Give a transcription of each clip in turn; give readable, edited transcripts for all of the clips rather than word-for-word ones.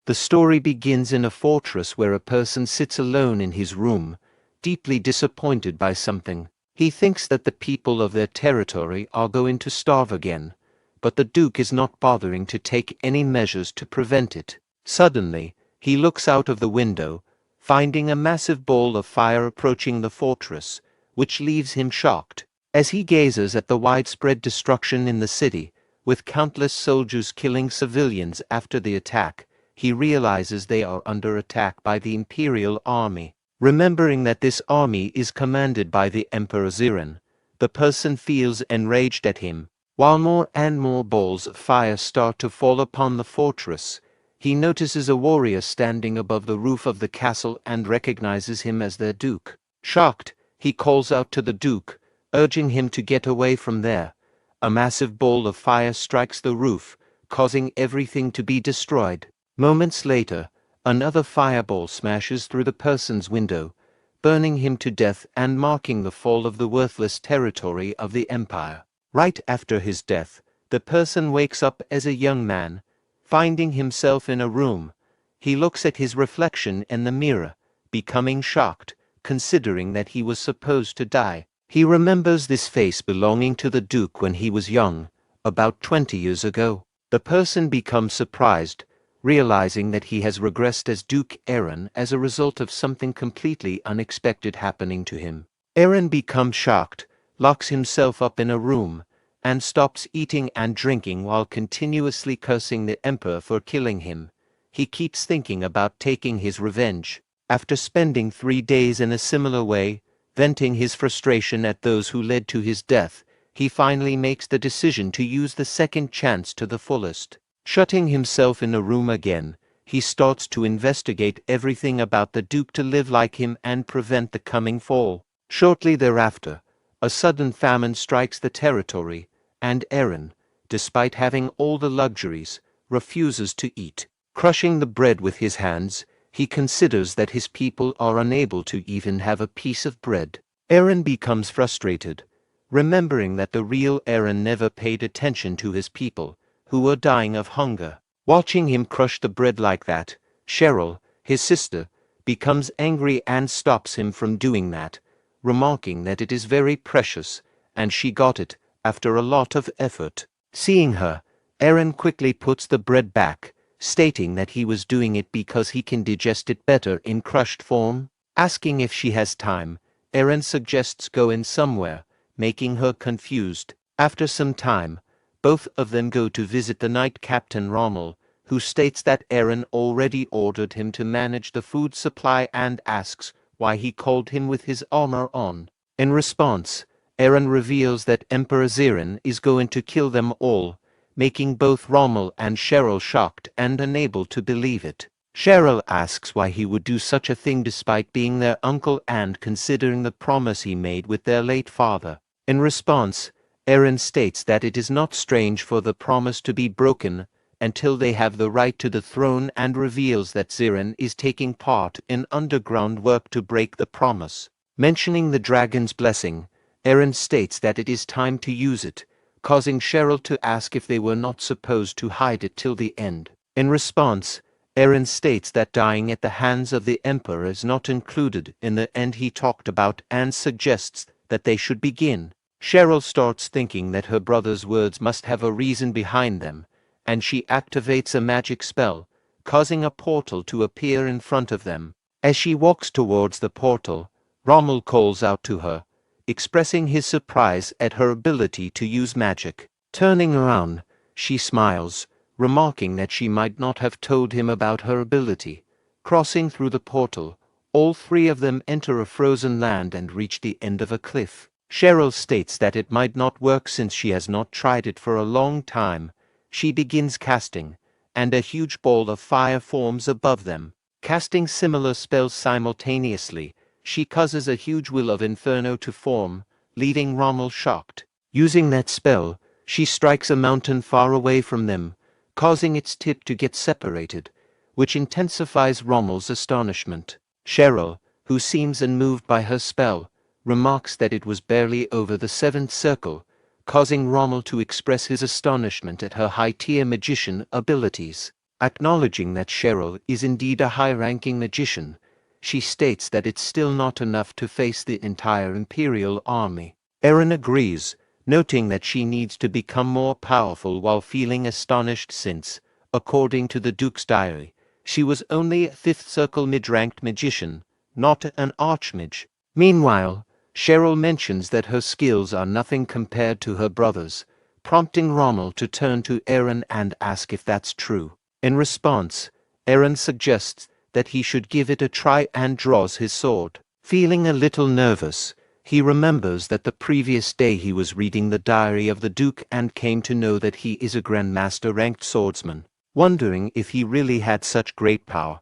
The story begins in a fortress where a person sits alone in his room, deeply disappointed by something. He thinks that the people of their territory are going to starve again, but the Duke is not bothering to take any measures to prevent it. Suddenly, he looks out of the window, finding a massive ball of fire approaching the fortress, which leaves him shocked. As he gazes at the widespread destruction in the city, with countless soldiers killing civilians after the attack, he realizes they are under attack by the Imperial Army. Remembering that this army is commanded by the Emperor Zerone, the person feels enraged at him. While more and more balls of fire start to fall upon the fortress, he notices a warrior standing above the roof of the castle and recognizes him as their duke. Shocked, he calls out to the duke, urging him to get away from there. A massive ball of fire strikes the roof, causing everything to be destroyed. Moments later, another fireball smashes through the person's window, burning him to death and marking the fall of the worthless territory of the empire. Right after his death, the person wakes up as a young man, finding himself in a room. He looks at his reflection in the mirror, becoming shocked, considering that he was supposed to die. He remembers this face belonging to the Duke when he was young, about 20 years ago. The person becomes surprised, realizing that he has regressed as Duke Aaron as a result of something completely unexpected happening to him. Aaron becomes shocked, locks himself up in a room, and stops eating and drinking while continuously cursing the Emperor for killing him. He keeps thinking about taking his revenge. After spending 3 days in a similar way, venting his frustration at those who led to his death, he finally makes the decision to use the second chance to the fullest. Shutting himself in a room again, he starts to investigate everything about the Duke to live like him and prevent the coming fall. Shortly thereafter, a sudden famine strikes the territory, and Aaron, despite having all the luxuries, refuses to eat. Crushing the bread with his hands, he considers that his people are unable to even have a piece of bread. Aaron becomes frustrated, remembering that the real Aaron never paid attention to his people, who were dying of hunger. Watching him crush the bread like that, Cheryl, his sister, becomes angry and stops him from doing that, remarking that it is very precious, and she got it after a lot of effort. Seeing her, Aaron quickly puts the bread back, stating that he was doing it because he can digest it better in crushed form. Asking if she has time, Aaron suggests going somewhere, making her confused. After some time, both of them go to visit the Knight Captain Rommel, who states that Aaron already ordered him to manage the food supply and asks why he called him with his armor on. In response, Aaron reveals that Emperor Zerone is going to kill them all, making both Rommel and Cheryl shocked and unable to believe it. Cheryl asks why he would do such a thing despite being their uncle and considering the promise he made with their late father. In response, Aaron states that it is not strange for the promise to be broken until they have the right to the throne, and reveals that Zerone is taking part in underground work to break the promise. Mentioning the dragon's blessing, Aaron states that it is time to use it, causing Cheryl to ask if they were not supposed to hide it till the end. In response, Aaron states that dying at the hands of the Emperor is not included in the end he talked about and suggests that they should begin. Cheryl starts thinking that her brother's words must have a reason behind them, and she activates a magic spell, causing a portal to appear in front of them. As she walks towards the portal, Rommel calls out to her, expressing his surprise at her ability to use magic. Turning around, she smiles, remarking that she might not have told him about her ability. Crossing through the portal, all three of them enter a frozen land and reach the end of a cliff. Cheryl states that it might not work since she has not tried it for a long time. She begins casting, and a huge ball of fire forms above them. Casting similar spells simultaneously, she causes a huge wheel of inferno to form, leaving Rommel shocked. Using that spell, she strikes a mountain far away from them, causing its tip to get separated, which intensifies Rommel's astonishment. Cheryl, who seems unmoved by her spell, remarks that it was barely over the 7th circle, causing Rommel to express his astonishment at her high-tier magician abilities. Acknowledging that Cheryl is indeed a high-ranking magician, she states that it's still not enough to face the entire Imperial army. Eren agrees, noting that she needs to become more powerful while feeling astonished since, according to the Duke's diary, she was only a 5th Circle mid-ranked magician, not an archmage. Meanwhile, Cheryl mentions that her skills are nothing compared to her brother's, prompting Rommel to turn to Eren and ask if that's true. In response, Eren suggests that he should give it a try and draws his sword. Feeling a little nervous, he remembers that the previous day he was reading the diary of the Duke and came to know that he is a Grandmaster-ranked swordsman. Wondering if he really had such great power,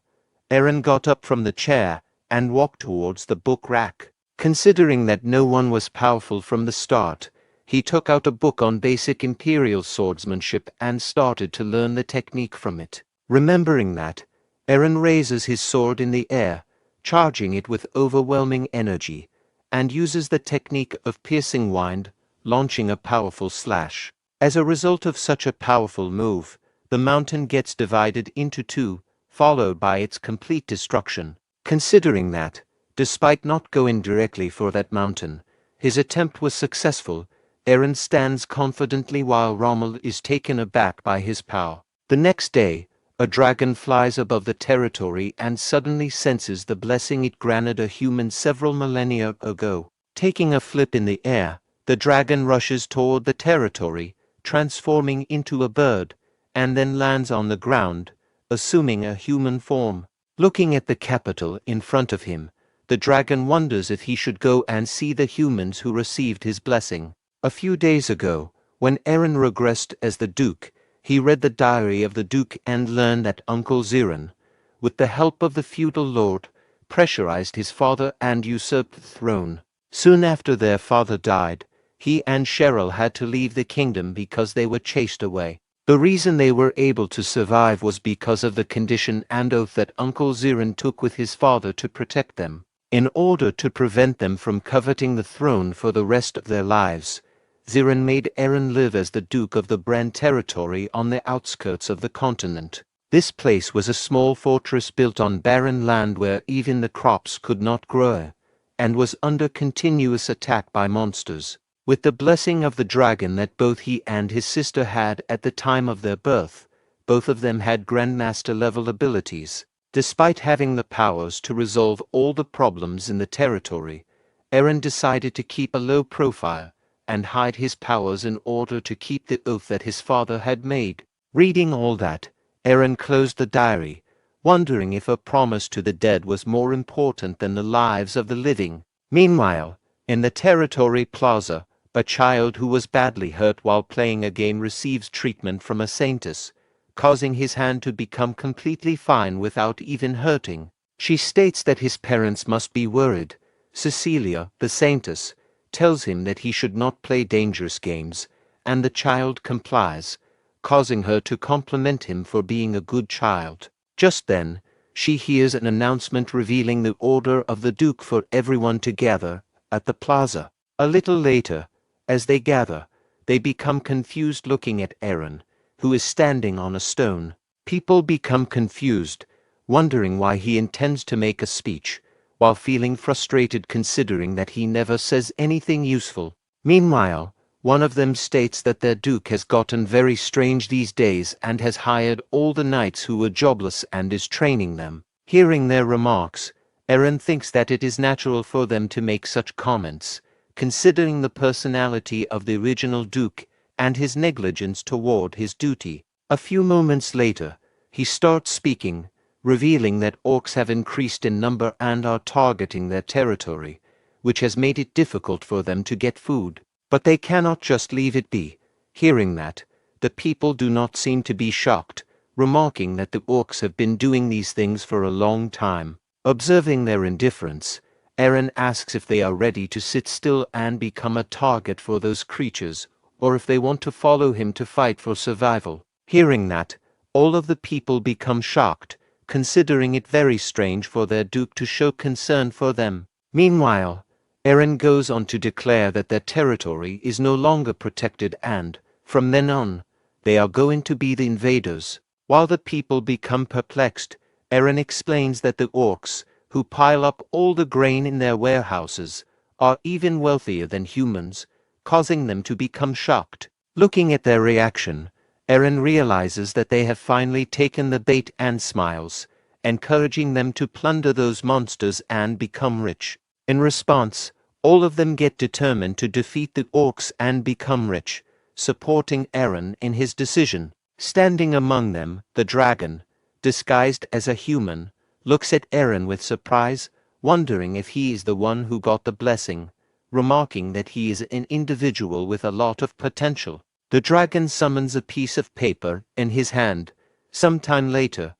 Eren got up from the chair and walked towards the book rack. Considering that no one was powerful from the start, he took out a book on basic Imperial swordsmanship and started to learn the technique from it. Remembering that, Eren raises his sword in the air, charging it with overwhelming energy, and uses the technique of piercing wind, launching a powerful slash. As a result of such a powerful move, the mountain gets divided into two, followed by its complete destruction. Considering that, despite not going directly for that mountain, his attempt was successful, Eren stands confidently while Rommel is taken aback by his power. The next day, a dragon flies above the territory and suddenly senses the blessing it granted a human several millennia ago. Taking a flip in the air, the dragon rushes toward the territory, transforming into a bird, and then lands on the ground, assuming a human form. Looking at the capital in front of him, the dragon wonders if he should go and see the humans who received his blessing. A few days ago, when Eren regressed as the Duke, he read the diary of the Duke and learned that Uncle Zerone, with the help of the feudal lord, pressurized his father and usurped the throne. Soon after their father died, he and Cheryl had to leave the kingdom because they were chased away. The reason they were able to survive was because of the condition and oath that Uncle Zerone took with his father to protect them. In order to prevent them from coveting the throne for the rest of their lives, Zerone made Eren live as the Duke of the Brahn territory on the outskirts of the continent. This place was a small fortress built on barren land where even the crops could not grow, and was under continuous attack by monsters. With the blessing of the dragon that both he and his sister had at the time of their birth, both of them had Grandmaster-level abilities. Despite having the powers to resolve all the problems in the territory, Eren decided to keep a low profile and hide his powers in order to keep the oath that his father had made. Reading all that, Eren closed the diary, wondering if a promise to the dead was more important than the lives of the living. Meanwhile, in the territory plaza, a child who was badly hurt while playing a game receives treatment from a saintess, causing his hand to become completely fine without even hurting. She states that his parents must be worried. Cecilia, the saintess, tells him that he should not play dangerous games, and the child complies, causing her to compliment him for being a good child. Just then, she hears an announcement revealing the order of the Duke for everyone to gather at the plaza. A little later, as they gather, they become confused looking at Eren, who is standing on a stone. People become confused, wondering why he intends to make a speech, while feeling frustrated considering that he never says anything useful. Meanwhile, one of them states that their Duke has gotten very strange these days and has hired all the knights who were jobless and is training them. Hearing their remarks, Eren thinks that it is natural for them to make such comments, considering the personality of the original Duke and his negligence toward his duty. A few moments later, he starts speaking, revealing that orcs have increased in number and are targeting their territory, which has made it difficult for them to get food. But they cannot just leave it be. Hearing that, the people do not seem to be shocked, remarking that the orcs have been doing these things for a long time. Observing their indifference, Eren asks if they are ready to sit still and become a target for those creatures, or if they want to follow him to fight for survival. Hearing that, all of the people become shocked, considering it very strange for their Duke to show concern for them. Meanwhile, Eren goes on to declare that their territory is no longer protected and, from then on, they are going to be the invaders. While the people become perplexed, Eren explains that the orcs, who pile up all the grain in their warehouses, are even wealthier than humans, causing them to become shocked. Looking at their reaction, Eren realizes that they have finally taken the bait and smiles, encouraging them to plunder those monsters and become rich. In response, all of them get determined to defeat the orcs and become rich, supporting Eren in his decision. Standing among them, the dragon, disguised as a human, looks at Eren with surprise, wondering if he is the one who got the blessing, remarking that he is an individual with a lot of potential. The dragon summons a piece of paper in his hand. Sometime later,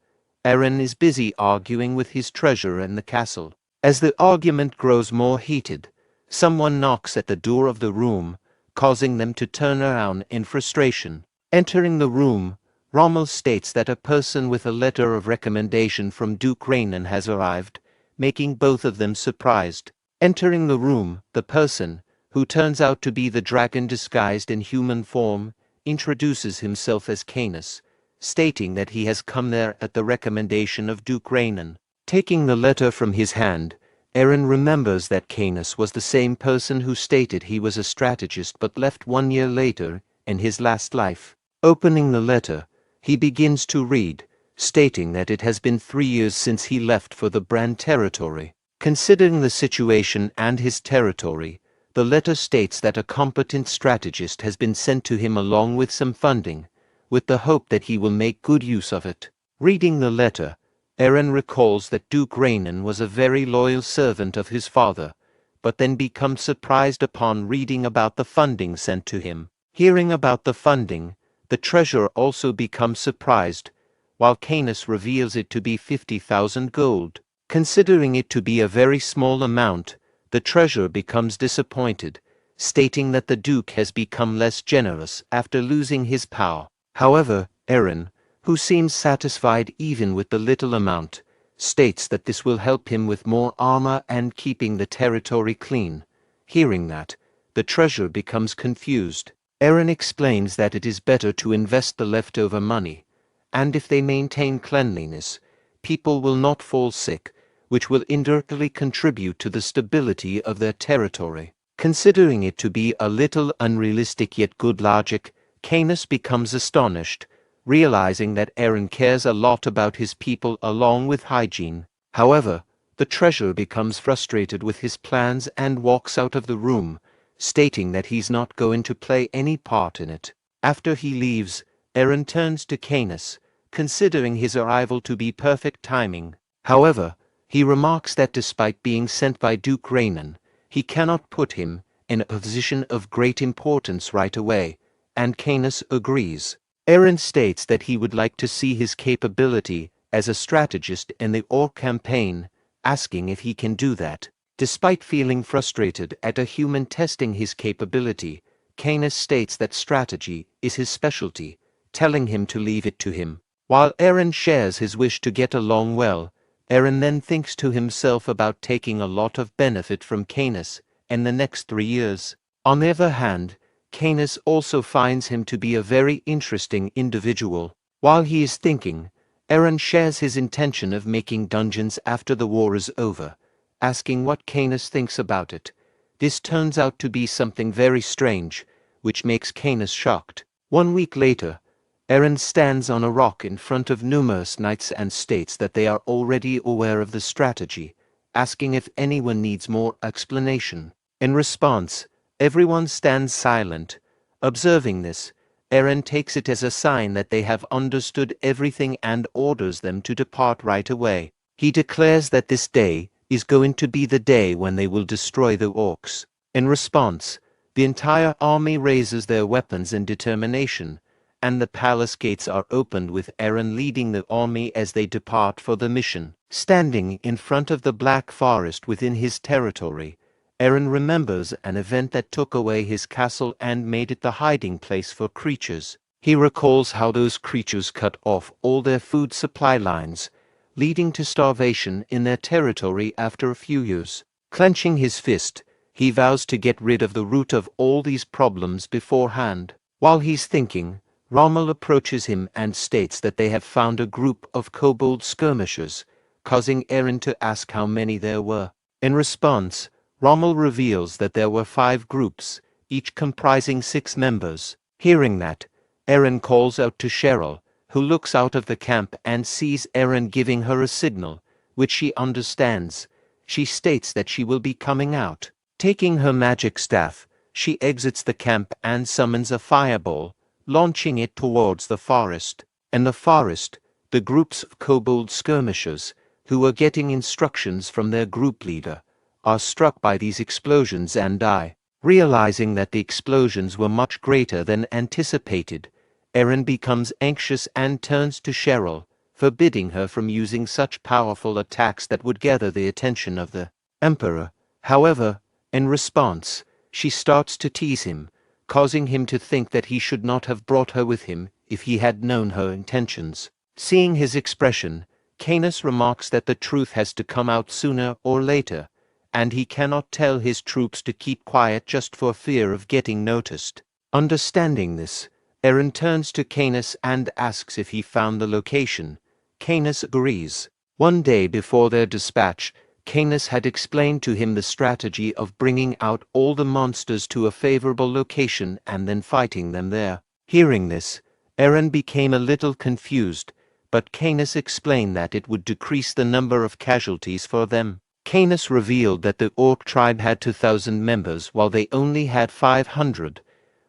Eren is busy arguing with his treasurer in the castle. As the argument grows more heated, someone knocks at the door of the room, causing them to turn around in frustration. Entering the room, Rommel states that a person with a letter of recommendation from Duke Rainan has arrived, making both of them surprised. Entering the room, the person, who turns out to be the dragon disguised in human form, introduces himself as Canis, stating that he has come there at the recommendation of Duke Rainan. Taking the letter from his hand, Eren remembers that Canis was the same person who stated he was a strategist but left 1 year later in his last life. Opening the letter, he begins to read, stating that it has been 3 years since he left for the Brahn territory. Considering the situation and his territory, the letter states that a competent strategist has been sent to him along with some funding, with the hope that he will make good use of it. Reading the letter, Eren recalls that Duke Rainan was a very loyal servant of his father, but then becomes surprised upon reading about the funding sent to him. Hearing about the funding, the treasurer also becomes surprised, while Canis reveals it to be 50,000 gold. Considering it to be a very small amount, the treasurer becomes disappointed, stating that the Duke has become less generous after losing his power. However, Eren, who seems satisfied even with the little amount, states that this will help him with more armor and keeping the territory clean. Hearing that, the treasurer becomes confused. Eren explains that it is better to invest the leftover money, and if they maintain cleanliness, people will not fall sick, which will indirectly contribute to the stability of their territory. Considering it to be a little unrealistic yet good logic, Canis becomes astonished, realizing that Eren cares a lot about his people along with hygiene. However, the treasurer becomes frustrated with his plans and walks out of the room, stating that he's not going to play any part in it. After he leaves, Eren turns to Canis, considering his arrival to be perfect timing. However, he remarks that despite being sent by Duke Rainan, he cannot put him in a position of great importance right away, and Canis agrees. Eren states that he would like to see his capability as a strategist in the Orc campaign, asking if he can do that. Despite feeling frustrated at a human testing his capability, Canis states that strategy is his specialty, telling him to leave it to him. While Eren shares his wish to get along well, Eren then thinks to himself about taking a lot of benefit from Canis in the next 3 years. On the other hand, Canis also finds him to be a very interesting individual. While he is thinking, Eren shares his intention of making dungeons after the war is over, asking what Canis thinks about it. This turns out to be something very strange, which makes Canis shocked. 1 week later, Eren stands on a rock in front of numerous knights and states that they are already aware of the strategy, asking if anyone needs more explanation. In response, everyone stands silent. Observing this, Eren takes it as a sign that they have understood everything and orders them to depart right away. He declares that this day is going to be the day when they will destroy the orcs. In response, the entire army raises their weapons in determination, and the palace gates are opened with Eren leading the army as they depart for the mission. Standing in front of the Black Forest within his territory, Eren remembers an event that took away his castle and made it the hiding place for creatures. He recalls how those creatures cut off all their food supply lines, leading to starvation in their territory after a few years. Clenching his fist, he vows to get rid of the root of all these problems beforehand. While he's thinking, Rommel approaches him and states that they have found a group of kobold skirmishers, causing Eren to ask how many there were. In response, Rommel reveals that there were 5 groups, each comprising 6 members. Hearing that, Eren calls out to Cheryl, who looks out of the camp and sees Eren giving her a signal, which she understands. She states that she will be coming out. Taking her magic staff, she exits the camp and summons a fireball, launching it towards the forest. In the forest, the groups of kobold skirmishers, who are getting instructions from their group leader, are struck by these explosions and die. Realizing that the explosions were much greater than anticipated, Eren becomes anxious and turns to Cheryl, forbidding her from using such powerful attacks that would gather the attention of the Emperor. However, in response, she starts to tease him, causing him to think that he should not have brought her with him if he had known her intentions. Seeing his expression, Canis remarks that the truth has to come out sooner or later, and he cannot tell his troops to keep quiet just for fear of getting noticed. Understanding this, Eren turns to Canis and asks if he found the location. Canis agrees. One day before their dispatch, Canis had explained to him the strategy of bringing out all the monsters to a favorable location and then fighting them there. Hearing this, Eren became a little confused, but Canis explained that it would decrease the number of casualties for them. Canis revealed that the Orc tribe had 2,000 members while they only had 500,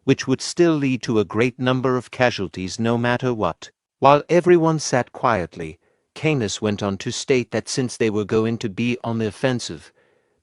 which would still lead to a great number of casualties no matter what. While everyone sat quietly, Canis went on to state that since they were going to be on the offensive,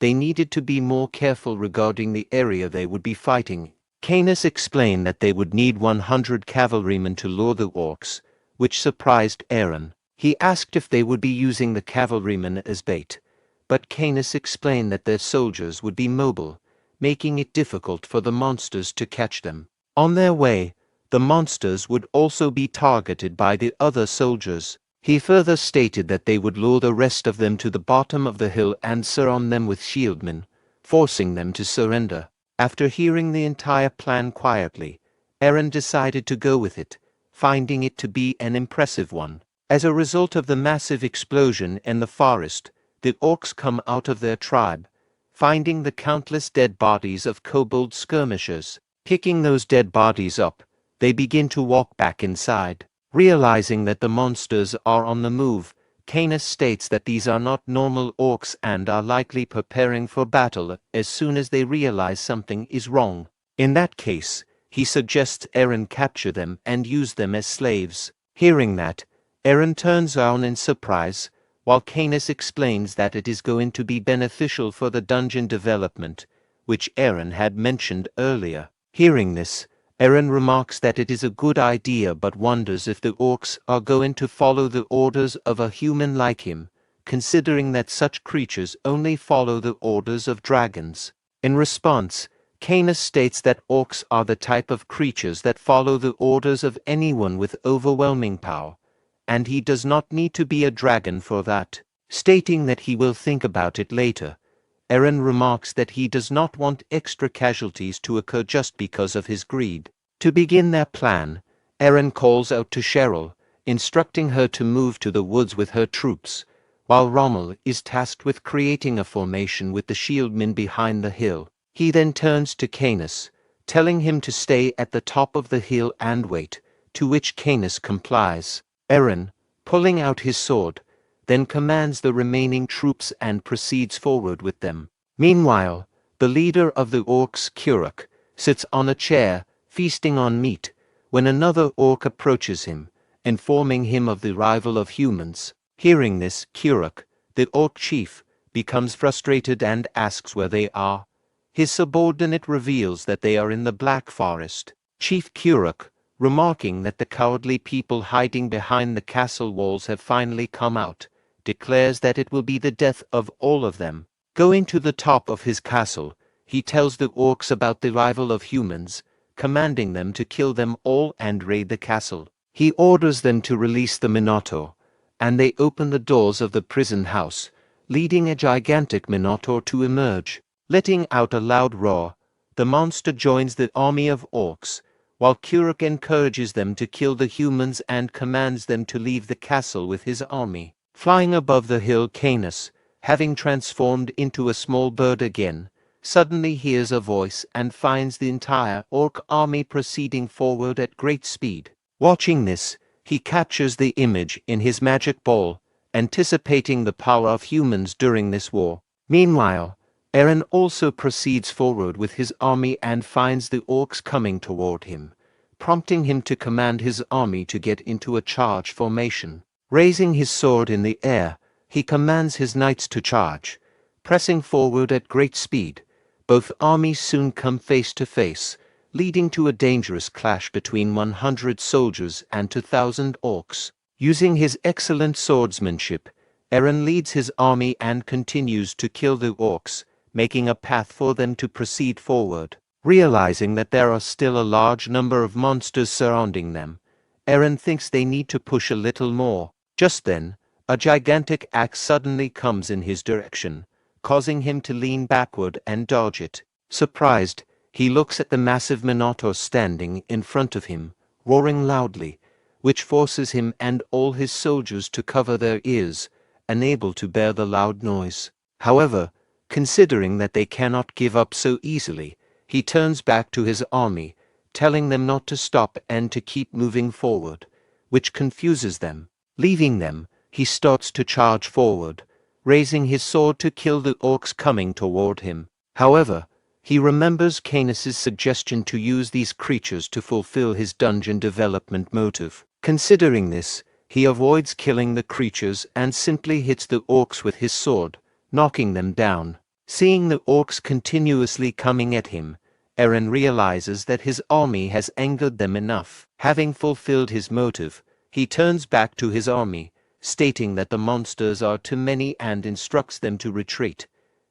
they needed to be more careful regarding the area they would be fighting. Canis explained that they would need 100 cavalrymen to lure the Orcs, which surprised Eren. He asked if they would be using the cavalrymen as bait, but Canis explained that their soldiers would be mobile, making it difficult for the monsters to catch them. On their way, the monsters would also be targeted by the other soldiers. He further stated that they would lure the rest of them to the bottom of the hill and surround them with shieldmen, forcing them to surrender. After hearing the entire plan quietly, Eren decided to go with it, finding it to be an impressive one. As a result of the massive explosion in the forest, the Orcs come out of their tribe, finding the countless dead bodies of kobold skirmishers. Picking those dead bodies up, they begin to walk back inside. Realizing that the monsters are on the move, Canis states that these are not normal Orcs and are likely preparing for battle as soon as they realize something is wrong. In that case, he suggests Eren capture them and use them as slaves. Hearing that, Eren turns on in surprise, while Canis explains that it is going to be beneficial for the dungeon development, which Eren had mentioned earlier. Hearing this, Eren remarks that it is a good idea but wonders if the Orcs are going to follow the orders of a human like him, considering that such creatures only follow the orders of dragons. In response, Canis states that Orcs are the type of creatures that follow the orders of anyone with overwhelming power, and he does not need to be a dragon for that. Stating that he will think about it later, Eren remarks that he does not want extra casualties to occur just because of his greed. To begin their plan, Eren calls out to Cheryl, instructing her to move to the woods with her troops, while Rommel is tasked with creating a formation with the shieldmen behind the hill. He then turns to Canis, telling him to stay at the top of the hill and wait, to which Canis complies. Eren, pulling out his sword, then commands the remaining troops and proceeds forward with them. Meanwhile, the leader of the Orcs, Kuruk, sits on a chair, feasting on meat, when another Orc approaches him, informing him of the arrival of humans. Hearing this, Kuruk, the Orc chief, becomes frustrated and asks where they are. His subordinate reveals that they are in the Black Forest. Chief Kuruk, remarking that the cowardly people hiding behind the castle walls have finally come out, declares that it will be the death of all of them. Going to the top of his castle, he tells the Orcs about the arrival of humans, commanding them to kill them all and raid the castle. He orders them to release the Minotaur, and they open the doors of the prison house, leading a gigantic Minotaur to emerge. Letting out a loud roar, the monster joins the army of Orcs, while Kuruk encourages them to kill the humans and commands them to leave the castle with his army. Flying above the hill, Canis, having transformed into a small bird again, suddenly hears a voice and finds the entire orc army proceeding forward at great speed. Watching this, he captures the image in his magic ball, anticipating the power of humans during this war. Meanwhile, Eren also proceeds forward with his army and finds the orcs coming toward him, prompting him to command his army to get into a charge formation. Raising his sword in the air, he commands his knights to charge. Pressing forward at great speed, both armies soon come face to face, leading to a dangerous clash between 100 soldiers and 2,000 orcs. Using his excellent swordsmanship, Eren leads his army and continues to kill the orcs, making a path for them to proceed forward. Realizing that there are still a large number of monsters surrounding them, Eren thinks they need to push a little more. Just then, a gigantic axe suddenly comes in his direction, causing him to lean backward and dodge it. Surprised, he looks at the massive Minotaur standing in front of him, roaring loudly, which forces him and all his soldiers to cover their ears, unable to bear the loud noise. However, considering that they cannot give up so easily, he turns back to his army, telling them not to stop and to keep moving forward, which confuses them. Leaving them, he starts to charge forward, raising his sword to kill the orcs coming toward him. However, he remembers Canis's suggestion to use these creatures to fulfill his dungeon development motive. Considering this, he avoids killing the creatures and simply hits the orcs with his sword, knocking them down. Seeing the orcs continuously coming at him, Eren realizes that his army has angered them enough. Having fulfilled his motive, he turns back to his army, stating that the monsters are too many and instructs them to retreat.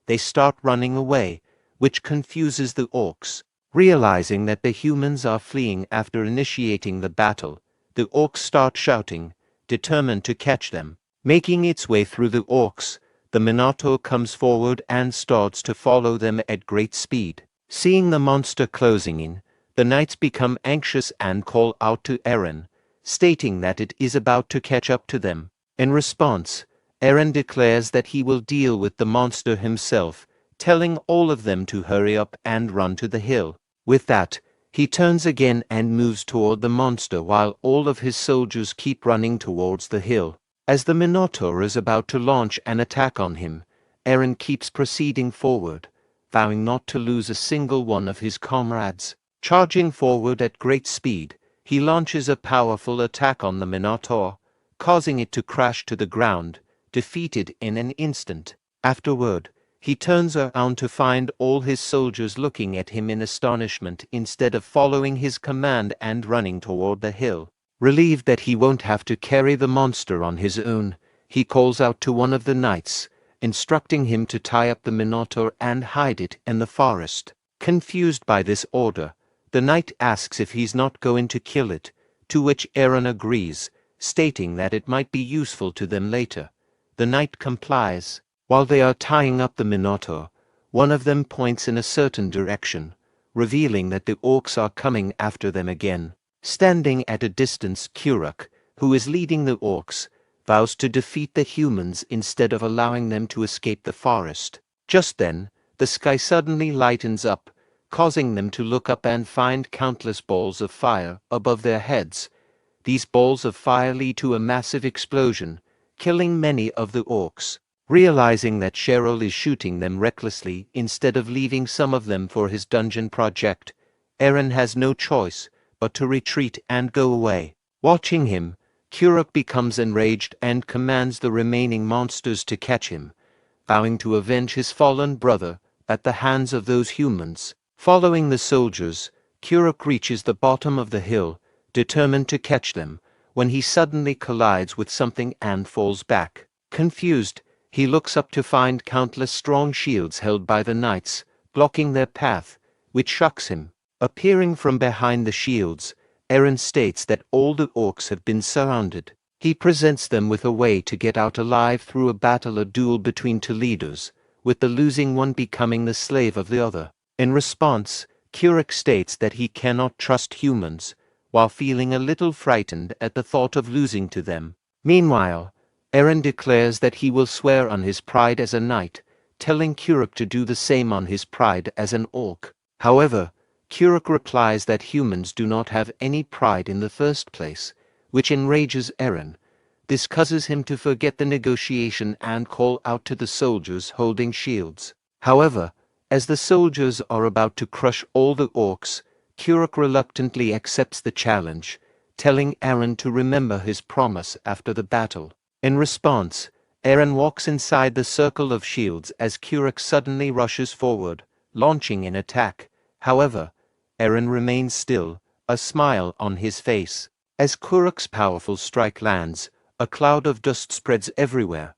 They start running away, which confuses the orcs. Realizing that the humans are fleeing after initiating the battle, the orcs start shouting, determined to catch them. Making its way through the orcs, the Minotaur comes forward and starts to follow them at great speed. Seeing the monster closing in, the knights become anxious and call out to Eren, stating that it is about to catch up to them. In response, Eren declares that he will deal with the monster himself, telling all of them to hurry up and run to the hill. With that, he turns again and moves toward the monster while all of his soldiers keep running towards the hill. As the Minotaur is about to launch an attack on him, Eren keeps proceeding forward, vowing not to lose a single one of his comrades. Charging forward at great speed, he launches a powerful attack on the Minotaur, causing it to crash to the ground, defeated in an instant. Afterward, he turns around to find all his soldiers looking at him in astonishment instead of following his command and running toward the hill. Relieved that he won't have to carry the monster on his own, he calls out to one of the knights, instructing him to tie up the Minotaur and hide it in the forest. Confused by this order, the knight asks if he's not going to kill it, to which Eren agrees, stating that it might be useful to them later. The knight complies. While they are tying up the Minotaur, one of them points in a certain direction, revealing that the orcs are coming after them again. Standing at a distance, Kuruk, who is leading the orcs, vows to defeat the humans instead of allowing them to escape the forest. Just then, the sky suddenly lightens up, causing them to look up and find countless balls of fire above their heads. These balls of fire lead to a massive explosion, killing many of the orcs. Realizing that Cheryl is shooting them recklessly instead of leaving some of them for his dungeon project, Eren has no choice but to retreat and go away. Watching him, Kuruk becomes enraged and commands the remaining monsters to catch him, vowing to avenge his fallen brother at the hands of those humans. Following the soldiers, Kuruk reaches the bottom of the hill, determined to catch them, when he suddenly collides with something and falls back. Confused, he looks up to find countless strong shields held by the knights, blocking their path, which shocks him. Appearing from behind the shields, Eren states that all the orcs have been surrounded. He presents them with a way to get out alive through a duel between two leaders, with the losing one becoming the slave of the other. In response, Kuruk states that he cannot trust humans, while feeling a little frightened at the thought of losing to them. Meanwhile, Eren declares that he will swear on his pride as a knight, telling Kuruk to do the same on his pride as an orc. However, Kuruk replies that humans do not have any pride in the first place, which enrages Eren. This causes him to forget the negotiation and call out to the soldiers holding shields. However, as the soldiers are about to crush all the orcs, Kuruk reluctantly accepts the challenge, telling Eren to remember his promise after the battle. In response, Eren walks inside the circle of shields as Kuruk suddenly rushes forward, launching an attack. However, Eren remains still, a smile on his face. As Kuruk's powerful strike lands, a cloud of dust spreads everywhere.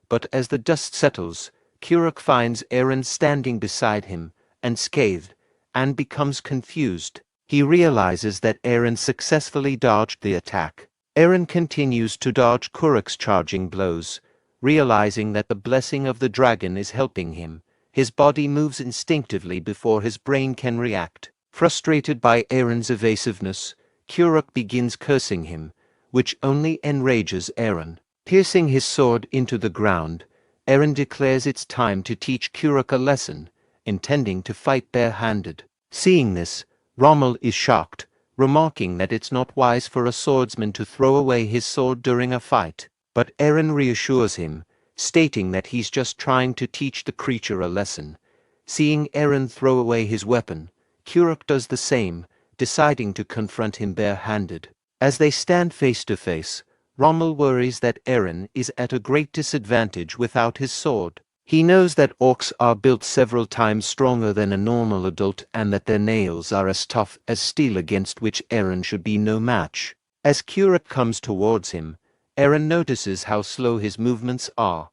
But as the dust settles, Kuruk finds Eren standing beside him, unscathed, and becomes confused. He realizes that Eren successfully dodged the attack. Eren continues to dodge Kuruk's charging blows, realizing that the blessing of the dragon is helping him. His body moves instinctively before his brain can react. Frustrated by Eren's evasiveness, Kuruk begins cursing him, which only enrages Eren. Piercing his sword into the ground, Eren declares it's time to teach Kuruk a lesson, intending to fight bare-handed. Seeing this, Rommel is shocked, remarking that it's not wise for a swordsman to throw away his sword during a fight. But Eren reassures him, stating that he's just trying to teach the creature a lesson. Seeing Eren throw away his weapon, Kuruk does the same, deciding to confront him bare-handed. As they stand face to face, Rommel worries that Eren is at a great disadvantage without his sword. He knows that orcs are built several times stronger than a normal adult and that their nails are as tough as steel, against which Eren should be no match. As Kuruk comes towards him, Eren notices how slow his movements are.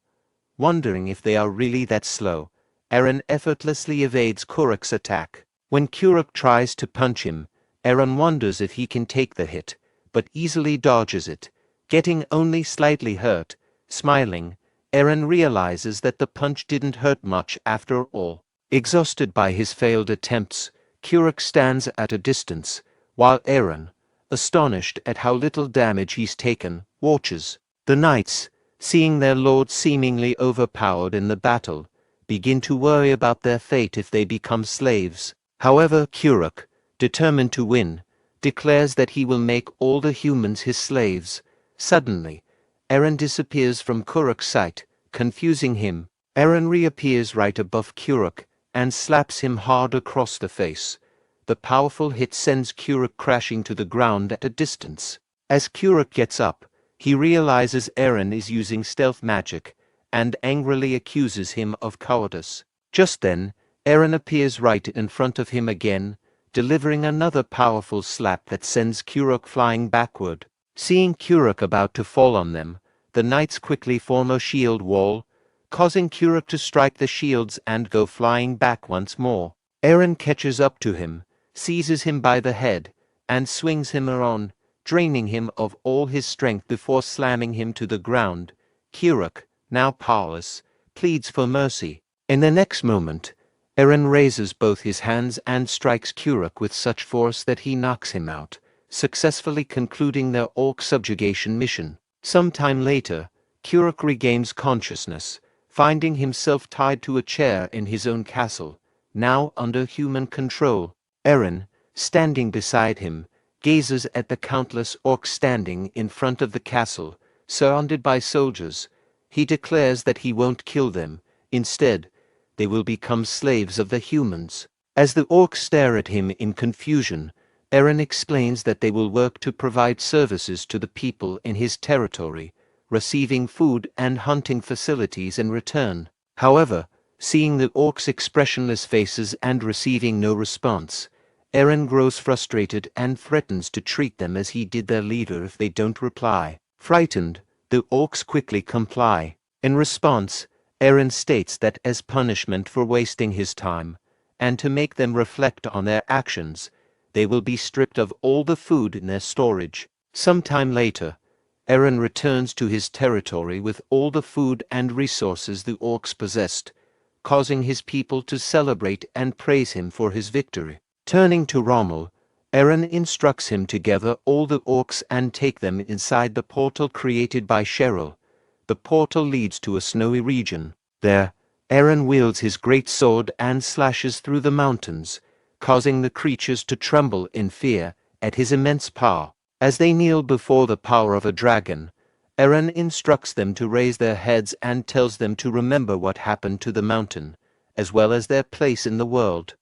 Wondering if they are really that slow, Eren effortlessly evades Kuruk's attack. When Kuruk tries to punch him, Eren wonders if he can take the hit, but easily dodges it, getting only slightly hurt. Smiling, Eren realizes that the punch didn't hurt much after all. Exhausted by his failed attempts, Kuruk stands at a distance, while Eren, astonished at how little damage he's taken, watches. The knights, seeing their lord seemingly overpowered in the battle, begin to worry about their fate if they become slaves. However, Kuruk, determined to win, declares that he will make all the humans his slaves. Suddenly, Eren disappears from Kuruk's sight, confusing him. Eren reappears right above Kuruk and slaps him hard across the face. The powerful hit sends Kuruk crashing to the ground at a distance. As Kuruk gets up, he realizes Eren is using stealth magic and angrily accuses him of cowardice. Just then, Eren appears right in front of him again, delivering another powerful slap that sends Kuruk flying backward. Seeing Kuruk about to fall on them, the knights quickly form a shield wall, causing Kuruk to strike the shields and go flying back once more. Eren catches up to him, seizes him by the head, and swings him around, draining him of all his strength before slamming him to the ground. Kuruk, now powerless, pleads for mercy. In the next moment, Eren raises both his hands and strikes Kuruk with such force that he knocks him out, successfully concluding their orc subjugation mission. Some time later, Kuruk regains consciousness, finding himself tied to a chair in his own castle, now under human control. Eren, standing beside him, gazes at the countless orcs standing in front of the castle, surrounded by soldiers. He declares that he won't kill them. Instead, they will become slaves of the humans. As the orcs stare at him in confusion, Eren explains that they will work to provide services to the people in his territory, receiving food and hunting facilities in return. However, seeing the orcs' expressionless faces and receiving no response, Eren grows frustrated and threatens to treat them as he did their leader if they don't reply. Frightened, the orcs quickly comply. In response, Eren states that as punishment for wasting his time, and to make them reflect on their actions, they will be stripped of all the food in their storage. Some time later, Eren returns to his territory with all the food and resources the orcs possessed, causing his people to celebrate and praise him for his victory. Turning to Rommel, Aaron instructs him to gather all the orcs and take them inside the portal created by Cheryl. The portal leads to a snowy region. There, Aaron wields his great sword and slashes through the mountains, causing the creatures to tremble in fear at his immense power. As they kneel before the power of a dragon, Aaron instructs them to raise their heads and tells them to remember what happened to the mountain, as well as their place in the world.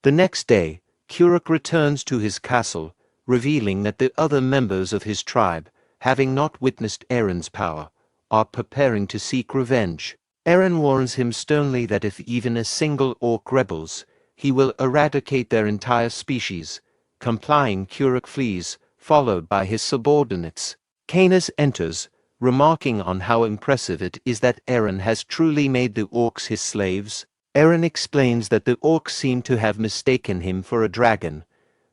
The next day, Kuruk returns to his castle, revealing that the other members of his tribe, having not witnessed Aaron's power, are preparing to seek revenge. Aaron warns him sternly that if even a single orc rebels, he will eradicate their entire species. Complying, Kuruk flees, followed by his subordinates. Canis enters, remarking on how impressive it is that Aaron has truly made the orcs his slaves. Aaron explains that the orcs seem to have mistaken him for a dragon,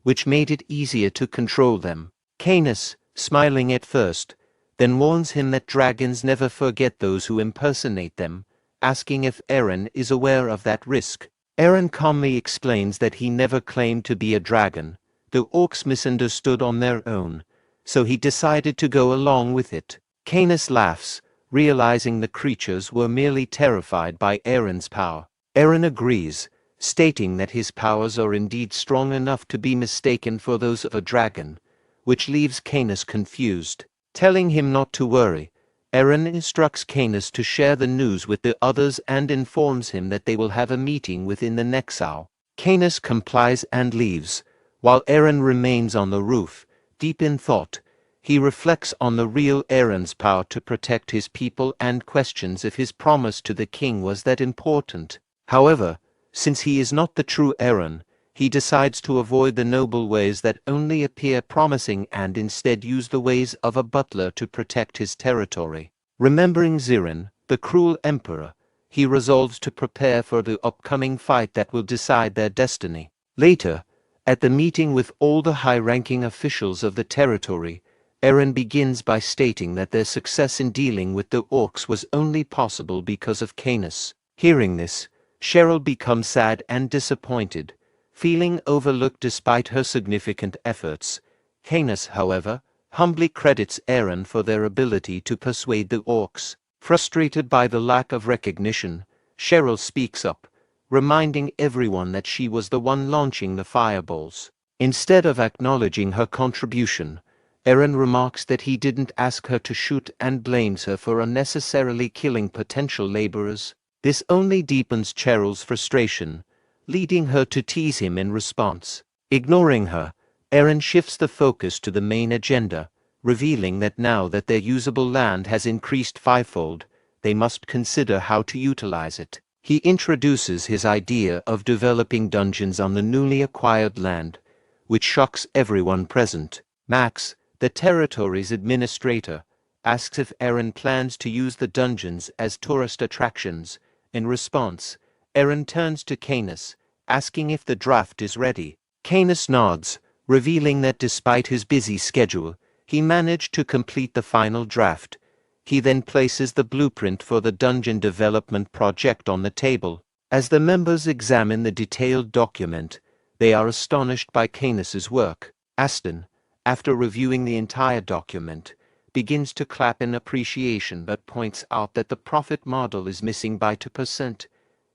which made it easier to control them. Canis, smiling at first, then warns him that dragons never forget those who impersonate them, asking if Aaron is aware of that risk. Aaron calmly explains that he never claimed to be a dragon. The orcs misunderstood on their own, so he decided to go along with it. Canis laughs, realizing the creatures were merely terrified by Aaron's power. Aaron agrees, stating that his powers are indeed strong enough to be mistaken for those of a dragon, which leaves Canis confused. Telling him not to worry, Aaron instructs Canis to share the news with the others and informs him that they will have a meeting within the next hour. Canis complies and leaves, while Aaron remains on the roof, deep in thought. He reflects on the real Aaron's power to protect his people and questions if his promise to the king was that important. However, since he is not the true Aaron, he decides to avoid the noble ways that only appear promising and instead use the ways of a butler to protect his territory. Remembering Zerone, the cruel emperor, he resolves to prepare for the upcoming fight that will decide their destiny. Later, at the meeting with all the high-ranking officials of the territory, Aaron begins by stating that their success in dealing with the orcs was only possible because of Canis. Hearing this, Cheryl becomes sad and disappointed, feeling overlooked despite her significant efforts. Canis, however, humbly credits Aaron for their ability to persuade the orcs. Frustrated by the lack of recognition, Cheryl speaks up, reminding everyone that she was the one launching the fireballs. Instead of acknowledging her contribution, Aaron remarks that he didn't ask her to shoot and blames her for unnecessarily killing potential laborers. This only deepens Cheryl's frustration, leading her to tease him in response. Ignoring her, Aaron shifts the focus to the main agenda, revealing that now that their usable land has increased fivefold, they must consider how to utilize it. He introduces his idea of developing dungeons on the newly acquired land, which shocks everyone present. Max, the territory's administrator, asks if Aaron plans to use the dungeons as tourist attractions. In response, Aaron turns to Canis, asking if the draft is ready. Canis nods, revealing that despite his busy schedule, he managed to complete the final draft. He then places the blueprint for the dungeon development project on the table. As the members examine the detailed document, they are astonished by Canis's work. Aston, after reviewing the entire document, begins to clap in appreciation but points out that the profit model is missing by 2%.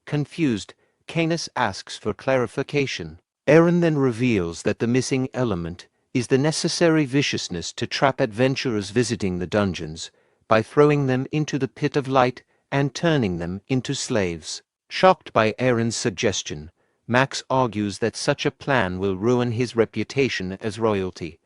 Confused, Canis asks for clarification. Aaron then reveals that the missing element is the necessary viciousness to trap adventurers visiting the dungeons by throwing them into the pit of light and turning them into slaves. Shocked by Aaron's suggestion, Max argues that such a plan will ruin his reputation as royalty.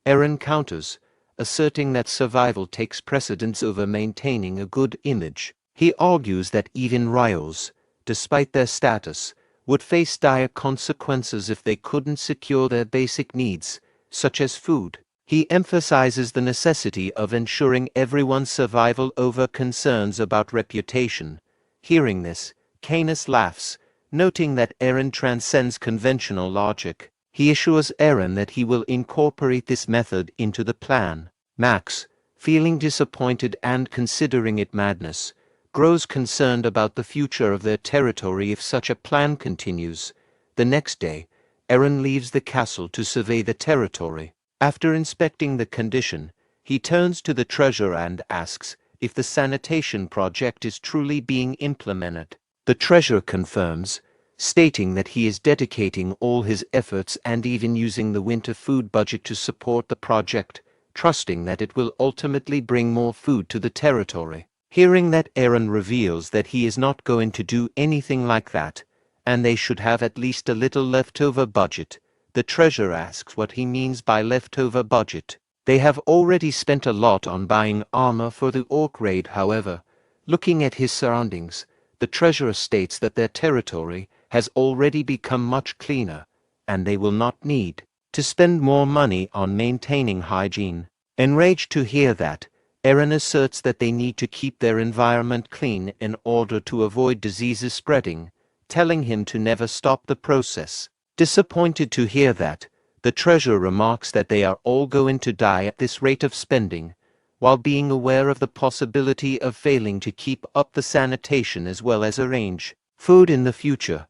Aaron counters, asserting that survival takes precedence over maintaining a good image. He argues that even royals, despite their status, would face dire consequences if they couldn't secure their basic needs, such as food. He emphasizes the necessity of ensuring everyone's survival over concerns about reputation. Hearing this, Canis laughs, noting that Aaron transcends conventional logic. He assures Aaron that he will incorporate this method into the plan. Max, feeling disappointed and considering it madness, grows concerned about the future of their territory if such a plan continues. The next day, Aaron leaves the castle to survey the territory. After inspecting the condition, he turns to the treasurer and asks if the sanitation project is truly being implemented. The treasurer confirms, stating that he is dedicating all his efforts and even using the winter food budget to support the project, trusting that it will ultimately bring more food to the territory. Hearing that, Aaron reveals that he is not going to do anything like that, and they should have at least a little leftover budget. The treasurer asks what he means by leftover budget. They have already spent a lot on buying armor for the orc raid. However, looking at his surroundings, the treasurer states that their territory has already become much cleaner, and they will not need to spend more money on maintaining hygiene. Enraged to hear that, Aaron asserts that they need to keep their environment clean in order to avoid diseases spreading, telling him to never stop the process. Disappointed to hear that, the treasurer remarks that they are all going to die at this rate of spending, while being aware of the possibility of failing to keep up the sanitation as well as arrange food in the future.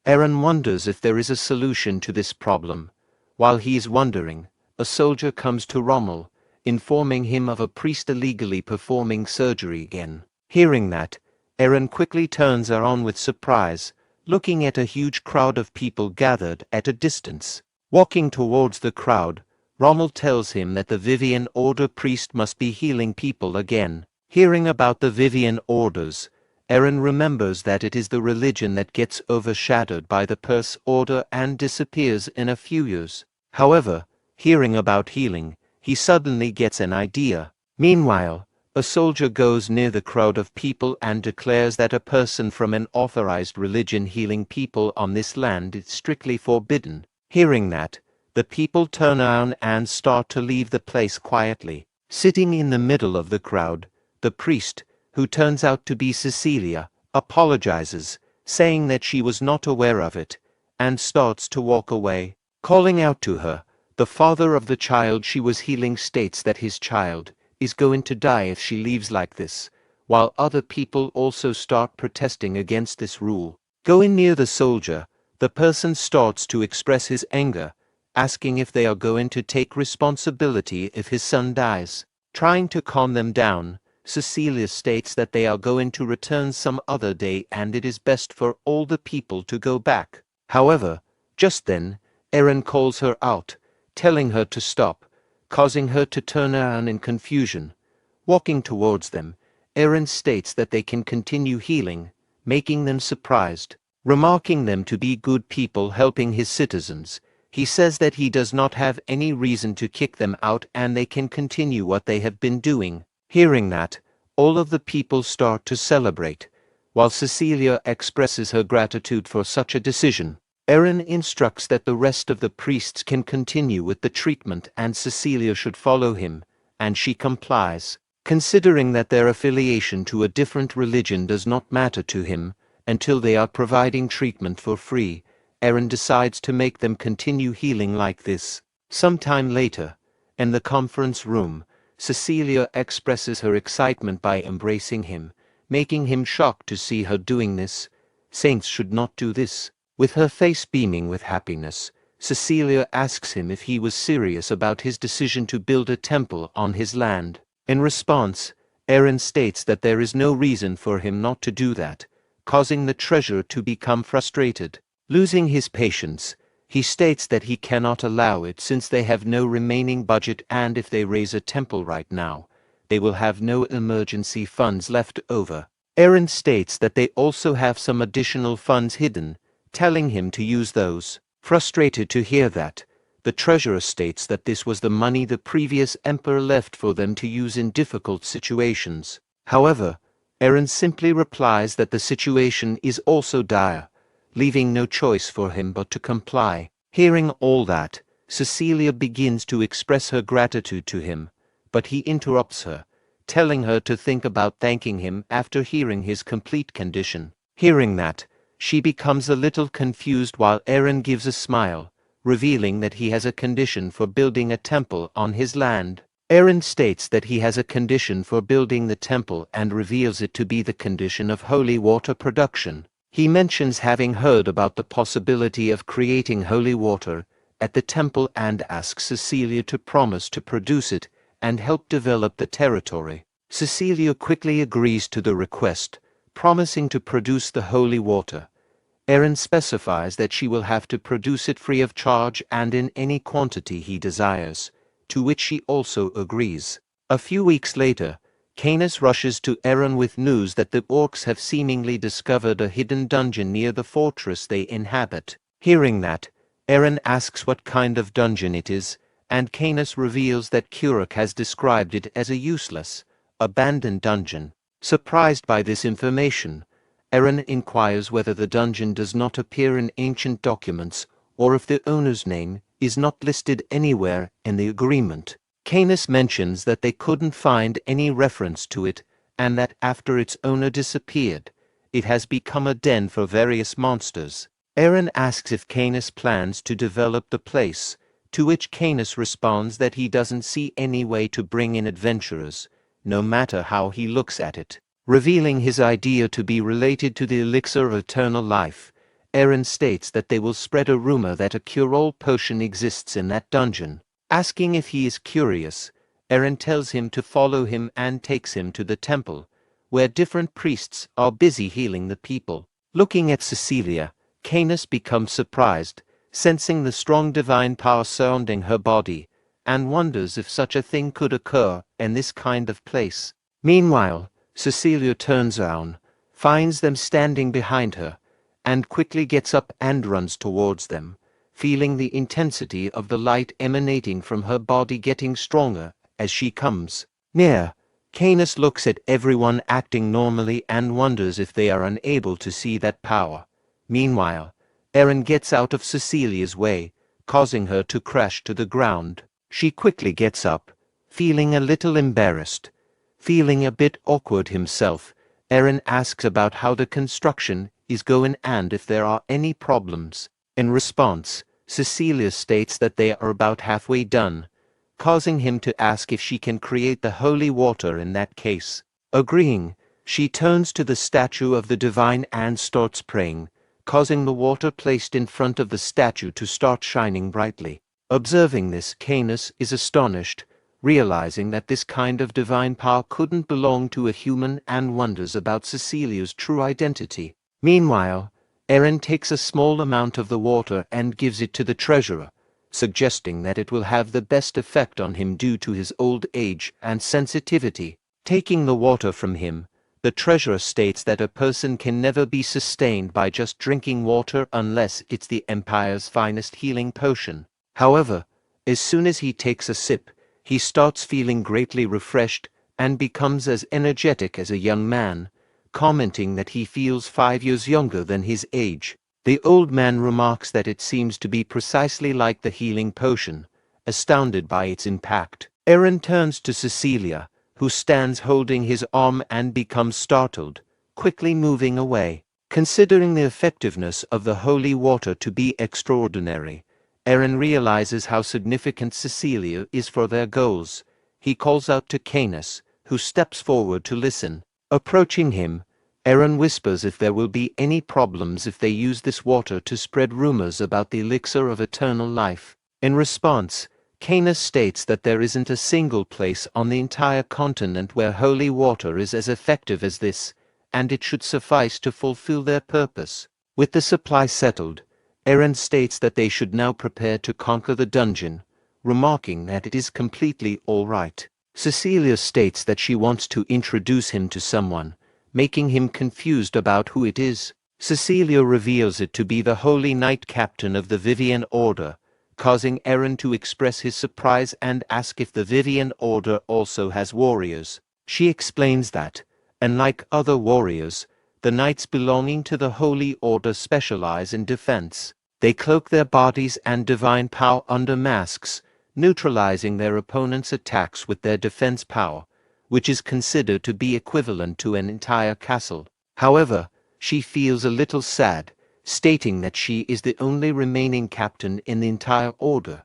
Aaron wonders if there is a solution to this problem. While he is wondering, a soldier comes to Rommel, informing him of a priest illegally performing surgery again. Hearing that, Aaron quickly turns around with surprise, looking at a huge crowd of people gathered at a distance. Walking towards the crowd, Rommel tells him that the Vivian Order priest must be healing people again. Hearing about the Vivian Orders, Aaron remembers that it is the religion that gets overshadowed by the Perse Order and disappears in a few years. However, hearing about healing, he suddenly gets an idea. Meanwhile, a soldier goes near the crowd of people and declares that a person from an authorized religion healing people on this land is strictly forbidden. Hearing that, the people turn around and start to leave the place quietly. Sitting in the middle of the crowd, the priest, who turns out to be Cecilia, apologizes, saying that she was not aware of it, and starts to walk away. Calling out to her, the father of the child she was healing states that his child is going to die if she leaves like this, while other people also start protesting against this rule. Going near the soldier, the person starts to express his anger, asking if they are going to take responsibility if his son dies. Trying to calm them down, Cecilia states that they are going to return some other day and it is best for all the people to go back. However, just then, Aaron calls her out, telling her to stop, causing her to turn around in confusion. Walking towards them, Aaron states that they can continue healing, making them surprised. Remarking them to be good people helping his citizens, he says that he does not have any reason to kick them out and they can continue what they have been doing. Hearing that, all of the people start to celebrate, while Cecilia expresses her gratitude for such a decision. Aaron instructs that the rest of the priests can continue with the treatment and Cecilia should follow him, and she complies. Considering that their affiliation to a different religion does not matter to him until they are providing treatment for free, Aaron decides to make them continue healing like this. Sometime later, in the conference room, Cecilia expresses her excitement by embracing him, making him shocked to see her doing this. Saints should not do this. With her face beaming with happiness, Cecilia asks him if he was serious about his decision to build a temple on his land. In response, Aaron states that there is no reason for him not to do that, causing the treasurer to become frustrated. Losing his patience, he states that he cannot allow it since they have no remaining budget and if they raise a temple right now, they will have no emergency funds left over. Aaron states that they also have some additional funds hidden, telling him to use those. Frustrated to hear that, the treasurer states that this was the money the previous emperor left for them to use in difficult situations. However, Aaron simply replies that the situation is also dire, leaving no choice for him but to comply. Hearing all that, Cecilia begins to express her gratitude to him, but he interrupts her, telling her to think about thanking him after hearing his complete condition. Hearing that, she becomes a little confused while Aaron gives a smile, revealing that he has a condition for building a temple on his land. Aaron states that he has a condition for building the temple and reveals it to be the condition of holy water production. He mentions having heard about the possibility of creating holy water at the temple and asks Cecilia to promise to produce it and help develop the territory. Cecilia quickly agrees to the request, promising to produce the holy water. Eren specifies that she will have to produce it free of charge and in any quantity he desires, to which she also agrees. A few weeks later, Canis rushes to Eren with news that the orcs have seemingly discovered a hidden dungeon near the fortress they inhabit. Hearing that, Eren asks what kind of dungeon it is, and Canis reveals that Kuruk has described it as a useless, abandoned dungeon. Surprised by this information, Eren inquires whether the dungeon does not appear in ancient documents or if the owner's name is not listed anywhere in the agreement. Canis mentions that they couldn't find any reference to it and that after its owner disappeared, it has become a den for various monsters. Eren asks if Canis plans to develop the place, to which Canis responds that he doesn't see any way to bring in adventurers, no matter how he looks at it. Revealing his idea to be related to the elixir of eternal life, Eren states that they will spread a rumor that a cure-all potion exists in that dungeon. Asking if he is curious, Eren tells him to follow him and takes him to the temple, where different priests are busy healing the people. Looking at Cecilia, Canis becomes surprised, sensing the strong divine power surrounding her body, and wonders if such a thing could occur in this kind of place. Meanwhile, Cecilia turns around, finds them standing behind her, and quickly gets up and runs towards them, feeling the intensity of the light emanating from her body getting stronger as she comes near. Canis looks at everyone acting normally and wonders if they are unable to see that power. Meanwhile, Eren gets out of Cecilia's way, causing her to crash to the ground. She quickly gets up, feeling a little embarrassed. Feeling a bit awkward himself, Eren asks about how the construction is going and if there are any problems. In response, Cecilia states that they are about halfway done, causing him to ask if she can create the holy water in that case. Agreeing, she turns to the statue of the divine and starts praying, causing the water placed in front of the statue to start shining brightly. Observing this, Canis is astonished, realizing that this kind of divine power couldn't belong to a human and wonders about Cecilia's true identity. Meanwhile, Eren takes a small amount of the water and gives it to the treasurer, suggesting that it will have the best effect on him due to his old age and sensitivity. Taking the water from him, the treasurer states that a person can never be sustained by just drinking water unless it's the Empire's finest healing potion. However, as soon as he takes a sip, he starts feeling greatly refreshed and becomes as energetic as a young man, commenting that he feels 5 years younger than his age. The old man remarks that it seems to be precisely like the healing potion, astounded by its impact. Eren turns to Cecilia, who stands holding his arm and becomes startled, quickly moving away. Considering the effectiveness of the holy water to be extraordinary, Eren realizes how significant Cecilia is for their goals. He calls out to Canis, who steps forward to listen. Approaching him, Eren whispers if there will be any problems if they use this water to spread rumors about the elixir of eternal life. In response, Canis states that there isn't a single place on the entire continent where holy water is as effective as this, and it should suffice to fulfill their purpose. With the supply settled, Eren states that they should now prepare to conquer the dungeon, remarking that it is completely all right. Cecilia states that she wants to introduce him to someone, making him confused about who it is. Cecilia reveals it to be the Holy Knight Captain of the Vivian Order, causing Eren to express his surprise and ask if the Vivian Order also has warriors. She explains that, unlike other warriors, the knights belonging to the Holy Order specialize in defense. They cloak their bodies and divine power under masks, neutralizing their opponent's attacks with their defense power, which is considered to be equivalent to an entire castle. However, she feels a little sad, stating that she is the only remaining captain in the entire order.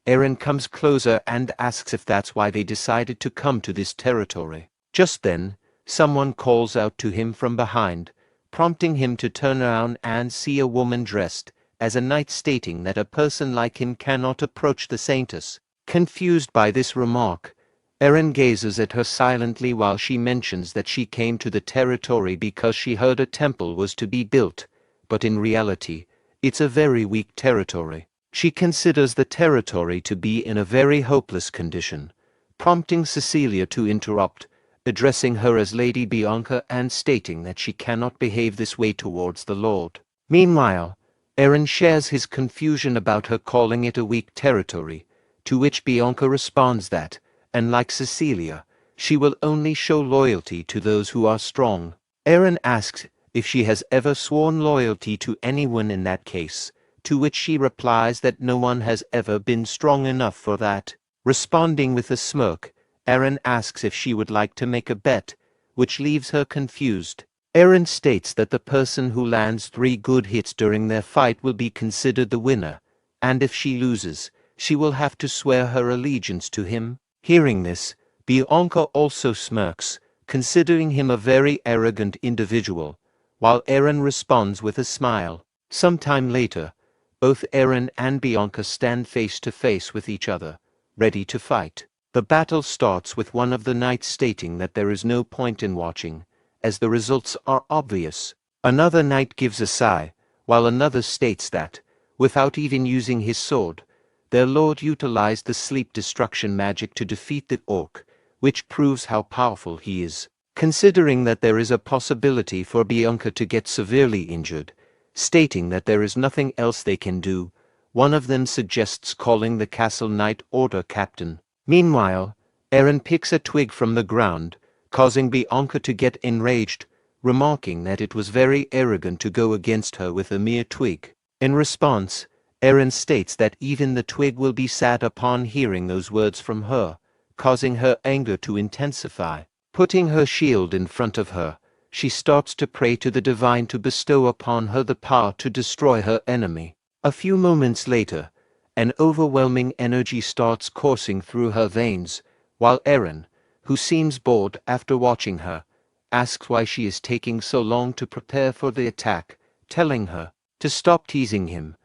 Eren comes closer and asks if that's why they decided to come to this territory. Just then, someone calls out to him from behind, prompting him to turn around and see a woman dressed as a knight, stating that a person like him cannot approach the saintess. Confused by this remark, Eren gazes at her silently while she mentions that she came to the territory because she heard a temple was to be built, but in reality, it's a very weak territory. She considers the territory to be in a very hopeless condition, prompting Cecilia to interrupt, addressing her as Lady Bianca and stating that she cannot behave this way towards the Lord. Meanwhile, Eren shares his confusion about her calling it a weak territory, to which Bianca responds that, unlike Cecilia, she will only show loyalty to those who are strong. Eren asks if she has ever sworn loyalty to anyone in that case, to which she replies that no one has ever been strong enough for that. Responding with a smirk, Eren asks if she would like to make a bet, which leaves her confused. Eren states that the person who lands 3 good hits during their fight will be considered the winner, and if she loses, she will have to swear her allegiance to him. Hearing this, Bianca also smirks, considering him a very arrogant individual, while Eren responds with a smile. Sometime later, both Eren and Bianca stand face to face with each other, ready to fight. The battle starts with one of the knights stating that there is no point in watching, as the results are obvious. Another knight gives a sigh, while another states that, without even using his sword, their lord utilized the sleep destruction magic to defeat the orc, which proves how powerful he is. Considering that there is a possibility for Bianca to get severely injured, stating that there is nothing else they can do, one of them suggests calling the castle knight order captain. Meanwhile, Eren picks a twig from the ground, causing Bianca to get enraged, remarking that it was very arrogant to go against her with a mere twig. In response, Eren states that even the twig will be sad upon hearing those words from her, causing her anger to intensify. Putting her shield in front of her, she starts to pray to the divine to bestow upon her the power to destroy her enemy. A few moments later, an overwhelming energy starts coursing through her veins, while Eren, who seems bored after watching her, asks why she is taking so long to prepare for the attack, telling her to stop teasing him.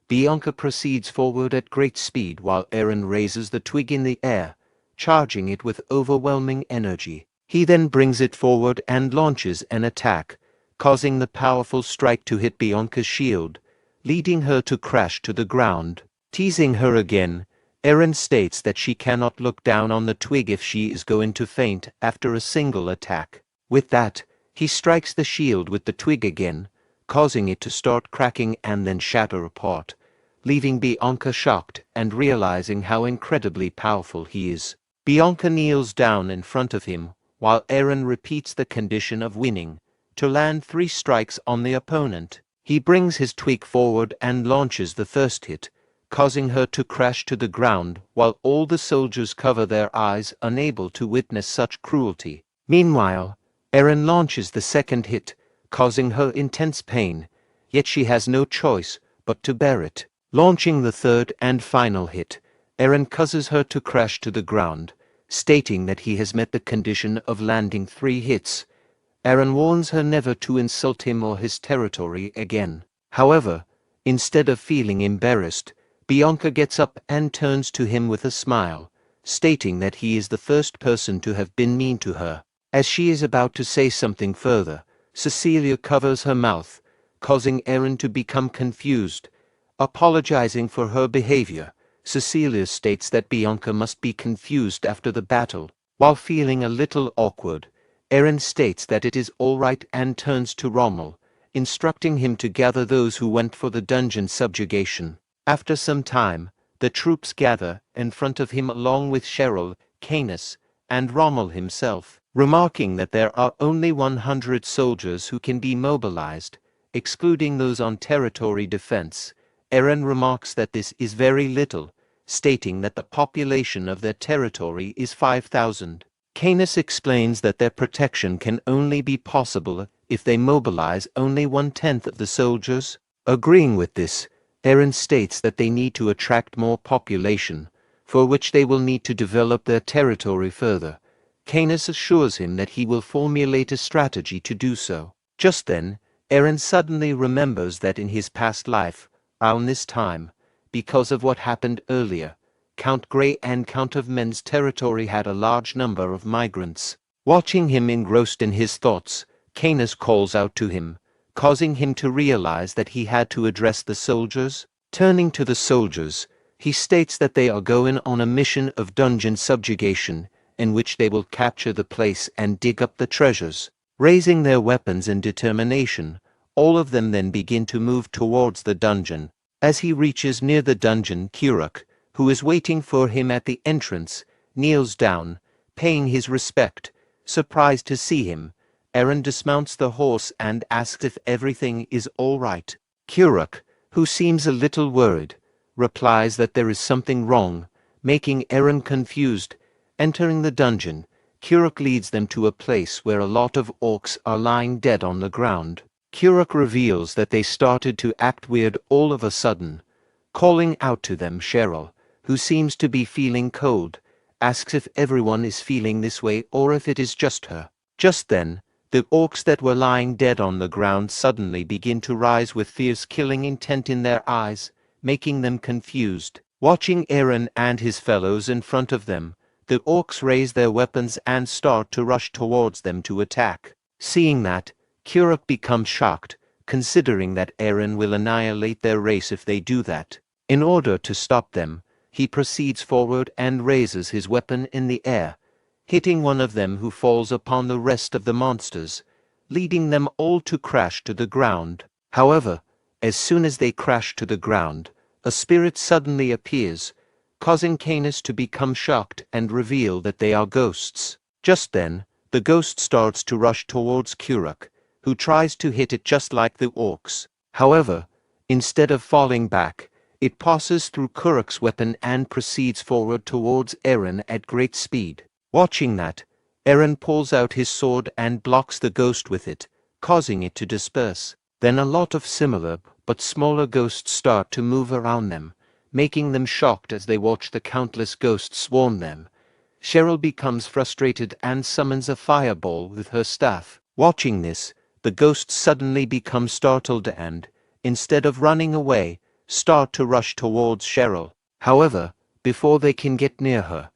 Bianca proceeds forward at great speed while Eren raises the twig in the air, charging it with overwhelming energy. He then brings it forward and launches an attack, causing the powerful strike to hit Bianca's shield, leading her to crash to the ground. Teasing her again, Eren states that she cannot look down on the twig if she is going to faint after a single attack. With that, he strikes the shield with the twig again, causing it to start cracking and then shatter apart, leaving Bianca shocked and realizing how incredibly powerful he is. Bianca kneels down in front of him, while Eren repeats the condition of winning, to land 3 strikes on the opponent. He brings his twig forward and launches the first hit, causing her to crash to the ground while all the soldiers cover their eyes, unable to witness such cruelty. Meanwhile, Eren launches the second hit, causing her intense pain, yet she has no choice but to bear it. Launching the third and final hit, Eren causes her to crash to the ground, stating that he has met the condition of landing 3 hits. Eren warns her never to insult him or his territory again. However, instead of feeling embarrassed, Bianca gets up and turns to him with a smile, stating that he is the first person to have been mean to her. As she is about to say something further, Cecilia covers her mouth, causing Eren to become confused. Apologizing for her behavior, Cecilia states that Bianca must be confused after the battle. While feeling a little awkward, Eren states that it is all right and turns to Rommel, instructing him to gather those who went for the dungeon subjugation. After some time, the troops gather in front of him along with Cheryl, Canis, and Rommel himself, remarking that there are only 100 soldiers who can be mobilized, excluding those on territory defense. Eren remarks that this is very little, stating that the population of their territory is 5,000. Canis explains that their protection can only be possible if they mobilize only 1/10 of the soldiers. Agreeing with this, Eren states that they need to attract more population, for which they will need to develop their territory further. Canis assures him that he will formulate a strategy to do so. Just then, Eren suddenly remembers that in his past life, around this time, because of what happened earlier, Count Grey and Count of Men's territory had a large number of migrants. Watching him engrossed in his thoughts, Canis calls out to him, causing him to realize that he had to address the soldiers. Turning to the soldiers, he states that they are going on a mission of dungeon subjugation, in which they will capture the place and dig up the treasures. Raising their weapons in determination, all of them then begin to move towards the dungeon. As he reaches near the dungeon, Kuruk, who is waiting for him at the entrance, kneels down, paying his respect. Surprised to see him, Eren dismounts the horse and asks if everything is all right. Kuruk, who seems a little worried, replies that there is something wrong, making Eren confused. Entering the dungeon, Kuruk leads them to a place where a lot of orcs are lying dead on the ground. Kuruk reveals that they started to act weird all of a sudden. Calling out to them, Cheryl, who seems to be feeling cold, asks if everyone is feeling this way or if it is just her. Just then, the orcs that were lying dead on the ground suddenly begin to rise with fierce killing intent in their eyes, making them confused. Watching Eren and his fellows in front of them, the orcs raise their weapons and start to rush towards them to attack. Seeing that, Kuruk becomes shocked, considering that Eren will annihilate their race if they do that. In order to stop them, he proceeds forward and raises his weapon in the air, hitting one of them who falls upon the rest of the monsters, leading them all to crash to the ground. However, as soon as they crash to the ground, a spirit suddenly appears, causing Canis to become shocked and reveal that they are ghosts. Just then, the ghost starts to rush towards Kuruk, who tries to hit it just like the orcs. However, instead of falling back, it passes through Kuruk's weapon and proceeds forward towards Eren at great speed. Watching that, Eren pulls out his sword and blocks the ghost with it, causing it to disperse. Then a lot of similar but smaller ghosts start to move around them, making them shocked as they watch the countless ghosts swarm them. Cheryl becomes frustrated and summons a fireball with her staff. Watching this, the ghosts suddenly become startled and, instead of running away, start to rush towards Cheryl. However, before they can get near her,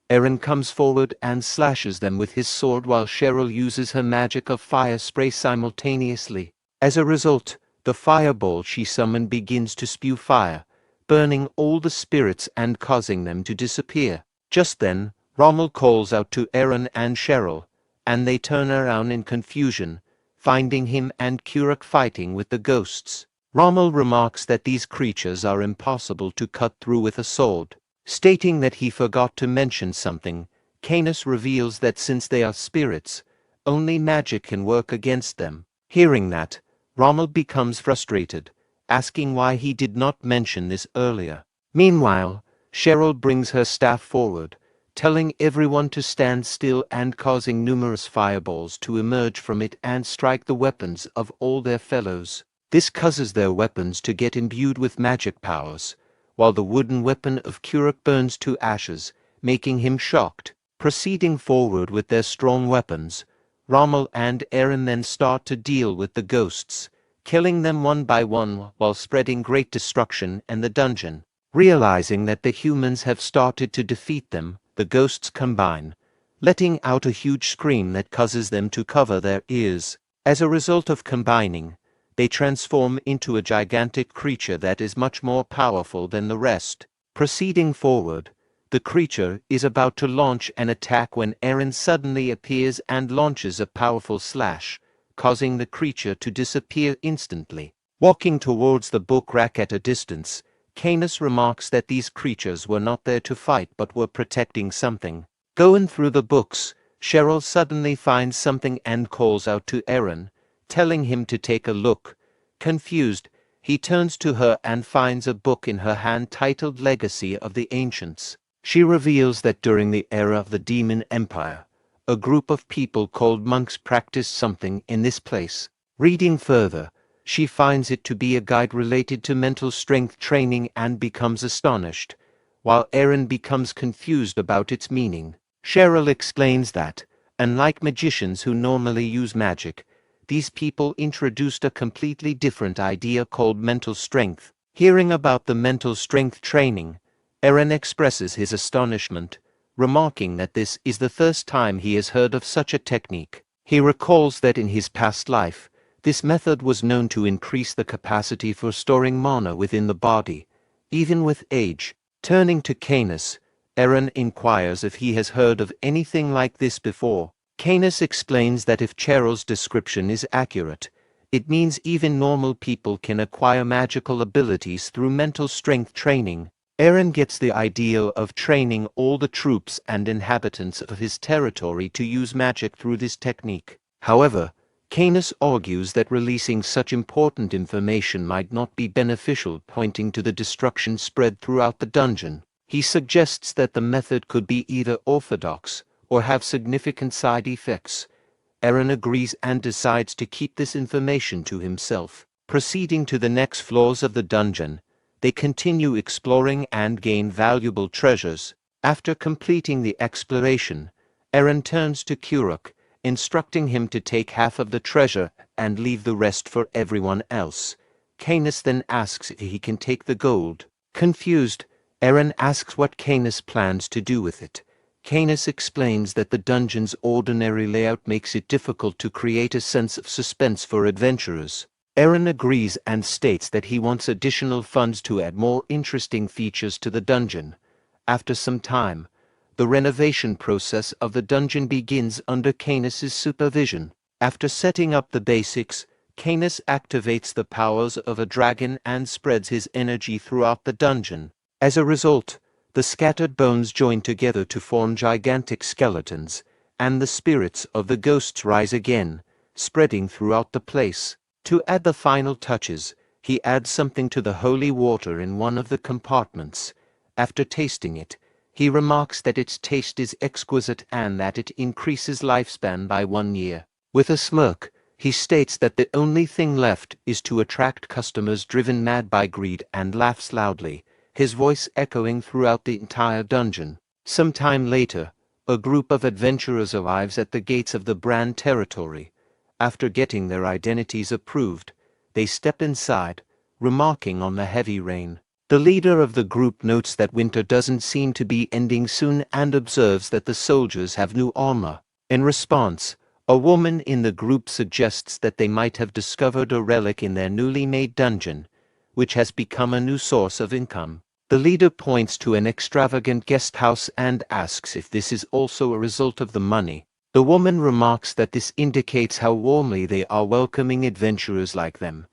Eren comes forward and slashes them with his sword while Cheryl uses her magic of fire spray simultaneously. As a result, the fireball she summoned begins to spew fire, burning all the spirits and causing them to disappear. Just then, Rommel calls out to Eren and Cheryl, and they turn around in confusion, finding him and Kuruk fighting with the ghosts. Rommel remarks that these creatures are impossible to cut through with a sword. Stating that he forgot to mention something, Canis reveals that since they are spirits, only magic can work against them. Hearing that, Rommel becomes frustrated, asking why he did not mention this earlier. Meanwhile, Cheryl brings her staff forward, telling everyone to stand still and causing numerous fireballs to emerge from it and strike the weapons of all their fellows. This causes their weapons to get imbued with magic powers, while the wooden weapon of Kuruk burns to ashes, making him shocked. Proceeding forward with their strong weapons, Rommel and Eren then start to deal with the ghosts, killing them one by one while spreading great destruction in the dungeon. Realizing that the humans have started to defeat them, the ghosts combine, letting out a huge scream that causes them to cover their ears. As a result of combining, they transform into a gigantic creature that is much more powerful than the rest. Proceeding forward, the creature is about to launch an attack when Eren suddenly appears and launches a powerful slash, causing the creature to disappear instantly. Walking towards the book rack at a distance, Canis remarks that these creatures were not there to fight but were protecting something. Going through the books, Cheryl suddenly finds something and calls out to Eren, telling him to take a look. Confused, he turns to her and finds a book in her hand titled Legacy of the Ancients. She reveals that during the era of the Demon Empire, a group of people called monks practiced something in this place. Reading further, she finds it to be a guide related to mental strength training and becomes astonished, while Eren becomes confused about its meaning. Cheryl explains that, unlike magicians who normally use magic, these people introduced a completely different idea called mental strength. Hearing about the mental strength training, Eren expresses his astonishment, remarking that this is the first time he has heard of such a technique. He recalls that in his past life, this method was known to increase the capacity for storing mana within the body, even with age. Turning to Canis, Eren inquires if he has heard of anything like this before. Canis explains that if Cheryl's description is accurate, it means even normal people can acquire magical abilities through mental strength training. Eren gets the idea of training all the troops and inhabitants of his territory to use magic through this technique. However, Canis argues that releasing such important information might not be beneficial, pointing to the destruction spread throughout the dungeon. He suggests that the method could be either orthodox or have significant side effects. Eren agrees and decides to keep this information to himself. Proceeding to the next floors of the dungeon, they continue exploring and gain valuable treasures. After completing the exploration, Eren turns to Kuruk, instructing him to take half of the treasure and leave the rest for everyone else. Canis then asks if he can take the gold. Confused, Eren asks what Canis plans to do with it. Canis explains that the dungeon's ordinary layout makes it difficult to create a sense of suspense for adventurers. Eren agrees and states that he wants additional funds to add more interesting features to the dungeon. After some time, the renovation process of the dungeon begins under Canis's supervision. After setting up the basics, Canis activates the powers of a dragon and spreads his energy throughout the dungeon. As a result, the scattered bones join together to form gigantic skeletons, and the spirits of the ghosts rise again, spreading throughout the place. To add the final touches, he adds something to the holy water in one of the compartments. After tasting it, he remarks that its taste is exquisite and that it increases lifespan by 1 year. With a smirk, he states that the only thing left is to attract customers driven mad by greed, and laughs loudly, his voice echoing throughout the entire dungeon. Some time later, a group of adventurers arrives at the gates of the Brahn territory. After getting their identities approved, they step inside, remarking on the heavy rain. The leader of the group notes that winter doesn't seem to be ending soon and observes that the soldiers have new armor. In response, a woman in the group suggests that they might have discovered a relic in their newly made dungeon, which has become a new source of income. The leader points to an extravagant guest house and asks if this is also a result of the money. The woman remarks that this indicates how warmly they are welcoming adventurers like them,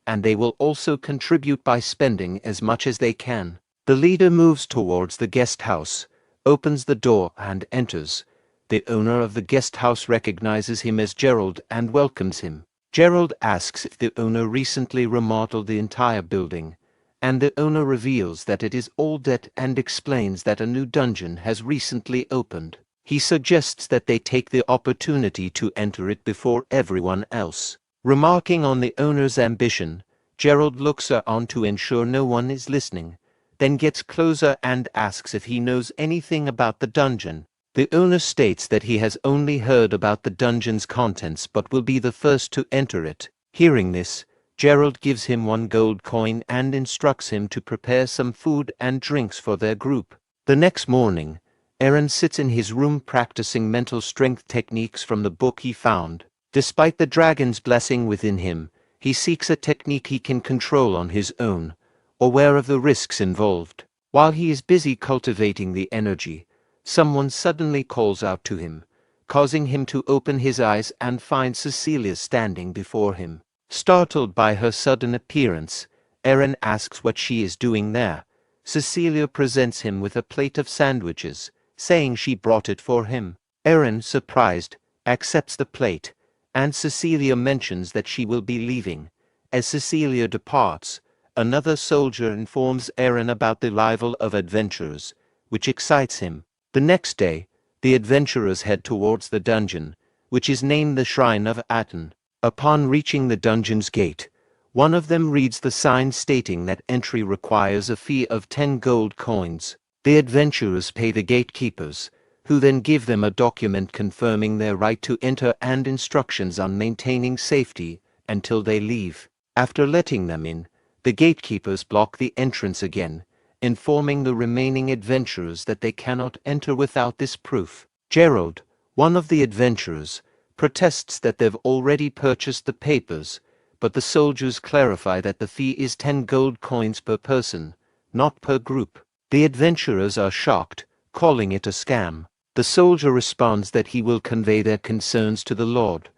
and they will also contribute by spending as much as they can. The leader moves towards the guest house, opens the door and enters. The owner of the guest house recognizes him as Gerald and welcomes him. Gerald asks if the owner recently remodeled the entire building, and the owner reveals that it is all debt and explains that a new dungeon has recently opened. He suggests that they take the opportunity to enter it before everyone else. Remarking on the owner's ambition, Gerald looks on to ensure no one is listening, then gets closer and asks if he knows anything about the dungeon. The owner states that he has only heard about the dungeon's contents but will be the first to enter it. Hearing this, Gerald gives him 1 gold coin and instructs him to prepare some food and drinks for their group. The next morning, Eren sits in his room practicing mental strength techniques from the book he found. Despite the dragon's blessing within him, he seeks a technique he can control on his own, aware of the risks involved. While he is busy cultivating the energy, someone suddenly calls out to him, causing him to open his eyes and find Cecilia standing before him. Startled by her sudden appearance, Eren asks what she is doing there. Cecilia presents him with a plate of sandwiches, saying she brought it for him. Eren, surprised, accepts the plate, and Cecilia mentions that she will be leaving. As Cecilia departs, another soldier informs Eren about the arrival of adventurers, which excites him. The next day, the adventurers head towards the dungeon, which is named the Shrine of Aten. Upon reaching the dungeon's gate, one of them reads the sign stating that entry requires a fee of 10 gold coins. The adventurers pay the gatekeepers, who then give them a document confirming their right to enter and instructions on maintaining safety until they leave. After letting them in, the gatekeepers block the entrance again, informing the remaining adventurers that they cannot enter without this proof. Gerald, one of the adventurers, protests that they've already purchased the papers, but the soldiers clarify that the fee is 10 gold coins per person, not per group. The adventurers are shocked, calling it a scam. The soldier responds that he will convey their concerns to the Lord,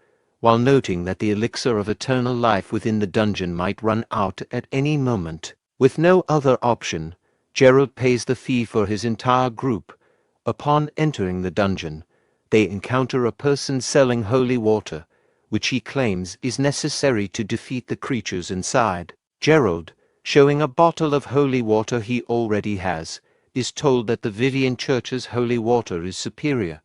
while noting that the elixir of eternal life within the dungeon might run out at any moment. With no other option, Gerald pays the fee for his entire group. Upon entering the dungeon, they encounter a person selling holy water, which he claims is necessary to defeat the creatures inside. Gerald, showing a bottle of holy water he already has, is told that the Vivian Church's holy water is superior.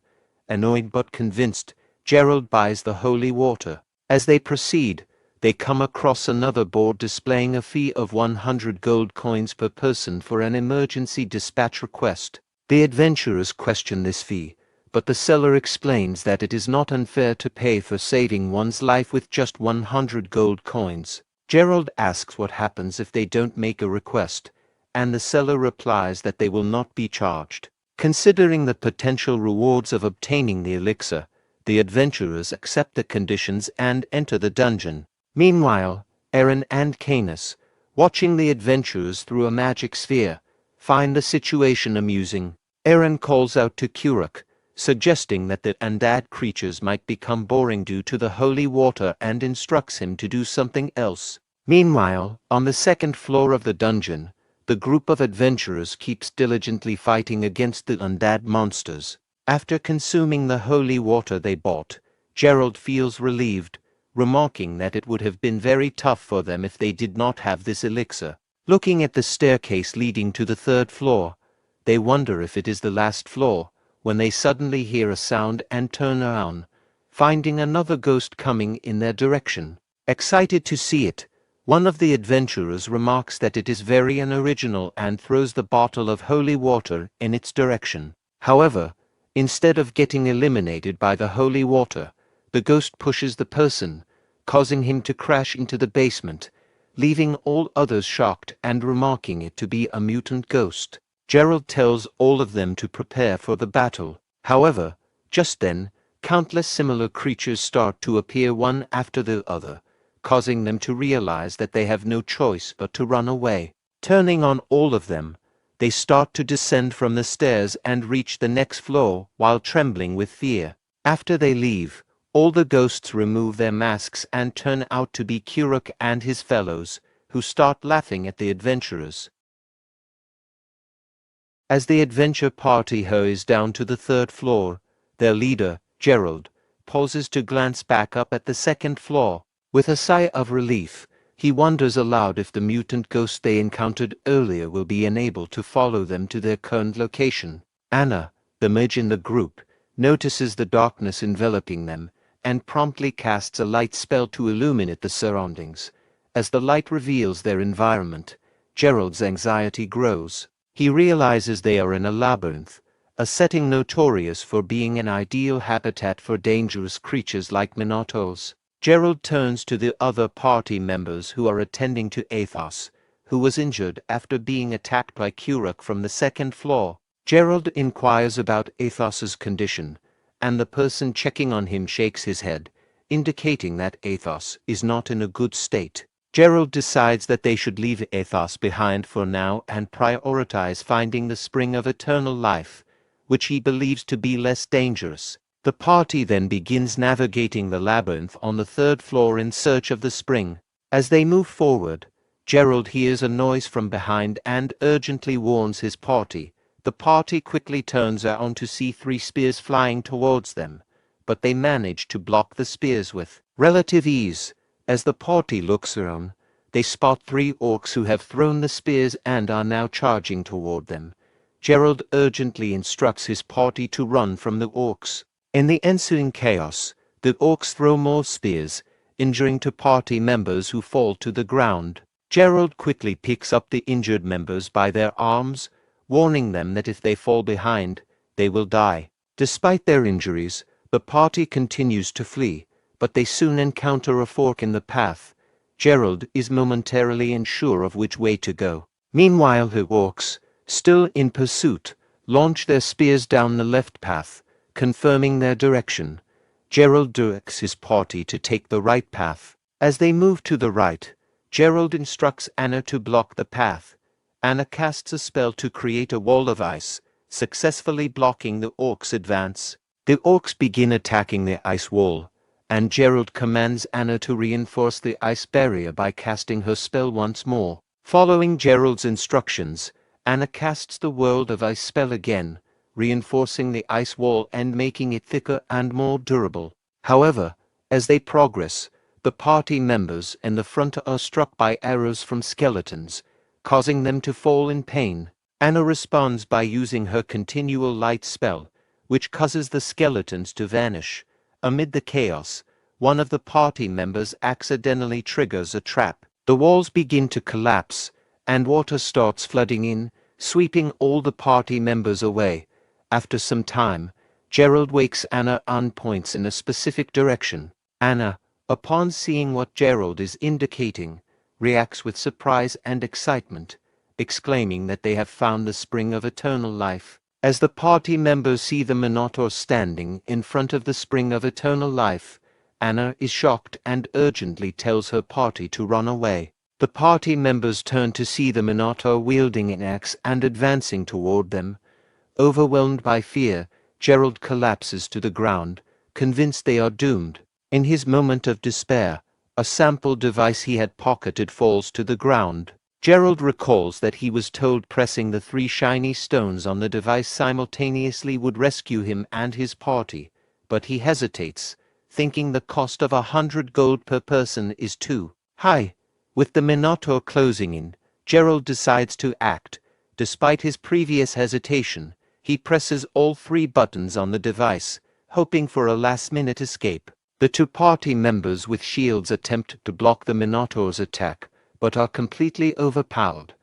Annoyed but convinced, Gerald buys the holy water. As they proceed, they come across another board displaying a fee of 100 gold coins per person for an emergency dispatch request. The adventurers question this fee, but the seller explains that it is not unfair to pay for saving one's life with just 100 gold coins. Gerald asks what happens if they don't make a request, and the seller replies that they will not be charged. Considering the potential rewards of obtaining the elixir, the adventurers accept the conditions and enter the dungeon. Meanwhile, Aaron and Canis, watching the adventurers through a magic sphere, find the situation amusing. Aaron calls out to Kuruk, suggesting that the undead creatures might become boring due to the holy water, and instructs him to do something else. Meanwhile, on the second floor of the dungeon, the group of adventurers keeps diligently fighting against the undead monsters. After consuming the holy water they bought, Gerald feels relieved, remarking that it would have been very tough for them if they did not have this elixir. Looking at the staircase leading to the third floor, they wonder if it is the last floor, when they suddenly hear a sound and turn around, finding another ghost coming in their direction. Excited to see it, one of the adventurers remarks that it is very unoriginal and throws the bottle of holy water in its direction. However, instead of getting eliminated by the holy water, the ghost pushes the person, causing him to crash into the basement, leaving all others shocked and remarking it to be a mutant ghost. Gerald tells all of them to prepare for the battle. However, just then, countless similar creatures start to appear one after the other, causing them to realize that they have no choice but to run away. Turning on all of them, they start to descend from the stairs and reach the next floor while trembling with fear. After they leave, all the ghosts remove their masks and turn out to be Kuruk and his fellows, who start laughing at the adventurers. As the adventure party hurries down to the third floor, their leader, Gerald, pauses to glance back up at the second floor. With a sigh of relief, he wonders aloud if the mutant ghost they encountered earlier will be unable to follow them to their current location. Anna, the mage in the group, notices the darkness enveloping them, and promptly casts a light spell to illuminate the surroundings. As the light reveals their environment, Gerald's anxiety grows. He realizes they are in a labyrinth, a setting notorious for being an ideal habitat for dangerous creatures like minotaurs. Gerald turns to the other party members who are attending to Athos, who was injured after being attacked by Kuruk from the second floor. Gerald inquires about Athos's condition, and the person checking on him shakes his head, indicating that Athos is not in a good state. Gerald decides that they should leave Athos behind for now and prioritize finding the spring of eternal life, which he believes to be less dangerous. The party then begins navigating the labyrinth on the third floor in search of the spring. As they move forward, Gerald hears a noise from behind and urgently warns his party. The party quickly turns around to see 3 spears flying towards them, but they manage to block the spears with relative ease. As the party looks around, they spot 3 orcs who have thrown the spears and are now charging toward them. Gerald urgently instructs his party to run from the orcs. In the ensuing chaos, the orcs throw more spears, injuring 2 party members who fall to the ground. Gerald quickly picks up the injured members by their arms, warning them that if they fall behind, they will die. Despite their injuries, the party continues to flee, but they soon encounter a fork in the path. Gerald is momentarily unsure of which way to go. Meanwhile, the orcs, still in pursuit, launch their spears down the left path, confirming their direction. Gerald directs his party to take the right path. As they move to the right, Gerald instructs Anna to block the path. Anna casts a spell to create a wall of ice, successfully blocking the orcs' advance. The orcs begin attacking the ice wall, and Gerald commands Anna to reinforce the ice barrier by casting her spell once more. Following Gerald's instructions, Anna casts the world of ice spell again, reinforcing the ice wall and making it thicker and more durable. However, as they progress, the party members in the front are struck by arrows from skeletons, causing them to fall in pain. Anna responds by using her continual light spell, which causes the skeletons to vanish. Amid the chaos, one of the party members accidentally triggers a trap. The walls begin to collapse, and water starts flooding in, sweeping all the party members away. After some time, Gerald wakes Anna and points in a specific direction. Anna, upon seeing what Gerald is indicating, reacts with surprise and excitement, exclaiming that they have found the spring of eternal life. As the party members see the Minotaur standing in front of the spring of eternal life, Anna is shocked and urgently tells her party to run away. The party members turn to see the Minotaur wielding an axe and advancing toward them. Overwhelmed by fear, Gerald collapses to the ground, convinced they are doomed. In his moment of despair, a sample device he had pocketed falls to the ground. Gerald recalls that he was told pressing the 3 shiny stones on the device simultaneously would rescue him and his party, but he hesitates, thinking the cost of 100 gold per person is too high. With the Minotaur closing in, Gerald decides to act. Despite his previous hesitation, he presses all 3 buttons on the device, hoping for a last-minute escape. The 2 party members with shields attempt to block the Minotaur's attack, but are completely overpowered.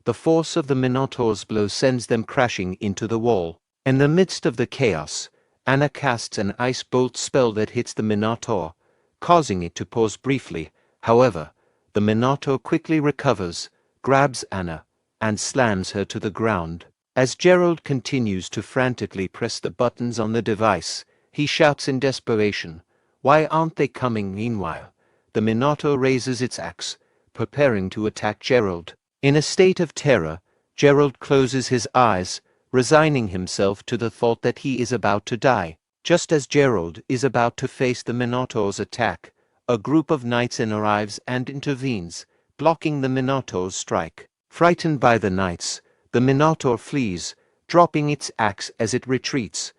The force of the Minotaur's blow sends them crashing into the wall. In the midst of the chaos, Anna casts an ice bolt spell that hits the Minotaur, causing it to pause briefly. However, the Minotaur quickly recovers, grabs Anna, and slams her to the ground. As Gerald continues to frantically press the buttons on the device, he shouts in desperation, "Why aren't they coming?" Meanwhile, the Minotaur raises its axe, preparing to attack Gerald. In a state of terror, Gerald closes his eyes, resigning himself to the thought that he is about to die. Just as Gerald is about to face the Minotaur's attack, a group of knights arrives and intervenes, blocking the Minotaur's strike. Frightened by the knights, the Minotaur flees, dropping its axe as it retreats.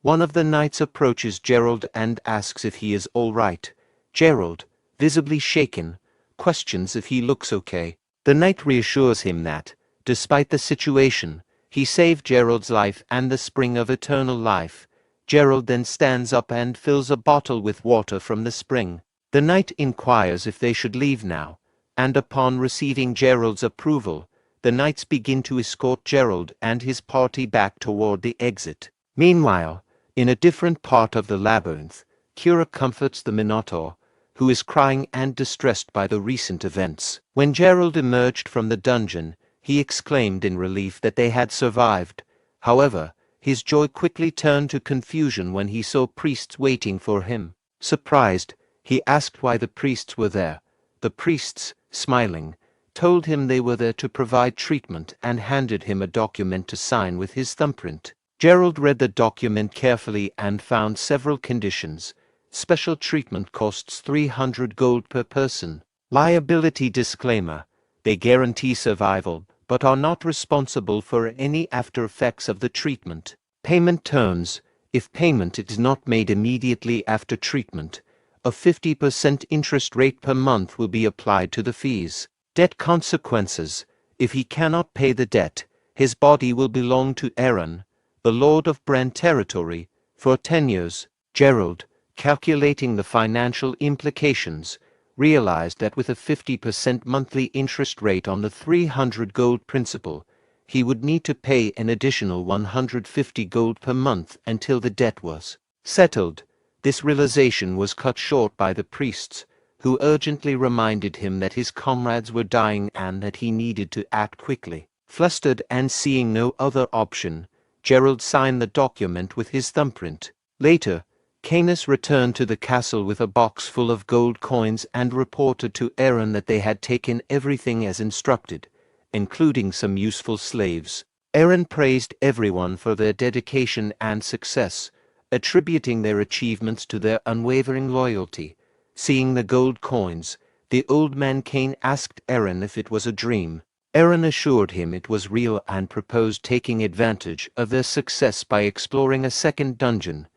One of the knights approaches Gerald and asks if he is all right. Gerald, visibly shaken, questions if he looks okay. The knight reassures him that, despite the situation, he saved Gerald's life and the spring of eternal life. Gerald then stands up and fills a bottle with water from the spring. The knight inquires if they should leave now, and upon receiving Gerald's approval, the knights begin to escort Gerald and his party back toward the exit. Meanwhile, in a different part of the labyrinth, Kira comforts the Minotaur, who is crying and distressed by the recent events. When Gerald emerged from the dungeon, he exclaimed in relief that they had survived. However, his joy quickly turned to confusion when he saw priests waiting for him. Surprised, he asked why the priests were there. The priests, smiling, told him they were there to provide treatment and handed him a document to sign with his thumbprint. Gerald read the document carefully and found several conditions. Special treatment costs 300 gold per person. Liability disclaimer: they guarantee survival, but are not responsible for any after effects of the treatment. Payment terms: if payment is not made immediately after treatment, a 50% interest rate per month will be applied to the fees. Debt consequences: if he cannot pay the debt, his body will belong to Aaron, the Lord of Brahn territory, for 10 years. Gerald, calculating the financial implications, realized that with a 50% monthly interest rate on the 300 gold principal, he would need to pay an additional 150 gold per month until the debt was settled. This realization was cut short by the priests, who urgently reminded him that his comrades were dying and that he needed to act quickly. Flustered and seeing no other option, Gerald signed the document with his thumbprint. Later, Canis returned to the castle with a box full of gold coins and reported to Aaron that they had taken everything as instructed, including some useful slaves. Aaron praised everyone for their dedication and success, attributing their achievements to their unwavering loyalty. Seeing the gold coins, the old man Cain asked Aaron if it was a dream. Aaron assured him it was real and proposed taking advantage of their success by exploring a second dungeon.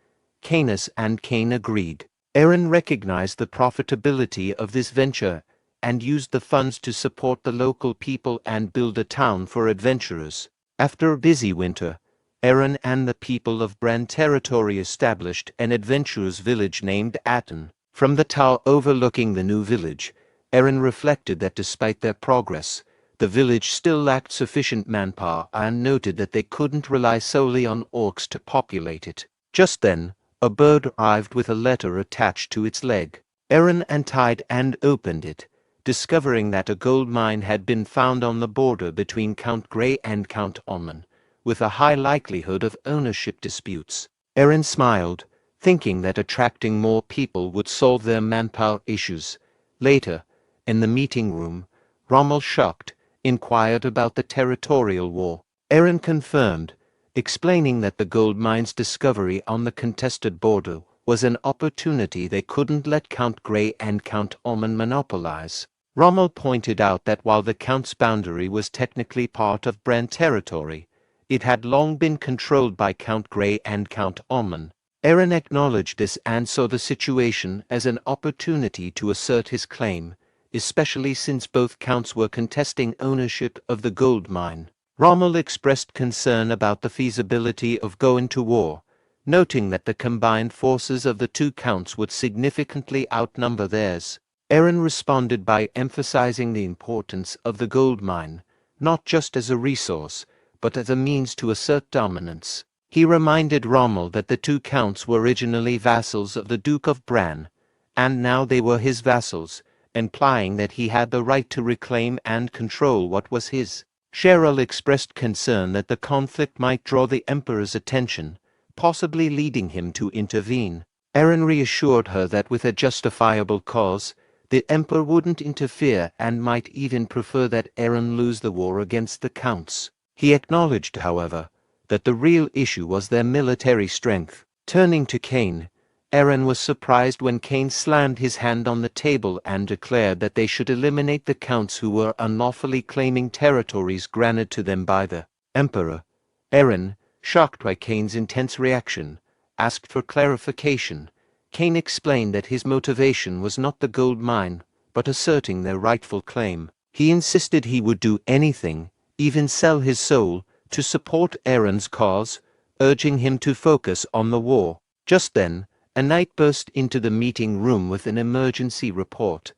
Canis and Cain agreed. Aaron recognized the profitability of this venture and used the funds to support the local people and build a town for adventurers. After a busy winter, Aaron and the people of Brahn territory established an adventurers' village named Aten. From the tower overlooking the new village, Aaron reflected that despite their progress, the village still lacked sufficient manpower and noted that they couldn't rely solely on orcs to populate it. Just then, a bird arrived with a letter attached to its leg. Aaron untied and opened it, discovering that a gold mine had been found on the border between Count Grey and Count Omen, with a high likelihood of ownership disputes. Aaron smiled, thinking that attracting more people would solve their manpower issues. Later, in the meeting room, Rommel, shocked, inquired about the territorial war. Aaron confirmed, explaining that the gold mine's discovery on the contested border was an opportunity they couldn't let Count Grey and Count Omen monopolize. Rommel pointed out that while the Count's boundary was technically part of Brahn territory, it had long been controlled by Count Grey and Count Omen. Aaron acknowledged this and saw the situation as an opportunity to assert his claim, especially since both counts were contesting ownership of the gold mine. Rommel expressed concern about the feasibility of going to war, noting that the combined forces of the two counts would significantly outnumber theirs. Aaron responded by emphasizing the importance of the gold mine, not just as a resource, but as a means to assert dominance. He reminded Rommel that the two counts were originally vassals of the Duke of Brahn, and now they were his vassals, implying that he had the right to reclaim and control what was his. Cheryl expressed concern that the conflict might draw the Emperor's attention, possibly leading him to intervene. Aaron reassured her that with a justifiable cause, the Emperor wouldn't interfere and might even prefer that Aaron lose the war against the counts. He acknowledged, however, that the real issue was their military strength. Turning to Cain, Aaron was surprised when Cain slammed his hand on the table and declared that they should eliminate the counts who were unlawfully claiming territories granted to them by the Emperor. Aaron, shocked by Cain's intense reaction, asked for clarification. Cain explained that his motivation was not the gold mine, but asserting their rightful claim. He insisted he would do anything, even sell his soul, to support Aaron's cause, urging him to focus on the war. Just then, a knight burst into the meeting room with an emergency report.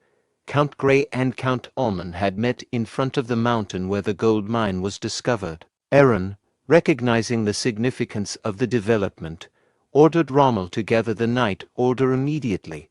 Count Grey and Count Omen had met in front of the mountain where the gold mine was discovered. Aaron, recognizing the significance of the development, ordered Rommel to gather the knight order immediately.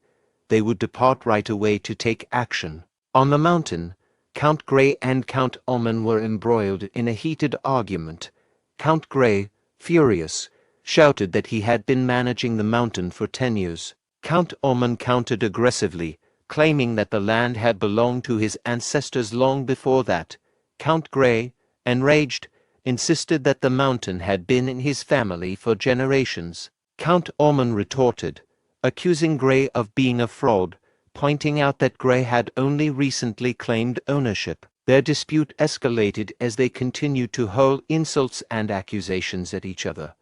They would depart right away to take action. On the mountain, Count Grey and Count Omen were embroiled in a heated argument. Count Grey, furious, shouted that he had been managing the mountain for 10 years. Count Omen countered aggressively, claiming that the land had belonged to his ancestors long before that. Count Grey, enraged, insisted that the mountain had been in his family for generations. Count Omen retorted, accusing Grey of being a fraud, pointing out that Grey had only recently claimed ownership. Their dispute escalated as they continued to hurl insults and accusations at each other.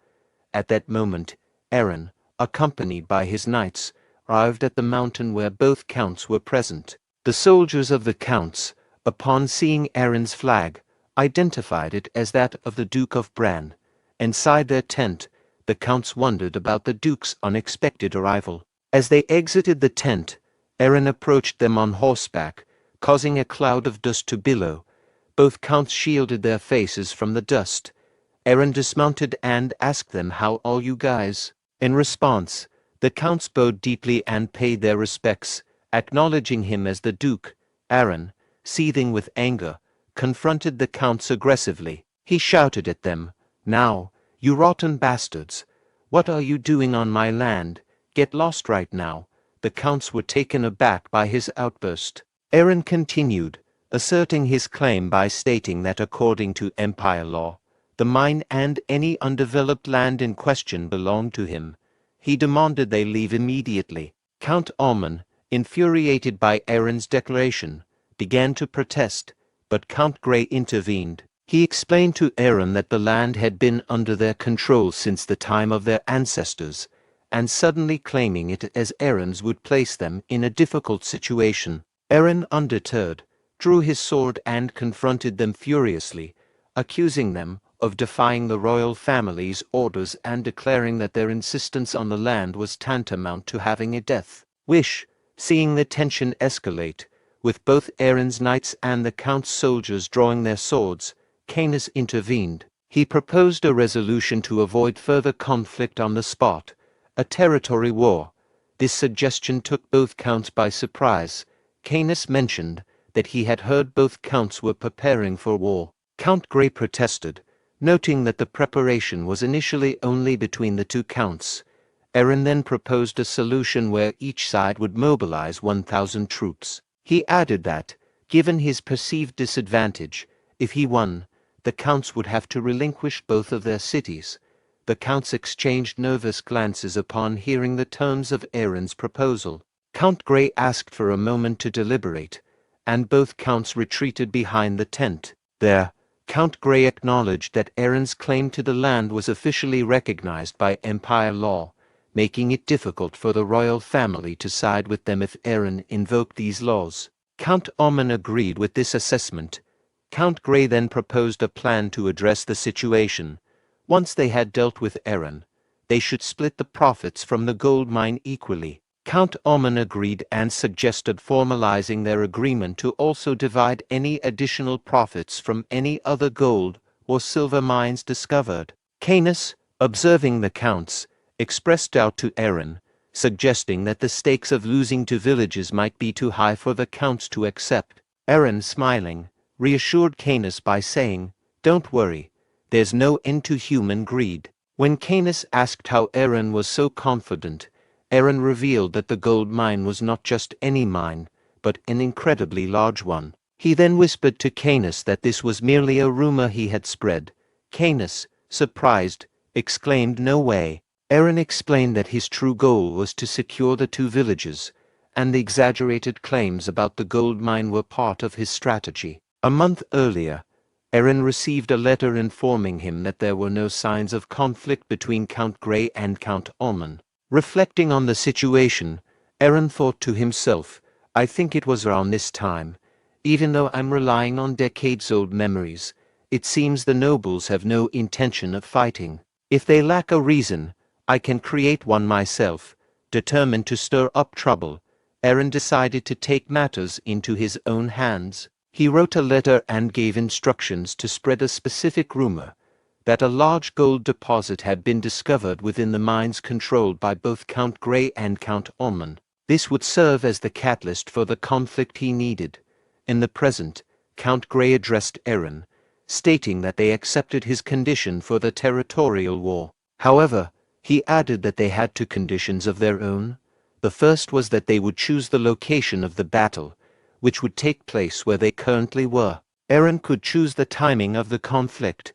At that moment, Aaron, accompanied by his knights, arrived at the mountain where both counts were present. The soldiers of the counts, upon seeing Aaron's flag, identified it as that of the Duke of Brahn. Inside their tent, the counts wondered about the Duke's unexpected arrival. As they exited the tent, Aaron approached them on horseback, causing a cloud of dust to billow. Both counts shielded their faces from the dust. Aaron dismounted and asked them, "How are you guys?" In response, the counts bowed deeply and paid their respects, acknowledging him as the Duke. Aaron, seething with anger, confronted the counts aggressively. He shouted at them, "Now, you rotten bastards! What are you doing on my land? Get lost right now." The counts were taken aback by his outburst. Aaron continued, asserting his claim by stating that according to empire law, the mine and any undeveloped land in question belonged to him. He demanded they leave immediately. Count Alman, infuriated by Aaron's declaration, began to protest, but Count Grey intervened. He explained to Aaron that the land had been under their control since the time of their ancestors, and suddenly claiming it as Aaron's would place them in a difficult situation. Aaron, undeterred, drew his sword and confronted them furiously, accusing them of defying the royal family's orders and declaring that their insistence on the land was tantamount to having a death wish. Seeing the tension escalate, with both Aaron's knights and the count's soldiers drawing their swords, Canis intervened. He proposed a resolution to avoid further conflict on the spot, a territory war. This suggestion took both counts by surprise. Canis mentioned that he had heard both counts were preparing for war. Count Grey protested, noting that the preparation was initially only between the two counts. Aaron then proposed a solution where each side would mobilize 1,000 troops. He added that, given his perceived disadvantage, if he won, the counts would have to relinquish both of their cities. The counts exchanged nervous glances upon hearing the terms of Aaron's proposal. Count Grey asked for a moment to deliberate, and both counts retreated behind the tent. There, Count Grey acknowledged that Aaron's claim to the land was officially recognized by empire law, making it difficult for the royal family to side with them if Aaron invoked these laws. Count Oman agreed with this assessment. Count Grey then proposed a plan to address the situation. Once they had dealt with Aaron, they should split the profits from the gold mine equally. Count Oman agreed and suggested formalizing their agreement to also divide any additional profits from any other gold or silver mines discovered. Canis, observing the counts, expressed doubt to Aaron, suggesting that the stakes of losing 2 villages might be too high for the counts to accept. Aaron, smiling, reassured Canis by saying, "Don't worry, there's no end to human greed." When Canis asked how Aaron was so confident, Aaron revealed that the gold mine was not just any mine, but an incredibly large one. He then whispered to Canis that this was merely a rumor he had spread. Canis, surprised, exclaimed, "No way." Aaron explained that his true goal was to secure the 2 villages, and the exaggerated claims about the gold mine were part of his strategy. A month earlier, Aaron received a letter informing him that there were no signs of conflict between Count Grey and Count Oman. Reflecting on the situation, Aaron thought to himself, "I think it was around this time. Even though I'm relying on decades-old memories, it seems the nobles have no intention of fighting. If they lack a reason, I can create one myself." Determined to stir up trouble, Aaron decided to take matters into his own hands. He wrote a letter and gave instructions to spread a specific rumor that a large gold deposit had been discovered within the mines controlled by both Count Grey and Count Oman. This would serve as the catalyst for the conflict he needed. In the present, Count Grey addressed Aaron, stating that they accepted his condition for the territorial war. However, he added that they had 2 conditions of their own. The first was that they would choose the location of the battle, which would take place where they currently were. Aaron could choose the timing of the conflict.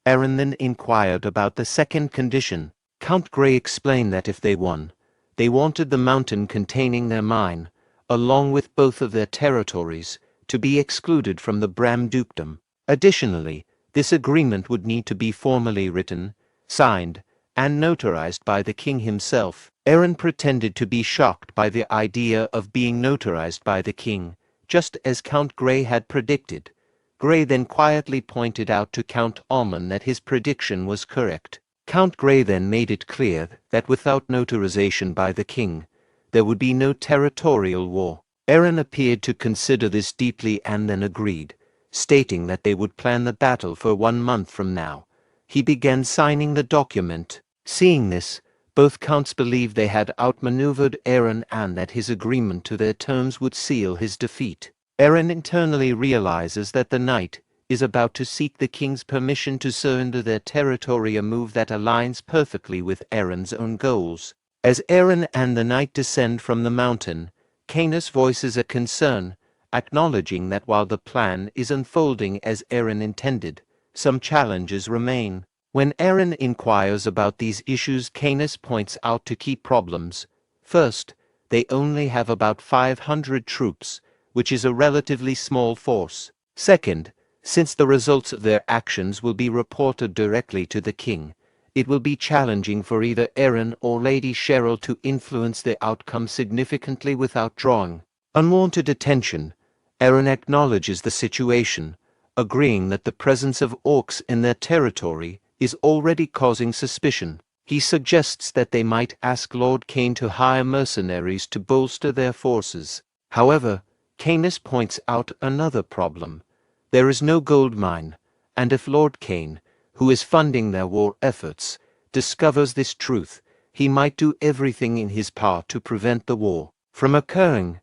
Aaron then inquired about the second condition. Count Grey explained that if they won, they wanted the mountain containing their mine, along with both of their territories, to be excluded from the Bram dukedom. Additionally, this agreement would need to be formally written, signed, and notarized by the king himself. Aaron pretended to be shocked by the idea of being notarized by the king, just as Count Grey had predicted. Grey then quietly pointed out to Count Oman that his prediction was correct. Count Grey then made it clear that without notarization by the king, there would be no territorial war. Aaron appeared to consider this deeply and then agreed, stating that they would plan the battle for 1 month from now. He began signing the document. Seeing this, both counts believed they had outmaneuvered Aaron and that his agreement to their terms would seal his defeat. Aaron internally realizes that the knight is about to seek the king's permission to surrender their territory, a move that aligns perfectly with Aaron's own goals. As Aaron and the knight descend from the mountain, Canis voices a concern, acknowledging that while the plan is unfolding as Aaron intended, some challenges remain. When Aaron inquires about these issues, Canis points out two key problems. First, they only have about 500 troops, which is a relatively small force. Second, since the results of their actions will be reported directly to the king, it will be challenging for either Aaron or Lady Cheryl to influence the outcome significantly without drawing unwanted attention. Aaron acknowledges the situation, agreeing that the presence of orcs in their territory is already causing suspicion. He suggests that they might ask Lord Cain to hire mercenaries to bolster their forces. However, Canis points out another problem. There is no gold mine, and if Lord Cain, who is funding their war efforts, discovers this truth, he might do everything in his power to prevent the war from occurring.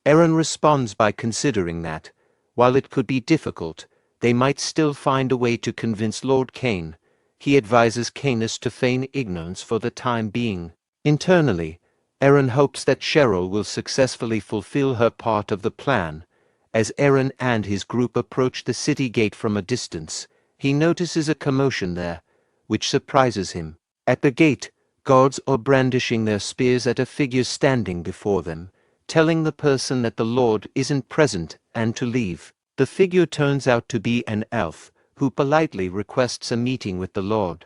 Aaron responds by considering that, while it could be difficult, they might still find a way to convince Lord Cain. He advises Canis to feign ignorance for the time being. Internally, Aaron hopes that Cheryl will successfully fulfill her part of the plan. As Aaron and his group approach the city gate from a distance, he notices a commotion there, which surprises him. At the gate, guards are brandishing their spears at a figure standing before them, telling the person that the Lord isn't present and to leave. The figure turns out to be an elf, who politely requests a meeting with the Lord.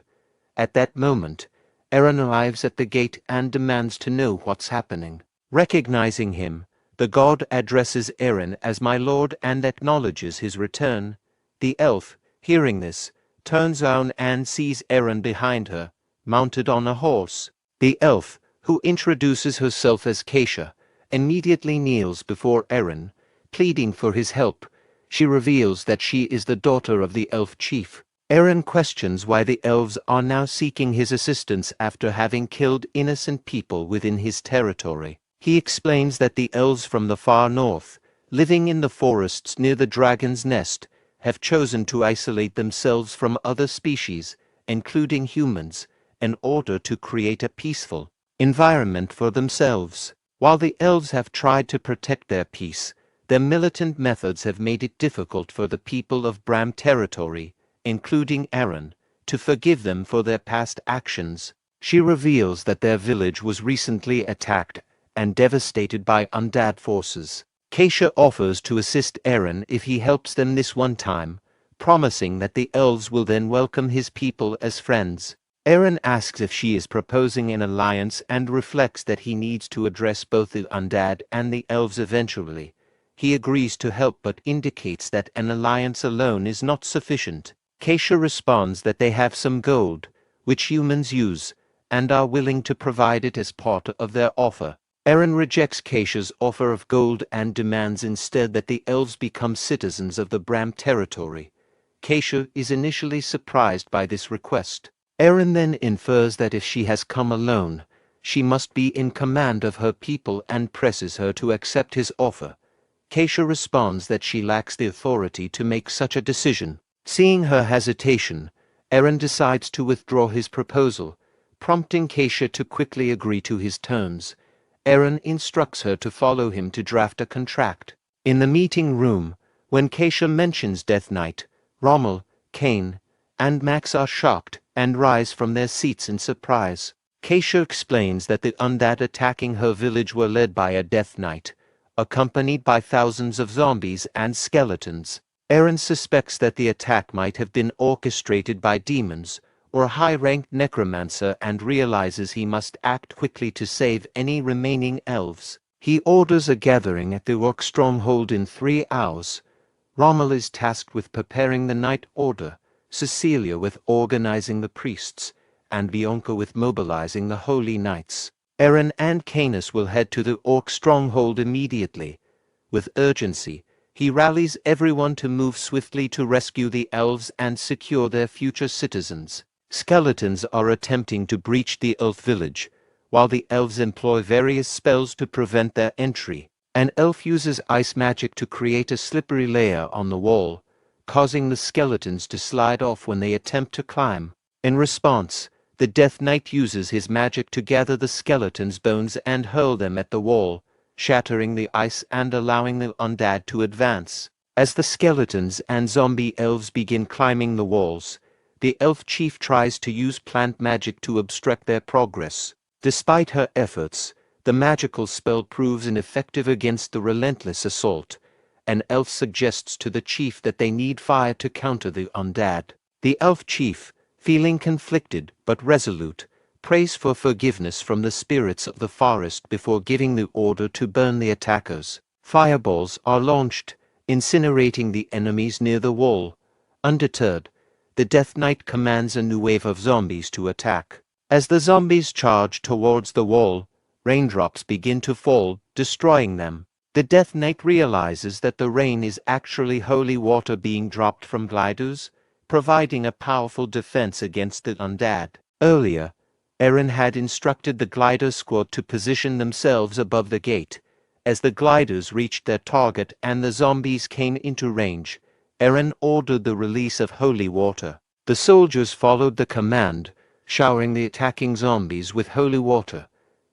At that moment, Aaron arrives at the gate and demands to know what's happening. Recognizing him, the god addresses Aaron as my lord and acknowledges his return. The elf, hearing this, turns around and sees Aaron behind her, mounted on a horse. The elf, who introduces herself as Keisha, immediately kneels before Aaron, pleading for his help. She reveals that she is the daughter of the elf chief. Aaron questions why the elves are now seeking his assistance after having killed innocent people within his territory. He explains that the elves from the far north, living in the forests near the dragon's nest, have chosen to isolate themselves from other species, including humans, in order to create a peaceful environment for themselves. While the elves have tried to protect their peace, their militant methods have made it difficult for the people of Bram territory, including Aaron, to forgive them for their past actions. She reveals that their village was recently attacked and devastated by undead forces. Keisha offers to assist Aaron if he helps them this one time, promising that the elves will then welcome his people as friends. Aaron asks if she is proposing an alliance and reflects that he needs to address both the undead and the elves eventually. He agrees to help but indicates that an alliance alone is not sufficient. Keisha responds that they have some gold, which humans use, and are willing to provide it as part of their offer. Aaron rejects Keisha's offer of gold and demands instead that the elves become citizens of the Bram territory. Keisha is initially surprised by this request. Aaron then infers that if she has come alone, she must be in command of her people and presses her to accept his offer. Keisha responds that she lacks the authority to make such a decision. Seeing her hesitation, Aaron decides to withdraw his proposal, prompting Keisha to quickly agree to his terms. Aaron instructs her to follow him to draft a contract. In the meeting room, when Keisha mentions Death Knight, Rommel, Cain, and Max are shocked and rise from their seats in surprise. Keisha explains that the undead attacking her village were led by a Death Knight, accompanied by thousands of zombies and skeletons. Aaron suspects that the attack might have been orchestrated by demons or a high-ranked necromancer and realizes he must act quickly to save any remaining elves. He orders a gathering at the orc stronghold in 3 hours. Rommel is tasked with preparing the night order, Cecilia with organizing the priests, and Bianca with mobilizing the holy knights. Aaron and Canis will head to the orc stronghold immediately. With urgency, He rallies everyone to move swiftly to rescue the elves and secure their future citizens. Skeletons are attempting to breach the elf village, while the elves employ various spells to prevent their entry. An elf uses ice magic to create a slippery layer on the wall, causing the skeletons to slide off when they attempt to climb. In response, the Death Knight uses his magic to gather the skeletons' bones and hurl them at the wall, shattering the ice and allowing the undead to advance. As the skeletons and zombie elves begin climbing the walls, the elf chief tries to use plant magic to obstruct their progress. Despite her efforts, the magical spell proves ineffective against the relentless assault. An elf suggests to the chief that they need fire to counter the undead. The elf chief, feeling conflicted but resolute, prays for forgiveness from the spirits of the forest before giving the order to burn the attackers. Fireballs are launched, incinerating the enemies near the wall. Undeterred, the Death Knight commands a new wave of zombies to attack. As the zombies charge towards the wall, raindrops begin to fall, destroying them. The Death Knight realizes that the rain is actually holy water being dropped from gliders, providing a powerful defense against the undead. Earlier, Eren had instructed the glider squad to position themselves above the gate. As the gliders reached their target and the zombies came into range, Eren ordered the release of holy water. The soldiers followed the command, showering the attacking zombies with holy water.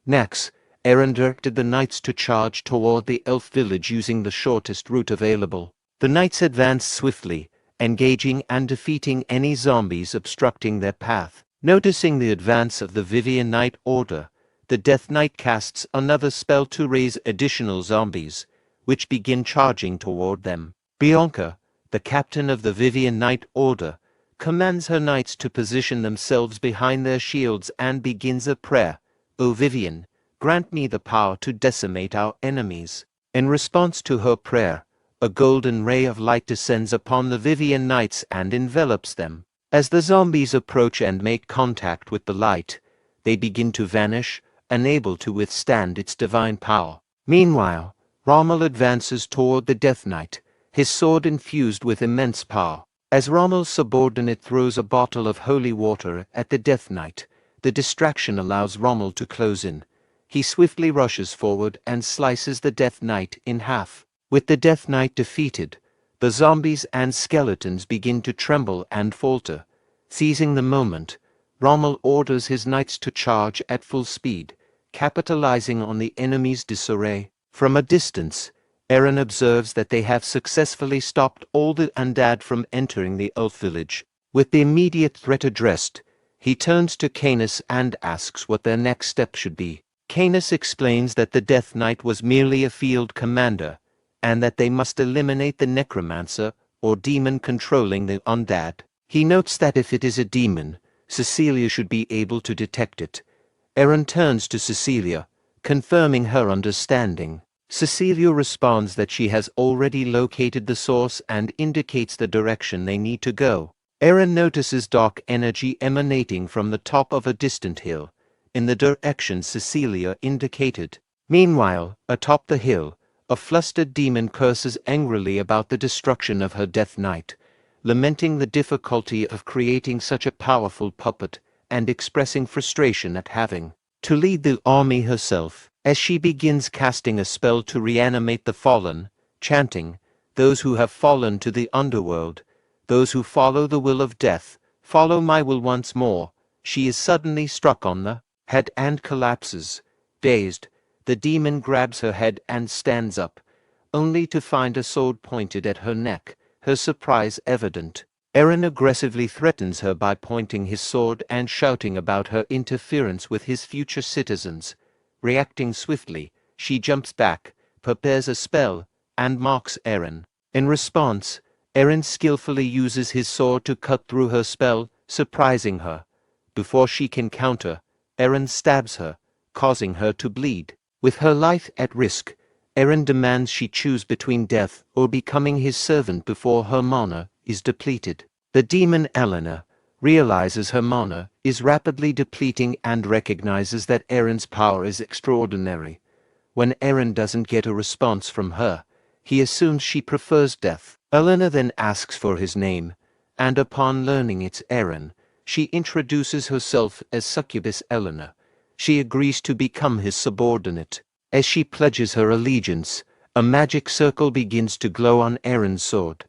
Next, Eren directed the knights to charge toward the elf village using the shortest route available. The knights advanced swiftly, engaging and defeating any zombies obstructing their path. Noticing the advance of the Vivian Knight Order, the Death Knight casts another spell to raise additional zombies, which begin charging toward them. Bianca, the captain of the Vivian Knight Order, commands her knights to position themselves behind their shields and begins a prayer. O Vivian, grant me the power to decimate our enemies. In response to her prayer, a golden ray of light descends upon the Vivian Knights and envelops them. As the zombies approach and make contact with the light, they begin to vanish, unable to withstand its divine power. Meanwhile, Rommel advances toward the Death Knight, his sword infused with immense power. As Rommel's subordinate throws a bottle of holy water at the Death Knight, the distraction allows Rommel to close in. He swiftly rushes forward and slices the Death Knight in half. With the Death Knight defeated, the zombies and skeletons begin to tremble and falter. Seizing the moment, Rommel orders his knights to charge at full speed, capitalizing on the enemy's disarray. From a distance, Eren observes that they have successfully stopped all the undead from entering the elf village. With the immediate threat addressed, he turns to Canis and asks what their next step should be. Canis explains that the Death Knight was merely a field commander, and that they must eliminate the necromancer or demon controlling the undead. He notes that if it is a demon, Cecilia should be able to detect it. Eren turns to Cecilia, confirming her understanding. Cecilia responds that she has already located the source and indicates the direction they need to go. Eren notices dark energy emanating from the top of a distant hill, in the direction Cecilia indicated. Meanwhile, atop the hill, a flustered demon curses angrily about the destruction of her Death Knight, lamenting the difficulty of creating such a powerful puppet and expressing frustration at having to lead the army herself. As she begins casting a spell to reanimate the fallen, chanting, "Those who have fallen to the underworld, those who follow the will of death, follow my will once more," she is suddenly struck on the head and collapses. Dazed, the demon grabs her head and stands up, only to find a sword pointed at her neck, her surprise evident. Eren aggressively threatens her by pointing his sword and shouting about her interference with his future citizens. Reacting swiftly, she jumps back, prepares a spell, and marks Eren. In response, Eren skillfully uses his sword to cut through her spell, surprising her. Before she can counter, Eren stabs her, causing her to bleed. With her life at risk, Eren demands she choose between death or becoming his servant before her mana is depleted. The demon Eleanor realizes her mana is rapidly depleting and recognizes that Eren's power is extraordinary. When Eren doesn't get a response from her, He assumes she prefers death. Eleanor then asks for his name, and upon learning it's Aaron, she introduces herself as Succubus Eleanor. She agrees to become his subordinate. As she pledges her allegiance, a magic circle begins to glow on Aaron's sword.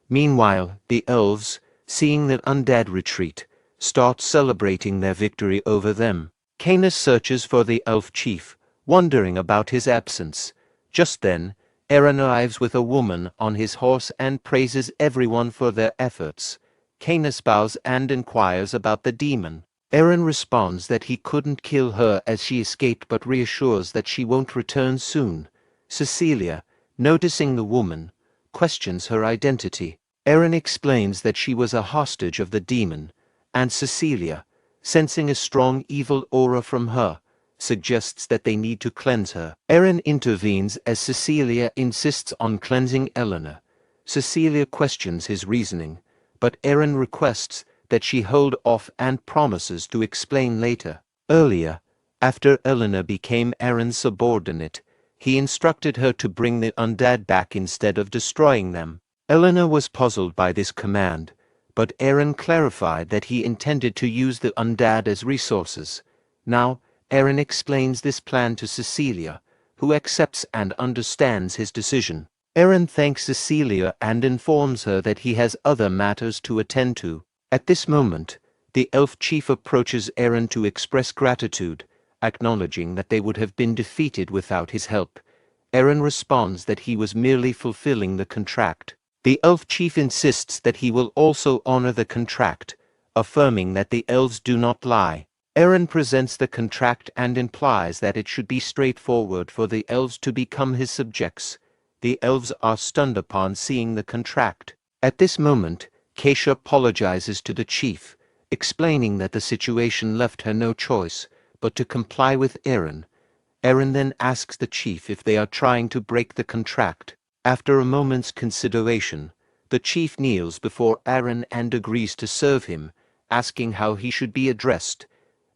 Meanwhile, the elves, seeing the undead retreat, start celebrating their victory over them. Canis searches for the elf chief, wondering about his absence. Just then, Aaron arrives with a woman on his horse and praises everyone for their efforts. Canis bows and inquires about the demon. Aaron responds that he couldn't kill her as she escaped, but reassures that she won't return soon. Cecilia, noticing the woman, questions her identity. Aaron explains that she was a hostage of the demon, and Cecilia, sensing a strong evil aura from her, suggests that they need to cleanse her. Aaron intervenes as Cecilia insists on cleansing Eleanor. Cecilia questions his reasoning, but Aaron requests that she hold off and promises to explain later. Earlier, after Eleanor became Aaron's subordinate, he instructed her to bring the undead back instead of destroying them. Eleanor was puzzled by this command, but Aaron clarified that he intended to use the undead as resources. Now, Aaron explains this plan to Cecilia, who accepts and understands his decision. Aaron thanks Cecilia and informs her that he has other matters to attend to. At this moment, the elf chief approaches Aaron to express gratitude, acknowledging that they would have been defeated without his help. Aaron responds that he was merely fulfilling the contract. The elf chief insists that he will also honor the contract, affirming that the elves do not lie. Aaron presents the contract and implies that it should be straightforward for the elves to become his subjects. The elves are stunned upon seeing the contract. At this moment, Keisha apologizes to the chief, explaining that the situation left her no choice but to comply with Aaron. Aaron then asks the chief if they are trying to break the contract. After a moment's consideration, the chief kneels before Aaron and agrees to serve him, asking how he should be addressed.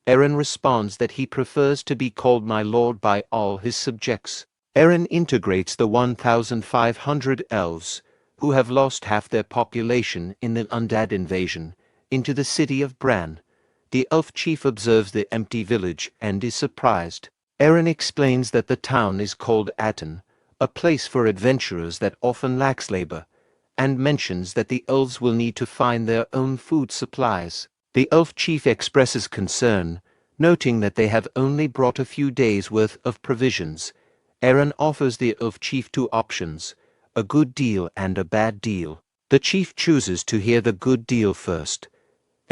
Aaron responds that he prefers to be called my lord by all his subjects. Aaron integrates the 1,500 elves, who have lost half their population in the undead invasion, into the city of Brahn. The elf chief observes the empty village and is surprised. Aaron explains that the town is called Aten, a place for adventurers that often lacks labor, and mentions that the elves will need to find their own food supplies. The elf chief expresses concern, noting that they have only brought a few days' worth of provisions. Aaron offers the elf chief two options, a good deal and a bad deal. The chief chooses to hear the good deal first.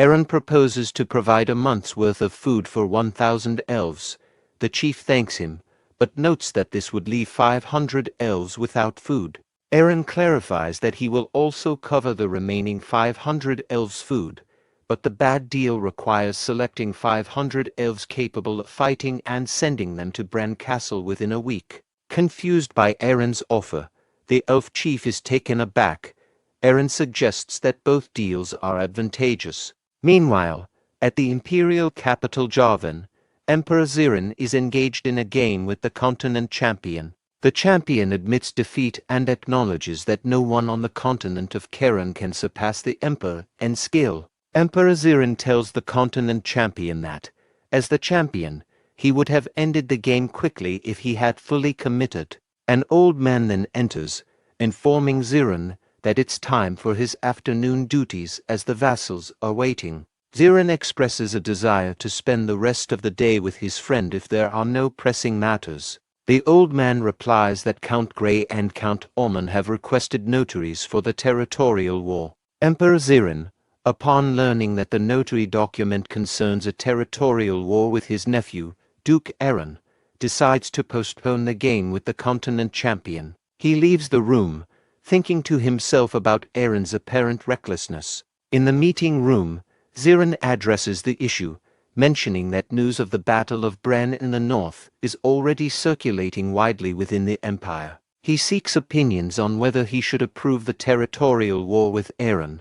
Aaron proposes to provide a month's worth of food for 1,000 elves. The chief thanks him, but notes that this would leave 500 elves without food. Aaron clarifies that he will also cover the remaining 500 elves' food, but the bad deal requires selecting 500 elves capable of fighting and sending them to Brahn Castle within a week. Confused by Aaron's offer, the elf chief is taken aback. Aaron suggests that both deals are advantageous. Meanwhile, at the imperial capital Javan, Emperor Zerone is engaged in a game with the continent champion. The champion admits defeat and acknowledges that no one on the continent of Karen can surpass the emperor in skill. Emperor Zerone tells the continent champion that, as the champion, he would have ended the game quickly if he had fully committed. An old man then enters, informing Zerone that it's time for his afternoon duties as the vassals are waiting. Zerone expresses a desire to spend the rest of the day with his friend if there are no pressing matters. The old man replies that Count Grey and Count Ormond have requested notaries for the territorial war. Emperor Zerone, upon learning that the notary document concerns a territorial war with his nephew, Duke Aaron, decides to postpone the game with the continent champion. He leaves the room, thinking to himself about Aaron's apparent recklessness. In the meeting room, Zerone addresses the issue, mentioning that news of the Battle of Brahn in the north is already circulating widely within the empire. He seeks opinions on whether he should approve the territorial war with Aaron.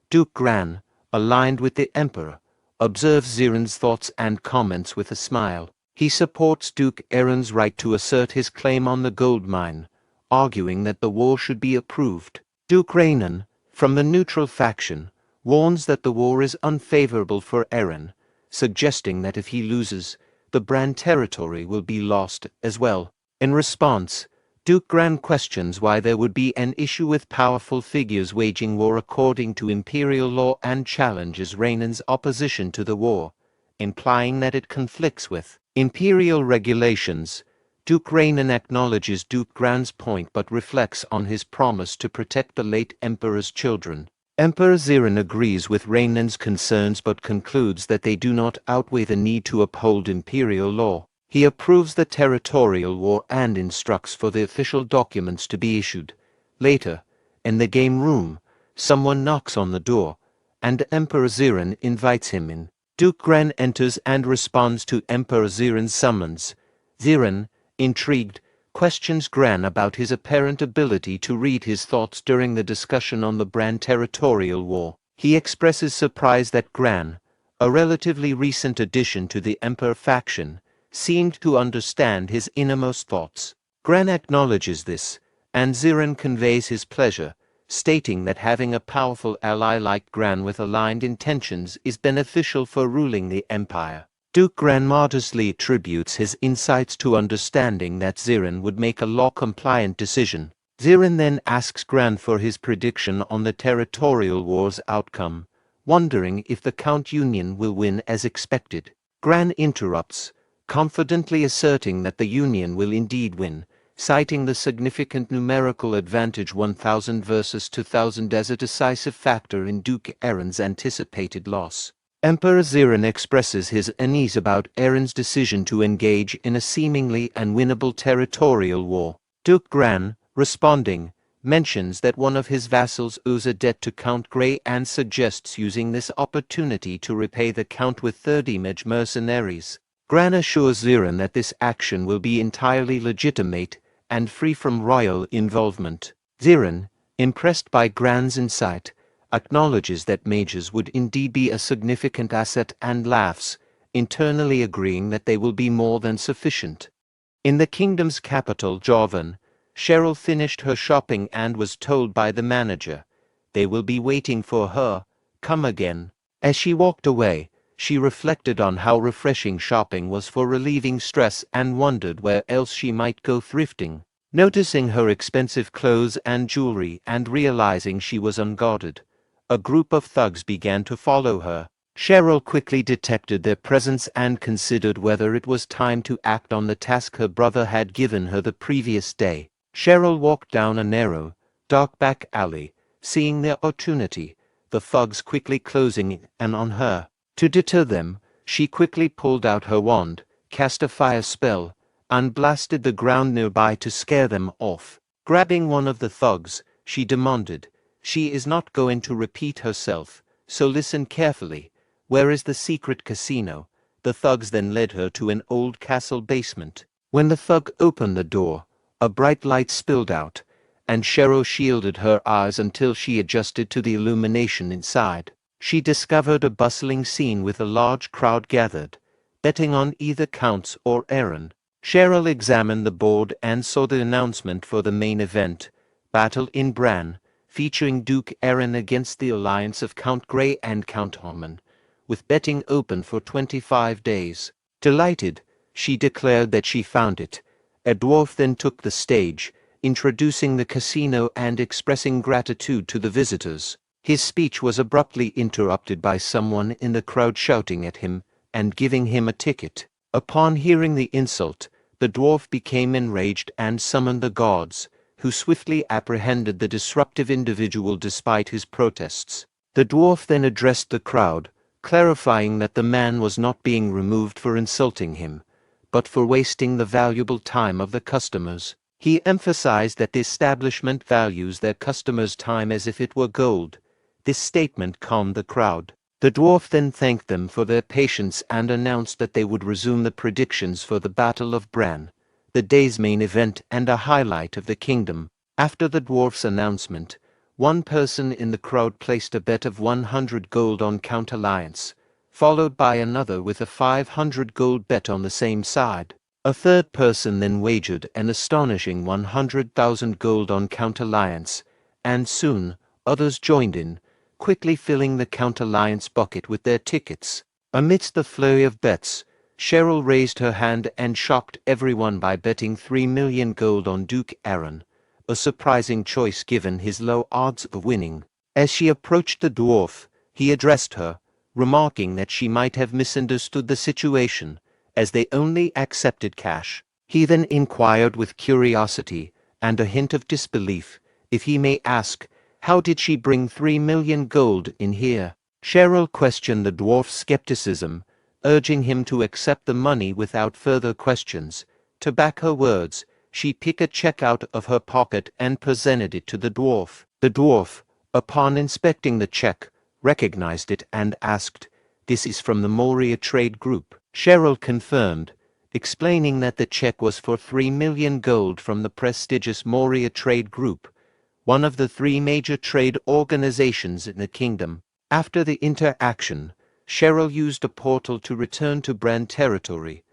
Duke Gran, aligned with the emperor, observes Zerone's thoughts and comments with a smile. He supports Duke Aaron's right to assert his claim on the gold mine, arguing that the war should be approved. Duke Rainan, from the neutral faction, warns that the war is unfavorable for Eren, suggesting that if he loses, the Brand territory will be lost as well. In response, Duke Gran questions why there would be an issue with powerful figures waging war according to imperial law and challenges Rainan's opposition to the war, implying that it conflicts with imperial regulations. Duke Rainan acknowledges Duke Gran's point but reflects on his promise to protect the late Emperor's children. Emperor Zerone agrees with Rainan's concerns but concludes that they do not outweigh the need to uphold imperial law. He approves the territorial war and instructs for the official documents to be issued. Later, in the game room, someone knocks on the door, and Emperor Zerone invites him in. Duke Gran enters and responds to Emperor Zerone's summons. Zerone, intrigued, questions Gran about his apparent ability to read his thoughts during the discussion on the Brand territorial war. He expresses surprise that Gran, a relatively recent addition to the Emperor faction, seemed to understand his innermost thoughts. Gran acknowledges this, and Zerone conveys his pleasure, stating that having a powerful ally like Gran with aligned intentions is beneficial for ruling the empire. Duke Gran modestly attributes his insights to understanding that Zerone would make a law-compliant decision. Zerone then asks Gran for his prediction on the territorial war's outcome, wondering if the Count Union will win as expected. Gran interrupts, confidently asserting that the Union will indeed win, citing the significant numerical advantage 1000 versus 2000 as a decisive factor in Duke Eren's anticipated loss. Emperor Zerone expresses his unease about Eren's decision to engage in a seemingly unwinnable territorial war. Duke Gran, responding, mentions that one of his vassals owes a debt to Count Grey and suggests using this opportunity to repay the Count with 30 mage mercenaries. Gran assures Zerone that this action will be entirely legitimate and free from royal involvement. Zerone, impressed by Gran's insight, acknowledges that mages would indeed be a significant asset and laughs, internally agreeing that they will be more than sufficient. In the kingdom's capital, Jovan, Cheryl finished her shopping and was told by the manager, "They will be waiting for her, come again." As she walked away, she reflected on how refreshing shopping was for relieving stress and wondered where else she might go thrifting. Noticing her expensive clothes and jewelry and realizing she was unguarded, a group of thugs began to follow her. Cheryl quickly detected their presence and considered whether it was time to act on the task her brother had given her the previous day. Cheryl walked down a narrow, dark back alley, seeing the opportunity, the thugs quickly closing in on her. To deter them, she quickly pulled out her wand, cast a fire spell, and blasted the ground nearby to scare them off. Grabbing one of the thugs, she demanded, "She is not going to repeat herself, so listen carefully. Where is the secret casino?" The thugs then led her to an old castle basement. When the thug opened the door, a bright light spilled out, and Cheryl shielded her eyes until she adjusted to the illumination inside. She discovered a bustling scene with a large crowd gathered, betting on either Counts or Eren. Cheryl examined the board and saw the announcement for the main event, Battle in Bran, featuring Duke Eren against the alliance of Count Grey and Count Harmon, with betting open for 25 days. Delighted, she declared that she found it. A dwarf then took the stage, introducing the casino and expressing gratitude to the visitors. His speech was abruptly interrupted by someone in the crowd shouting at him and giving him a ticket. Upon hearing the insult, the dwarf became enraged and summoned the guards, who swiftly apprehended the disruptive individual despite his protests. The dwarf then addressed the crowd, clarifying that the man was not being removed for insulting him, but for wasting the valuable time of the customers. He emphasized that the establishment values their customers' time as if it were gold. This statement calmed the crowd. The dwarf then thanked them for their patience and announced that they would resume the predictions for the Battle of Bran, the day's main event and a highlight of the kingdom. After the dwarf's announcement, one person in the crowd placed a bet of 100 gold on Count Alliance, followed by another with a 500 gold bet on the same side. A third person then wagered an astonishing 100,000 gold on Counter-Alliance, and soon others joined in, quickly filling the Counter-Alliance bucket with their tickets. Amidst the flurry of bets, Cheryl raised her hand and shocked everyone by betting 3 million gold on Duke Aaron, a surprising choice given his low odds of winning. As she approached the dwarf, he addressed her, remarking that she might have misunderstood the situation, as they only accepted cash. He then inquired with curiosity and a hint of disbelief, if he may ask, how did she bring 3 million gold in here? Cheryl questioned the dwarf's skepticism, urging him to accept the money without further questions. To back her words, she picked a check out of her pocket and presented it to the dwarf. The dwarf, upon inspecting the check, recognized it and asked, "This is from the Moria Trade Group." Cheryl confirmed, explaining that the check was for 3 million gold from the prestigious Moria Trade Group, one of the 3 major trade organizations in the kingdom. After the interaction, Cheryl used a portal to return to Brahn territory.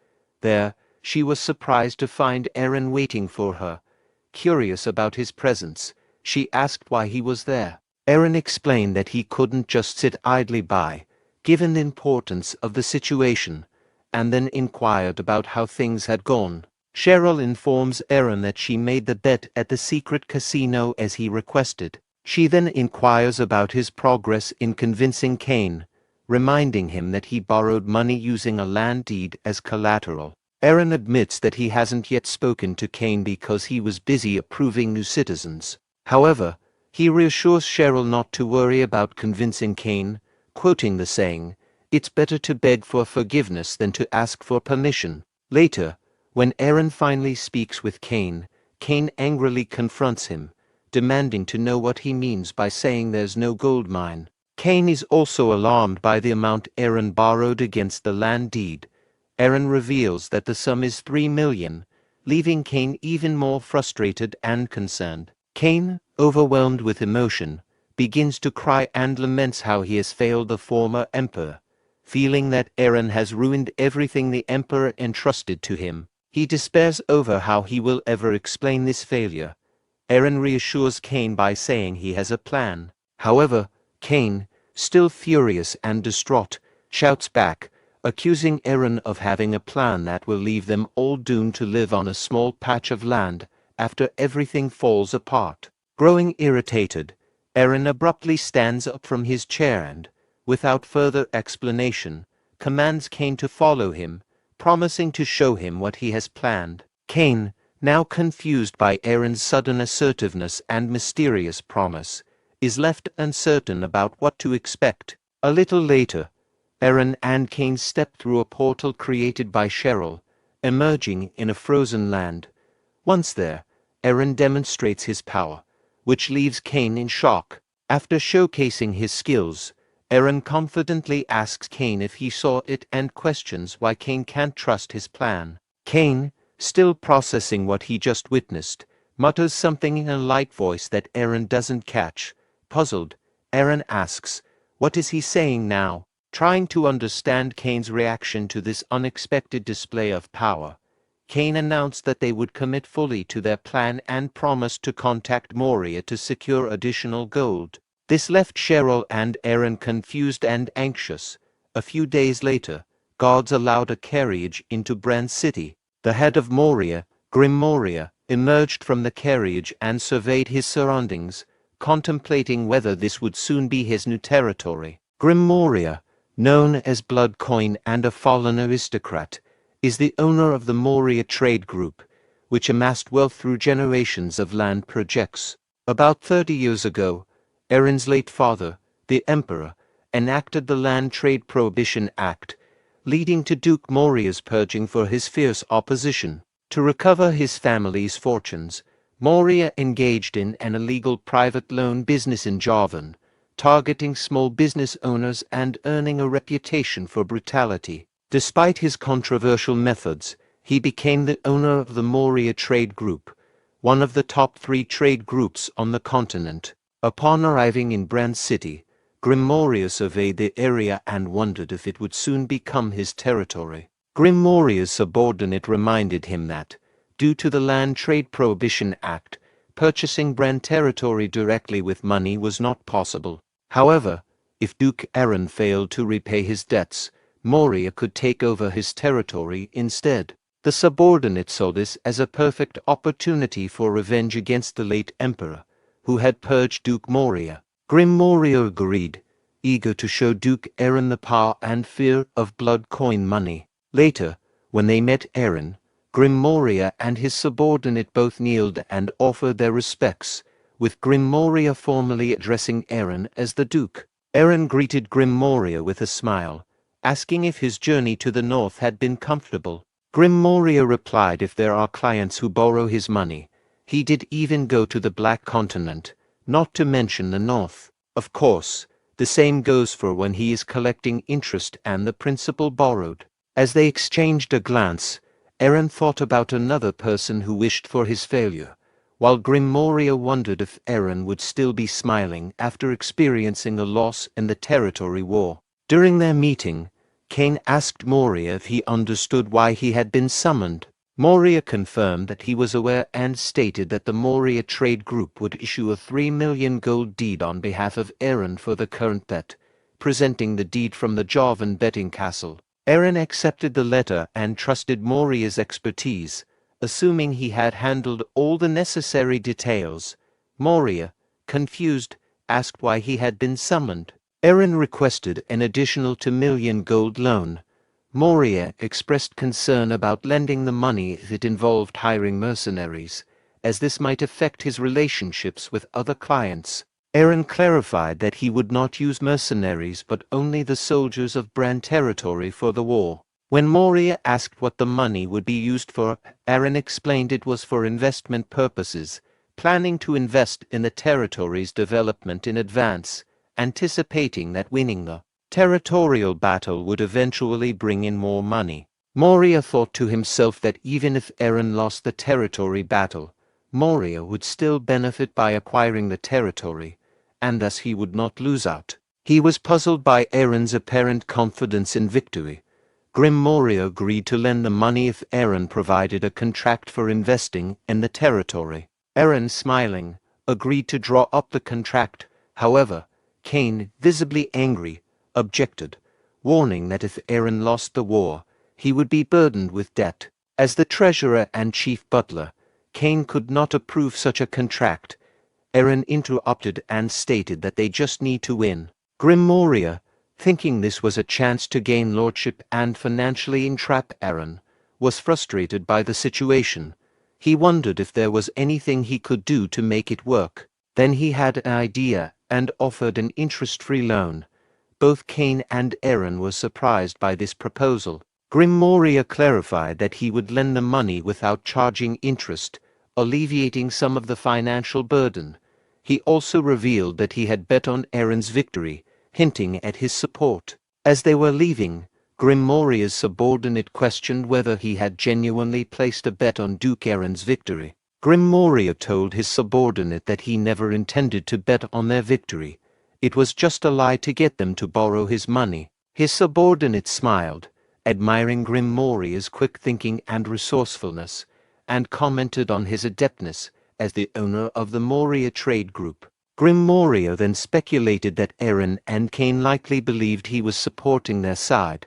There, she was surprised to find Aaron waiting for her. Curious about his presence, she asked why he was there. Aaron explained that he couldn't just sit idly by, given the importance of the situation, and then inquired about how things had gone. Cheryl informs Aaron that she made the bet at the secret casino as he requested. She then inquires about his progress in convincing Cain, reminding him that he borrowed money using a land deed as collateral. Aaron admits that he hasn't yet spoken to Cain because he was busy approving new citizens. However, he reassures Cheryl not to worry about convincing Cain, quoting the saying, "It's better to beg for forgiveness than to ask for permission." Later, when Aaron finally speaks with Cain, Cain angrily confronts him, demanding to know what he means by saying there's no gold mine. Cain is also alarmed by the amount Aaron borrowed against the land deed. Aaron reveals that the sum is 3 million, leaving Cain even more frustrated and concerned. Cain, overwhelmed with emotion, begins to cry and laments how he has failed the former emperor. Feeling that Aaron has ruined everything the emperor entrusted to him, he despairs over how he will ever explain this failure. Aaron reassures Cain by saying he has a plan. However, Cain, still furious and distraught, shouts back, accusing Aaron of having a plan that will leave them all doomed to live on a small patch of land after everything falls apart. Growing irritated, Aaron abruptly stands up from his chair and, without further explanation, commands Cain to follow him, promising to show him what he has planned. Cain, now confused by Aaron's sudden assertiveness and mysterious promise, is left uncertain about what to expect. A little later, Aaron and Cain step through a portal created by Cheryl, emerging in a frozen land. Once there, Aaron demonstrates his power, which leaves Cain in shock. After showcasing his skills, Aaron confidently asks Cain if he saw it and questions why Cain can't trust his plan. Cain, still processing what he just witnessed, mutters something in a light voice that Aaron doesn't catch. Puzzled, Aaron asks, "What is he saying now?" Trying to understand Cain's reaction to this unexpected display of power, Cain announced that they would commit fully to their plan and promised to contact Moria to secure additional gold. This left Cheryl and Aaron confused and anxious. A few days later, guards allowed a carriage into Brahn City. The head of Moria, Grim Moria, emerged from the carriage and surveyed his surroundings, contemplating whether this would soon be his new territory. Grim Moria, known as Blood Coin and a fallen aristocrat, is the owner of the Moria Trade Group, which amassed wealth through generations of land projects. About 30 years ago, Aaron's late father, the Emperor, enacted the Land Trade Prohibition Act, leading to Duke Moria's purging for his fierce opposition. To recover his family's fortunes, Moria engaged in an illegal private loan business in Javan, targeting small business owners and earning a reputation for brutality. Despite his controversial methods, he became the owner of the Moria Trade Group, one of the top 3 trade groups on the continent. Upon arriving in Brahn City, Grim Moria surveyed the area and wondered if it would soon become his territory. Grim Moria's subordinate reminded him that, due to the Land Trade Prohibition Act, purchasing Brahn territory directly with money was not possible. However, if Duke Aaron failed to repay his debts, Moria could take over his territory instead. The subordinate saw this as a perfect opportunity for revenge against the late emperor, who had purged Duke Moria. Grim Moria agreed, eager to show Duke Aaron the power and fear of blood coin money. Later, when they met Aaron, Grim Moria and his subordinate both kneeled and offered their respects, with Grim Moria formally addressing Aaron as the Duke. Aaron greeted Grim Moria with a smile, asking if his journey to the north had been comfortable. Grim Moria replied if there are clients who borrow his money. He did even go to the Black Continent, not to mention the north. Of course, the same goes for when he is collecting interest and the principal borrowed. As they exchanged a glance, Aaron thought about another person who wished for his failure, while Grim Moria wondered if Aaron would still be smiling after experiencing a loss in the territory war. During their meeting, Cain asked Moria if he understood why he had been summoned. Moria confirmed that he was aware and stated that the Moria Trade Group would issue a 3 million gold deed on behalf of Aaron for the current bet, presenting the deed from the Javan betting castle. Aaron accepted the letter and trusted Moria's expertise, assuming he had handled all the necessary details. Moria, confused, asked why he had been summoned. Aaron requested an additional 2 million gold loan. Moria expressed concern about lending the money if it involved hiring mercenaries, as this might affect his relationships with other clients. Aaron clarified that he would not use mercenaries but only the soldiers of Brahn territory for the war. When Moria asked what the money would be used for, Aaron explained it was for investment purposes, planning to invest in the territory's development in advance, anticipating that winning the territorial battle would eventually bring in more money. Moria thought to himself that even if Aaron lost the territory battle, Moria would still benefit by acquiring the territory, and thus he would not lose out. He was puzzled by Aaron's apparent confidence in victory. Grim Moria agreed to lend the money if Aaron provided a contract for investing in the territory. Aaron, smiling, agreed to draw up the contract. However, Cain, visibly angry, objected, warning that if Aaron lost the war, he would be burdened with debt. As the treasurer and chief butler, Cain could not approve such a contract. Aaron interrupted and stated that they just need to win. Grim Moria, thinking this was a chance to gain lordship and financially entrap Aaron, was frustrated by the situation. He wondered if there was anything he could do to make it work. Then he had an idea and offered an interest-free loan. Both Cain and Aaron were surprised by this proposal. Grim Moria clarified that he would lend the money without charging interest, alleviating some of the financial burden. He also revealed that he had bet on Aaron's victory, hinting at his support. As they were leaving, Grim Moria's subordinate questioned whether he had genuinely placed a bet on Duke Aaron's victory. Grim Moria told his subordinate that he never intended to bet on their victory. It was just a lie to get them to borrow his money. His subordinate smiled, admiring Grim Moria's quick thinking and resourcefulness, and commented on his adeptness as the owner of the Moria Trade Group. Grim Moria then speculated that Aaron and Cain likely believed he was supporting their side.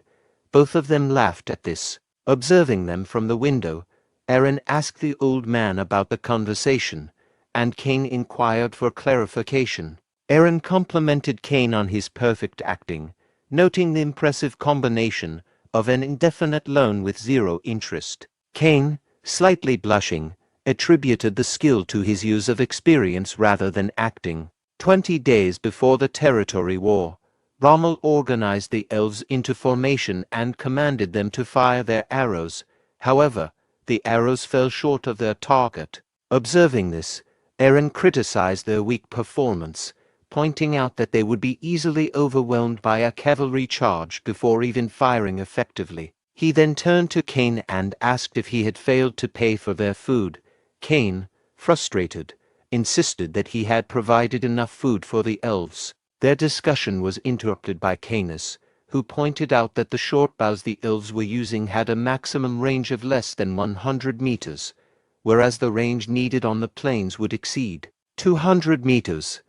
Both of them laughed at this. Observing them from the window, Aaron asked the old man about the conversation, and Cain inquired for clarification. Aaron complimented Cain on his perfect acting, noting the impressive combination of an indefinite loan with 0 interest. Cain, slightly blushing, attributed the skill to his use of experience rather than acting. 20 days before the territory war, Rommel organized the elves into formation and commanded them to fire their arrows. However, the arrows fell short of their target. Observing this, Aaron criticized their weak performance, pointing out that they would be easily overwhelmed by a cavalry charge before even firing effectively. He then turned to Cain and asked if he had failed to pay for their food. Cain, frustrated, insisted that he had provided enough food for the elves. Their discussion was interrupted by Canis, who pointed out that the short bows the elves were using had a maximum range of less than 100 meters, whereas the range needed on the plains would exceed 200 meters.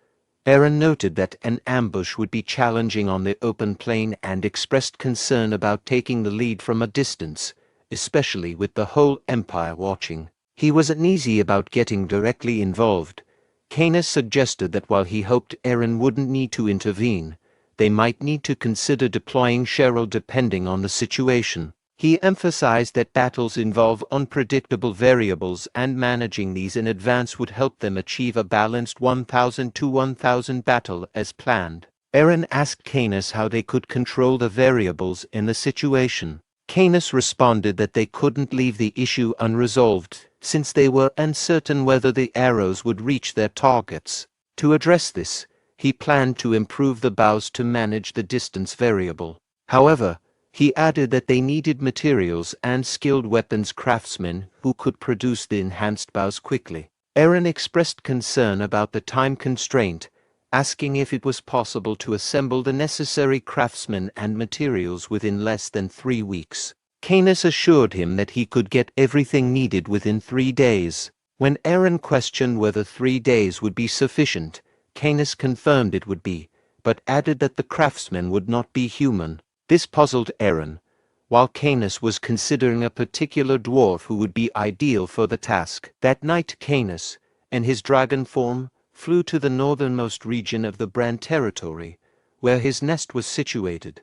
Eren noted that an ambush would be challenging on the open plain and expressed concern about taking the lead from a distance, especially with the whole empire watching. He was uneasy about getting directly involved. Canis suggested that while he hoped Eren wouldn't need to intervene, they might need to consider deploying Cheryl depending on the situation. He emphasized that battles involve unpredictable variables and managing these in advance would help them achieve a balanced 1,000 to 1,000 battle as planned. Eren asked Canis how they could control the variables in the situation. Canis responded that they couldn't leave the issue unresolved, since they were uncertain whether the arrows would reach their targets. To address this, he planned to improve the bows to manage the distance variable. However, he added that they needed materials and skilled weapons craftsmen who could produce the enhanced bows quickly. Eren expressed concern about the time constraint, asking if it was possible to assemble the necessary craftsmen and materials within less than 3 weeks. Canis assured him that he could get everything needed within 3 days. When Eren questioned whether 3 days would be sufficient, Canis confirmed it would be, but added that the craftsmen would not be human. This puzzled Eren, while Canis was considering a particular dwarf who would be ideal for the task. That night Canis, in his dragon form, flew to the northernmost region of the Brahn territory, where his nest was situated.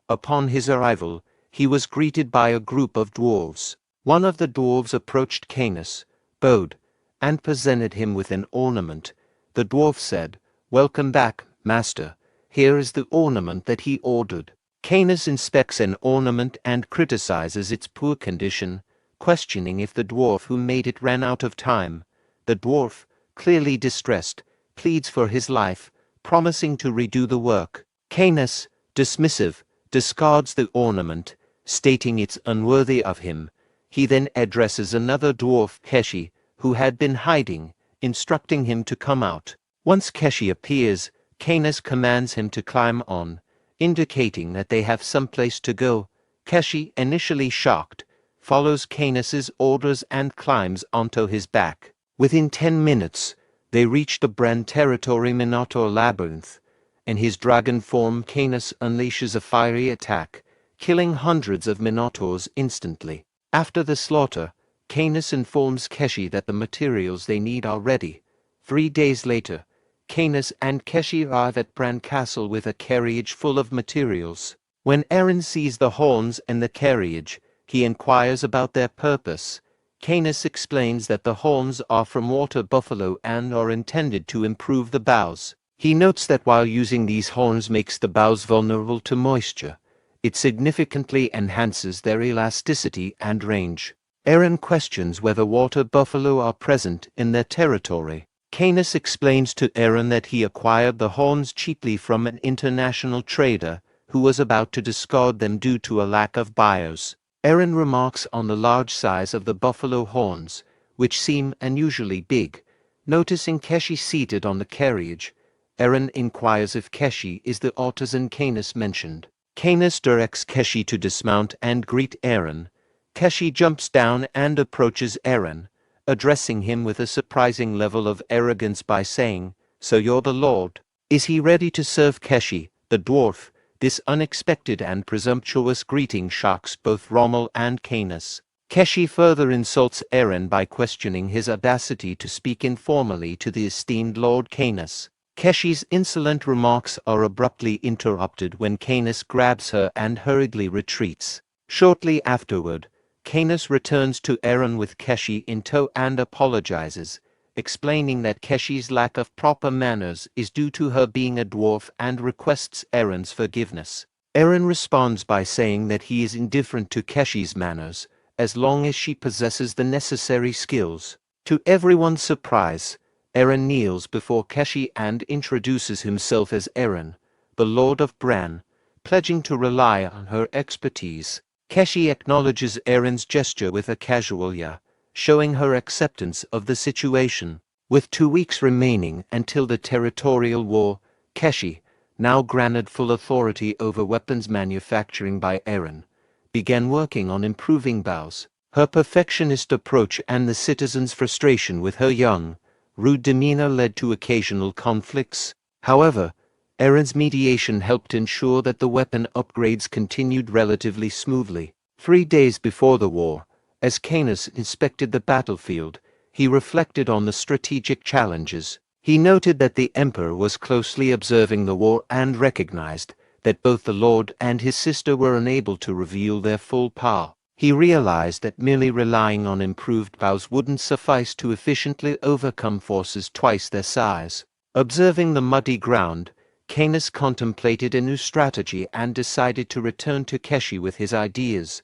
Upon his arrival, he was greeted by a group of dwarves. One of the dwarves approached Canis, bowed, and presented him with an ornament. The dwarf said, "Welcome back, master. Here is the ornament that he ordered." Canis inspects an ornament and criticizes its poor condition, questioning if the dwarf who made it ran out of time. The dwarf, clearly distressed, pleads for his life, promising to redo the work. Canis, dismissive, discards the ornament, stating it's unworthy of him. He then addresses another dwarf, Keshi, who had been hiding, instructing him to come out. Once Keshi appears, Canis commands him to climb on, indicating that they have someplace to go. Keshi, initially shocked, follows Canis's orders and climbs onto his back. Within 10 minutes, they reach the Brahn territory Minotaur labyrinth. In his dragon form, Canis unleashes a fiery attack, killing hundreds of Minotaurs instantly. After the slaughter, Canis informs Keshi that the materials they need are ready. 3 days later, Canis and Keshi arrive at Brahn Castle with a carriage full of materials. When Eren sees the horns in the carriage, he inquires about their purpose. Canis explains that the horns are from water buffalo and are intended to improve the bows. He notes that while using these horns makes the bows vulnerable to moisture, it significantly enhances their elasticity and range. Eren questions whether water buffalo are present in their territory. Canis explains to Eren that he acquired the horns cheaply from an international trader who was about to discard them due to a lack of buyers. Eren remarks on the large size of the buffalo horns, which seem unusually big. Noticing Keshi seated on the carriage, Eren inquires if Keshi is the artisan Canis mentioned. Canis directs Keshi to dismount and greet Eren. Keshi jumps down and approaches Eren, addressing him with a surprising level of arrogance by saying, "So you're the Lord?" Is he ready to serve Keshi, the dwarf? This unexpected and presumptuous greeting shocks both Rommel and Canis. Keshi further insults Eren by questioning his audacity to speak informally to the esteemed Lord Canis. Keshi's insolent remarks are abruptly interrupted when Canis grabs her and hurriedly retreats. Shortly afterward, Canis returns to Eren with Keshi in tow and apologizes, explaining that Keshi's lack of proper manners is due to her being a dwarf and requests Eren's forgiveness. Eren responds by saying that he is indifferent to Keshi's manners, as long as she possesses the necessary skills. To everyone's surprise, Eren kneels before Keshi and introduces himself as Eren, the Lord of Brahn, pledging to rely on her expertise. Keshi acknowledges Eren's gesture with a casual "yeah," showing her acceptance of the situation. With 2 weeks remaining until the territorial war, Keshi, now granted full authority over weapons manufacturing by Erin, began working on improving bows. Her perfectionist approach and the citizens' frustration with her young, rude demeanor led to occasional conflicts. However, Erin's mediation helped ensure that the weapon upgrades continued relatively smoothly. 3 days before the war, as Canis inspected the battlefield, he reflected on the strategic challenges. He noted that the Emperor was closely observing the war and recognized that both the Lord and his sister were unable to reveal their full power. He realized that merely relying on improved bows wouldn't suffice to efficiently overcome forces twice their size. Observing the muddy ground, Canis contemplated a new strategy and decided to return to Keshi with his ideas.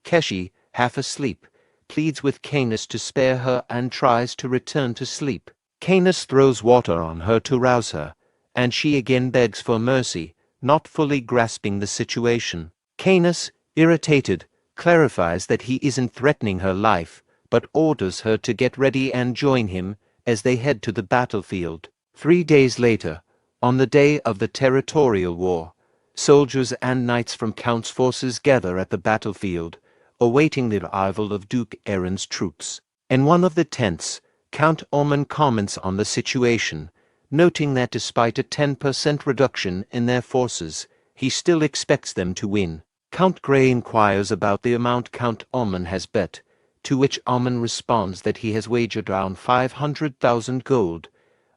Keshi, half asleep, pleads with Canis to spare her and tries to return to sleep. Canis throws water on her to rouse her, and she again begs for mercy, not fully grasping the situation. Canis, irritated, clarifies that he isn't threatening her life, but orders her to get ready and join him as they head to the battlefield. 3 days later, on the day of the territorial war, soldiers and knights from Count's forces gather at the battlefield, awaiting the arrival of Duke Erin's troops. In one of the tents, Count Oman comments on the situation, noting that despite a 10% reduction in their forces, he still expects them to win. Count Gray inquires about the amount Count Oman has bet, to which Oman responds that he has wagered around 500,000 gold.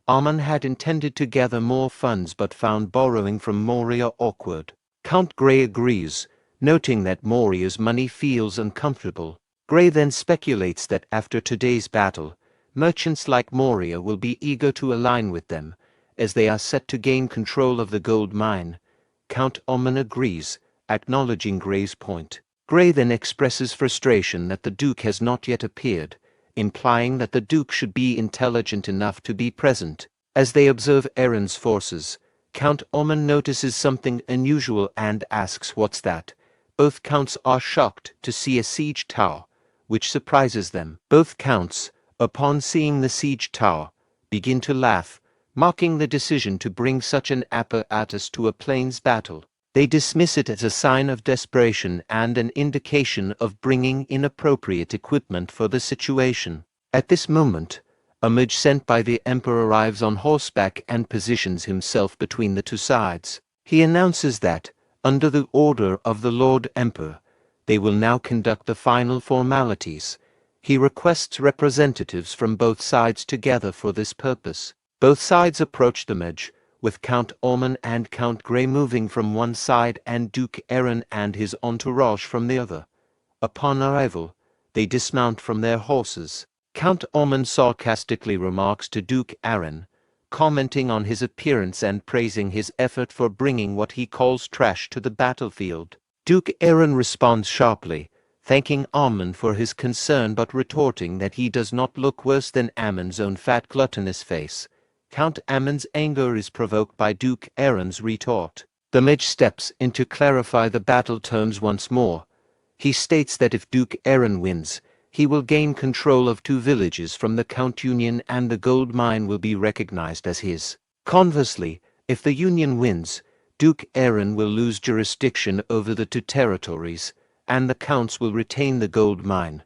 Oman had intended to gather more funds but found borrowing from Moria awkward. Count Gray agrees, noting that Moria's money feels uncomfortable. Gray then speculates that after today's battle, merchants like Moria will be eager to align with them, as they are set to gain control of the gold mine. Count Oman agrees, acknowledging Gray's point. Gray then expresses frustration that the Duke has not yet appeared, implying that the Duke should be intelligent enough to be present. As they observe Erin's forces, Count Oman notices something unusual and asks what's that. Both counts are shocked to see a siege tower, which surprises them. Both counts, upon seeing the siege tower, begin to laugh, mocking the decision to bring such an apparatus to a plains battle. They dismiss it as a sign of desperation and an indication of bringing inappropriate equipment for the situation. At this moment, a mage sent by the Emperor arrives on horseback and positions himself between the two sides. He announces that, under the order of the Lord Emperor, they will now conduct the final formalities. He requests representatives from both sides together for this purpose. Both sides approach the mage, with Count Oman and Count Gray moving from one side and Duke Erin and his entourage from the other. Upon arrival, they dismount from their horses. Count Oman sarcastically remarks to Duke Erin, commenting on his appearance and praising his effort for bringing what he calls trash to the battlefield. Duke Erin responds sharply, thanking Oman for his concern but retorting that he does not look worse than Ammon's own fat gluttonous face. Count Ammon's anger is provoked by Duke Erin's retort. The mage steps in to clarify the battle terms once more. He states that if Duke Erin wins, he will gain control of 2 villages from the Count Union and the gold mine will be recognized as his. Conversely, if the Union wins, Duke Erin will lose jurisdiction over the 2 territories, and the Counts will retain the gold mine.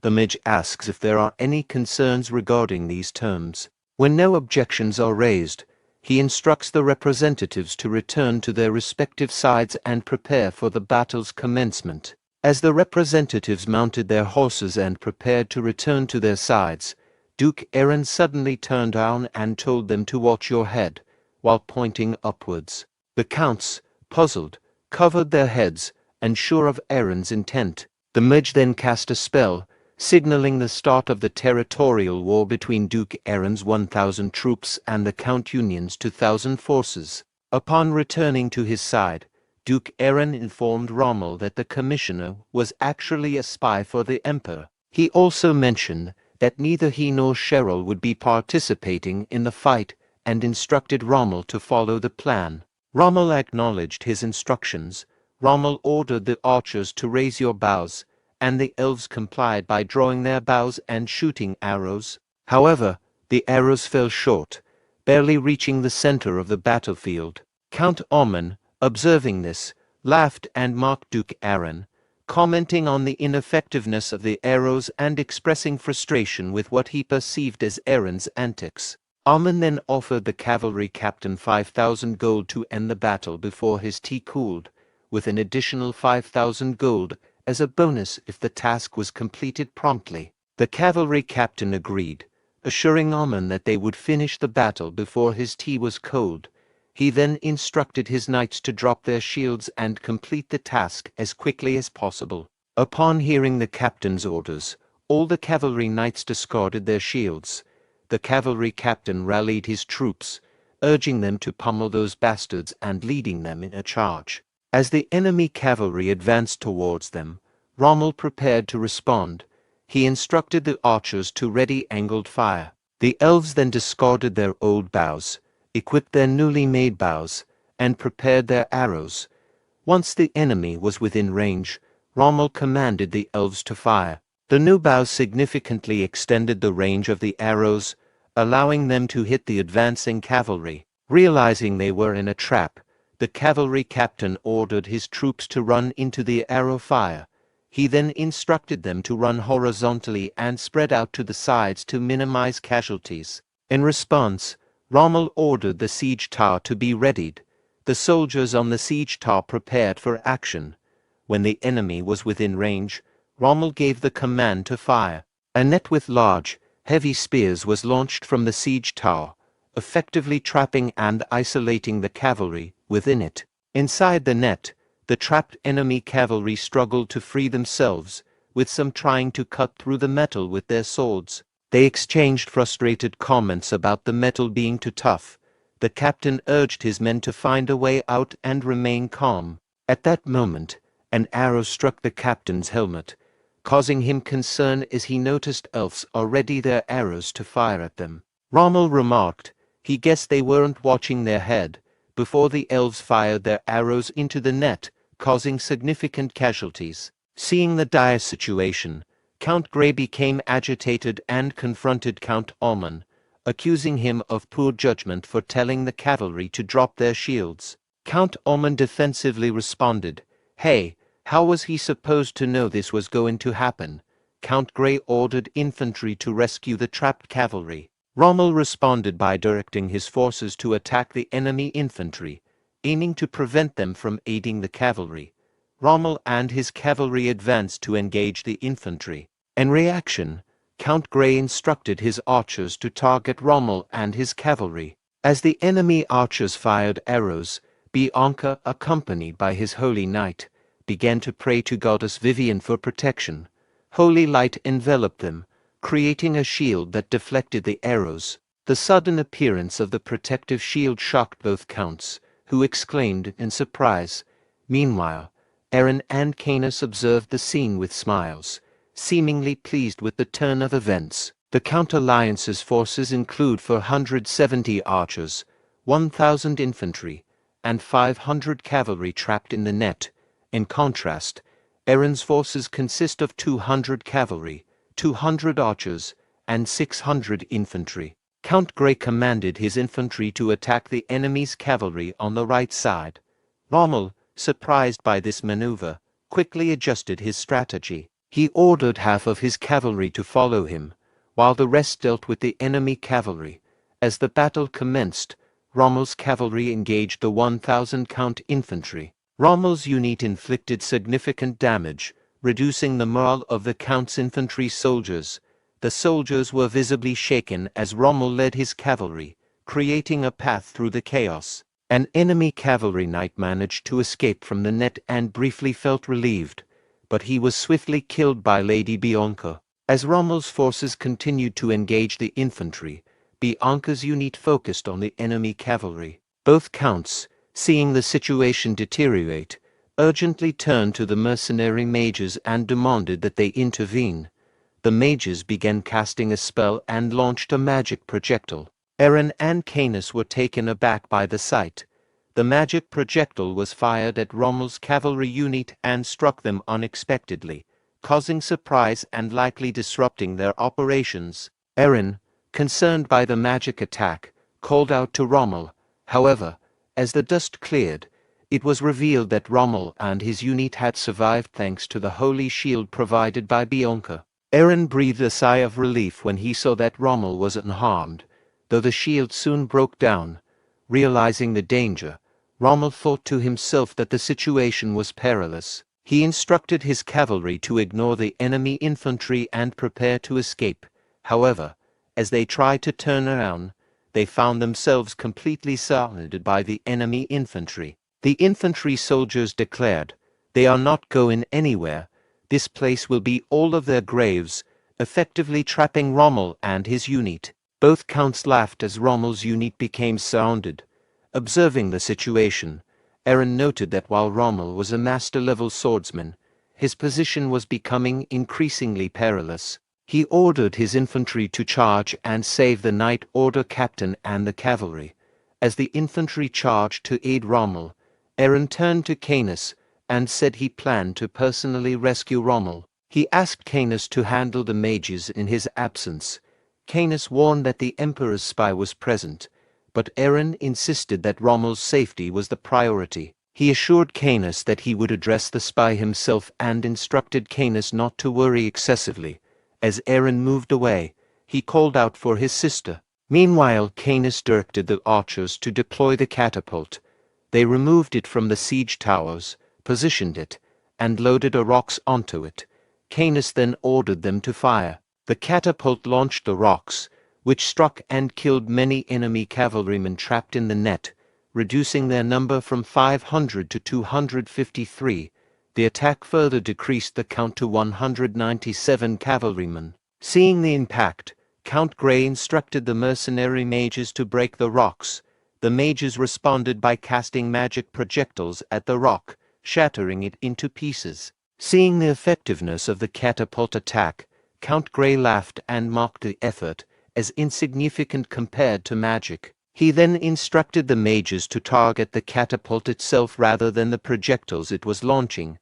The mage asks if there are any concerns regarding these terms. When no objections are raised, he instructs the representatives to return to their respective sides and prepare for the battle's commencement. As the representatives mounted their horses and prepared to return to their sides, Duke Erin suddenly turned down and told them to watch your head, while pointing upwards. The counts, puzzled, covered their heads, and sure of Erin's intent. The mage then cast a spell, signaling the start of the territorial war between Duke Erin's 1,000 troops and the Count Union's 2,000 forces. Upon returning to his side, Duke Erin informed Rommel that the commissioner was actually a spy for the Emperor. He also mentioned that neither he nor Cheryl would be participating in the fight and instructed Rommel to follow the plan. Rommel acknowledged his instructions. Rommel ordered the archers to raise your bows, and the elves complied by drawing their bows and shooting arrows. However, the arrows fell short, barely reaching the center of the battlefield. Count Oman, observing this, laughed and mocked Duke Aaron, commenting on the ineffectiveness of the arrows and expressing frustration with what he perceived as Aaron's antics. Oman then offered the cavalry captain 5,000 gold to end the battle before his tea cooled, with an additional 5,000 gold as a bonus if the task was completed promptly. The cavalry captain agreed, assuring Oman that they would finish the battle before his tea was cold. He then instructed his knights to drop their shields and complete the task as quickly as possible. Upon hearing the captain's orders, all the cavalry knights discarded their shields. The cavalry captain rallied his troops, urging them to pummel those bastards and leading them in a charge. As the enemy cavalry advanced towards them, Rommel prepared to respond. He instructed the archers to ready angled fire. The elves then discarded their old bows, equipped their newly made bows, and prepared their arrows. Once the enemy was within range, Rommel commanded the elves to fire. The new bows significantly extended the range of the arrows, allowing them to hit the advancing cavalry. Realizing they were in a trap, the cavalry captain ordered his troops to run into the arrow fire. He then instructed them to run horizontally and spread out to the sides to minimize casualties. In response, Rommel ordered the siege tower to be readied. The soldiers on the siege tower prepared for action. When the enemy was within range, Rommel gave the command to fire. A net with large, heavy spears was launched from the siege tower, effectively trapping and isolating the cavalry within it. Inside the net, the trapped enemy cavalry struggled to free themselves, with some trying to cut through the metal with their swords. They exchanged frustrated comments about the metal being too tough. The captain urged his men to find a way out and remain calm. At that moment, an arrow struck the captain's helmet, causing him concern as he noticed elves are ready their arrows to fire at them. Rommel remarked he guessed they weren't watching their head, before the elves fired their arrows into the net, causing significant casualties. Seeing the dire situation, Count Grey became agitated and confronted Count Oman, accusing him of poor judgment for telling the cavalry to drop their shields. Count Oman defensively responded, "Hey, how was he supposed to know this was going to happen?" Count Grey ordered infantry to rescue the trapped cavalry. Rommel responded by directing his forces to attack the enemy infantry, aiming to prevent them from aiding the cavalry. Rommel and his cavalry advanced to engage the infantry. In reaction, Count Grey instructed his archers to target Rommel and his cavalry. As the enemy archers fired arrows, Bianca, accompanied by his holy knight, began to pray to Goddess Vivian for protection. Holy light enveloped them, creating a shield that deflected the arrows. The sudden appearance of the protective shield shocked both counts, who exclaimed in surprise. Meanwhile, Aaron and Canis observed the scene with smiles, seemingly pleased with the turn of events. The Count Alliance's forces include 470 archers, 1,000 infantry, and 500 cavalry trapped in the net. In contrast, Aaron's forces consist of 200 cavalry, 200 archers, and 600 infantry. Count Grey commanded his infantry to attack the enemy's cavalry on the right side. Rommel, surprised by this maneuver, quickly adjusted his strategy. He ordered half of his cavalry to follow him, while the rest dealt with the enemy cavalry. As the battle commenced, Rommel's cavalry engaged the 1,000 Count infantry. Rommel's unit inflicted significant damage, reducing the morale of the Count's infantry soldiers. The soldiers were visibly shaken as Rommel led his cavalry, creating a path through the chaos. An enemy cavalry knight managed to escape from the net and briefly felt relieved, but he was swiftly killed by Lady Bianca. As Rommel's forces continued to engage the infantry, Bianca's unit focused on the enemy cavalry. Both counts, seeing the situation deteriorate, urgently turned to the mercenary mages and demanded that they intervene. The mages began casting a spell and launched a magic projectile. Aaron and Canis were taken aback by the sight. The magic projectile was fired at Rommel's cavalry unit and struck them unexpectedly, causing surprise and likely disrupting their operations. Aaron, concerned by the magic attack, called out to Rommel. However, As the dust cleared, it was revealed that Rommel and his unit had survived thanks to the holy shield provided by Bianca. Eren breathed a sigh of relief when he saw that Rommel was unharmed, though the shield soon broke down. Realizing the danger, Rommel thought to himself that the situation was perilous. He instructed his cavalry to ignore the enemy infantry and prepare to escape. However, as they tried to turn around, they found themselves completely surrounded by the enemy infantry. The infantry soldiers declared, "They are not going anywhere. This place will be all of their graves," effectively trapping Rommel and his unit. Both counts laughed as Rommel's unit became surrounded. Observing the situation, Eren noted that while Rommel was a master-level swordsman, his position was becoming increasingly perilous. He ordered his infantry to charge and save the Night Order captain and the cavalry. As the infantry charged to aid Rommel, Eren turned to Canis and said he planned to personally rescue Rommel. He asked Canis to handle the mages in his absence. Canis warned that the Emperor's spy was present, but Eren insisted that Rommel's safety was the priority. He assured Canis that he would address the spy himself and instructed Canis not to worry excessively. As Eren moved away, he called out for his sister. Meanwhile, Canis directed the archers to deploy the catapult. They removed it from the siege towers, positioned it, and loaded a rocks onto it. Canis then ordered them to fire. The catapult launched the rocks, which struck and killed many enemy cavalrymen trapped in the net, reducing their number from 500 to 253. The attack further decreased the count to 197 cavalrymen. Seeing the impact, Count Grey instructed the mercenary mages to break the rocks. The mages responded by casting magic projectiles at the rock, shattering it into pieces. Seeing the effectiveness of the catapult attack, Count Grey laughed and mocked the effort as insignificant compared to magic. He then instructed the mages to target the catapult itself rather than the projectiles it was launching.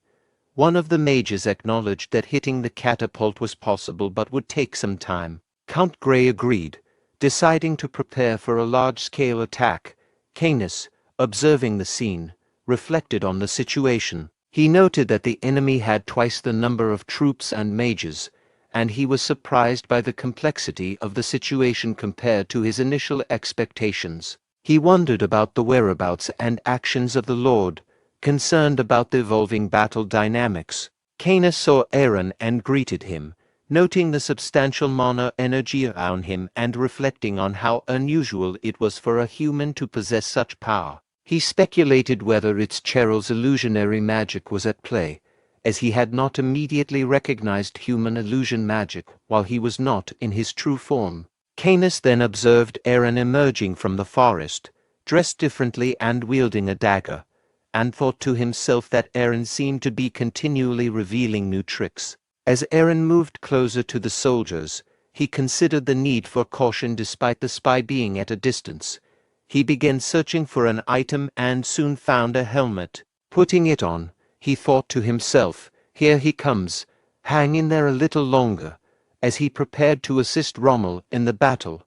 One of the mages acknowledged that hitting the catapult was possible but would take some time. Count Grey agreed, deciding to prepare for a large-scale attack. Canis, observing the scene, reflected on the situation. He noted that the enemy had twice the number of troops and mages, and he was surprised by the complexity of the situation compared to his initial expectations. He wondered about the whereabouts and actions of the Lord, concerned about the evolving battle dynamics. Canis saw Eren and greeted him, noting the substantial mana energy around him and reflecting on how unusual it was for a human to possess such power. He speculated whether its Cheryl's illusionary magic was at play, as he had not immediately recognized human illusion magic while he was not in his true form. Canis then observed Eren emerging from the forest, dressed differently and wielding a dagger, and thought to himself that Eren seemed to be continually revealing new tricks. As Eren moved closer to the soldiers, he considered the need for caution despite the spy being at a distance. He began searching for an item and soon found a helmet. Putting it on, he thought to himself, "Here he comes, hang in there a little longer," as he prepared to assist Rommel in the battle.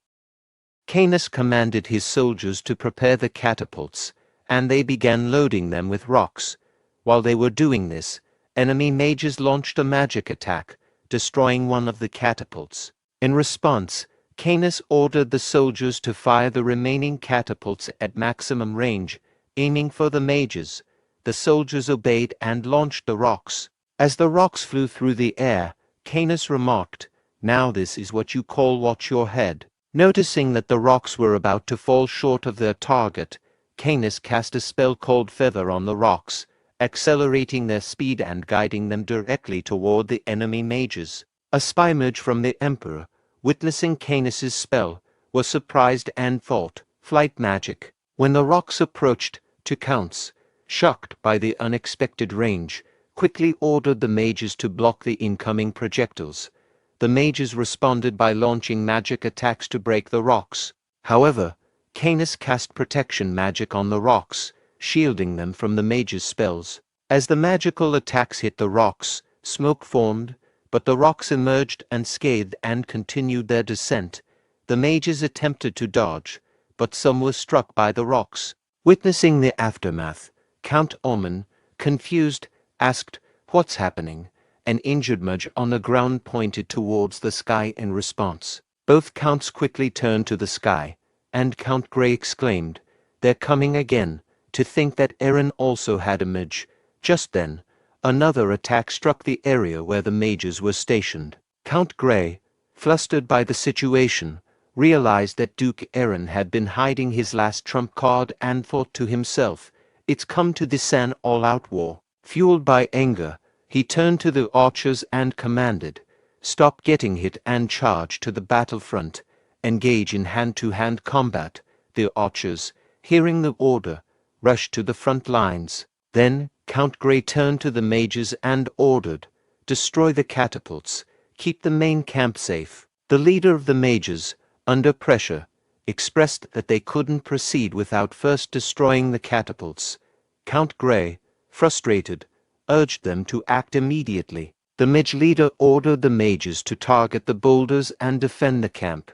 Canis commanded his soldiers to prepare the catapults, and they began loading them with rocks. While they were doing this, enemy mages launched a magic attack, destroying one of the catapults. In response, Canis ordered the soldiers to fire the remaining catapults at maximum range, aiming for the mages. The soldiers obeyed and launched the rocks. As the rocks flew through the air, Canis remarked, "Now this is what you call watch your head." Noticing that the rocks were about to fall short of their target, Canis cast a spell called Feather on the rocks, accelerating their speed and guiding them directly toward the enemy mages. A spy mage from the Emperor, witnessing Canis's spell, was surprised and thought, "Flight magic." When the rocks approached, Counts, shocked by the unexpected range, quickly ordered the mages to block the incoming projectiles. The mages responded by launching magic attacks to break the rocks. However, Canis cast protection magic on the rocks, shielding them from the mages' spells. As the magical attacks hit the rocks, smoke formed, but the rocks emerged unscathed and continued their descent. The mages attempted to dodge, but some were struck by the rocks. Witnessing the aftermath, Count Ormond, confused, asked, "What's happening?" An injured mage on the ground pointed towards the sky in response. Both counts quickly turned to the sky, and Count Grey exclaimed, "They're coming again." To think that Erin also had a mage. Just then, another attack struck the area where the mages were stationed. Count Grey, flustered by the situation, realized that Duke Erin had been hiding his last trump card and thought to himself, "It's come to this, an all-out war." Fueled by anger, he turned to the archers and commanded, "Stop getting hit and charge to the battlefront. Engage in hand-to-hand combat." The archers, hearing the order, rushed to the front lines. Then Count Grey turned to the mages and ordered, "Destroy the catapults. Keep the main camp safe." The leader of the mages, under pressure, expressed that they couldn't proceed without first destroying the catapults. Count Grey, frustrated, urged them to act immediately. The mage leader ordered the mages to target the boulders and defend the camp.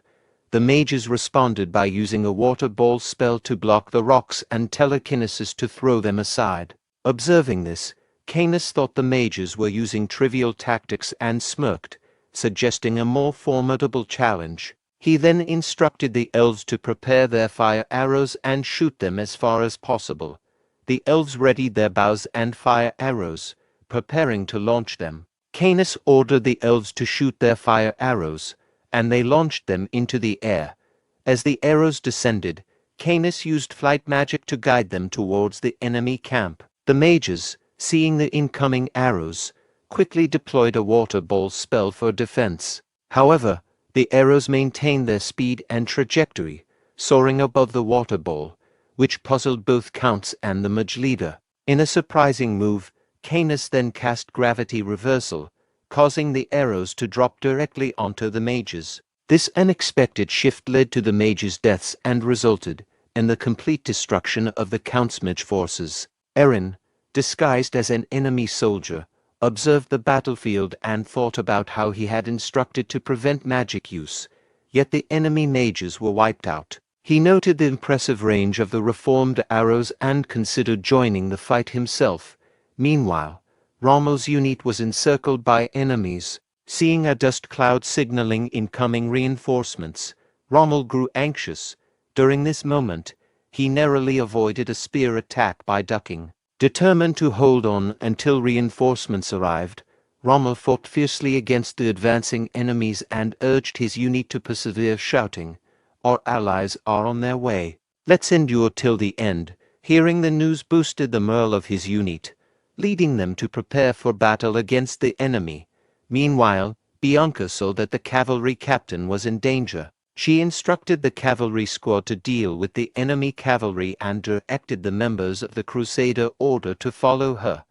The mages responded by using a water ball spell to block the rocks and telekinesis to throw them aside. Observing this, Canis thought the mages were using trivial tactics and smirked, suggesting a more formidable challenge. He then instructed the elves to prepare their fire arrows and shoot them as far as possible. The elves readied their bows and fire arrows, preparing to launch them. Canis ordered the elves to shoot their fire arrows, and they launched them into the air. As the arrows descended, Canis used flight magic to guide them towards the enemy camp. The mages, seeing the incoming arrows, quickly deployed a water ball spell for defense. However, the arrows maintained their speed and trajectory, soaring above the water ball, which puzzled both counts and the mage leader. In a surprising move, Canis then cast gravity reversal, causing the arrows to drop directly onto the mages. This unexpected shift led to the mages' deaths and resulted in the complete destruction of the count's mage forces. Erin, disguised as an enemy soldier, observed the battlefield and thought about how he had instructed to prevent magic use, yet the enemy mages were wiped out. He noted the impressive range of the reformed arrows and considered joining the fight himself. Meanwhile, Rommel's unit was encircled by enemies. Seeing a dust cloud signaling incoming reinforcements, Rommel grew anxious. During this moment, he narrowly avoided a spear attack by ducking. Determined to hold on until reinforcements arrived, Rommel fought fiercely against the advancing enemies and urged his unit to persevere, shouting, "Our allies are on their way. Let's endure till the end." Hearing the news boosted the morale of his unit, leading them to prepare for battle against the enemy. Meanwhile, Bianca saw that the cavalry captain was in danger. She instructed the cavalry squad to deal with the enemy cavalry and directed the members of the Crusader Order to follow her.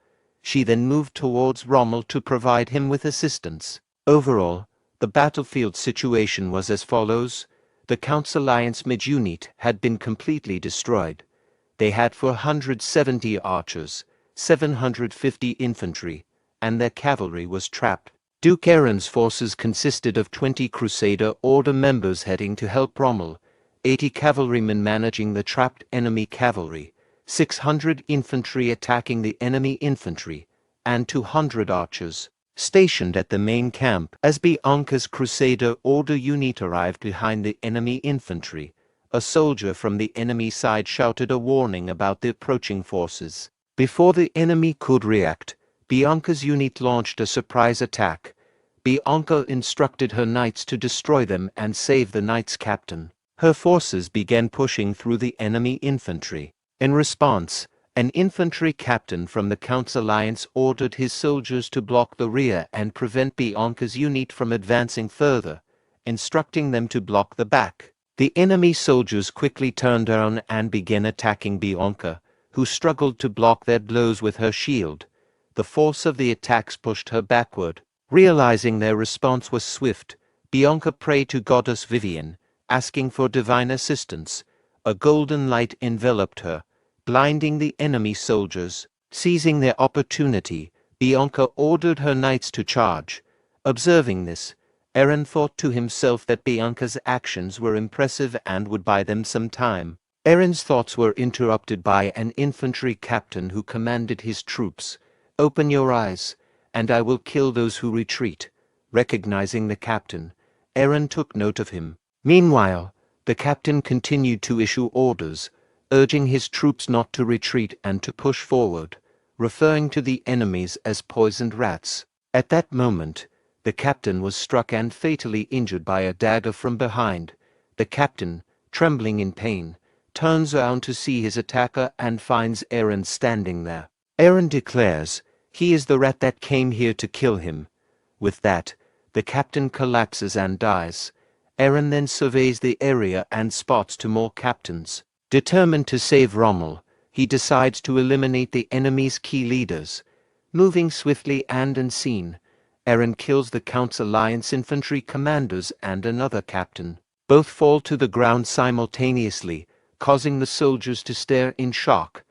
She then moved towards Rommel to provide him with assistance. Overall, the battlefield situation was as follows. The Count's Alliance mage unit had been completely destroyed. They had 470 archers, 750 infantry, and their cavalry was trapped. Duke Erin's forces consisted of 20 Crusader Order members heading to help Rommel, 80 cavalrymen managing the trapped enemy cavalry, 600 infantry attacking the enemy infantry, and 200 archers stationed at the main camp. As Bianca's Crusader Order unit arrived behind the enemy infantry, a soldier from the enemy side shouted a warning about the approaching forces. Before the enemy could react, Bianca's unit launched a surprise attack. Bianca instructed her knights to destroy them and save the knight's captain. Her forces began pushing through the enemy infantry. In response, an infantry captain from the Count's Alliance ordered his soldiers to block the rear and prevent Bianca's unit from advancing further, instructing them to block the back. The enemy soldiers quickly turned around and began attacking Bianca, who struggled to block their blows with her shield. The force of the attacks pushed her backward. Realizing their response was swift, Bianca prayed to Goddess Vivian, asking for divine assistance. A golden light enveloped her, blinding the enemy soldiers. Seizing their opportunity, Bianca ordered her knights to charge. Observing this, Erin thought to himself that Bianca's actions were impressive and would buy them some time. Aaron's thoughts were interrupted by an infantry captain who commanded his troops, "Open your eyes, and I will kill those who retreat." Recognizing the captain, Aaron took note of him. Meanwhile, the captain continued to issue orders, urging his troops not to retreat and to push forward, referring to the enemies as poisoned rats. At that moment, the captain was struck and fatally injured by a dagger from behind. The captain, trembling in pain, turns around to see his attacker and finds Aaron standing there. Aaron declares, "He is the rat that came here to kill him." With that, the captain collapses and dies. Aaron then surveys the area and spots two more captains. Determined to save Rommel, he decides to eliminate the enemy's key leaders. Moving swiftly and unseen, Aaron kills the Count's alliance infantry commanders and another captain. Both fall to the ground simultaneously, causing the soldiers to stare in shock.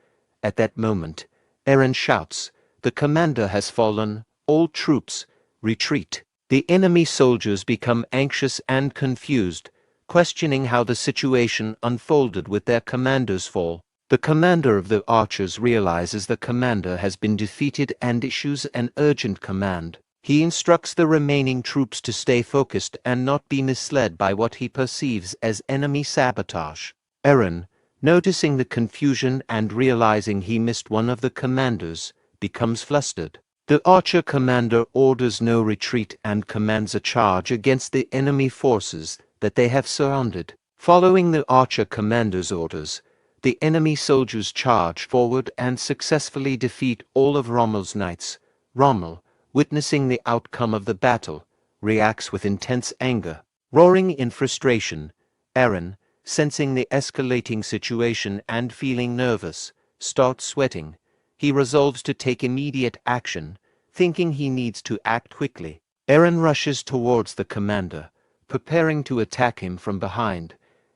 At that moment, Aaron shouts, "The commander has fallen, all troops, retreat." The enemy soldiers become anxious and confused, questioning how the situation unfolded with their commander's fall. The commander of the archers realizes the commander has been defeated and issues an urgent command. He instructs the remaining troops to stay focused and not be misled by what he perceives as enemy sabotage. Aaron, noticing the confusion and realizing he missed one of the commanders, becomes flustered. The archer commander orders no retreat and commands a charge against the enemy forces that they have surrounded. Following the archer commander's orders, the enemy soldiers charge forward and successfully defeat all of Rommel's knights. Rommel, witnessing the outcome of the battle, reacts with intense anger. Roaring in frustration, Aaron, sensing the escalating situation and feeling nervous, starts sweating. He resolves to take immediate action, thinking he needs to act quickly. Aaron rushes towards the commander, preparing to attack him from behind.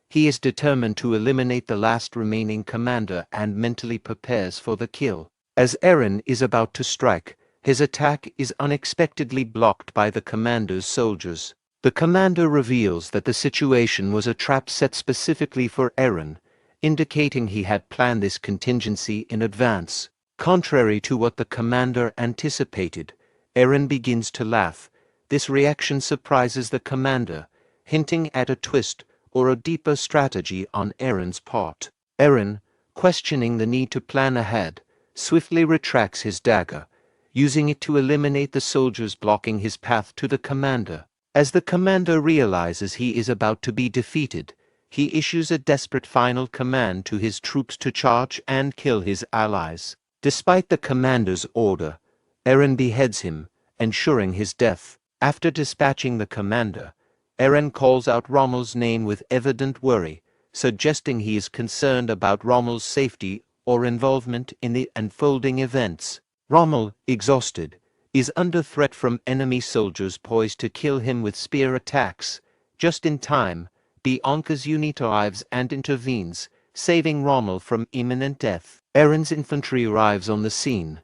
He is determined to eliminate the last remaining commander and mentally prepares for the kill. As Aaron is about to strike, his attack is unexpectedly blocked by the commander's soldiers. The commander reveals that the situation was a trap set specifically for Aaron, indicating he had planned this contingency in advance. Contrary to what the commander anticipated, Aaron begins to laugh. This reaction surprises the commander, hinting at a twist or a deeper strategy on Aaron's part. Aaron, questioning the need to plan ahead, swiftly retracts his dagger, using it to eliminate the soldiers blocking his path to the commander. As the commander realizes he is about to be defeated, he issues a desperate final command to his troops to charge and kill his allies. Despite the commander's order, Aaron beheads him, ensuring his death. After dispatching the commander, Aaron calls out Rommel's name with evident worry, suggesting he is concerned about Rommel's safety or involvement in the unfolding events. Rommel, exhausted, is under threat from enemy soldiers poised to kill him with spear attacks. Just in time, Bianca's unit arrives and intervenes, saving Rommel from imminent death. Aaron's infantry arrives on the scene.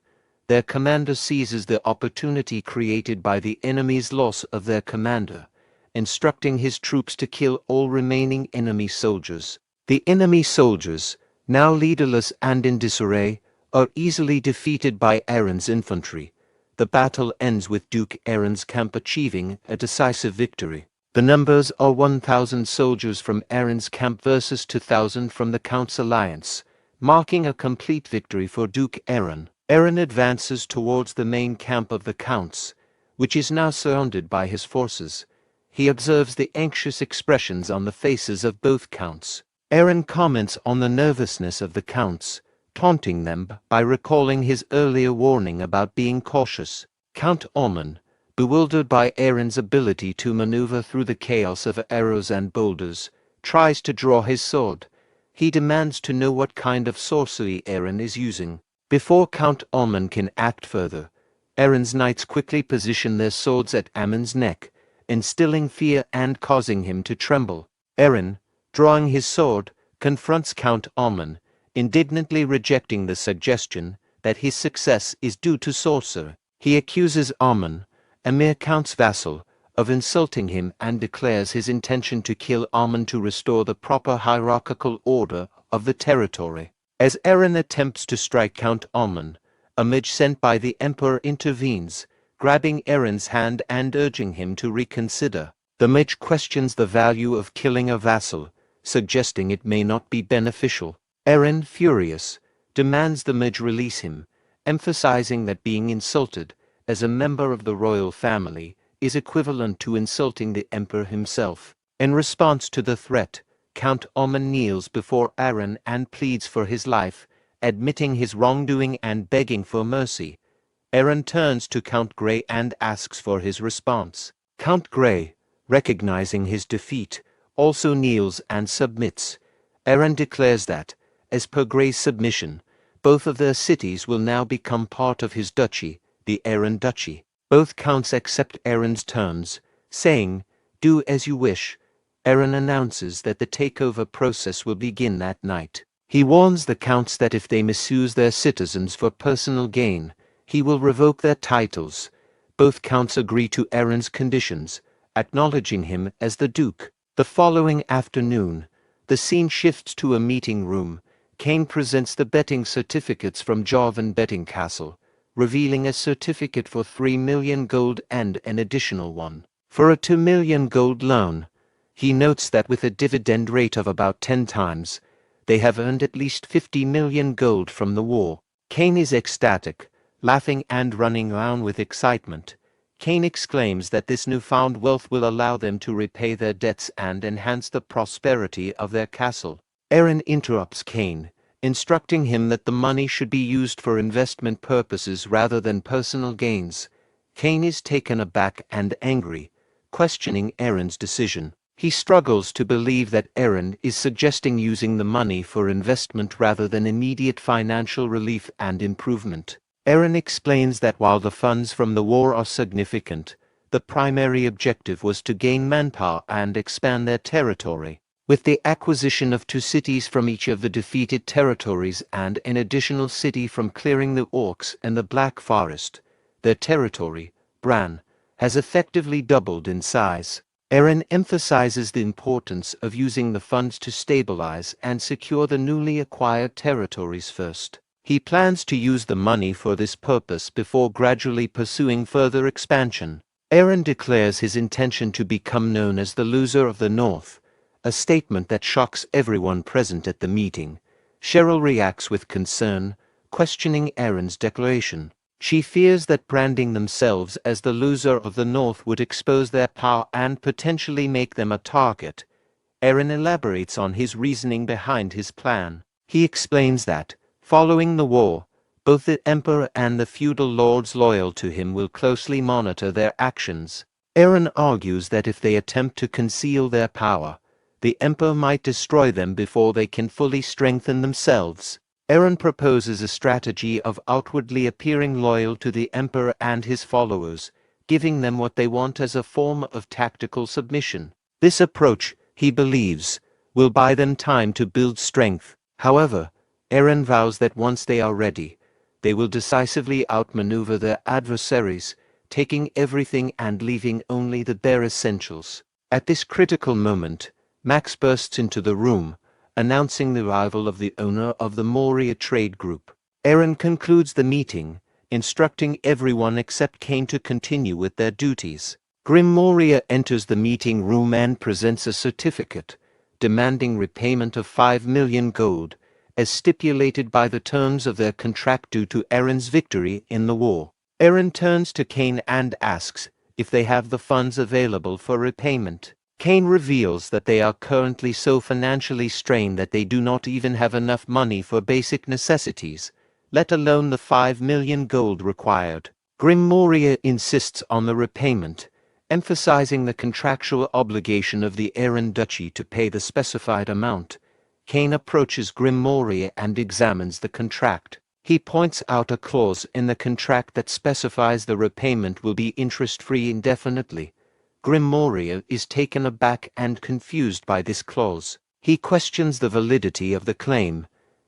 Their commander seizes the opportunity created by the enemy's loss of their commander, instructing his troops to kill all remaining enemy soldiers. The enemy soldiers, now leaderless and in disarray, are easily defeated by Aaron's infantry. The battle ends with Duke Aaron's camp achieving a decisive victory. The numbers are 1,000 soldiers from Aaron's camp versus 2,000 from the Count's alliance, marking a complete victory for Duke Aaron. Aaron advances towards the main camp of the Counts, which is now surrounded by his forces. He observes the anxious expressions on the faces of both Counts. Aaron comments on the nervousness of the Counts, taunting them by recalling his earlier warning about being cautious. Count Ormond, bewildered by Aaron's ability to maneuver through the chaos of arrows and boulders, tries to draw his sword. He demands to know what kind of sorcery Aaron is using. Before Count Ormond can act further, Aaron's knights quickly position their swords at Ammon's neck, instilling fear and causing him to tremble. Aaron, drawing his sword, confronts Count Ormond, indignantly rejecting the suggestion that his success is due to sorcery. He accuses Ormond, a mere count's vassal, of insulting him and declares his intention to kill Amun to restore the proper hierarchical order of the territory. As Eren attempts to strike Count Amun, a mage sent by the Emperor intervenes, grabbing Eren's hand and urging him to reconsider. The mage questions the value of killing a vassal, suggesting it may not be beneficial. Eren, furious, demands the mage release him, emphasizing that being insulted as a member of the royal family is equivalent to insulting the emperor himself. In response to the threat, Count Amun kneels before Eren and pleads for his life, admitting his wrongdoing and begging for mercy. Eren turns to Count Grey and asks for his response. Count Grey, recognizing his defeat, also kneels and submits. Eren declares that, as per Grey's submission, both of their cities will now become part of his duchy, the Eren Duchy. Both counts accept Eren's terms, saying, "Do as you wish." Eren announces that the takeover process will begin that night. He warns the counts that if they misuse their citizens for personal gain, he will revoke their titles. Both counts agree to Eren's conditions, acknowledging him as the Duke. The following afternoon, the scene shifts to a meeting room. Cain presents the betting certificates from Jarvan Betting Castle, revealing a certificate for 3 million gold and an additional one for a 2 million gold loan. He notes that with a dividend rate of about 10 times, they have earned at least 50 million gold from the war. Cain is ecstatic, laughing and running around with excitement. Cain exclaims that this newfound wealth will allow them to repay their debts and enhance the prosperity of their castle. Eren interrupts Cain, instructing him that the money should be used for investment purposes rather than personal gains. Cain is taken aback and angry, questioning Eren's decision. He struggles to believe that Eren is suggesting using the money for investment rather than immediate financial relief and improvement. Eren explains that while the funds from the war are significant, the primary objective was to gain manpower and expand their territory. With the acquisition of 2 cities from each of the defeated territories and an additional city from clearing the orcs and the Black Forest, their territory, Brahn, has effectively doubled in size. Eren emphasizes the importance of using the funds to stabilize and secure the newly acquired territories first. He plans to use the money for this purpose before gradually pursuing further expansion. Eren declares his intention to become known as the loser of the North, a statement that shocks everyone present at the meeting. Cheryl reacts with concern, questioning Eren's declaration. She fears that branding themselves as the loser of the North would expose their power and potentially make them a target. Eren elaborates on his reasoning behind his plan. He explains that, following the war, both the Emperor and the feudal lords loyal to him will closely monitor their actions. Eren argues that if they attempt to conceal their power, the Emperor might destroy them before they can fully strengthen themselves. Eren proposes a strategy of outwardly appearing loyal to the Emperor and his followers, giving them what they want as a form of tactical submission. This approach, he believes, will buy them time to build strength. However, Eren vows that once they are ready, they will decisively outmaneuver their adversaries, taking everything and leaving only the bare essentials. At this critical moment, Max bursts into the room, announcing the arrival of the owner of the Moria Trade Group. Eren concludes the meeting, instructing everyone except Cain to continue with their duties. Grim Moria enters the meeting room and presents a certificate, demanding repayment of 5 million gold, as stipulated by the terms of their contract due to Eren's victory in the war. Eren turns to Cain and asks if they have the funds available for repayment. Cain reveals that they are currently so financially strained that they do not even have enough money for basic necessities, let alone the 5 million gold required. Grim Moria insists on the repayment, emphasizing the contractual obligation of the Eren Duchy to pay the specified amount. Cain approaches Grim Moria and examines the contract. He points out a clause in the contract that specifies the repayment will be interest-free indefinitely. Grim Moria is taken aback and confused by this clause. He questions the validity of the claim.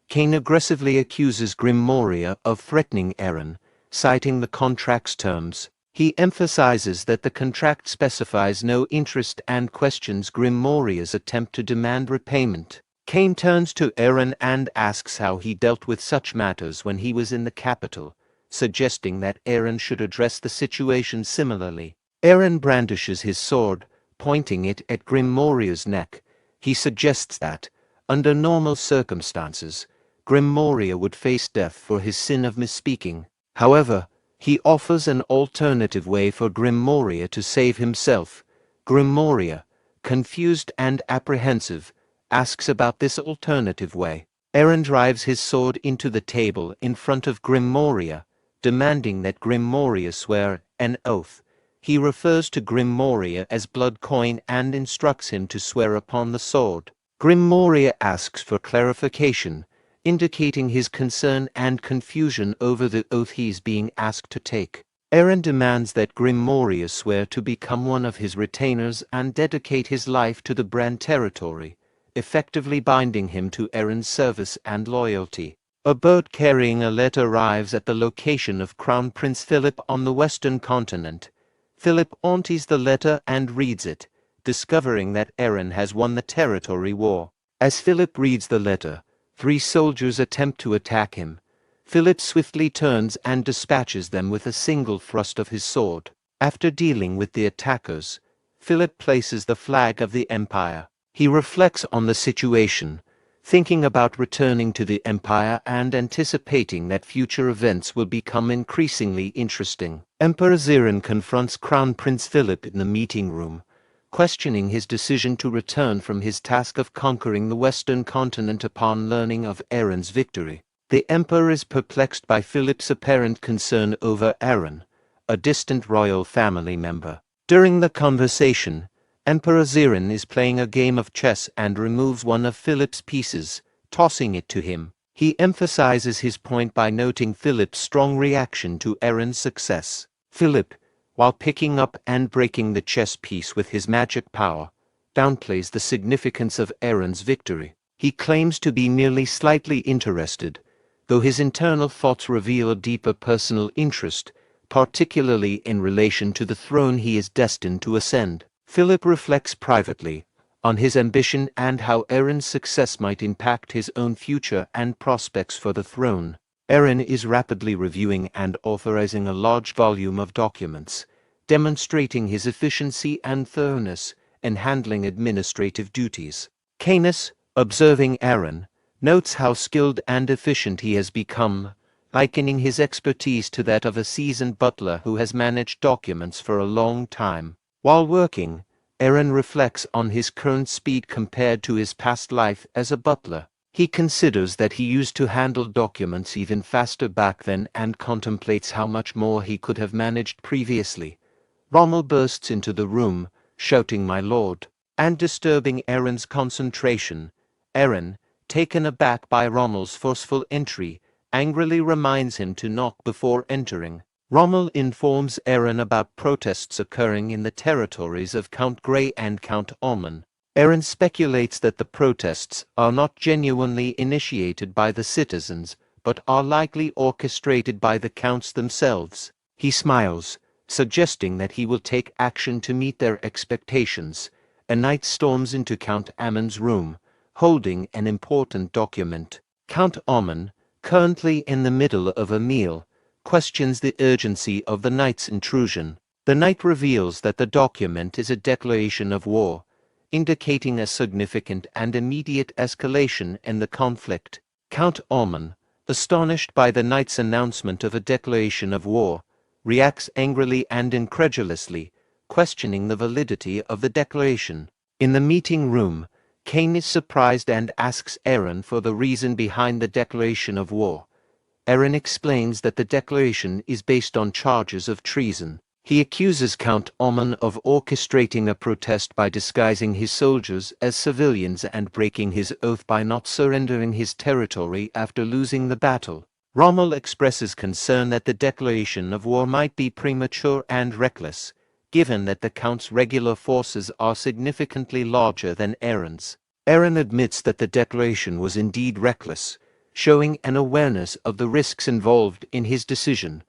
Cain aggressively accuses Grim Moria of threatening Eren, citing the contract's terms. He emphasizes that the contract specifies no interest and questions Grim Moria's attempt to demand repayment. Cain turns to Eren and asks how he dealt with such matters when he was in the capital, suggesting that Eren should address the situation similarly. Eren brandishes his sword, pointing it at Grim Moria's neck. He suggests that, under normal circumstances, Grim Moria would face death for his sin of misspeaking. However, he offers an alternative way for Grim Moria to save himself. Grim Moria, confused and apprehensive, asks about this alternative way. Eren drives his sword into the table in front of Grim Moria, demanding that Grim Moria swear an oath. He refers to Grim Moria as Blood Coin and instructs him to swear upon the sword. Grim Moria asks for clarification, indicating his concern and confusion over the oath he's being asked to take. Eren demands that Grim Moria swear to become one of his retainers and dedicate his life to the Brand territory, effectively binding him to Eren's service and loyalty. A boat carrying a letter arrives at the location of Crown Prince Philip on the Western continent. Philip empties the letter and reads it, discovering that Eren has won the territory war. As Philip reads the letter, 3 soldiers attempt to attack him. Philip swiftly turns and dispatches them with a single thrust of his sword. After dealing with the attackers, Philip places the flag of the Empire. He reflects on the situation, thinking about returning to the Empire and anticipating that future events will become increasingly interesting. Emperor Zerone confronts Crown Prince Philip in the meeting room, questioning his decision to return from his task of conquering the Western continent upon learning of Eren's victory. The Emperor is perplexed by Philip's apparent concern over Eren, a distant royal family member. During the conversation, Emperor Zerone is playing a game of chess and removes one of Philip's pieces, tossing it to him. He emphasizes his point by noting Philip's strong reaction to Eren's success. Philip, while picking up and breaking the chess piece with his magic power, downplays the significance of Eren's victory. He claims to be merely slightly interested, though his internal thoughts reveal a deeper personal interest, particularly in relation to the throne he is destined to ascend. Philip reflects privately on his ambition and how Eren's success might impact his own future and prospects for the throne. Eren is rapidly reviewing and authorizing a large volume of documents, demonstrating his efficiency and thoroughness in handling administrative duties. Canis, observing Eren, notes how skilled and efficient he has become, likening his expertise to that of a seasoned butler who has managed documents for a long time. While working, Eren reflects on his current speed compared to his past life as a butler. He considers that he used to handle documents even faster back then and contemplates how much more he could have managed previously. Rommel bursts into the room, shouting "My lord," and disturbing Eren's concentration. Eren, taken aback by Rommel's forceful entry, angrily reminds him to knock before entering. Rommel informs Eren about protests occurring in the territories of Count Grey and Count Omen. Eren speculates that the protests are not genuinely initiated by the citizens, but are likely orchestrated by the counts themselves. He smiles, suggesting that he will take action to meet their expectations. A knight storms into Count Amon's room, holding an important document. Count Omen, currently in the middle of a meal, questions the urgency of the knight's intrusion. The knight reveals that the document is a declaration of war, indicating a significant and immediate escalation in the conflict. Count Omen, astonished by the knight's announcement of a declaration of war, reacts angrily and incredulously, questioning the validity of the declaration. In the meeting room, Cain is surprised and asks Eren for the reason behind the declaration of war. Eren explains that the declaration is based on charges of treason. He accuses Count Omen of orchestrating a protest by disguising his soldiers as civilians and breaking his oath by not surrendering his territory after losing the battle. Rommel expresses concern that the declaration of war might be premature and reckless, given that the Count's regular forces are significantly larger than Eren's. Eren admits that the declaration was indeed reckless, showing an awareness of the risks involved in his decision.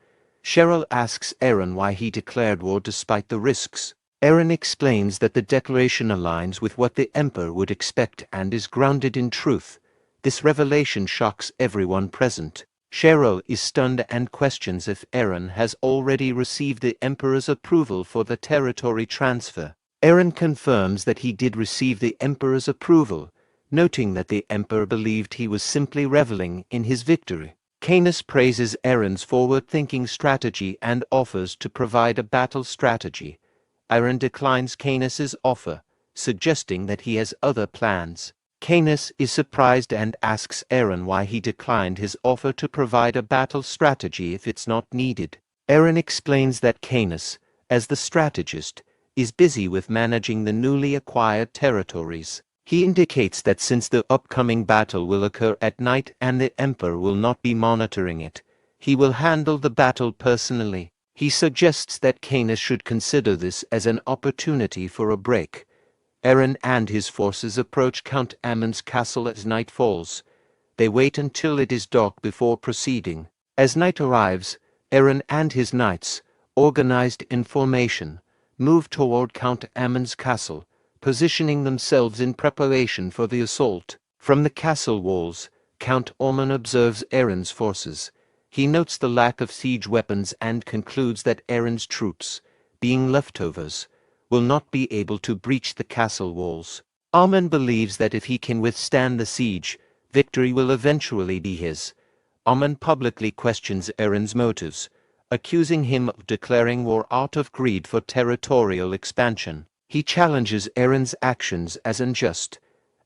Cheryl asks Eren why he declared war despite the risks. Eren explains that the declaration aligns with what the Emperor would expect and is grounded in truth. This revelation shocks everyone present. Cheryl is stunned and questions if Eren has already received the Emperor's approval for the territory transfer. Eren confirms that he did receive the Emperor's approval, noting that the Emperor believed he was simply reveling in his victory. Canis praises Eren's forward-thinking strategy and offers to provide a battle strategy. Eren declines Canis's offer, suggesting that he has other plans. Canis is surprised and asks Eren why he declined his offer to provide a battle strategy if it's not needed. Eren explains that Canis, as the strategist, is busy with managing the newly acquired territories. He indicates that since the upcoming battle will occur at night and the Emperor will not be monitoring it, he will handle the battle personally. He suggests that Canis should consider this as an opportunity for a break. Eren and his forces approach Count Ammon's castle as night falls. They wait until it is dark before proceeding. As night arrives, Eren and his knights, organized in formation, move toward Count Ammon's castle, positioning themselves in preparation for the assault. From the castle walls, Count Ammon observes Eren's forces. He notes the lack of siege weapons and concludes that Eren's troops, being leftovers, will not be able to breach the castle walls. Ammon believes that if he can withstand the siege, victory will eventually be his. Ammon publicly questions Eren's motives, accusing him of declaring war out of greed for territorial expansion. He challenges Eren's actions as unjust.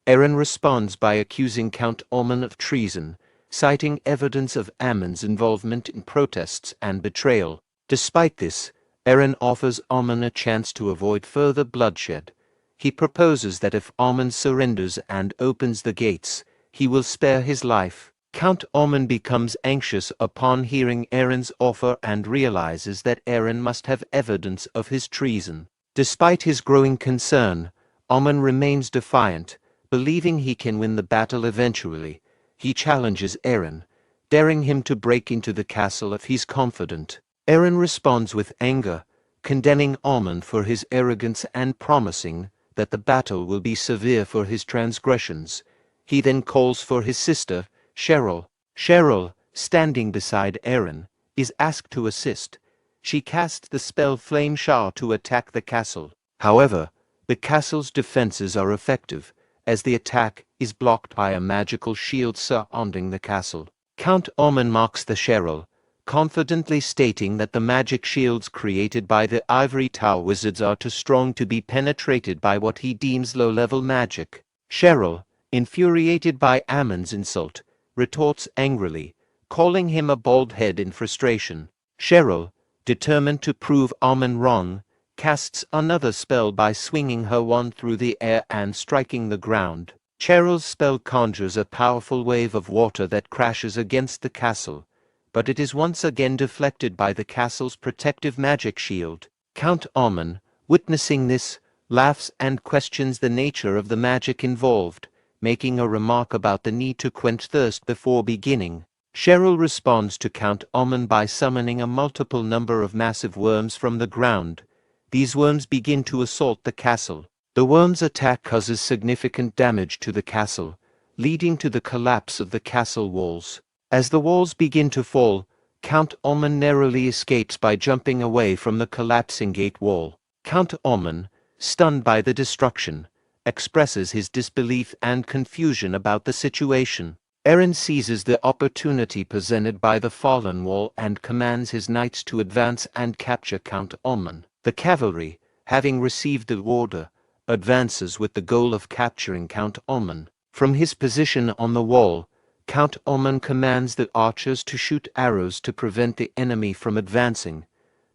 Eren responds by accusing Count Ammon of treason, citing evidence of Ammon's involvement in protests and betrayal. Despite this, Eren offers Ammon a chance to avoid further bloodshed. He proposes that if Ammon surrenders and opens the gates, he will spare his life. Count Ammon becomes anxious upon hearing Eren's offer and realizes that Eren must have evidence of his treason. Despite his growing concern, Ammon remains defiant, believing he can win the battle eventually. He challenges Eren, daring him to break into the castle if he's confident. Eren responds with anger, condemning Ammon for his arrogance and promising that the battle will be severe for his transgressions. He then calls for his sister, Cheryl. Cheryl, standing beside Eren, is asked to assist. She casts the spell Flame Shower to attack the castle. However, the castle's defenses are effective, as the attack is blocked by a magical shield surrounding the castle. Count Ammon mocks the Cheryl, confidently stating that the magic shields created by the Ivory Tower wizards are too strong to be penetrated by what he deems low-level magic. Cheryl, infuriated by Ammon's insult, retorts angrily, calling him a bald head in frustration. Cheryl, determined to prove Ammon wrong, casts another spell by swinging her wand through the air and striking the ground. Cheryl's spell conjures a powerful wave of water that crashes against the castle, but it is once again deflected by the castle's protective magic shield. Count Ammon, witnessing this, laughs and questions the nature of the magic involved, making a remark about the need to quench thirst before beginning. Cheryl responds to Count Ammon by summoning a multiple number of massive worms from the ground. These worms begin to assault the castle. The worms' attack causes significant damage to the castle, leading to the collapse of the castle walls. As the walls begin to fall, Count Ammon narrowly escapes by jumping away from the collapsing gate wall. Count Ammon, stunned by the destruction, expresses his disbelief and confusion about the situation. Eren seizes the opportunity presented by the fallen wall and commands his knights to advance and capture Count Ammon. The cavalry, having received the order, advances with the goal of capturing Count Ammon. From his position on the wall, Count Ammon commands the archers to shoot arrows to prevent the enemy from advancing.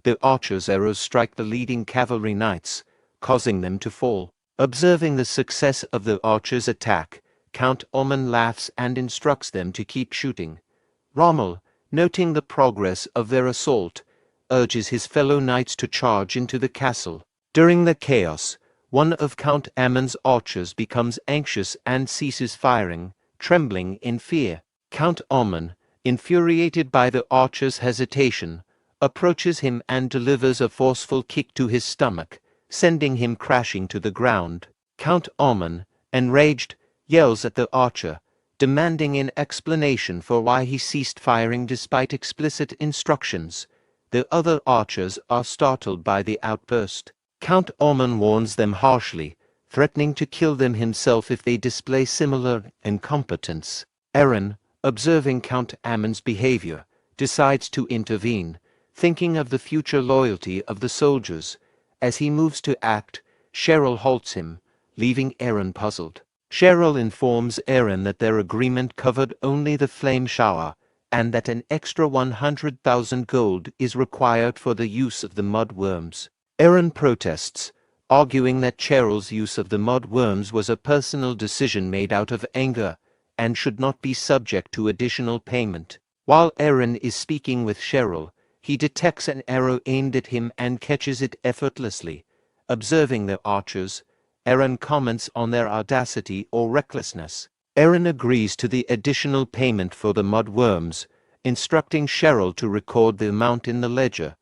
The archers' arrows strike the leading cavalry knights, causing them to fall. Observing the success of the archers' attack, Count Ammon laughs and instructs them to keep shooting. Rommel, noting the progress of their assault, urges his fellow knights to charge into the castle. During the chaos, one of Count Ammon's archers becomes anxious and ceases firing, trembling in fear. Count Ammon, infuriated by the archer's hesitation, approaches him and delivers a forceful kick to his stomach, sending him crashing to the ground. Count Ormond, enraged, yells at the archer, demanding an explanation for why he ceased firing despite explicit instructions. The other archers are startled by the outburst. Count Ormond warns them harshly, threatening to kill them himself if they display similar incompetence. Eren, observing Count Ammon's behavior, decides to intervene, thinking of the future loyalty of the soldiers. As he moves to act, Cheryl halts him, leaving Eren puzzled. Cheryl informs Eren that their agreement covered only the flame shower, and that an extra 100,000 gold is required for the use of the mud worms. Eren protests, arguing that Cheryl's use of the mud worms was a personal decision made out of anger, and should not be subject to additional payment. While Eren is speaking with Cheryl, he detects an arrow aimed at him and catches it effortlessly. Observing the archers, Eren comments on their audacity or recklessness. Eren agrees to the additional payment for the mud worms, instructing Cheryl to record the amount in the ledger.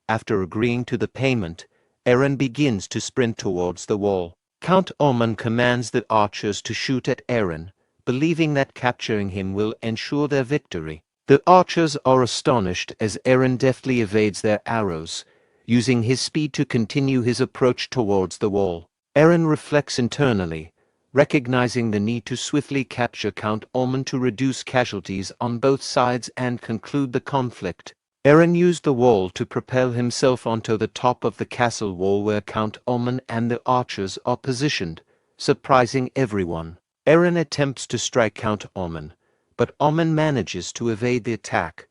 After agreeing to the payment, Eren begins to sprint towards the wall. Count Ormond commands the archers to shoot at Eren, believing that capturing him will ensure their victory. The archers are astonished as Eren deftly evades their arrows, using his speed to continue his approach towards the wall. Eren reflects internally, recognizing the need to swiftly capture Count Ormond to reduce casualties on both sides and conclude the conflict. Eren used the wall to propel himself onto the top of the castle wall where Count Ormond and the archers are positioned, surprising everyone. Eren attempts to strike Count Ormond, but Ormond manages to evade the attack.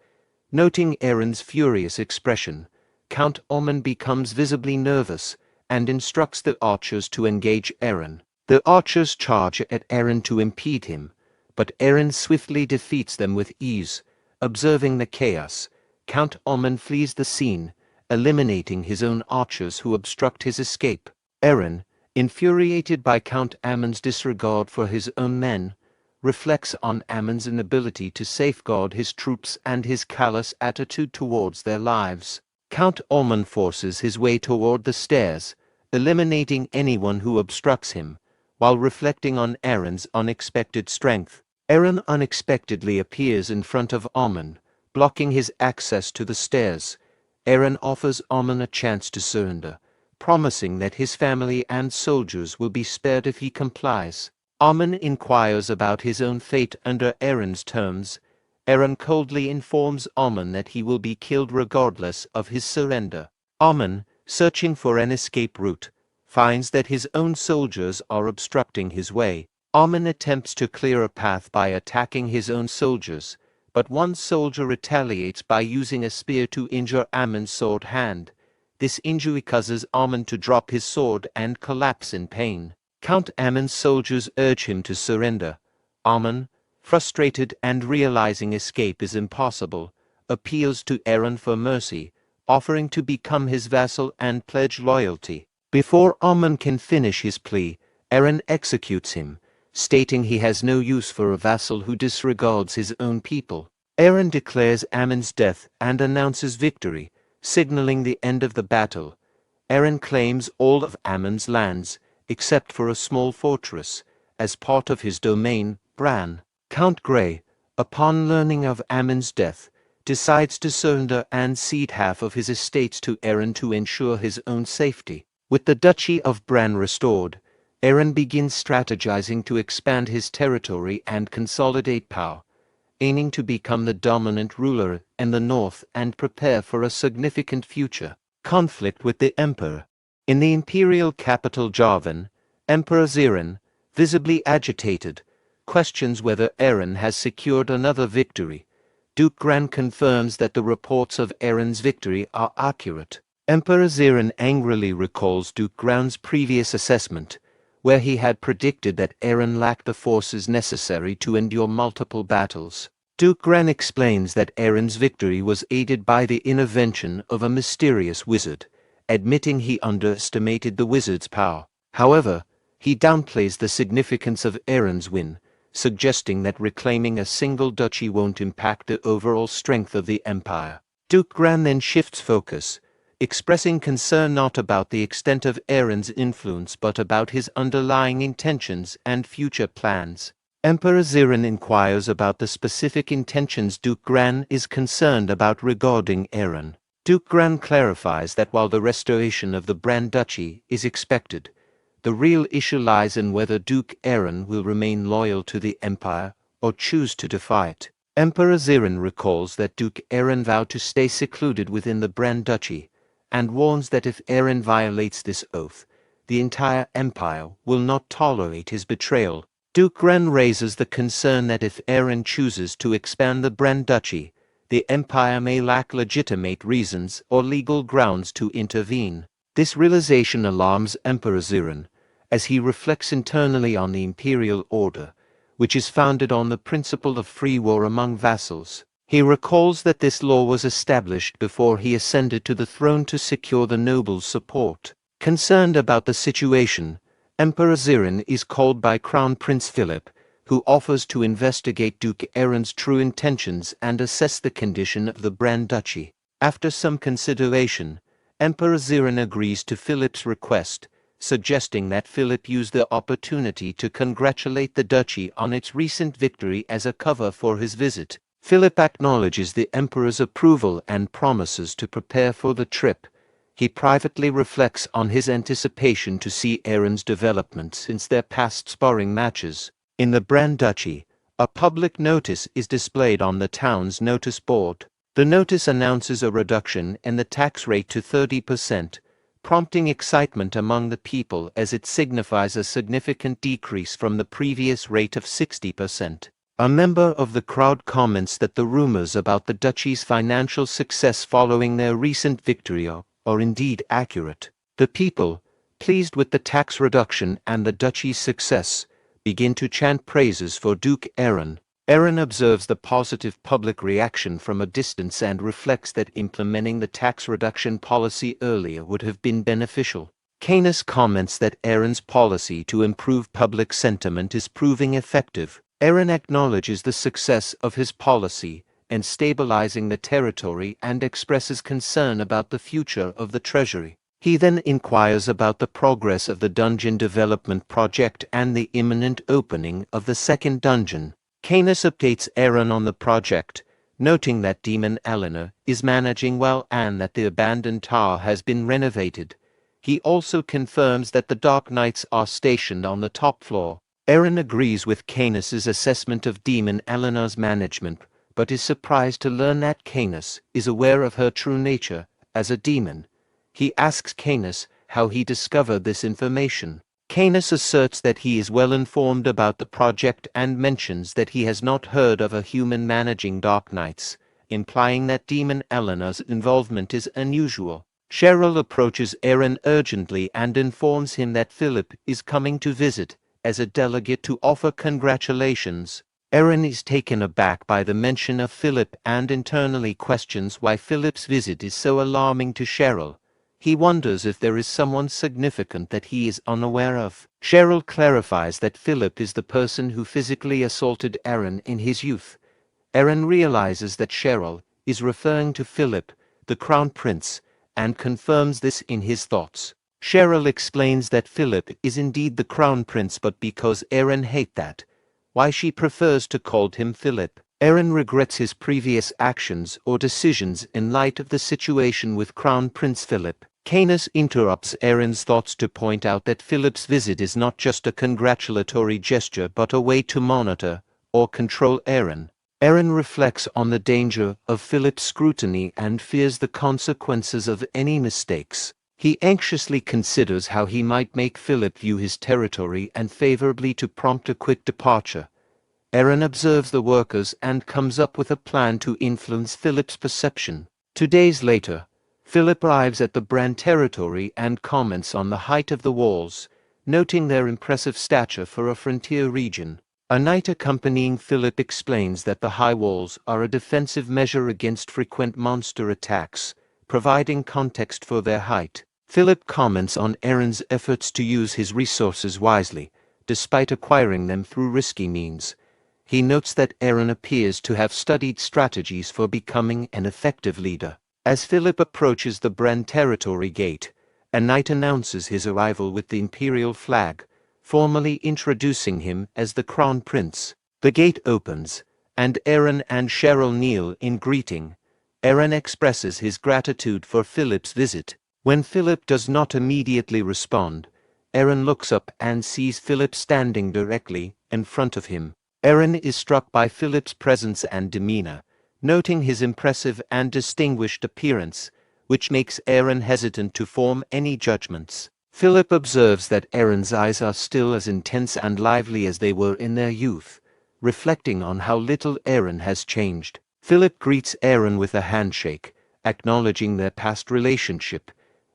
Noting Eren's furious expression, Count Ormond becomes visibly nervous and instructs the archers to engage Eren. The archers charge at Eren to impede him, but Eren swiftly defeats them with ease. Observing the chaos, Count Ormond flees the scene, eliminating his own archers who obstruct his escape. Eren, infuriated by Count Ammon's disregard for his own men, reflects on Ammon's inability to safeguard his troops and his callous attitude towards their lives. Count Ormond forces his way toward the stairs, eliminating anyone who obstructs him, while reflecting on Eren's unexpected strength. Eren unexpectedly appears in front of Ormond, blocking his access to the stairs. Eren offers Ormond a chance to surrender, promising that his family and soldiers will be spared if he complies. Ormond inquires about his own fate under Eren's terms. Eren coldly informs Ormond that he will be killed regardless of his surrender. Ormond, searching for an escape route, finds that his own soldiers are obstructing his way. Ormond attempts to clear a path by attacking his own soldiers, but one soldier retaliates by using a spear to injure Ammon's sword hand. This injury causes Ormond to drop his sword and collapse in pain. Count Ammon's soldiers urge him to surrender. Ormond, frustrated and realizing escape is impossible, appeals to Eren for mercy, offering to become his vassal and pledge loyalty. Before Ormond can finish his plea, Eren executes him, stating he has no use for a vassal who disregards his own people. Eren declares Ammon's death and announces victory, signaling the end of the battle. Eren claims all of Ammon's lands, except for a small fortress, as part of his domain, Brahn. Count Gayle, upon learning of Ammon's death, decides to surrender and cede half of his estates to Eren to ensure his own safety. With the Duchy of Brahn restored, Eren begins strategizing to expand his territory and consolidate power, aiming to become the dominant ruler in the north and prepare for a significant future conflict with the Emperor. In the imperial capital Javan, Emperor Zerone, visibly agitated, questions whether Eren has secured another victory. Duke Gran confirms that the reports of Eren's victory are accurate. Emperor Zerone angrily recalls Duke Gran's previous assessment, where he had predicted that Eren lacked the forces necessary to endure multiple battles. Duke Gran explains that Eren's victory was aided by the intervention of a mysterious wizard, admitting he underestimated the wizard's power. However, he downplays the significance of Eren's win, suggesting that reclaiming a single duchy won't impact the overall strength of the empire. Duke Gran then shifts focus, expressing concern not about the extent of Aaron's influence but about his underlying intentions and future plans. Emperor Zerone inquires about the specific intentions Duke Gran is concerned about regarding Aaron. Duke Gran clarifies that while the restoration of the Brand Duchy is expected, the real issue lies in whether Duke Aaron will remain loyal to the Empire or choose to defy it. Emperor Zerone recalls that Duke Aaron vowed to stay secluded within the Brand Duchy, and warns that if Aaron violates this oath, the entire empire will not tolerate his betrayal. Duke Gran raises the concern that if Aaron chooses to expand the Brand Duchy, the empire may lack legitimate reasons or legal grounds to intervene. This realization alarms Emperor Zerone, as he reflects internally on the imperial order, which is founded on the principle of free war among vassals. He recalls that this law was established before he ascended to the throne to secure the nobles' support. Concerned about the situation, Emperor Zerone is called by Crown Prince Philip, who offers to investigate Duke Aaron's true intentions and assess the condition of the Brand Duchy. After some consideration, Emperor Zerone agrees to Philip's request, suggesting that Philip use the opportunity to congratulate the duchy on its recent victory as a cover for his visit. Philip acknowledges the emperor's approval and promises to prepare for the trip. He privately reflects on his anticipation to see Aaron's development since their past sparring matches. In the Brand Duchy, a public notice is displayed on the town's notice board. The notice announces a reduction in the tax rate to 30%, prompting excitement among the people as it signifies a significant decrease from the previous rate of 60%. A member of the crowd comments that the rumors about the duchy's financial success following their recent victory are indeed accurate. The people, pleased with the tax reduction and the duchy's success, begin to chant praises for Duke Aaron. Aaron observes the positive public reaction from a distance and reflects that implementing the tax reduction policy earlier would have been beneficial. Canis comments that Aaron's policy to improve public sentiment is proving effective. Aaron acknowledges the success of his policy in stabilizing the territory and expresses concern about the future of the treasury. He then inquires about the progress of the dungeon development project and the imminent opening of the second dungeon. Canis updates Aaron on the project, noting that Demon Eleanor is managing well and that the abandoned tower has been renovated. He also confirms that the Dark Knights are stationed on the top floor. Aaron agrees with Canis's assessment of Demon Eleanor's management, but is surprised to learn that Canis is aware of her true nature as a demon. He asks Canis how he discovered this information. Canis asserts that he is well informed about the project and mentions that he has not heard of a human managing Dark Knights, implying that Demon Eleanor's involvement is unusual. Cheryl approaches Aaron urgently and informs him that Philip is coming to visit as a delegate to offer congratulations. Aaron is taken aback by the mention of Philip and internally questions why Philip's visit is so alarming to Cheryl. He wonders if there is someone significant that he is unaware of. Cheryl clarifies that Philip is the person who physically assaulted Aaron in his youth. Aaron realizes that Cheryl is referring to Philip, the Crown Prince, and confirms this in his thoughts. Cheryl explains that Philip is indeed the Crown Prince, but because Aaron hates that, why she prefers to call him Philip. Aaron regrets his previous actions or decisions in light of the situation with Crown Prince Philip. Canis interrupts Aaron's thoughts to point out that Philip's visit is not just a congratulatory gesture but a way to monitor or control Aaron. Aaron reflects on the danger of Philip's scrutiny and fears the consequences of any mistakes. He anxiously considers how he might make Philip view his territory unfavorably to prompt a quick departure. Aaron observes the workers and comes up with a plan to influence Philip's perception. 2 days later, Philip arrives at the Brand territory and comments on the height of the walls, noting their impressive stature for a frontier region. A knight accompanying Philip explains that the high walls are a defensive measure against frequent monster attacks, providing context for their height. Philip comments on Aaron's efforts to use his resources wisely, despite acquiring them through risky means. He notes that Aaron appears to have studied strategies for becoming an effective leader. As Philip approaches the Brahn territory gate, a knight announces his arrival with the imperial flag, formally introducing him as the crown prince. The gate opens, and Aaron and Cheryl kneel in greeting. Aaron expresses his gratitude for Philip's visit. When Philip does not immediately respond, Aaron looks up and sees Philip standing directly in front of him. Aaron is struck by Philip's presence and demeanor, noting his impressive and distinguished appearance, which makes Aaron hesitant to form any judgments. Philip observes that Aaron's eyes are still as intense and lively as they were in their youth, reflecting on how little Aaron has changed. Philip greets Aaron with a handshake, acknowledging their past relationship.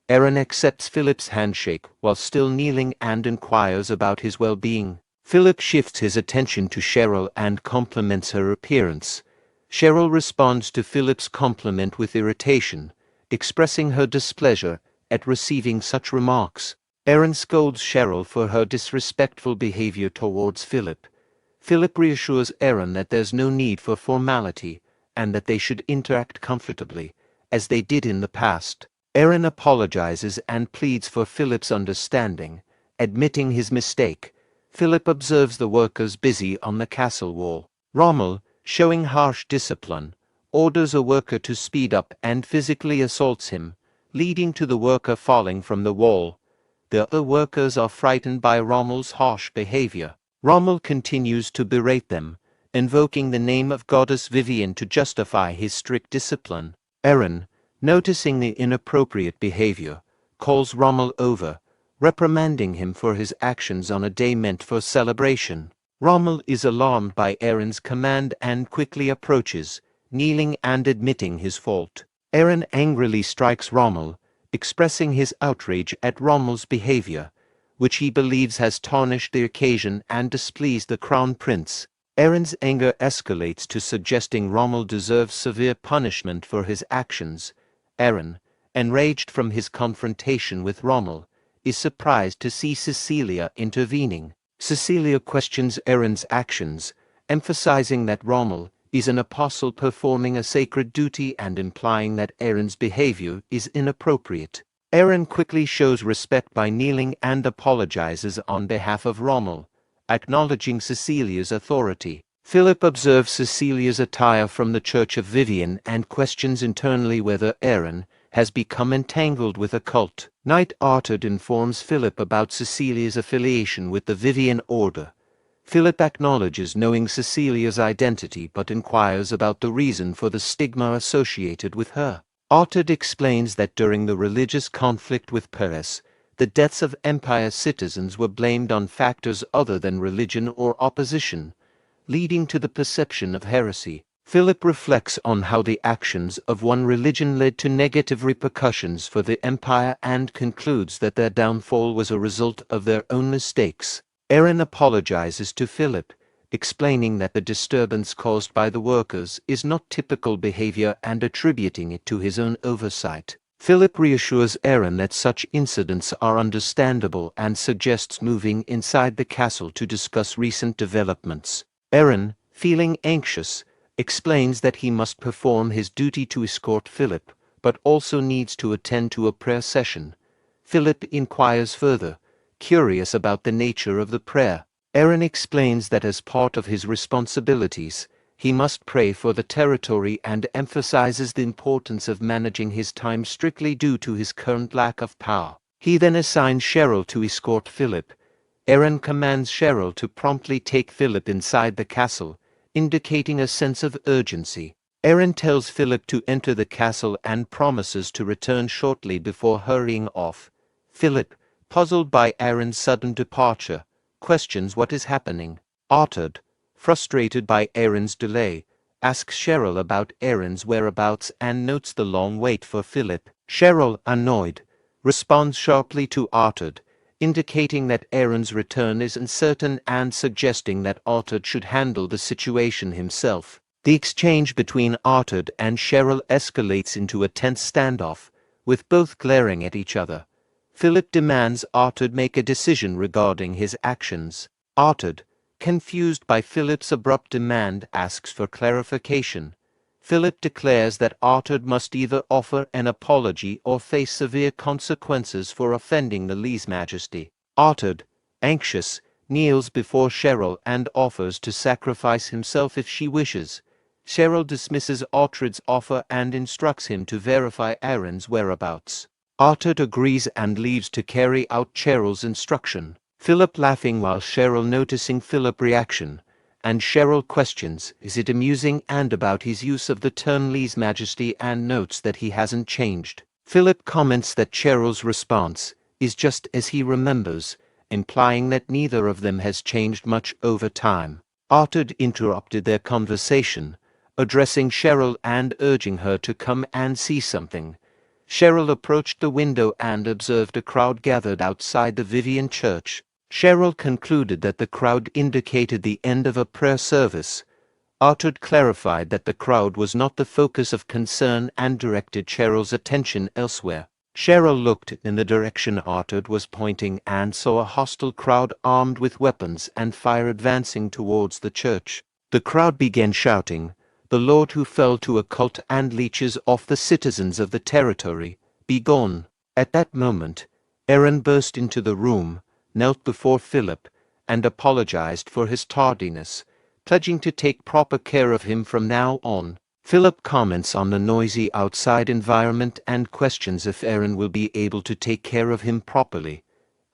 Aaron accepts Philip's handshake while still kneeling and inquires about his well-being. Philip shifts his attention to Cheryl and compliments her appearance. Cheryl responds to Philip's compliment with irritation, expressing her displeasure at receiving such remarks. Aaron scolds Cheryl for her disrespectful behavior towards Philip. Philip reassures Aaron that there's no need for formality and that they should interact comfortably, as they did in the past. Aaron apologizes and pleads for Philip's understanding. Admitting his mistake, Philip observes the workers busy on the castle wall. Rommel, showing harsh discipline, orders a worker to speed up and physically assaults him, leading to the worker falling from the wall. The other workers are frightened by Rommel's harsh behavior. Rommel continues to berate them, invoking the name of goddess Vivian to justify his strict discipline. Aaron, noticing the inappropriate behavior, calls Rommel over, reprimanding him for his actions on a day meant for celebration. Rommel is alarmed by Aaron's command and quickly approaches, kneeling and admitting his fault. Aaron angrily strikes Rommel, expressing his outrage at Rommel's behavior, which he believes has tarnished the occasion and displeased the crown prince. Aaron's anger escalates to suggesting Rommel deserves severe punishment for his actions. Aaron, enraged from his confrontation with Rommel, is surprised to see Cecilia intervening. Cecilia questions Aaron's actions, emphasizing that Rommel is an apostle performing a sacred duty and implying that Aaron's behavior is inappropriate. Aaron quickly shows respect by kneeling and apologizes on behalf of Rommel, acknowledging Cecilia's authority. Philip observes Cecilia's attire from the Church of Vivian and questions internally whether Aaron has become entangled with a cult. Knight Arthur informs Philip about Cecilia's affiliation with the Vivian Order. Philip acknowledges knowing Cecilia's identity but inquires about the reason for the stigma associated with her. Arthur explains that during the religious conflict with Paris, the deaths of Empire citizens were blamed on factors other than religion or opposition, leading to the perception of heresy. Philip reflects on how the actions of one religion led to negative repercussions for the empire and concludes that their downfall was a result of their own mistakes. Aaron apologizes to Philip, explaining that the disturbance caused by the workers is not typical behavior and attributing it to his own oversight. Philip reassures Aaron that such incidents are understandable and suggests moving inside the castle to discuss recent developments. Aaron, feeling anxious, explains that he must perform his duty to escort Philip, but also needs to attend to a prayer session. Philip inquires further, curious about the nature of the prayer. Aaron explains that as part of his responsibilities, he must pray for the territory and emphasizes the importance of managing his time strictly due to his current lack of power. He then assigns Cheryl to escort Philip. Aaron commands Cheryl to promptly take Philip inside the castle, indicating a sense of urgency. Aaron tells Philip to enter the castle and promises to return shortly before hurrying off. Philip, puzzled by Aaron's sudden departure, questions what is happening. Arthur, frustrated by Aaron's delay, asks Cheryl about Aaron's whereabouts and notes the long wait for Philip. Cheryl, annoyed, responds sharply to Arthur, indicating that Aaron's return is uncertain and suggesting that Arthur should handle the situation himself. The exchange between Arthur and Cheryl escalates into a tense standoff, with both glaring at each other. Philip demands Arthur make a decision regarding his actions. Arthur, confused by Philip's abrupt demand, asks for clarification. Philip declares that Arthur must either offer an apology or face severe consequences for offending the lese majesty. Arthur, anxious, kneels before Cheryl and offers to sacrifice himself if she wishes. Cheryl dismisses Arthur's offer and instructs him to verify Aaron's whereabouts. Arthur agrees and leaves to carry out Cheryl's instruction. Philip laughing while Cheryl noticing Philip's reaction, and Cheryl questions, is it amusing, and about his use of the term lese majesty, and notes that he hasn't changed. Philip comments that Cheryl's response is just as he remembers, implying that neither of them has changed much over time. Arthur interrupted their conversation, addressing Cheryl and urging her to come and see something. Cheryl approached the window and observed a crowd gathered outside the Vivian Church. Cheryl concluded that the crowd indicated the end of a prayer service. Arthur clarified that the crowd was not the focus of concern and directed Cheryl's attention elsewhere. Cheryl looked in the direction Arthur was pointing and saw a hostile crowd armed with weapons and fire advancing towards the church. The crowd began shouting, "The Lord who fell to a cult and leeches off the citizens of the territory, be gone." At that moment, Aaron burst into the room, knelt before Philip, and apologized for his tardiness, pledging to take proper care of him from now on. Philip comments on the noisy outside environment and questions if Aaron will be able to take care of him properly.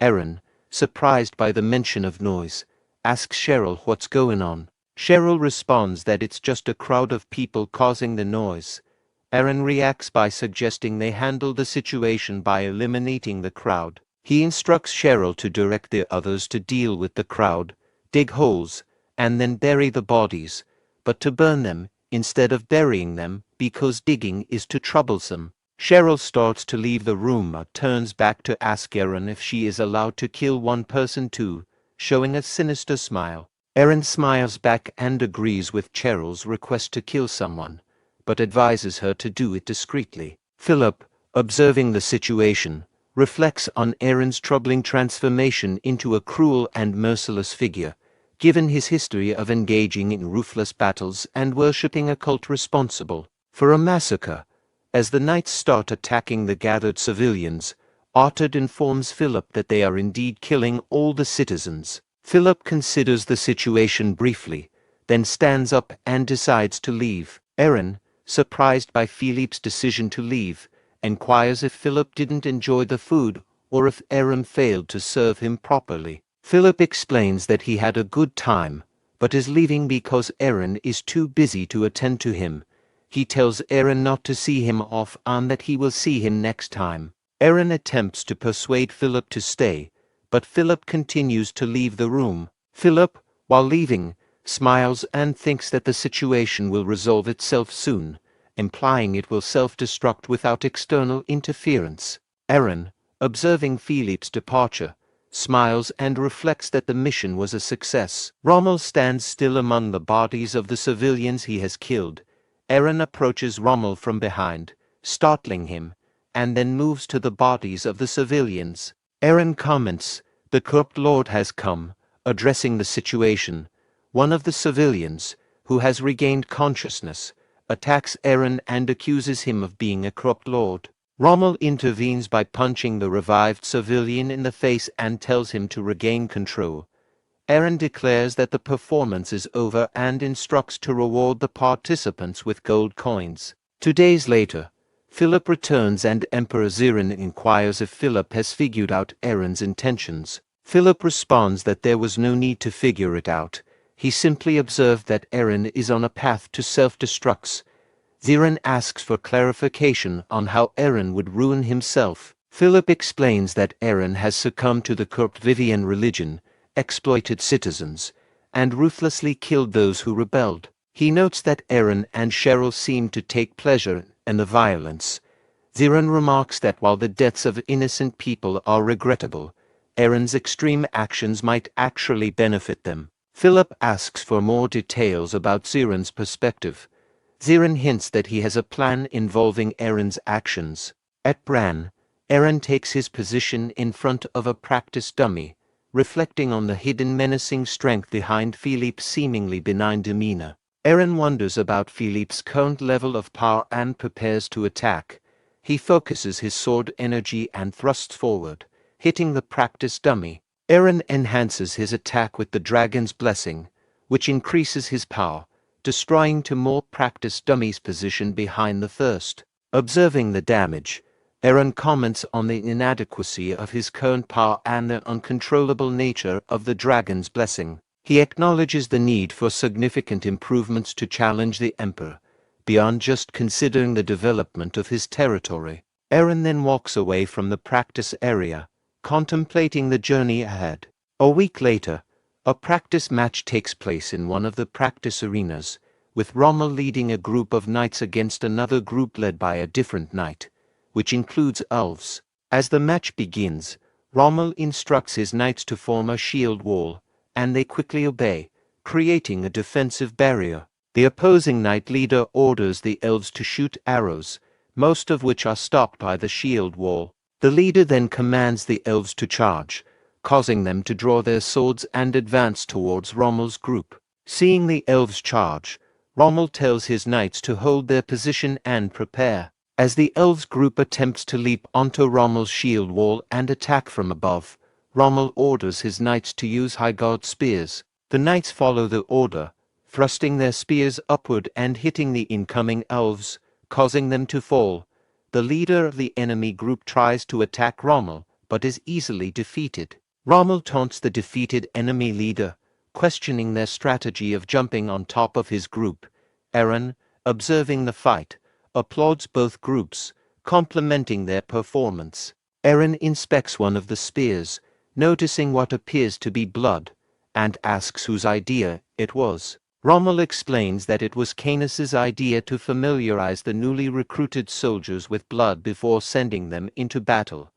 Aaron, surprised by the mention of noise, asks Cheryl what's going on. Cheryl responds that it's just a crowd of people causing the noise. Aaron reacts by suggesting they handle the situation by eliminating the crowd. He instructs Cheryl to direct the others to deal with the crowd, dig holes, and then bury the bodies, but to burn them instead of burying them because digging is too troublesome. Cheryl starts to leave the room but turns back to ask Aaron if she is allowed to kill one person too, showing a sinister smile. Aaron smiles back and agrees with Cheryl's request to kill someone, but advises her to do it discreetly. Philip, observing the situation, reflects on Aaron's troubling transformation into a cruel and merciless figure, given his history of engaging in ruthless battles and worshipping a cult responsible for a massacre. As the knights start attacking the gathered civilians, Arthur informs Philip that they are indeed killing all the citizens. Philip considers the situation briefly, then stands up and decides to leave. Aaron, surprised by Philip's decision to leave, inquires if Philip didn't enjoy the food or if Aaron failed to serve him properly. Philip explains that he had a good time, but is leaving because Aaron is too busy to attend to him. He tells Aaron not to see him off and that he will see him next time. Aaron attempts to persuade Philip to stay, but Philip continues to leave the room. Philip, while leaving, smiles and thinks that the situation will resolve itself soon, implying it will self-destruct without external interference. Aaron, observing Philip's departure, smiles and reflects that the mission was a success. Rommel stands still among the bodies of the civilians he has killed. Aaron approaches Rommel from behind, startling him, and then moves to the bodies of the civilians. Aaron comments, "The corrupt Lord has come," addressing the situation. One of the civilians, who has regained consciousness, attacks Aaron and accuses him of being a corrupt lord. Rommel intervenes by punching the revived civilian in the face and tells him to regain control. Aaron declares that the performance is over and instructs to reward the participants with gold coins. 2 days later, Philip returns and Emperor Zerone inquires if Philip has figured out Aaron's intentions. Philip responds that there was no need to figure it out. He simply observed that Aaron is on a path to self-destruct. Zerone asks for clarification on how Aaron would ruin himself. Philip explains that Aaron has succumbed to the corrupt Vivian religion, exploited citizens, and ruthlessly killed those who rebelled. He notes that Aaron and Cheryl seem to take pleasure in the violence. Zerone remarks that while the deaths of innocent people are regrettable, Aaron's extreme actions might actually benefit them. Philip asks for more details about Zerone's perspective. Zerone hints that he has a plan involving Aaron's actions. At Brahn, Aaron takes his position in front of a practice dummy, reflecting on the hidden menacing strength behind Philippe's seemingly benign demeanor. Eren wonders about Philippe's current level of power and prepares to attack. He focuses his sword energy and thrusts forward, hitting the practice dummy. Eren enhances his attack with the dragon's blessing, which increases his power, destroying to more practice dummy's position behind the first. Observing the damage, Eren comments on the inadequacy of his current power and the uncontrollable nature of the dragon's blessing. He acknowledges the need for significant improvements to challenge the Emperor, beyond just considering the development of his territory. Eren then walks away from the practice area, contemplating the journey ahead. A week later, a practice match takes place in one of the practice arenas, with Rommel leading a group of knights against another group led by a different knight, which includes elves. As the match begins, Rommel instructs his knights to form a shield wall, and they quickly obey, creating a defensive barrier. The opposing knight leader orders the elves to shoot arrows, most of which are stopped by the shield wall. The leader then commands the elves to charge, causing them to draw their swords and advance towards Rommel's group. Seeing the elves charge, Rommel tells his knights to hold their position and prepare. As the elves group attempts to leap onto Rommel's shield wall and attack from above, Rommel orders his knights to use high guard spears. The knights follow the order, thrusting their spears upward and hitting the incoming elves, causing them to fall. The leader of the enemy group tries to attack Rommel, but is easily defeated. Rommel taunts the defeated enemy leader, questioning their strategy of jumping on top of his group. Eren, observing the fight, applauds both groups, complimenting their performance. Eren inspects one of the spears, noticing what appears to be blood, and asks whose idea it was. Rommel explains that it was Canis's idea to familiarize the newly recruited soldiers with blood before sending them into battle.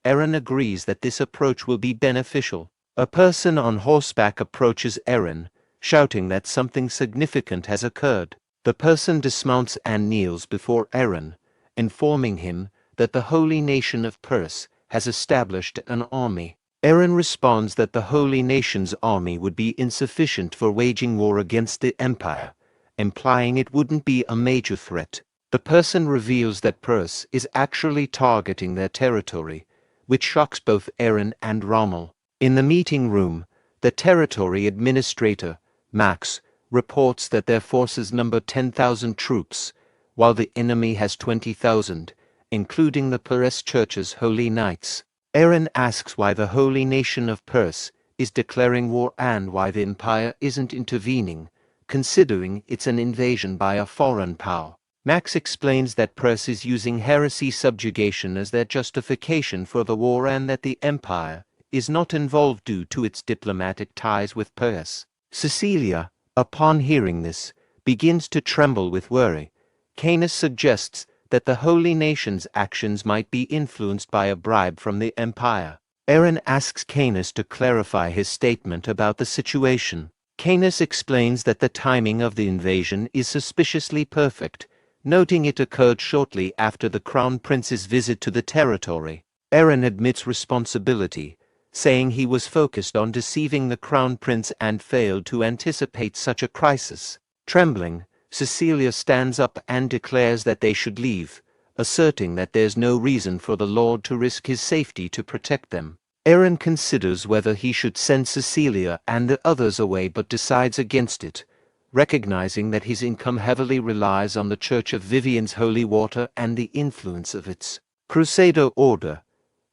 Eren agrees that this approach will be beneficial. A person on horseback approaches Eren, shouting that something significant has occurred. The person dismounts and kneels before Eren, informing him that the holy nation of Perse has established an army. Eren responds that the holy nation's army would be insufficient for waging war against the Empire, implying it wouldn't be a major threat. The person reveals that Perse is actually targeting their territory, which shocks both Eren and Rommel. In the meeting room, the territory administrator, Max, reports that their forces number 10,000 troops, while the enemy has 20,000, including the Perse Church's holy knights. Eren asks why the holy nation of Perse is declaring war and why the Empire isn't intervening, considering it's an invasion by a foreign power. Max explains that Perse is using heresy subjugation as their justification for the war and that the Empire is not involved due to its diplomatic ties with Perse. Cecilia, upon hearing this, begins to tremble with worry. Canis suggests that the holy nation's actions might be influenced by a bribe from the Empire. Eren asks Canis to clarify his statement about the situation. Canis explains that the timing of the invasion is suspiciously perfect, noting it occurred shortly after the Crown Prince's visit to the territory. Eren admits responsibility, saying he was focused on deceiving the Crown Prince and failed to anticipate such a crisis. Trembling, Cecilia stands up and declares that they should leave, asserting that there's no reason for the Lord to risk his safety to protect them. Eren considers whether he should send Cecilia and the others away but decides against it, recognizing that his income heavily relies on the Church of Vivian's holy water and the influence of its Crusader order.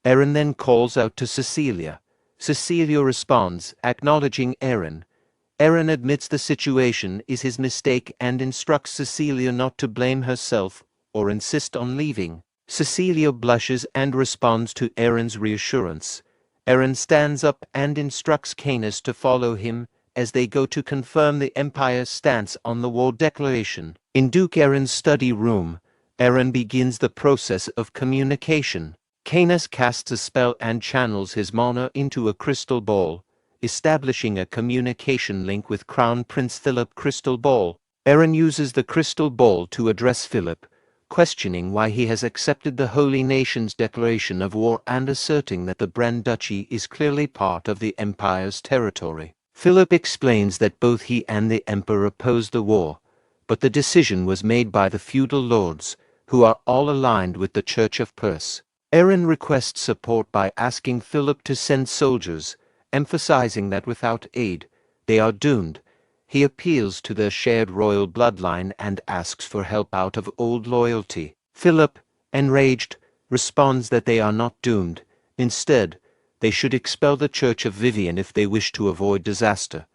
Eren then calls out to Cecilia. Cecilia responds, acknowledging Eren. Eren admits the situation is his mistake and instructs Cecilia not to blame herself or insist on leaving. Cecilia blushes and responds to Eren's reassurance. Eren stands up and instructs Canis to follow him as they go to confirm the Empire's stance on the war declaration. In Duke Eren's study room, Eren begins the process of communication. Canis casts a spell and channels his mana into a crystal ball, establishing a communication link with Crown Prince Philip Crystal Ball. Eren uses the crystal ball to address Philip, questioning why he has accepted the Holy Nation's declaration of war and asserting that the Brahn Duchy is clearly part of the Empire's territory. Philip explains that both he and the Emperor opposed the war, but the decision was made by the feudal lords, who are all aligned with the Church of Perse. Aaron requests support by asking Philip to send soldiers, emphasizing that without aid, they are doomed. He appeals to their shared royal bloodline and asks for help out of old loyalty. Philip, enraged, responds that they are not doomed. Instead, they should expel the Church of Vivian if they wish to avoid disaster.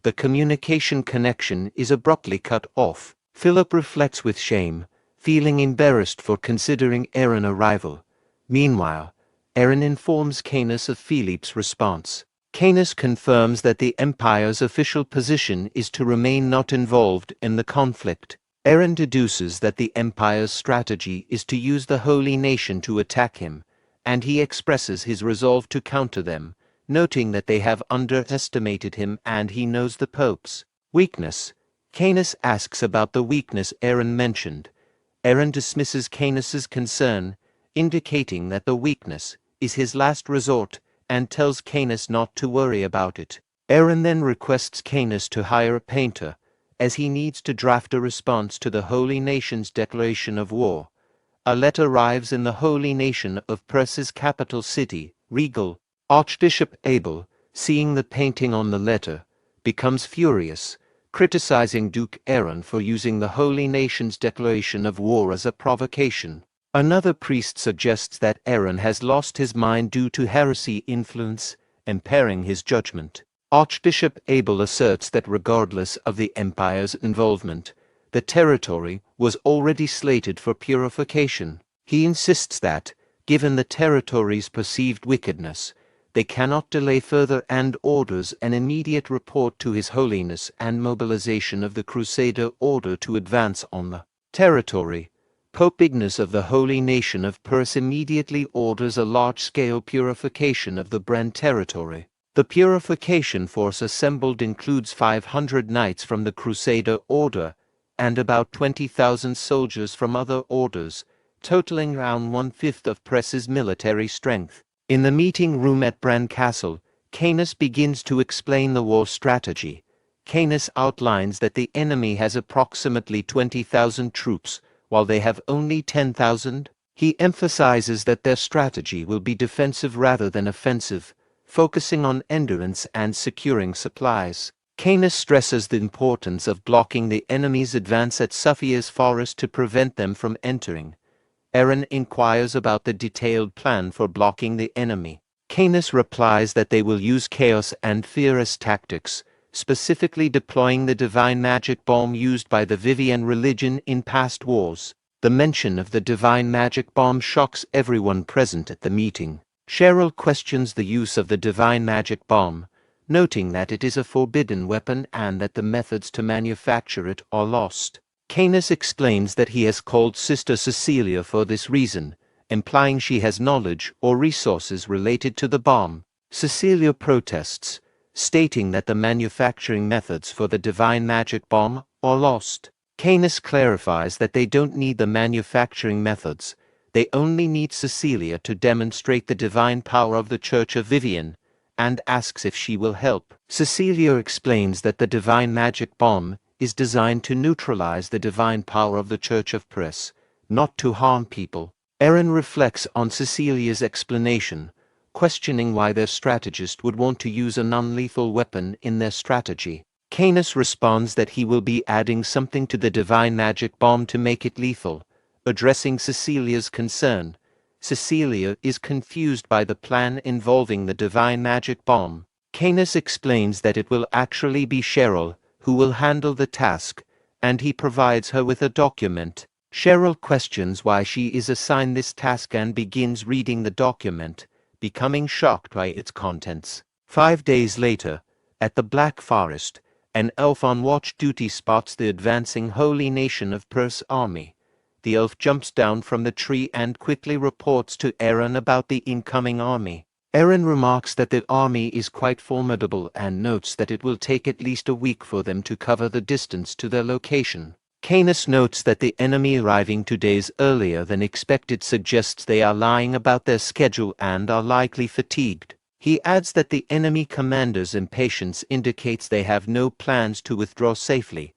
The communication connection is abruptly cut off. Philip reflects with shame, feeling embarrassed for considering Aaron a rival. Meanwhile, Aaron informs Canis of Philip's response. Canis confirms that the Empire's official position is to remain not involved in the conflict. Aaron deduces that the Empire's strategy is to use the Holy Nation to attack him, and he expresses his resolve to counter them, noting that they have underestimated him and he knows the Pope's weakness. Canis asks about the weakness Aaron mentioned. Aaron dismisses Canis's concern, indicating that the weakness is his last resort, and tells Canis not to worry about it. Aaron then requests Canis to hire a painter, as he needs to draft a response to the Holy Nation's declaration of war. A letter arrives in the Holy Nation of Perse's capital city, Regal. Archbishop Abel, seeing the painting on the letter, becomes furious, criticizing Duke Aaron for using the Holy Nation's declaration of war as a provocation. Another priest suggests that Aaron has lost his mind due to heresy influence, impairing his judgment. Archbishop Abel asserts that regardless of the Empire's involvement, the territory was already slated for purification. He insists that, given the territory's perceived wickedness, they cannot delay further and orders an immediate report to His Holiness and mobilization of the Crusader order to advance on the territory. Pope Ignaz of the Holy Nation of Perse immediately orders a large-scale purification of the Brahn territory. The purification force assembled includes 500 knights from the Crusader order and about 20,000 soldiers from other orders, totaling around one-fifth of Perse's military strength. In the meeting room at Brahn Castle, Canis begins to explain the war strategy. Canis outlines that the enemy has approximately 20,000 troops, while they have only 10,000. He emphasizes that their strategy will be defensive rather than offensive, focusing on endurance and securing supplies. Canis stresses the importance of blocking the enemy's advance at Sophia's forest to prevent them from entering. Aaron inquires about the detailed plan for blocking the enemy. Canis replies that they will use chaos and fear as tactics, specifically deploying the divine magic bomb used by the Vivian religion in past wars. The mention of the divine magic bomb shocks everyone present at the meeting. Cheryl questions the use of the divine magic bomb, noting that it is a forbidden weapon and that the methods to manufacture it are lost. Canis explains that he has called Sister Cecilia for this reason, implying she has knowledge or resources related to the bomb. Cecilia protests, stating that the manufacturing methods for the divine magic bomb are lost. Canis clarifies that they don't need the manufacturing methods, they only need Cecilia to demonstrate the divine power of the Church of Vivian, and asks if she will help. Cecilia explains that the divine magic bomb is designed to neutralize the divine power of the Church of Perse, not to harm people. Aaron reflects on Cecilia's explanation, questioning why their strategist would want to use a non-lethal weapon in their strategy. Canis responds that he will be adding something to the divine magic bomb to make it lethal, addressing Cecilia's concern. Cecilia is confused by the plan involving the divine magic bomb. Canis explains that it will actually be Cheryl who will handle the task, and he provides her with a document. Cheryl questions why she is assigned this task and begins reading the document, becoming shocked by its contents. 5 days later, at the Black Forest, an elf on watch duty spots the advancing Holy Nation of Perse army. The elf jumps down from the tree and quickly reports to Aaron about the incoming army. Aaron remarks that the army is quite formidable and notes that it will take at least a week for them to cover the distance to their location. Canis notes that the enemy arriving 2 days earlier than expected suggests they are lying about their schedule and are likely fatigued. He adds that the enemy commander's impatience indicates they have no plans to withdraw safely.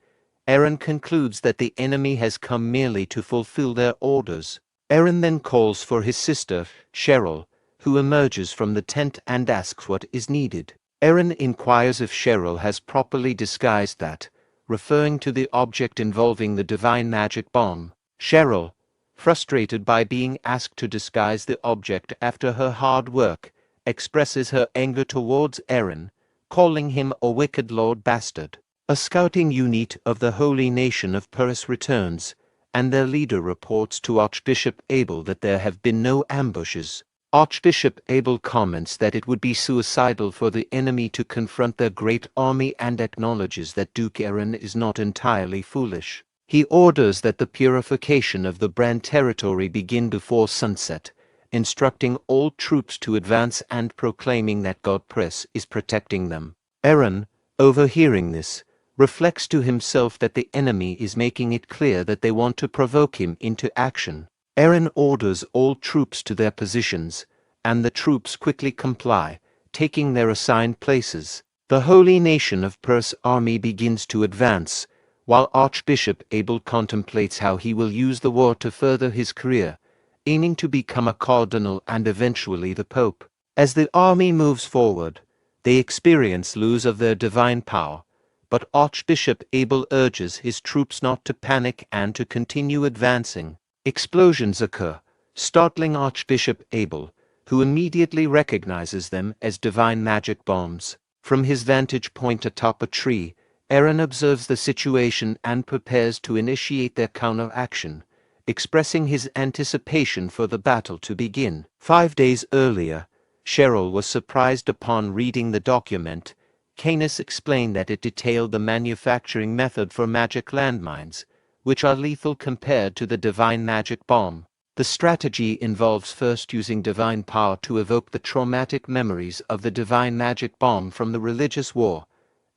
Aaron concludes that the enemy has come merely to fulfill their orders. Aaron then calls for his sister, Cheryl, who emerges from the tent and asks what is needed. Aaron inquires if Cheryl has properly disguised that, referring to the object involving the divine magic bomb. Cheryl, frustrated by being asked to disguise the object after her hard work, expresses her anger towards Aaron, calling him a wicked lord bastard. A scouting unit of the holy nation of Pervious returns, and their leader reports to Archbishop Abel that there have been no ambushes. Archbishop Abel comments that it would be suicidal for the enemy to confront their great army and acknowledges that Duke Aaron is not entirely foolish. He orders that the purification of the Brahn territory begin before sunset, instructing all troops to advance and proclaiming that God Press is protecting them. Aaron, overhearing this, reflects to himself that the enemy is making it clear that they want to provoke him into action. Aaron orders all troops to their positions, and the troops quickly comply, taking their assigned places. The holy nation of Pervious' army begins to advance, while Archbishop Abel contemplates how he will use the war to further his career, aiming to become a cardinal and eventually the pope. As the army moves forward, they experience loss of their divine power, but Archbishop Abel urges his troops not to panic and to continue advancing. Explosions occur, startling Archbishop Abel, who immediately recognizes them as divine magic bombs. From his vantage point atop a tree, Aaron observes the situation and prepares to initiate their counteraction, expressing his anticipation for the battle to begin. 5 days earlier, Cheryl was surprised upon reading the document. Canis explained that it detailed the manufacturing method for magic landmines, which are lethal compared to the divine magic bomb. The strategy involves first using divine power to evoke the traumatic memories of the divine magic bomb from the religious war,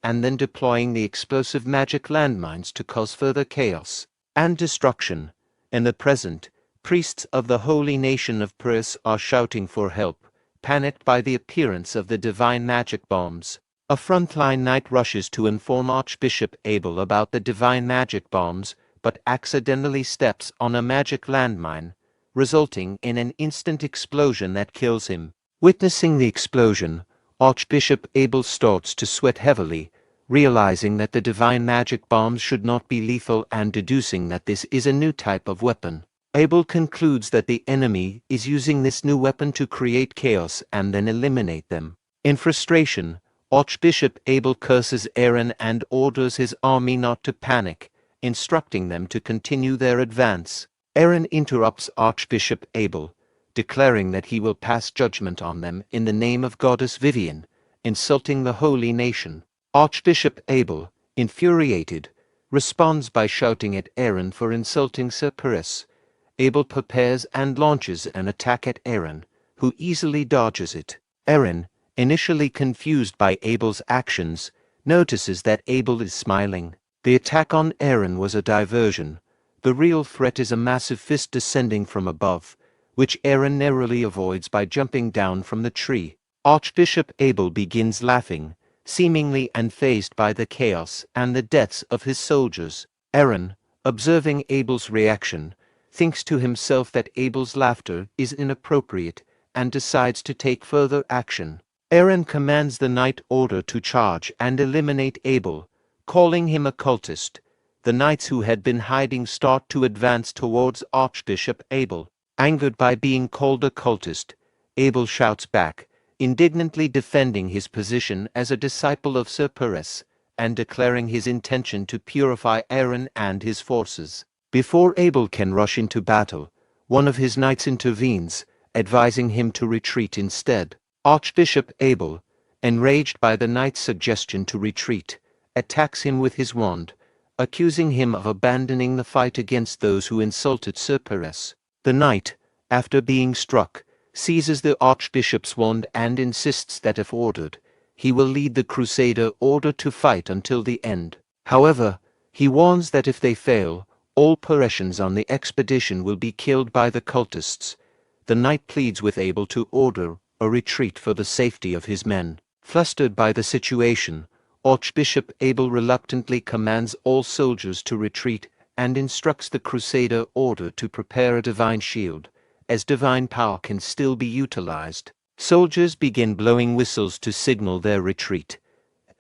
and then deploying the explosive magic landmines to cause further chaos and destruction. In the present, priests of the holy nation of Pervious are shouting for help, panicked by the appearance of the divine magic bombs. A frontline knight rushes to inform Archbishop Abel about the divine magic bombs, but accidentally steps on a magic landmine, resulting in an instant explosion that kills him. Witnessing the explosion, Archbishop Abel starts to sweat heavily, realizing that the divine magic bombs should not be lethal and deducing that this is a new type of weapon. Abel concludes that the enemy is using this new weapon to create chaos and then eliminate them. In frustration, Archbishop Abel curses Aaron and orders his army not to panic, instructing them to continue their advance. Aaron interrupts Archbishop Abel, declaring that he will pass judgment on them in the name of Goddess Vivian, insulting the holy nation. Archbishop Abel, infuriated, responds by shouting at Aaron for insulting Sir Pervious. Abel prepares and launches an attack at Aaron, who easily dodges it. Aaron, initially confused by Abel's actions, notices that Abel is smiling. The attack on Aaron was a diversion. The real threat is a massive fist descending from above, which Aaron narrowly avoids by jumping down from the tree. Archbishop Abel begins laughing, seemingly unfazed by the chaos and the deaths of his soldiers. Aaron, observing Abel's reaction, thinks to himself that Abel's laughter is inappropriate and decides to take further action. Aaron commands the knight order to charge and eliminate Abel, calling him a cultist. The knights who had been hiding start to advance towards Archbishop Abel. Angered by being called a cultist, Abel shouts back, indignantly defending his position as a disciple of Sir Pervious, and declaring his intention to purify Aaron and his forces. Before Abel can rush into battle, one of his knights intervenes, advising him to retreat instead. Archbishop Abel, enraged by the knight's suggestion to retreat, attacks him with his wand, accusing him of abandoning the fight against those who insulted Sir Pervious. The knight, after being struck, seizes the archbishop's wand and insists that if ordered, he will lead the crusader order to fight until the end. However, He warns that if they fail, all Parisians on the expedition will be killed by the cultists. The knight pleads with Abel to order a retreat for the safety of his men. Flustered by the situation, Archbishop Abel reluctantly commands all soldiers to retreat and instructs the Crusader order to prepare a divine shield, as divine power can still be utilized. Soldiers begin blowing whistles to signal their retreat.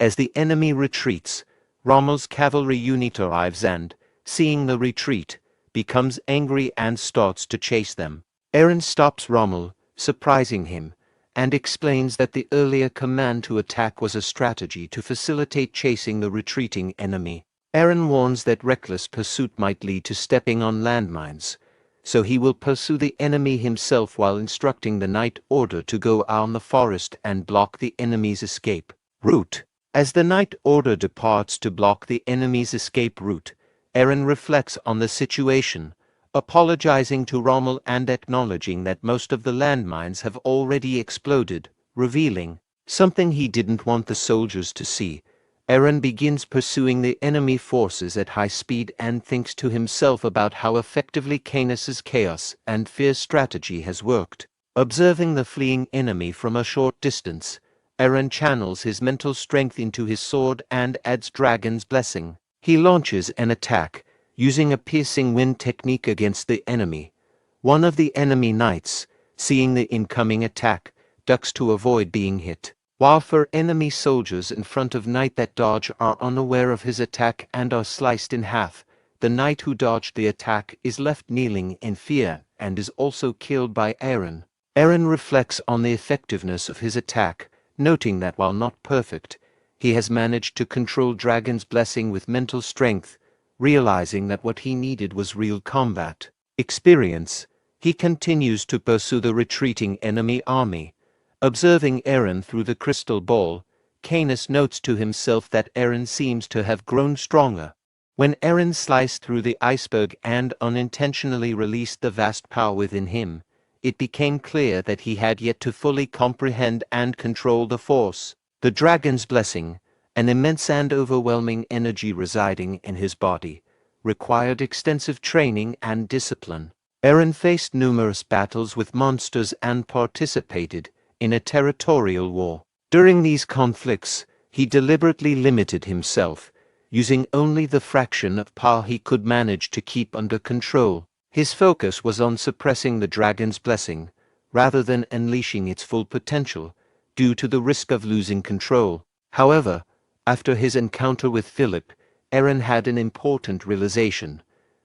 As the enemy retreats, Rommel's cavalry unit arrives and, seeing the retreat, becomes angry and starts to chase them. Aaron stops Rommel, surprising him, and explains that the earlier command to attack was a strategy to facilitate chasing the retreating enemy. Aaron warns that reckless pursuit might lead to stepping on landmines, so he will pursue the enemy himself while instructing the knight order to go out in the forest and block the enemy's escape route. As the knight order departs to block the enemy's escape route, Aaron reflects on the situation, apologizing to Rommel and acknowledging that most of the landmines have already exploded, revealing something he didn't want the soldiers to see. Aaron begins pursuing the enemy forces at high speed and thinks to himself about how effectively Canis's chaos and fear strategy has worked. Observing the fleeing enemy from a short distance, Aaron channels his mental strength into his sword and adds Dragon's Blessing. He launches an attack, using a piercing wind technique against the enemy. One of the enemy knights, seeing the incoming attack, ducks to avoid being hit, while for enemy soldiers in front of knight that dodge are unaware of his attack and are sliced in half. The knight who dodged the attack is left kneeling in fear and is also killed by Aaron. Aaron reflects on the effectiveness of his attack, noting that while not perfect, he has managed to control Dragon's Blessing with mental strength. Realizing that what he needed was real combat experience, he continues to pursue the retreating enemy army. Observing Aaron through the crystal ball, Canis notes to himself that Aaron seems to have grown stronger. When Aaron sliced through the iceberg and unintentionally released the vast power within him, it became clear that he had yet to fully comprehend and control the force. The Dragon's Blessing, an immense and overwhelming energy residing in his body, required extensive training and discipline. Aaron faced numerous battles with monsters and participated in a territorial war. During these conflicts, he deliberately limited himself, using only the fraction of power he could manage to keep under control. His focus was on suppressing the Dragon's Blessing, rather than unleashing its full potential, due to the risk of losing control. However, after his encounter with Philip, Aaron had an important realization.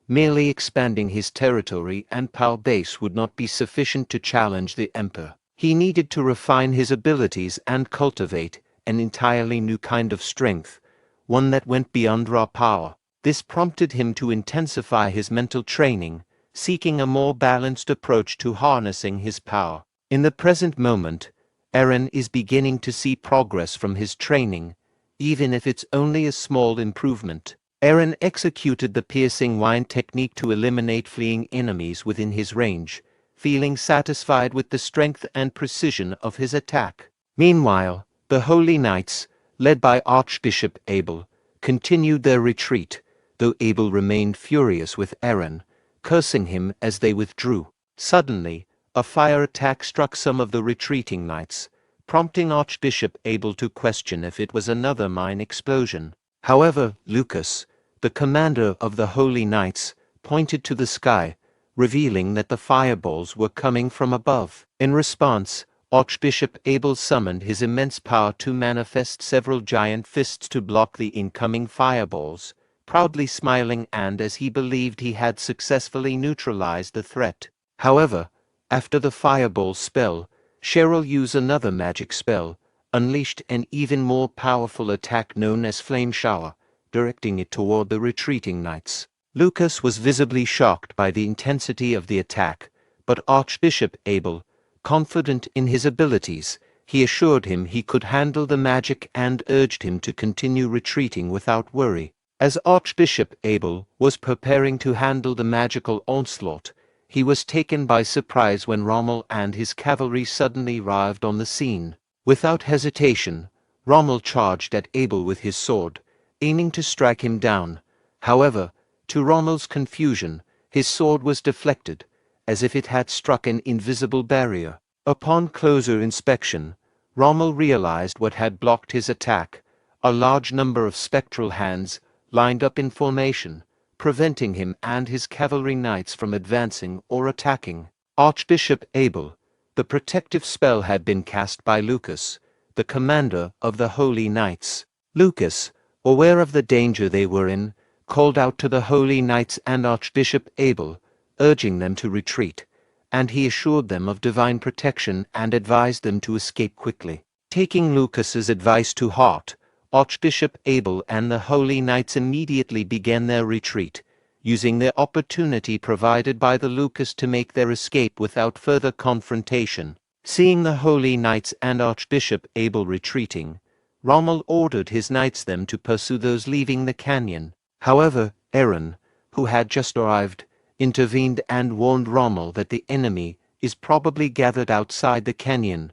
Merely expanding his territory and power base would not be sufficient to challenge the Emperor. He needed to refine his abilities and cultivate an entirely new kind of strength, one that went beyond raw power. This prompted him to intensify his mental training, seeking a more balanced approach to harnessing his power. In the present moment, Aaron is beginning to see progress from his training, even if it's only a small improvement. Aaron executed the piercing wind technique to eliminate fleeing enemies within his range, feeling satisfied with the strength and precision of his attack. Meanwhile, the Holy Knights, led by Archbishop Abel, continued their retreat, though Abel remained furious with Aaron, cursing him as they withdrew. Suddenly, a fire attack struck some of the retreating knights, prompting Archbishop Abel to question if it was another mine explosion. However, Lucas, the commander of the Holy Knights, pointed to the sky, revealing that the fireballs were coming from above. In response, Archbishop Abel summoned his immense power to manifest several giant fists to block the incoming fireballs, proudly smiling and as he believed he had successfully neutralized the threat. However, after the fireball spell, Cheryl used another magic spell, unleashed an even more powerful attack known as Flame Shower, directing it toward the retreating knights. Lucas was visibly shocked by the intensity of the attack, but Archbishop Abel, confident in his abilities, he assured him he could handle the magic and urged him to continue retreating without worry. As Archbishop Abel was preparing to handle the magical onslaught, he was taken by surprise when Rommel and his cavalry suddenly arrived on the scene. Without hesitation, Rommel charged at Abel with his sword, aiming to strike him down. However, to Rommel's confusion, his sword was deflected, as if it had struck an invisible barrier. Upon closer inspection, Rommel realized what had blocked his attack: a large number of spectral hands lined up in formation, preventing him and his cavalry knights from advancing or attacking. Archbishop Abel. The protective spell had been cast by Lucas, the commander of the Holy Knights. Lucas, aware of the danger they were in, called out to the Holy Knights and Archbishop Abel, urging them to retreat, and he assured them of divine protection and advised them to escape quickly. Taking Lucas's advice to heart, Archbishop Abel and the Holy Knights immediately began their retreat, using the opportunity provided by the Lucas to make their escape without further confrontation. Seeing the Holy Knights and Archbishop Abel retreating, Rommel ordered his knights them to pursue those leaving the canyon. However, Aaron, who had just arrived, intervened and warned Rommel that the enemy is probably gathered outside the canyon.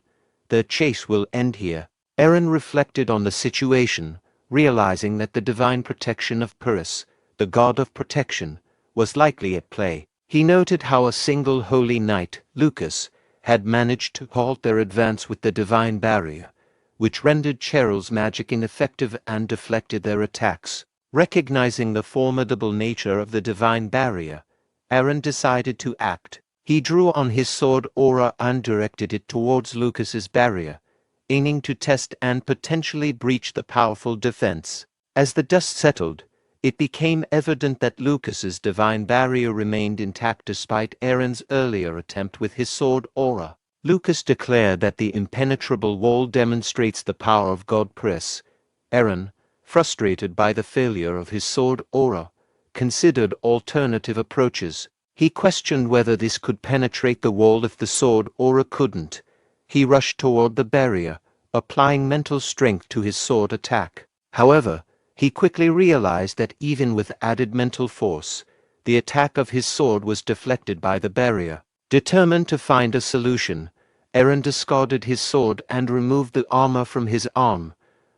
The chase will end here. Aaron reflected on the situation, realizing that the divine protection of Pervious, the god of protection, was likely at play. He noted how a single holy knight, Lucas, had managed to halt their advance with the divine barrier, which rendered Cheryl's magic ineffective and deflected their attacks. Recognizing the formidable nature of the divine barrier, Aaron decided to act. He drew on his sword aura and directed it towards Lucas's barrier, aiming to test and potentially breach the powerful defense. As the dust settled, it became evident that Lucas's divine barrier remained intact despite Aaron's earlier attempt with his sword aura. Lucas declared that the impenetrable wall demonstrates the power of God Pervious. Aaron, frustrated by the failure of his sword aura, considered alternative approaches. He questioned whether this could penetrate the wall if the sword aura couldn't. He rushed toward the barrier, applying mental strength to his sword attack. However, he quickly realized that even with added mental force, the attack of his sword was deflected by the barrier. Determined to find a solution, Aaron discarded his sword and removed the armor from his arm.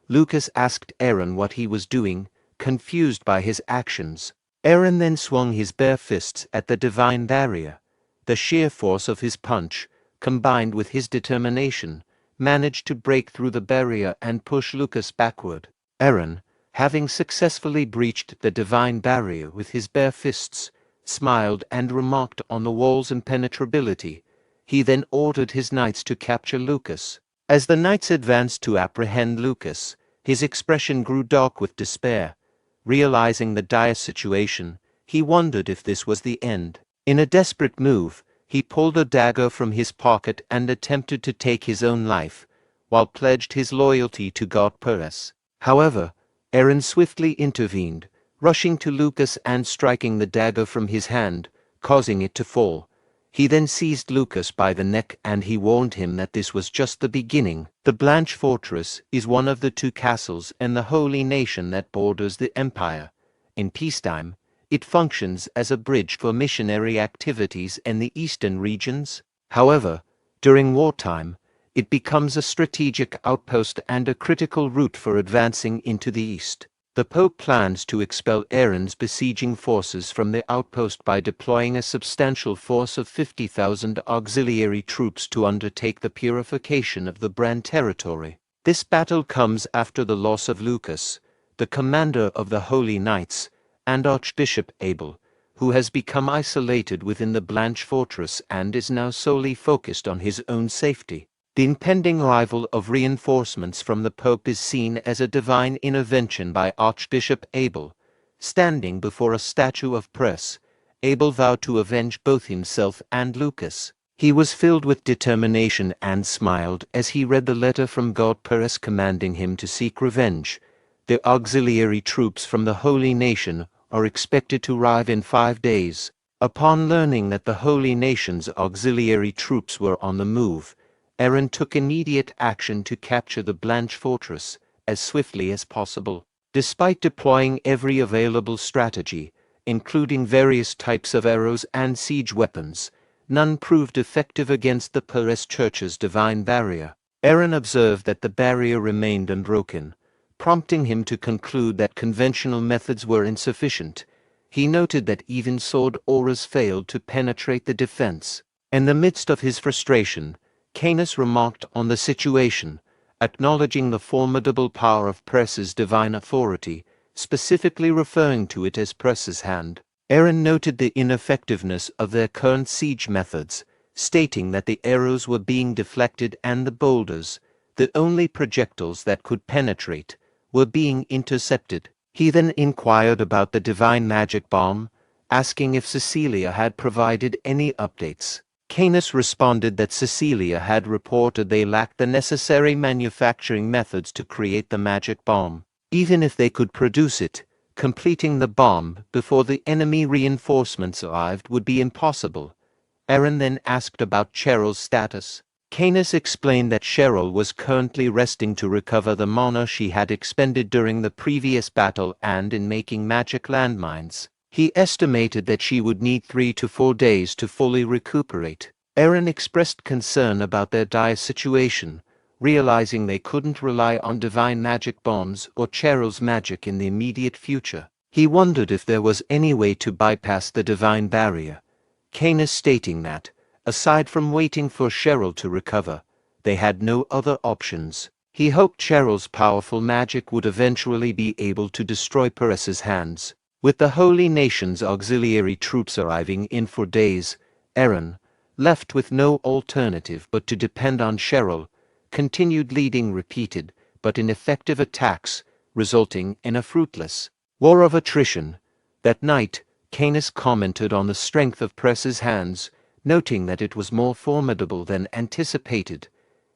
Lucas asked Aaron what he was doing, confused by his actions. Aaron then swung his bare fists at the divine barrier. The sheer force of his punch, combined with his determination, managed to break through the barrier and push Lucas backward. Aaron, having successfully breached the divine barrier with his bare fists, smiled and remarked on the wall's impenetrability. He then ordered his knights to capture Lucas. As the knights advanced to apprehend Lucas, his expression grew dark with despair. Realizing the dire situation, he wondered if this was the end. In a desperate move, he pulled a dagger from his pocket and attempted to take his own life, while pledged his loyalty to God Pervious. However, Aaron swiftly intervened, rushing to Lucas and striking the dagger from his hand, causing it to fall. He then seized Lucas by the neck and he warned him that this was just the beginning. The Blanche Fortress is one of the two castles in the Holy Nation that borders the Empire. In peacetime, it functions as a bridge for missionary activities in the eastern regions. However, during wartime, it becomes a strategic outpost and a critical route for advancing into the east. The Pope plans to expel Aaron's besieging forces from the outpost by deploying a substantial force of 50,000 auxiliary troops to undertake the purification of the Brahn territory. This battle comes after the loss of Lucas, the commander of the Holy Knights, and Archbishop Abel, who has become isolated within the Blanche Fortress and is now solely focused on his own safety. The impending arrival of reinforcements from the Pope is seen as a divine intervention by Archbishop Abel. Standing before a statue of Pervious, Abel vowed to avenge both himself and Lucas. He was filled with determination and smiled as he read the letter from God Pervious commanding him to seek revenge. The auxiliary troops from the Holy Nation are expected to arrive in 5 days. Upon learning that the Holy Nation's auxiliary troops were on the move, Aaron took immediate action to capture the Blanche Fortress as swiftly as possible. Despite deploying every available strategy, including various types of arrows and siege weapons, none proved effective against the Pervious Church's divine barrier. Aaron observed that the barrier remained unbroken, prompting him to conclude that conventional methods were insufficient. He noted that even sword auras failed to penetrate the defense. In the midst of his frustration, Canis remarked on the situation, acknowledging the formidable power of Press's divine authority, specifically referring to it as Press's hand. Eren noted the ineffectiveness of their current siege methods, stating that the arrows were being deflected and the boulders, the only projectiles that could penetrate, were being intercepted. He then inquired about the divine magic bomb, asking if Cecilia had provided any updates. Canis responded that Cecilia had reported they lacked the necessary manufacturing methods to create the magic bomb. Even if they could produce it, completing the bomb before the enemy reinforcements arrived would be impossible. Eren then asked about Cheryl's status. Canis explained that Cheryl was currently resting to recover the mana she had expended during the previous battle and in making magic landmines. He estimated that she would need 3 to 4 days to fully recuperate. Eren expressed concern about their dire situation, realizing they couldn't rely on divine magic bombs or Cheryl's magic in the immediate future. He wondered if there was any way to bypass the divine barrier. Canis stating that, aside from waiting for Cheryl to recover, they had no other options. He hoped Cheryl's powerful magic would eventually be able to destroy Perez's hands. With the Holy Nation's auxiliary troops arriving in for days, Eren, left with no alternative but to depend on Cheryl, continued leading repeated but ineffective attacks, resulting in a fruitless war of attrition. That night, Canis commented on the strength of Press's hands, noting that it was more formidable than anticipated.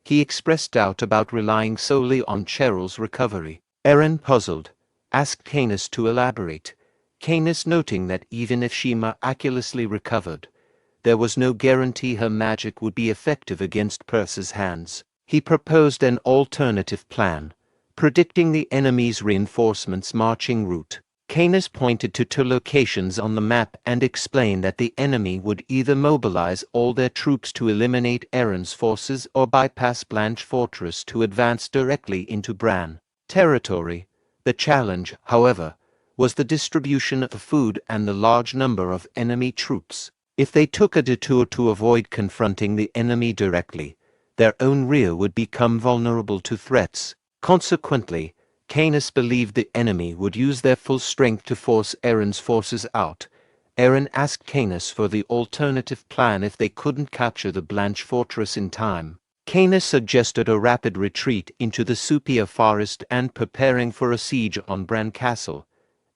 He expressed doubt about relying solely on Cheryl's recovery. Eren, puzzled, asked Canis to elaborate. Canis noting that even if she miraculously recovered, there was no guarantee her magic would be effective against Perse's hands. He proposed an alternative plan, predicting the enemy's reinforcements' marching route. Canis pointed to 2 locations on the map and explained that the enemy would either mobilize all their troops to eliminate Eren's forces or bypass Blanche Fortress to advance directly into Brahn territory. The challenge, however, was the distribution of food and the large number of enemy troops. If they took a detour to avoid confronting the enemy directly, their own rear would become vulnerable to threats. Consequently, Canis believed the enemy would use their full strength to force Eren's forces out. Eren asked Canis for the alternative plan if they couldn't capture the Blanche Fortress in time. Canis suggested a rapid retreat into the Supia forest and preparing for a siege on Brahn Castle.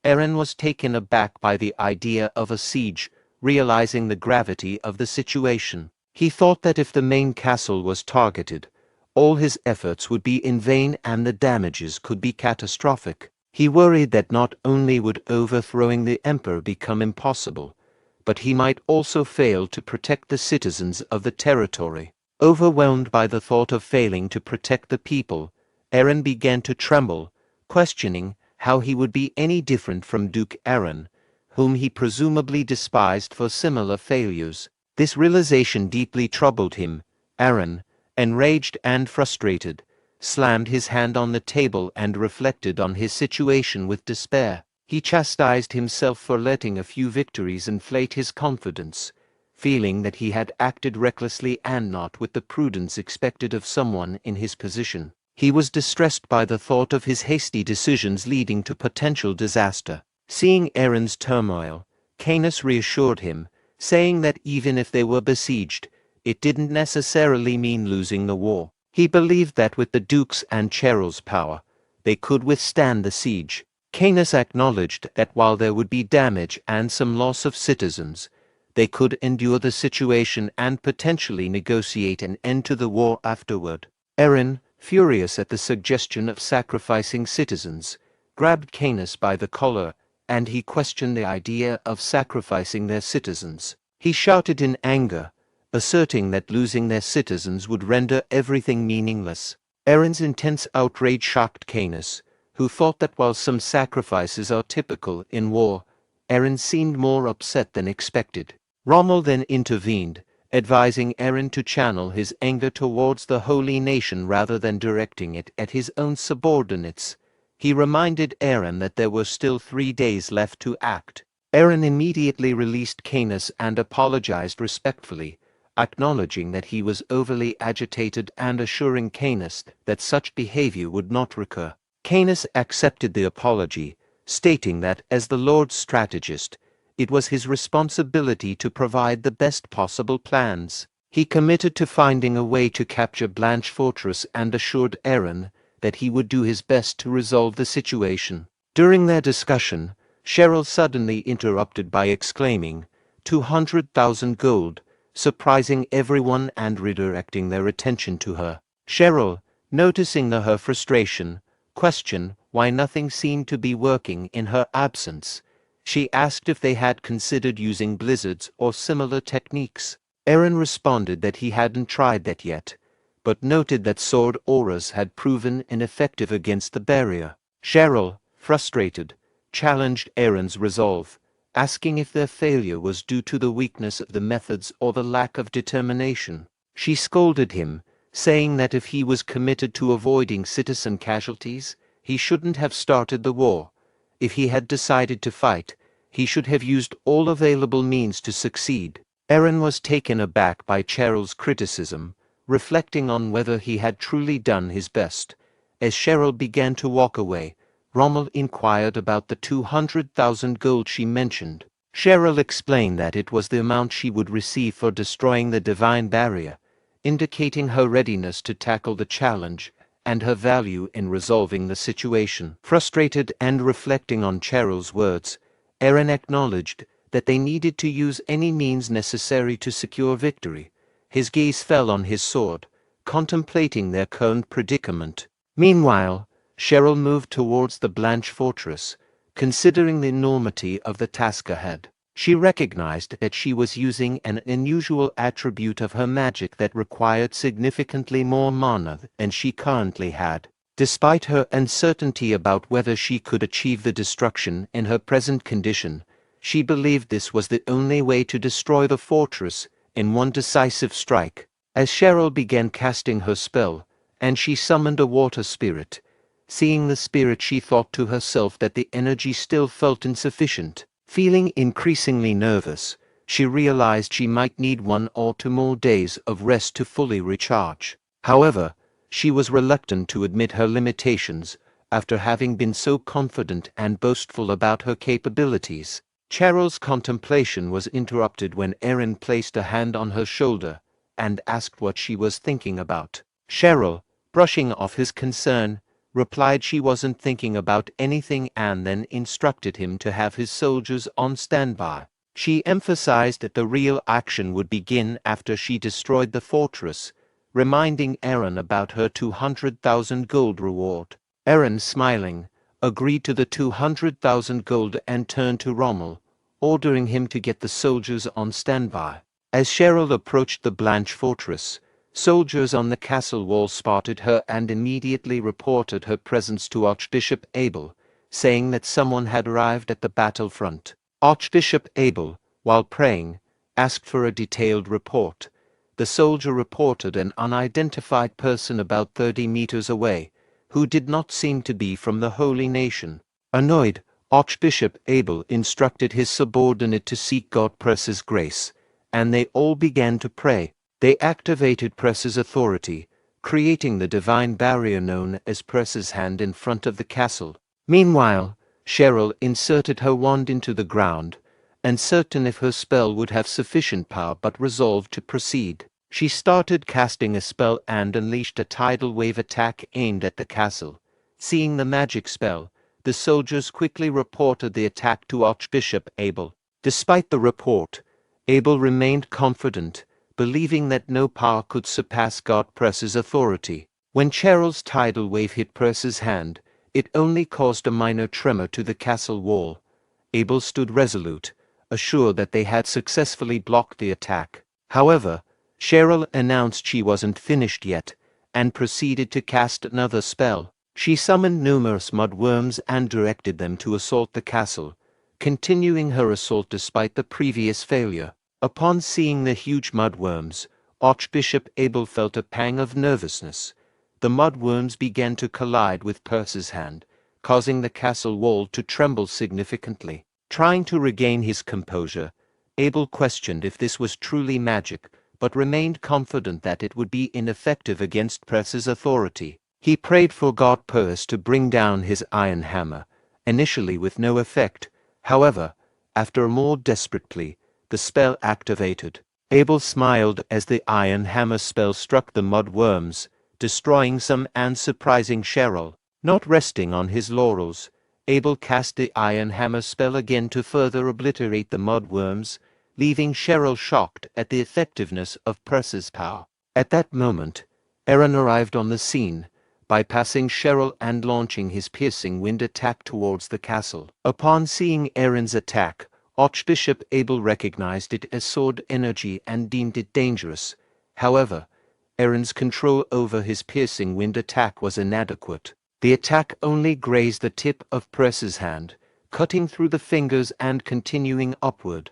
Eren was taken aback by the idea of a siege, realizing the gravity of the situation. He thought that if the main castle was targeted, all his efforts would be in vain and the damages could be catastrophic. He worried that not only would overthrowing the emperor become impossible, but he might also fail to protect the citizens of the territory. Overwhelmed by the thought of failing to protect the people, Eren began to tremble, questioning how he would be any different from Duke Eren, whom he presumably despised for similar failures. This realization deeply troubled him. Eren, enraged and frustrated, slammed his hand on the table and reflected on his situation with despair. He chastised himself for letting a few victories inflate his confidence, feeling that he had acted recklessly and not with the prudence expected of someone in his position. He was distressed by the thought of his hasty decisions leading to potential disaster. Seeing Eren's turmoil, Canis reassured him, saying that even if they were besieged, it didn't necessarily mean losing the war. He believed that with the Duke's and Cheryl's power, they could withstand the siege. Canis acknowledged that while there would be damage and some loss of citizens, they could endure the situation and potentially negotiate an end to the war afterward. Eren, furious at the suggestion of sacrificing citizens, grabbed Canis by the collar, and he questioned the idea of sacrificing their citizens. He shouted in anger, asserting that losing their citizens would render everything meaningless. Eren's intense outrage shocked Canis, who thought that while some sacrifices are typical in war, Eren seemed more upset than expected. Rommel then intervened, advising Eren to channel his anger towards the Holy Nation rather than directing it at his own subordinates. He reminded Aaron that there were still 3 days left to act. Aaron immediately released Canis and apologized respectfully, acknowledging that he was overly agitated and assuring Canis that such behavior would not recur. Canis accepted the apology, stating that as the Lord's strategist, it was his responsibility to provide the best possible plans. He committed to finding a way to capture Blanche Fortress and assured Aaron that he would do his best to resolve the situation. During their discussion, Cheryl suddenly interrupted by exclaiming, 200,000 gold, surprising everyone and redirecting their attention to her. Cheryl, noticing her frustration, questioned why nothing seemed to be working in her absence. She asked if they had considered using blizzards or similar techniques. Aaron responded that he hadn't tried that yet, but noted that sword auras had proven ineffective against the barrier. Cheryl, frustrated, challenged Aaron's resolve, asking if their failure was due to the weakness of the methods or the lack of determination. She scolded him, saying that if he was committed to avoiding citizen casualties, he shouldn't have started the war. If he had decided to fight, he should have used all available means to succeed. Aaron was taken aback by Cheryl's criticism, reflecting on whether he had truly done his best. As Cheryl began to walk away, Rommel inquired about the 200,000 gold she mentioned. Cheryl explained that it was the amount she would receive for destroying the divine barrier, indicating her readiness to tackle the challenge and her value in resolving the situation. Frustrated and reflecting on Cheryl's words, Aaron acknowledged that they needed to use any means necessary to secure victory. His gaze fell on his sword, contemplating their current predicament. Meanwhile, Cheryl moved towards the Blanche fortress, considering the enormity of the task ahead. She recognized that she was using an unusual attribute of her magic that required significantly more mana than she currently had. Despite her uncertainty about whether she could achieve the destruction in her present condition, she believed this was the only way to destroy the fortress in one decisive strike. As Cheryl began casting her spell, and she summoned a water spirit, seeing the spirit she thought to herself that the energy still felt insufficient. Feeling increasingly nervous, she realized she might need 1 or 2 more days of rest to fully recharge. However, she was reluctant to admit her limitations after having been so confident and boastful about her capabilities. Cheryl's contemplation was interrupted when Aaron placed a hand on her shoulder and asked what she was thinking about. Cheryl, brushing off his concern, replied she wasn't thinking about anything and then instructed him to have his soldiers on standby. She emphasized that the real action would begin after she destroyed the fortress, reminding Aaron about her 200,000 gold reward. Aaron, smiling, agreed to the 200,000 gold and turned to Rommel, ordering him to get the soldiers on standby. As Cheryl approached the Blanche fortress, soldiers on the castle wall spotted her and immediately reported her presence to Archbishop Abel, saying that someone had arrived at the battlefront. Archbishop Abel, while praying, asked for a detailed report. The soldier reported an unidentified person about 30 meters away, who did not seem to be from the Holy Nation. Annoyed, Archbishop Abel instructed his subordinate to seek God Press's grace, and they all began to pray. They activated Press's authority, creating the divine barrier known as Press's hand in front of the castle. Meanwhile, Cheryl inserted her wand into the ground, uncertain if her spell would have sufficient power but resolved to proceed. She started casting a spell and unleashed a tidal wave attack aimed at the castle. Seeing the magic spell, the soldiers quickly reported the attack to Archbishop Abel. Despite the report, Abel remained confident, believing that no power could surpass God Press's authority. When Cheryl's tidal wave hit Press's hand, it only caused a minor tremor to the castle wall. Abel stood resolute, assured that they had successfully blocked the attack. However, Cheryl announced she wasn't finished yet, and proceeded to cast another spell. She summoned numerous mudworms and directed them to assault the castle, continuing her assault despite the previous failure. Upon seeing the huge mudworms, Archbishop Abel felt a pang of nervousness. The mudworms began to collide with Press's hand, causing the castle wall to tremble significantly. Trying to regain his composure, Abel questioned if this was truly magic, but remained confident that it would be ineffective against Perseus' authority. He prayed for God Perseus to bring down his iron hammer, initially with no effect. However, after a more desperate plea, the spell activated. Abel smiled as the iron hammer spell struck the mud worms, destroying some and surprising Cheryl. Not resting on his laurels, Abel cast the iron hammer spell again to further obliterate the mud worms, leaving Cheryl shocked at the effectiveness of Perseus' power. At that moment, Aaron arrived on the scene, bypassing Cheryl and launching his piercing wind attack towards the castle. Upon seeing Aaron's attack, Archbishop Abel recognized it as sword energy and deemed it dangerous. However, Aaron's control over his piercing wind attack was inadequate. The attack only grazed the tip of Perseus' hand, cutting through the fingers and continuing upward.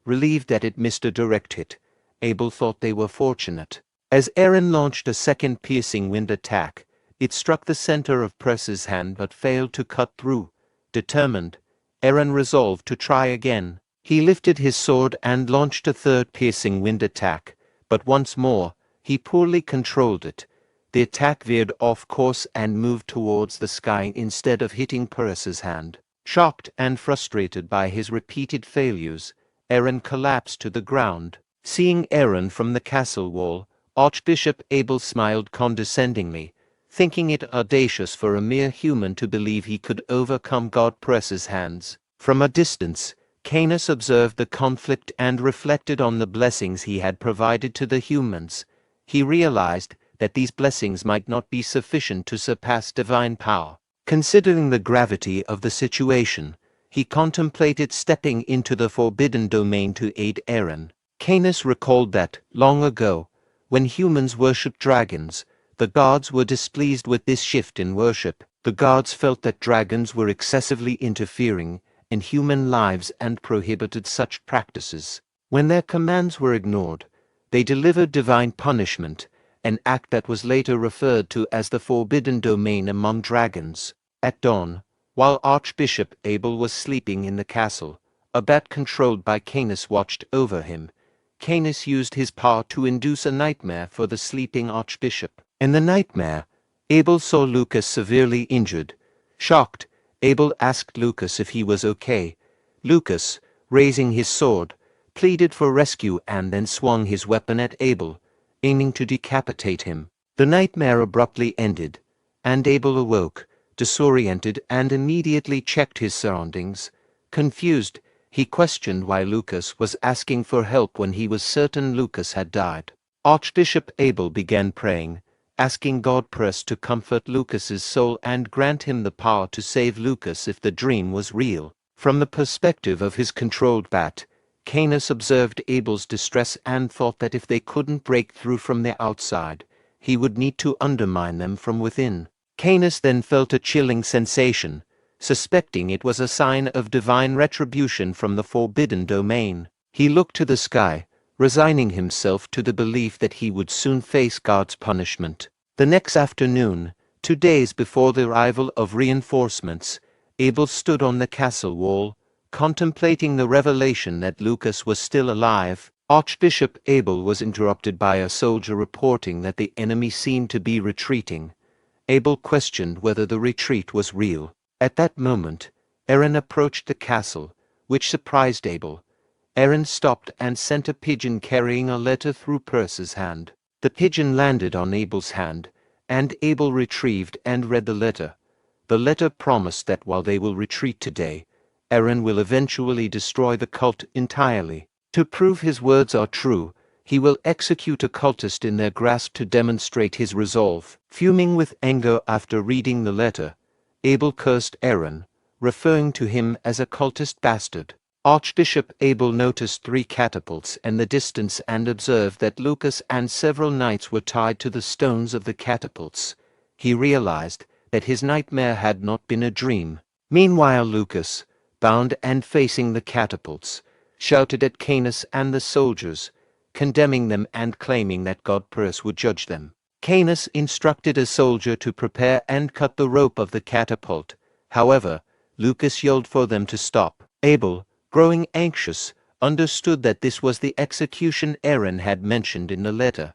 Relieved that it missed a direct hit, Abel thought they were fortunate. As Aaron launched a second piercing wind attack, it struck the center of Perseus' hand but failed to cut through. Determined, Aaron resolved to try again. He lifted his sword and launched a third piercing wind attack, but once more, he poorly controlled it. The attack veered off course and moved towards the sky instead of hitting Perseus' hand. Shocked and frustrated by his repeated failures, Aaron collapsed to the ground. Seeing Aaron from the castle wall, Archbishop Abel smiled condescendingly, thinking it audacious for a mere human to believe he could overcome God Perseus' hands. From a distance, Canis observed the conflict and reflected on the blessings he had provided to the humans. He realized that these blessings might not be sufficient to surpass divine power. Considering the gravity of the situation, he contemplated stepping into the forbidden domain to aid Aaron. Canis recalled that, long ago, when humans worshipped dragons, the gods were displeased with this shift in worship. The gods felt that dragons were excessively interfering in human lives and prohibited such practices. When their commands were ignored, they delivered divine punishment, an act that was later referred to as the forbidden domain among dragons. At dawn, while Archbishop Abel was sleeping in the castle, a bat controlled by Canis watched over him. Canis used his power to induce a nightmare for the sleeping archbishop. In the nightmare, Abel saw Lucas severely injured. Shocked, Abel asked Lucas if he was okay. Lucas, raising his sword, pleaded for rescue and then swung his weapon at Abel, aiming to decapitate him. The nightmare abruptly ended, and Abel awoke, disoriented, and immediately checked his surroundings. Confused, he questioned why Lucas was asking for help when he was certain Lucas had died. Archbishop Abel began praying, asking God Perseus to comfort Lucas's soul and grant him the power to save Lucas if the dream was real. From the perspective of his controlled bat, Canis observed Abel's distress and thought that if they couldn't break through from the outside, he would need to undermine them from within. Canis then felt a chilling sensation, suspecting it was a sign of divine retribution from the forbidden domain. He looked to the sky, resigning himself to the belief that he would soon face God's punishment. The next afternoon, 2 days before the arrival of reinforcements, Abel stood on the castle wall, contemplating the revelation that Lucas was still alive. Archbishop Abel was interrupted by a soldier reporting that the enemy seemed to be retreating. Abel questioned whether the retreat was real. At that moment, Aaron approached the castle, which surprised Abel. Aaron stopped and sent a pigeon carrying a letter through Perseus' hand. The pigeon landed on Abel's hand, and Abel retrieved and read the letter. The letter promised that while they will retreat today, Aaron will eventually destroy the cult entirely. To prove his words are true, he will execute a cultist in their grasp to demonstrate his resolve. Fuming with anger after reading the letter, Abel cursed Aaron, referring to him as a cultist bastard. Archbishop Abel noticed 3 catapults in the distance and observed that Lucas and several knights were tied to the stones of the catapults. He realized that his nightmare had not been a dream. Meanwhile Lucas, bound and facing the catapults, shouted at Canis and the soldiers, condemning them and claiming that God Perseus would judge them. Canis instructed a soldier to prepare and cut the rope of the catapult. However, Lucas yelled for them to stop. Abel, growing anxious, understood that this was the execution Aaron had mentioned in the letter.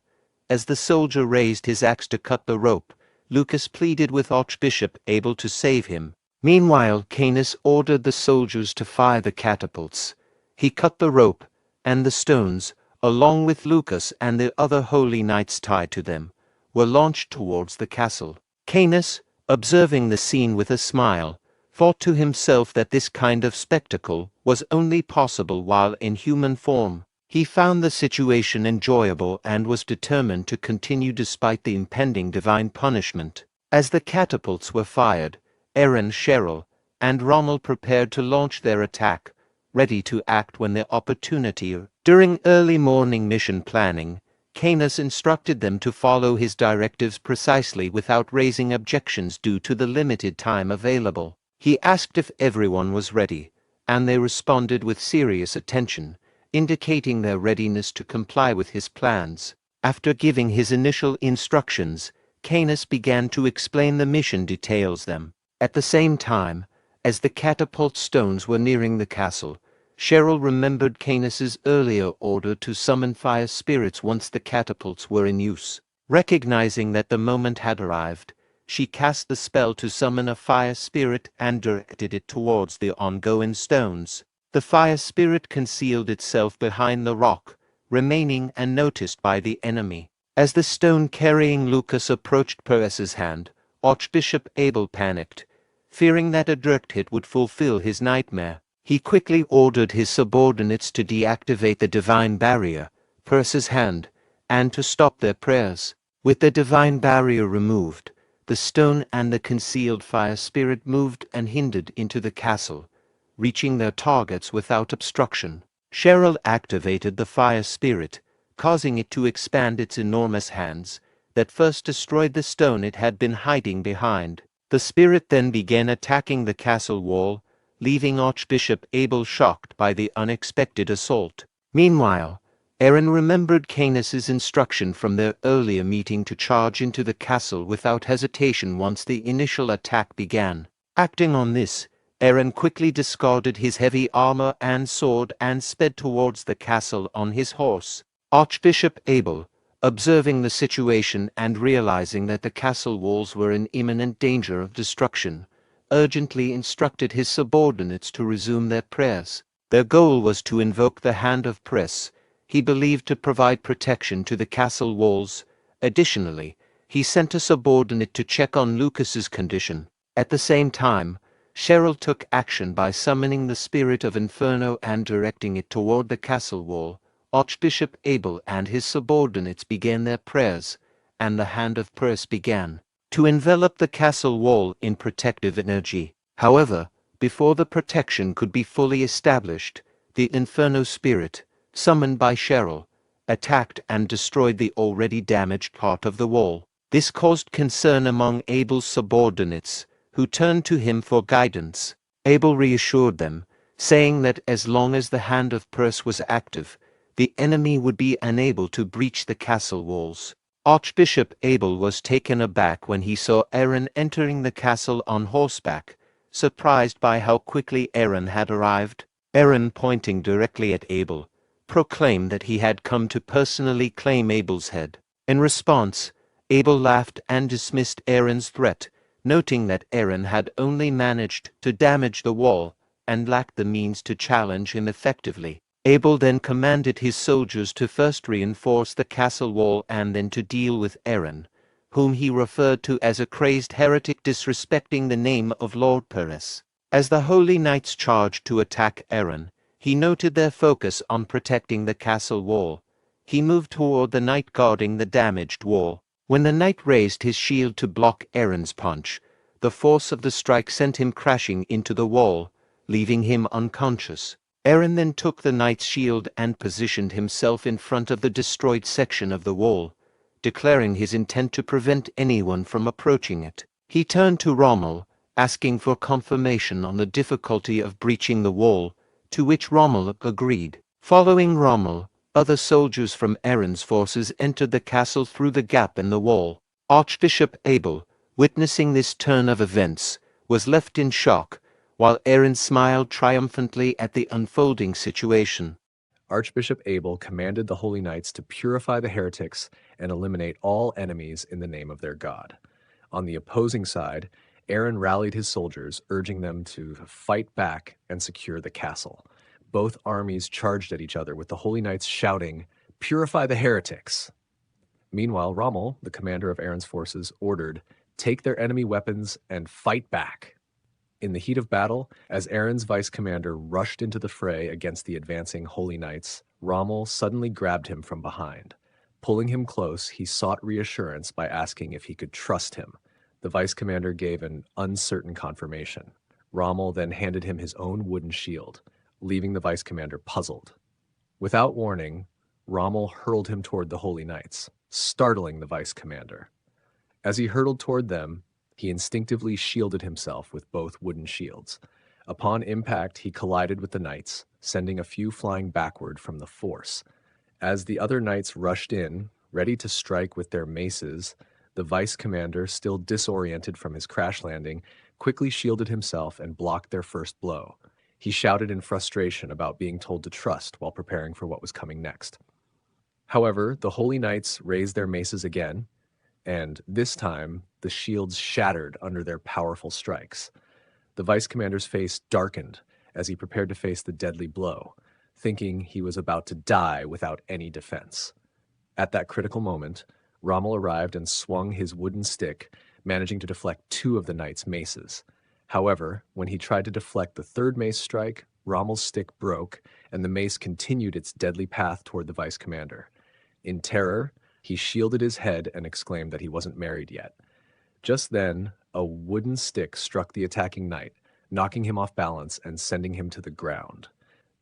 As the soldier raised his axe to cut the rope, Lucas pleaded with Archbishop Abel to save him. Meanwhile, Canis ordered the soldiers to fire the catapults. He cut the rope, and the stones, along with Lucas and the other holy knights tied to them, were launched towards the castle. Canis, observing the scene with a smile, thought to himself that this kind of spectacle was only possible while in human form. He found the situation enjoyable and was determined to continue despite the impending divine punishment. As the catapults were fired, Aaron, Cheryl, and Rommel prepared to launch their attack, ready to act when the opportunity. During early morning mission planning, Canis instructed them to follow his directives precisely without raising objections due to the limited time available. He asked if everyone was ready, and they responded with serious attention, indicating their readiness to comply with his plans. After giving his initial instructions, Canis began to explain the mission details them. At the same time, as the catapult stones were nearing the castle, Cheryl remembered Canis's earlier order to summon fire spirits once the catapults were in use. Recognizing that the moment had arrived, she cast the spell to summon a fire spirit and directed it towards the ongoing stones. The fire spirit concealed itself behind the rock, remaining unnoticed by the enemy. As the stone carrying Lucas approached Pervious' hand, Archbishop Abel panicked, fearing that a direct hit would fulfill his nightmare. He quickly ordered his subordinates to deactivate the divine barrier, Pervious' hand, and to stop their prayers. With the divine barrier removed, the stone and the concealed fire spirit moved unhindered into the castle, reaching their targets without obstruction. Cheryl activated the fire spirit, causing it to expand its enormous hands, that first destroyed the stone it had been hiding behind. The spirit then began attacking the castle wall, leaving Archbishop Abel shocked by the unexpected assault. Meanwhile, Aaron remembered Canis's instruction from their earlier meeting to charge into the castle without hesitation once the initial attack began. Acting on this, Aaron quickly discarded his heavy armor and sword and sped towards the castle on his horse. Archbishop Abel, observing the situation and realizing that the castle walls were in imminent danger of destruction, urgently instructed his subordinates to resume their prayers. Their goal was to invoke the hand of Pervious, he believed to provide protection to the castle walls. Additionally, he sent a subordinate to check on Lucas's condition. At the same time, Cheryl took action by summoning the spirit of Inferno and directing it toward the castle wall. Archbishop Abel and his subordinates began their prayers, and the hand of Pervious began to envelop the castle wall in protective energy. However, before the protection could be fully established, the Inferno spirit, summoned by Cheryl, attacked and destroyed the already damaged part of the wall. This caused concern among Abel's subordinates, who turned to him for guidance. Abel reassured them, saying that as long as the hand of Pervious was active, the enemy would be unable to breach the castle walls. Archbishop Abel was taken aback when he saw Aaron entering the castle on horseback, surprised by how quickly Aaron had arrived. Aaron, pointing directly at Abel, proclaimed that he had come to personally claim Abel's head. In response, Abel laughed and dismissed Aaron's threat, noting that Aaron had only managed to damage the wall and lacked the means to challenge him effectively. Abel then commanded his soldiers to first reinforce the castle wall and then to deal with Aaron, whom he referred to as a crazed heretic disrespecting the name of Lord Pervious. As the holy knights charged to attack Aaron, he noted their focus on protecting the castle wall. He moved toward the knight guarding the damaged wall. When the knight raised his shield to block Aaron's punch, the force of the strike sent him crashing into the wall, leaving him unconscious. Aaron then took the knight's shield and positioned himself in front of the destroyed section of the wall, declaring his intent to prevent anyone from approaching it. He turned to Rommel, asking for confirmation on the difficulty of breaching the wall, to which Rommel agreed. Following Rommel, other soldiers from Aaron's forces entered the castle through the gap in the wall. Archbishop Abel, witnessing this turn of events, was left in shock, while Aaron smiled triumphantly at the unfolding situation. Archbishop Abel commanded the Holy Knights to purify the heretics and eliminate all enemies in the name of their God. On the opposing side, Aaron rallied his soldiers, urging them to fight back and secure the castle. Both armies charged at each other, with the Holy Knights shouting, "Purify the heretics!" Meanwhile, Rommel, the commander of Aaron's forces, ordered, "Take their enemy weapons and fight back." In the heat of battle, as Aaron's vice commander rushed into the fray against the advancing Holy Knights, Rommel suddenly grabbed him from behind. Pulling him close, he sought reassurance by asking if he could trust him. The vice commander gave an uncertain confirmation. Rommel then handed him his own wooden shield, leaving the vice commander puzzled. Without warning, Rommel hurled him toward the Holy Knights, startling the vice commander. As he hurtled toward them, he instinctively shielded himself with both wooden shields. Upon impact, he collided with the knights, sending a few flying backward from the force. As the other knights rushed in, ready to strike with their maces, the vice commander, still disoriented from his crash landing, quickly shielded himself and blocked their first blow. He shouted in frustration about being told to trust while preparing for what was coming next. However, the Holy Knights raised their maces again, and this time the shields shattered under their powerful strikes. The vice commander's face darkened as he prepared to face the deadly blow, thinking he was about to die without any defense. At that critical moment, Rommel arrived and swung his wooden stick, managing to deflect two of the knights' maces. However, when he tried to deflect the third mace strike, Rommel's stick broke, and the mace continued its deadly path toward the vice commander. In terror, he shielded his head and exclaimed that he wasn't married yet. Just then, a wooden stick struck the attacking knight, knocking him off balance and sending him to the ground.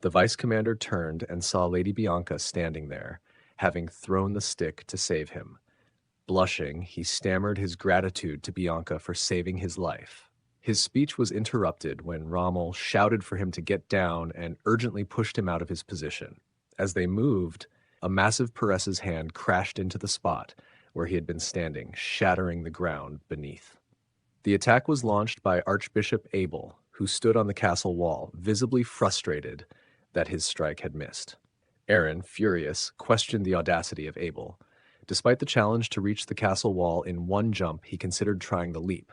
The vice commander turned and saw Lady Bianca standing there, having thrown the stick to save him. Blushing, he stammered his gratitude to Bianca for saving his life. His speech was interrupted when Rommel shouted for him to get down and urgently pushed him out of his position. As they moved, a massive Perez's hand crashed into the spot where he had been standing, shattering the ground beneath. The attack was launched by Archbishop Abel, who stood on the castle wall, visibly frustrated that his strike had missed. Aaron, furious, questioned the audacity of Abel. Despite the challenge to reach the castle wall in one jump, he considered trying the leap.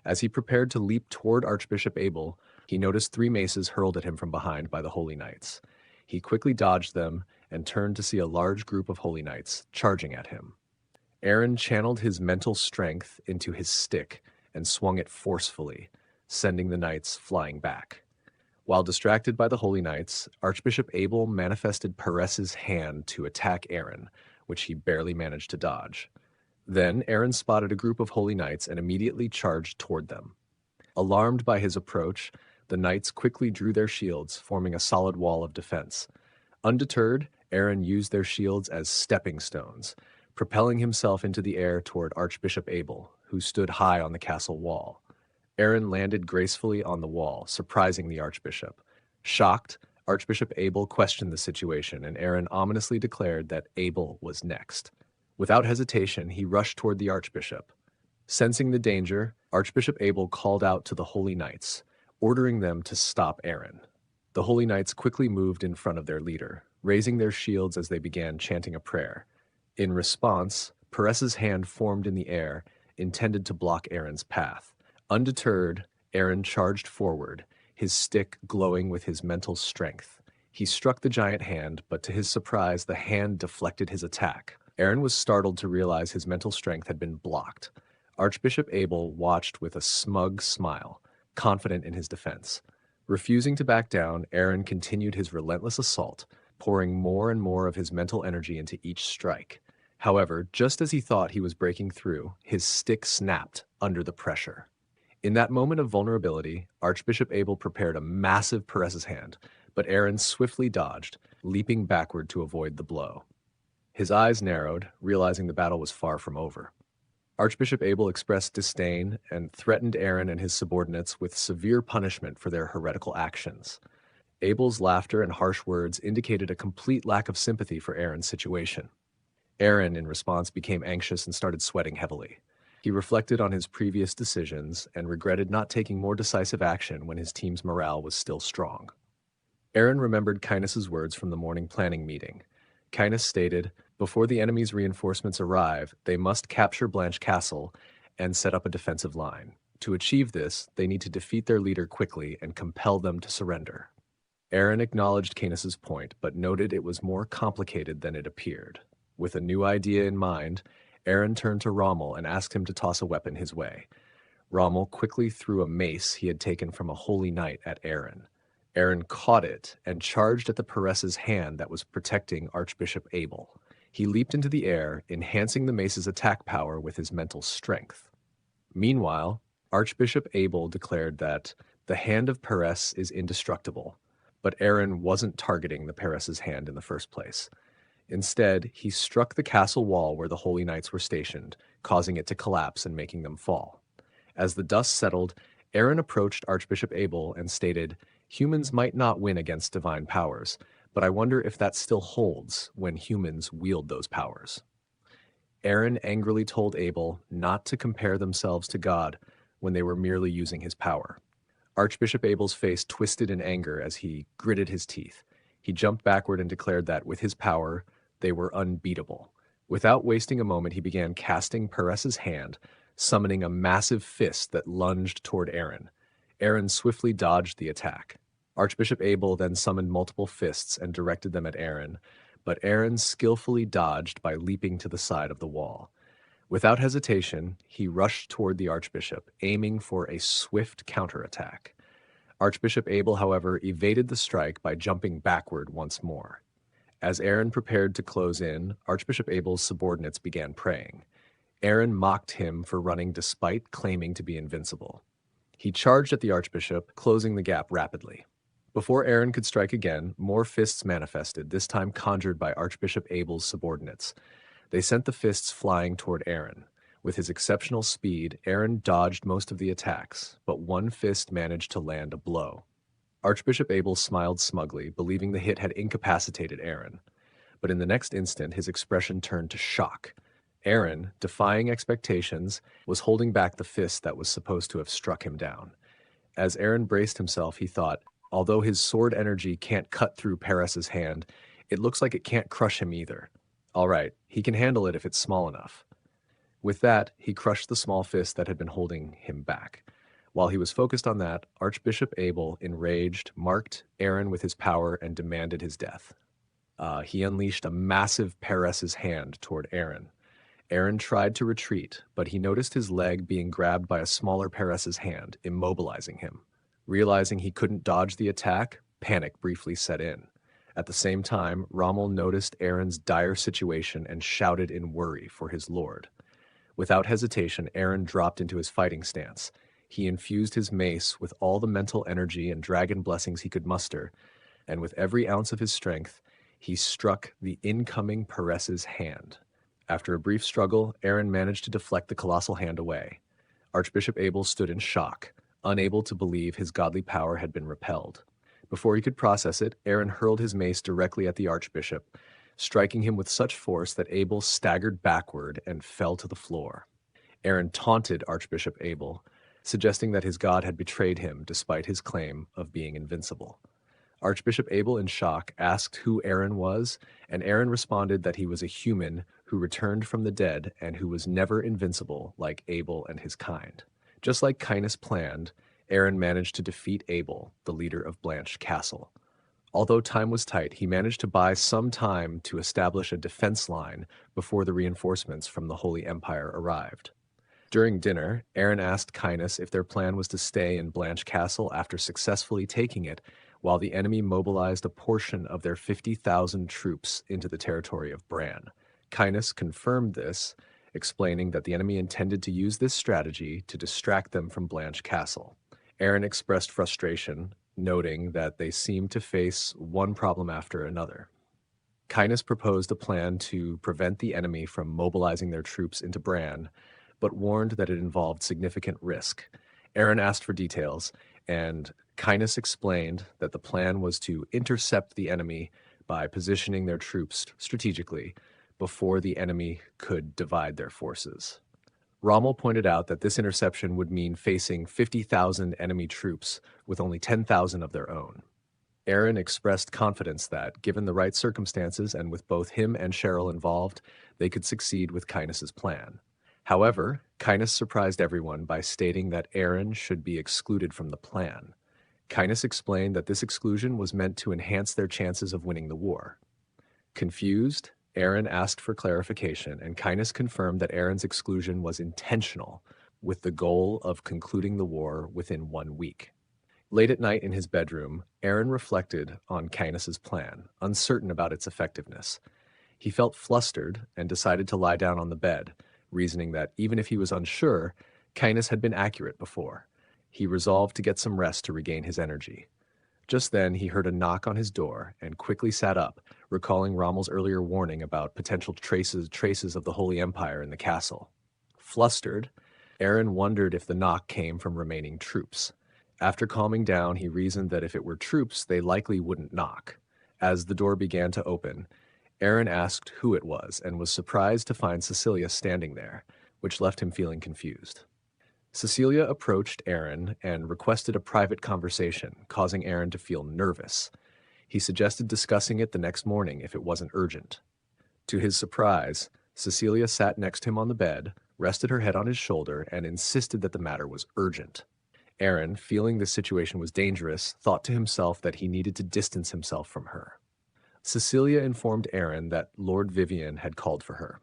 As he prepared to leap toward Archbishop Abel, he noticed three maces hurled at him from behind by the Holy Knights. He quickly dodged them and turned to see a large group of Holy Knights charging at him. Aaron channeled his mental strength into his stick and swung it forcefully, sending the knights flying back. While distracted by the Holy Knights, Archbishop Abel manifested Perez's hand to attack Aaron, which he barely managed to dodge. Then Aaron spotted a group of Holy Knights and immediately charged toward them. Alarmed by his approach, the knights quickly drew their shields, forming a solid wall of defense. Undeterred, Aaron used their shields as stepping stones, propelling himself into the air toward Archbishop Abel, who stood high on the castle wall. Aaron landed gracefully on the wall, surprising the archbishop. Shocked, Archbishop Abel questioned the situation, and Aaron ominously declared that Abel was next. Without hesitation, he rushed toward the archbishop. Sensing the danger, Archbishop Abel called out to the Holy Knights, ordering them to stop Aaron. The Holy Knights quickly moved in front of their leader, raising their shields as they began chanting a prayer. In response, Perez's hand formed in the air, intended to block Aaron's path. Undeterred, Aaron charged forward, his stick glowing with his mental strength. He struck the giant hand, but to his surprise, the hand deflected his attack. Aaron was startled to realize his mental strength had been blocked. Archbishop Abel watched with a smug smile, confident in his defense. Refusing to back down, Aaron continued his relentless assault, pouring more and more of his mental energy into each strike. However, just as he thought he was breaking through, his stick snapped under the pressure. In that moment of vulnerability, Archbishop Abel prepared a massive Perez's hand, but Aaron swiftly dodged, leaping backward to avoid the blow. His eyes narrowed, realizing the battle was far from over. Archbishop Abel expressed disdain and threatened Aaron and his subordinates with severe punishment for their heretical actions. Abel's laughter and harsh words indicated a complete lack of sympathy for Aaron's situation. Aaron, in response, became anxious and started sweating heavily. He reflected on his previous decisions and regretted not taking more decisive action when his team's morale was still strong. Aaron remembered Kynas's words from the morning planning meeting. Kynus stated, "Before the enemy's reinforcements arrive, they must capture Blanche Castle and set up a defensive line. To achieve this, they need to defeat their leader quickly and compel them to surrender." Aaron acknowledged Kynas's point, but noted it was more complicated than it appeared. With a new idea in mind, Aaron turned to Rommel and asked him to toss a weapon his way. Rommel quickly threw a mace he had taken from a holy knight at Aaron. Aaron caught it and charged at the Peress's hand that was protecting Archbishop Abel. He leaped into the air, enhancing the mace's attack power with his mental strength. Meanwhile, Archbishop Abel declared that the hand of Peress is indestructible, but Aaron wasn't targeting the Peress's hand in the first place. Instead, he struck the castle wall where the Holy Knights were stationed, causing it to collapse and making them fall. As the dust settled, Aaron approached Archbishop Abel and stated, "Humans might not win against divine powers, but I wonder if that still holds when humans wield those powers." Aaron angrily told Abel not to compare themselves to God when they were merely using his power. Archbishop Abel's face twisted in anger as he gritted his teeth. He jumped backward and declared that, with his power, they were unbeatable. Without wasting a moment, he began casting Peress's hand, summoning a massive fist that lunged toward Aaron. Aaron swiftly dodged the attack. Archbishop Abel then summoned multiple fists and directed them at Aaron, but Aaron skillfully dodged by leaping to the side of the wall. Without hesitation, he rushed toward the archbishop, aiming for a swift counterattack. Archbishop Abel, however, evaded the strike by jumping backward once more. As Aaron prepared to close in, Archbishop Abel's subordinates began praying. Aaron mocked him for running despite claiming to be invincible. He charged at the archbishop, closing the gap rapidly. Before Aaron could strike again, more fists manifested, this time conjured by Archbishop Abel's subordinates. They sent the fists flying toward Aaron. With his exceptional speed, Aaron dodged most of the attacks, but one fist managed to land a blow. Archbishop Abel smiled smugly, believing the hit had incapacitated Aaron. But in the next instant, his expression turned to shock. Aaron, defying expectations, was holding back the fist that was supposed to have struck him down. As Aaron braced himself, he thought, although his sword energy can't cut through Peress's hand, it looks like it can't crush him either. All right, he can handle it if it's small enough. With that, he crushed the small fist that had been holding him back. While he was focused on that, Archbishop Abel, enraged, marked Aaron with his power and demanded his death. He unleashed a massive Peress's hand toward Aaron. Aaron tried to retreat, but he noticed his leg being grabbed by a smaller Peress's hand, immobilizing him. Realizing he couldn't dodge the attack, panic briefly set in. At the same time, Rommel noticed Aaron's dire situation and shouted in worry for his lord. Without hesitation, Aaron dropped into his fighting stance. He infused his mace with all the mental energy and dragon blessings he could muster, and with every ounce of his strength, he struck the incoming Peress's hand. After a brief struggle, Aaron managed to deflect the colossal hand away. Archbishop Abel stood in shock, unable to believe his godly power had been repelled. Before he could process it, Aaron hurled his mace directly at the archbishop, striking him with such force that Abel staggered backward and fell to the floor. Aaron taunted Archbishop Abel, suggesting that his god had betrayed him despite his claim of being invincible. Archbishop Abel, in shock, asked who Aaron was, and Aaron responded that he was a human who returned from the dead and who was never invincible like Abel and his kind. Just like Kynus planned, Aaron managed to defeat Abel, the leader of Blanche Castle. Although time was tight, he managed to buy some time to establish a defense line before the reinforcements from the Holy Empire arrived. During dinner, Aaron asked Kynus if their plan was to stay in Blanche Castle after successfully taking it, while the enemy mobilized a portion of their 50,000 troops into the territory of Brahn. Kynus confirmed this, explaining that the enemy intended to use this strategy to distract them from Blanche Castle. Aaron expressed frustration, noting that they seemed to face one problem after another. Kynus proposed a plan to prevent the enemy from mobilizing their troops into Brahn, but warned that it involved significant risk. Aaron asked for details, and Kynus explained that the plan was to intercept the enemy by positioning their troops strategically before the enemy could divide their forces. Rommel pointed out that this interception would mean facing 50,000 enemy troops with only 10,000 of their own. Aaron expressed confidence that, given the right circumstances and with both him and Cheryl involved, they could succeed with Kynas's plan. However, Kynas surprised everyone by stating that Aaron should be excluded from the plan. Kynas explained that this exclusion was meant to enhance their chances of winning the war. Confused, Aaron asked for clarification, and Kynas confirmed that Aaron's exclusion was intentional, with the goal of concluding the war within 1 week. Late at night in his bedroom, Aaron reflected on Kynas's plan, uncertain about its effectiveness. He felt flustered and decided to lie down on the bed, reasoning that even if he was unsure, Kynas had been accurate before. He resolved to get some rest to regain his energy. Just then, he heard a knock on his door and quickly sat up, recalling Rommel's earlier warning about potential traces of the Holy Empire in the castle. Flustered, Aaron wondered if the knock came from remaining troops. After calming down, he reasoned that if it were troops, they likely wouldn't knock. As the door began to open, Aaron asked who it was and was surprised to find Cecilia standing there, which left him feeling confused. Cecilia approached Aaron and requested a private conversation, causing Aaron to feel nervous. He suggested discussing it the next morning if it wasn't urgent. To his surprise, Cecilia sat next to him on the bed, rested her head on his shoulder, and insisted that the matter was urgent. Aaron, feeling this situation was dangerous, thought to himself that he needed to distance himself from her. Cecilia informed Aaron that Lord Vivian had called for her.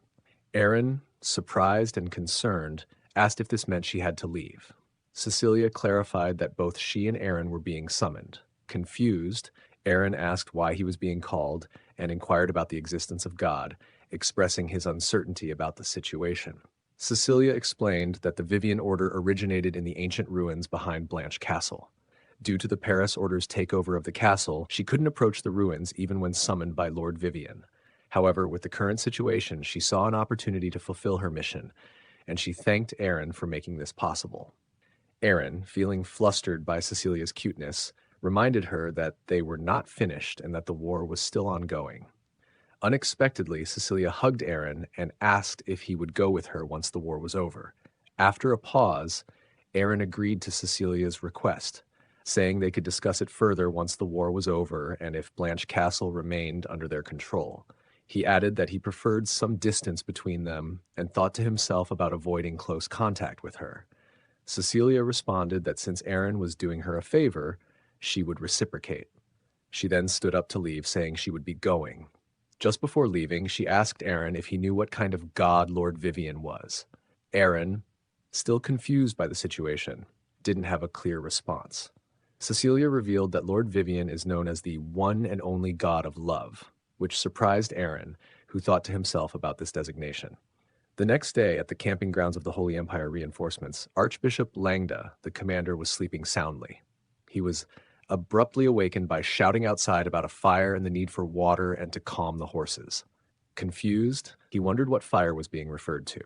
Aaron, surprised and concerned, asked if this meant she had to leave. Cecilia clarified that both she and Aaron were being summoned. Confused, Aaron asked why he was being called and inquired about the existence of God, expressing his uncertainty about the situation. Cecilia explained that the Vivian Order originated in the ancient ruins behind Blanche Castle. Due to the Paris Order's takeover of the castle, she couldn't approach the ruins even when summoned by Lord Vivian. However, with the current situation, she saw an opportunity to fulfill her mission, and she thanked Aaron for making this possible. Aaron, feeling flustered by Cecilia's cuteness, reminded her that they were not finished and that the war was still ongoing. Unexpectedly, Cecilia hugged Aaron and asked if he would go with her once the war was over. After a pause, Aaron agreed to Cecilia's request, saying they could discuss it further once the war was over and if Blanche Castle remained under their control. He added that he preferred some distance between them and thought to himself about avoiding close contact with her. Cecilia responded that since Aaron was doing her a favor, she would reciprocate. She then stood up to leave, saying she would be going. Just before leaving, she asked Aaron if he knew what kind of god Lord Vivian was. Aaron, still confused by the situation, didn't have a clear response. Cecilia revealed that Lord Vivian is known as the one and only god of love, which surprised Aaron, who thought to himself about this designation. The next day, at the camping grounds of the Holy Empire reinforcements, Archbishop Langda, the commander, was sleeping soundly. He was abruptly awakened by shouting outside about a fire and the need for water and to calm the horses. Confused, he wondered what fire was being referred to.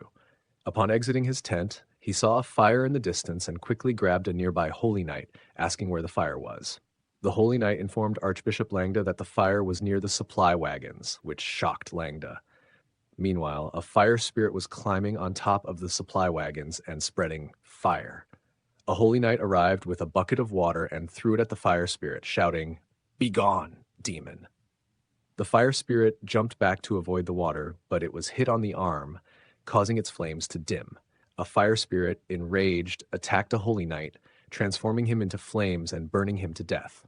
Upon exiting his tent, he saw a fire in the distance and quickly grabbed a nearby Holy Knight, asking where the fire was. The Holy Knight informed Archbishop Langda that the fire was near the supply wagons, which shocked Langda. Meanwhile, a fire spirit was climbing on top of the supply wagons and spreading fire. A Holy Knight arrived with a bucket of water and threw it at the fire spirit, shouting, "Begone, demon!" The fire spirit jumped back to avoid the water, but it was hit on the arm, causing its flames to dim. A fire spirit, enraged, attacked a Holy Knight, transforming him into flames and burning him to death.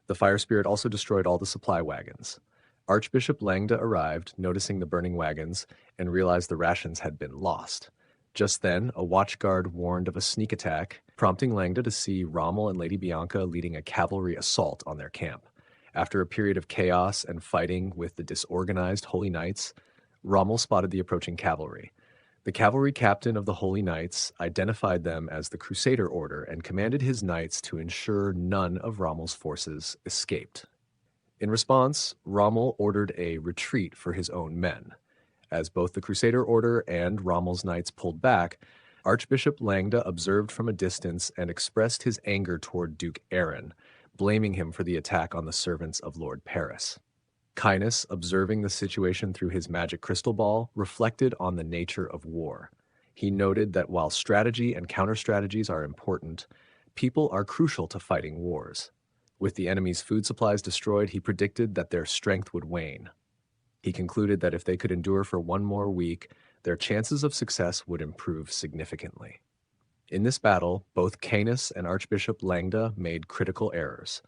The fire spirit also destroyed all the supply wagons. Archbishop Langda arrived, noticing the burning wagons, and realized the rations had been lost. Just then, a watchguard warned of a sneak attack, prompting Langda to see Rommel and Lady Bianca leading a cavalry assault on their camp. After a period of chaos and fighting with the disorganized Holy Knights, Rommel spotted the approaching cavalry. The cavalry captain of the Holy Knights identified them as the Crusader Order and commanded his knights to ensure none of Rommel's forces escaped. In response, Rommel ordered a retreat for his own men. As both the Crusader Order and Rommel's knights pulled back, Archbishop Langda observed from a distance and expressed his anger toward Duke Aaron, blaming him for the attack on the servants of Lord Paris. Kynas, observing the situation through his magic crystal ball, reflected on the nature of war. He noted that while strategy and counter-strategies are important, people are crucial to fighting wars. With the enemy's food supplies destroyed, he predicted that their strength would wane. He concluded that if they could endure for one more week, their chances of success would improve significantly. In this battle, both Canis and Archbishop Langda made critical errors.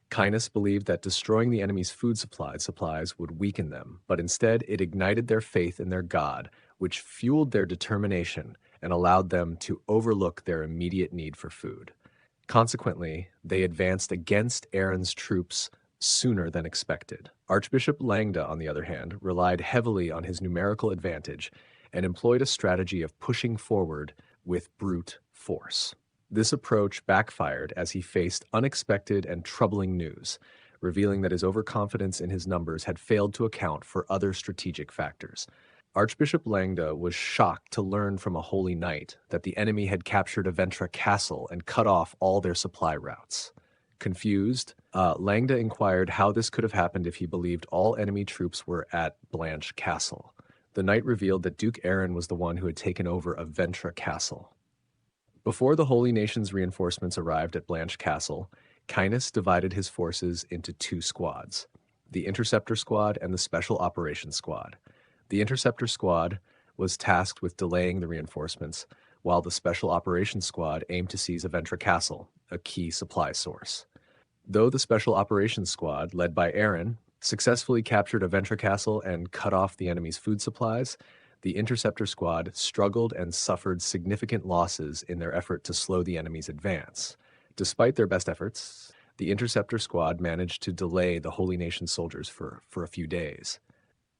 Canis believed that destroying the enemy's food supplies would weaken them, but instead it ignited their faith in their god, which fueled their determination and allowed them to overlook their immediate need for food. Consequently, they advanced against Aaron's troops sooner than expected. Archbishop Langda, on the other hand, relied heavily on his numerical advantage and employed a strategy of pushing forward with brute force. This approach backfired as he faced unexpected and troubling news, revealing that his overconfidence in his numbers had failed to account for other strategic factors. Archbishop Langda was shocked to learn from a holy knight that the enemy had captured Aventra Castle and cut off all their supply routes. Confused, Langda inquired how this could have happened if he believed all enemy troops were at Blanche Castle. The knight revealed that Duke Aaron was the one who had taken over Aventra Castle. Before the Holy Nation's reinforcements arrived at Blanche Castle, Canis divided his forces into two squads, the Interceptor Squad and the Special Operations Squad. The Interceptor Squad was tasked with delaying the reinforcements, while the Special Operations Squad aimed to seize Aventra Castle, a key supply source. Though the Special Operations Squad, led by Aaron, successfully captured Aventra Castle and cut off the enemy's food supplies, the Interceptor Squad struggled and suffered significant losses in their effort to slow the enemy's advance. Despite their best efforts, the Interceptor Squad managed to delay the Holy Nation soldiers for a few days.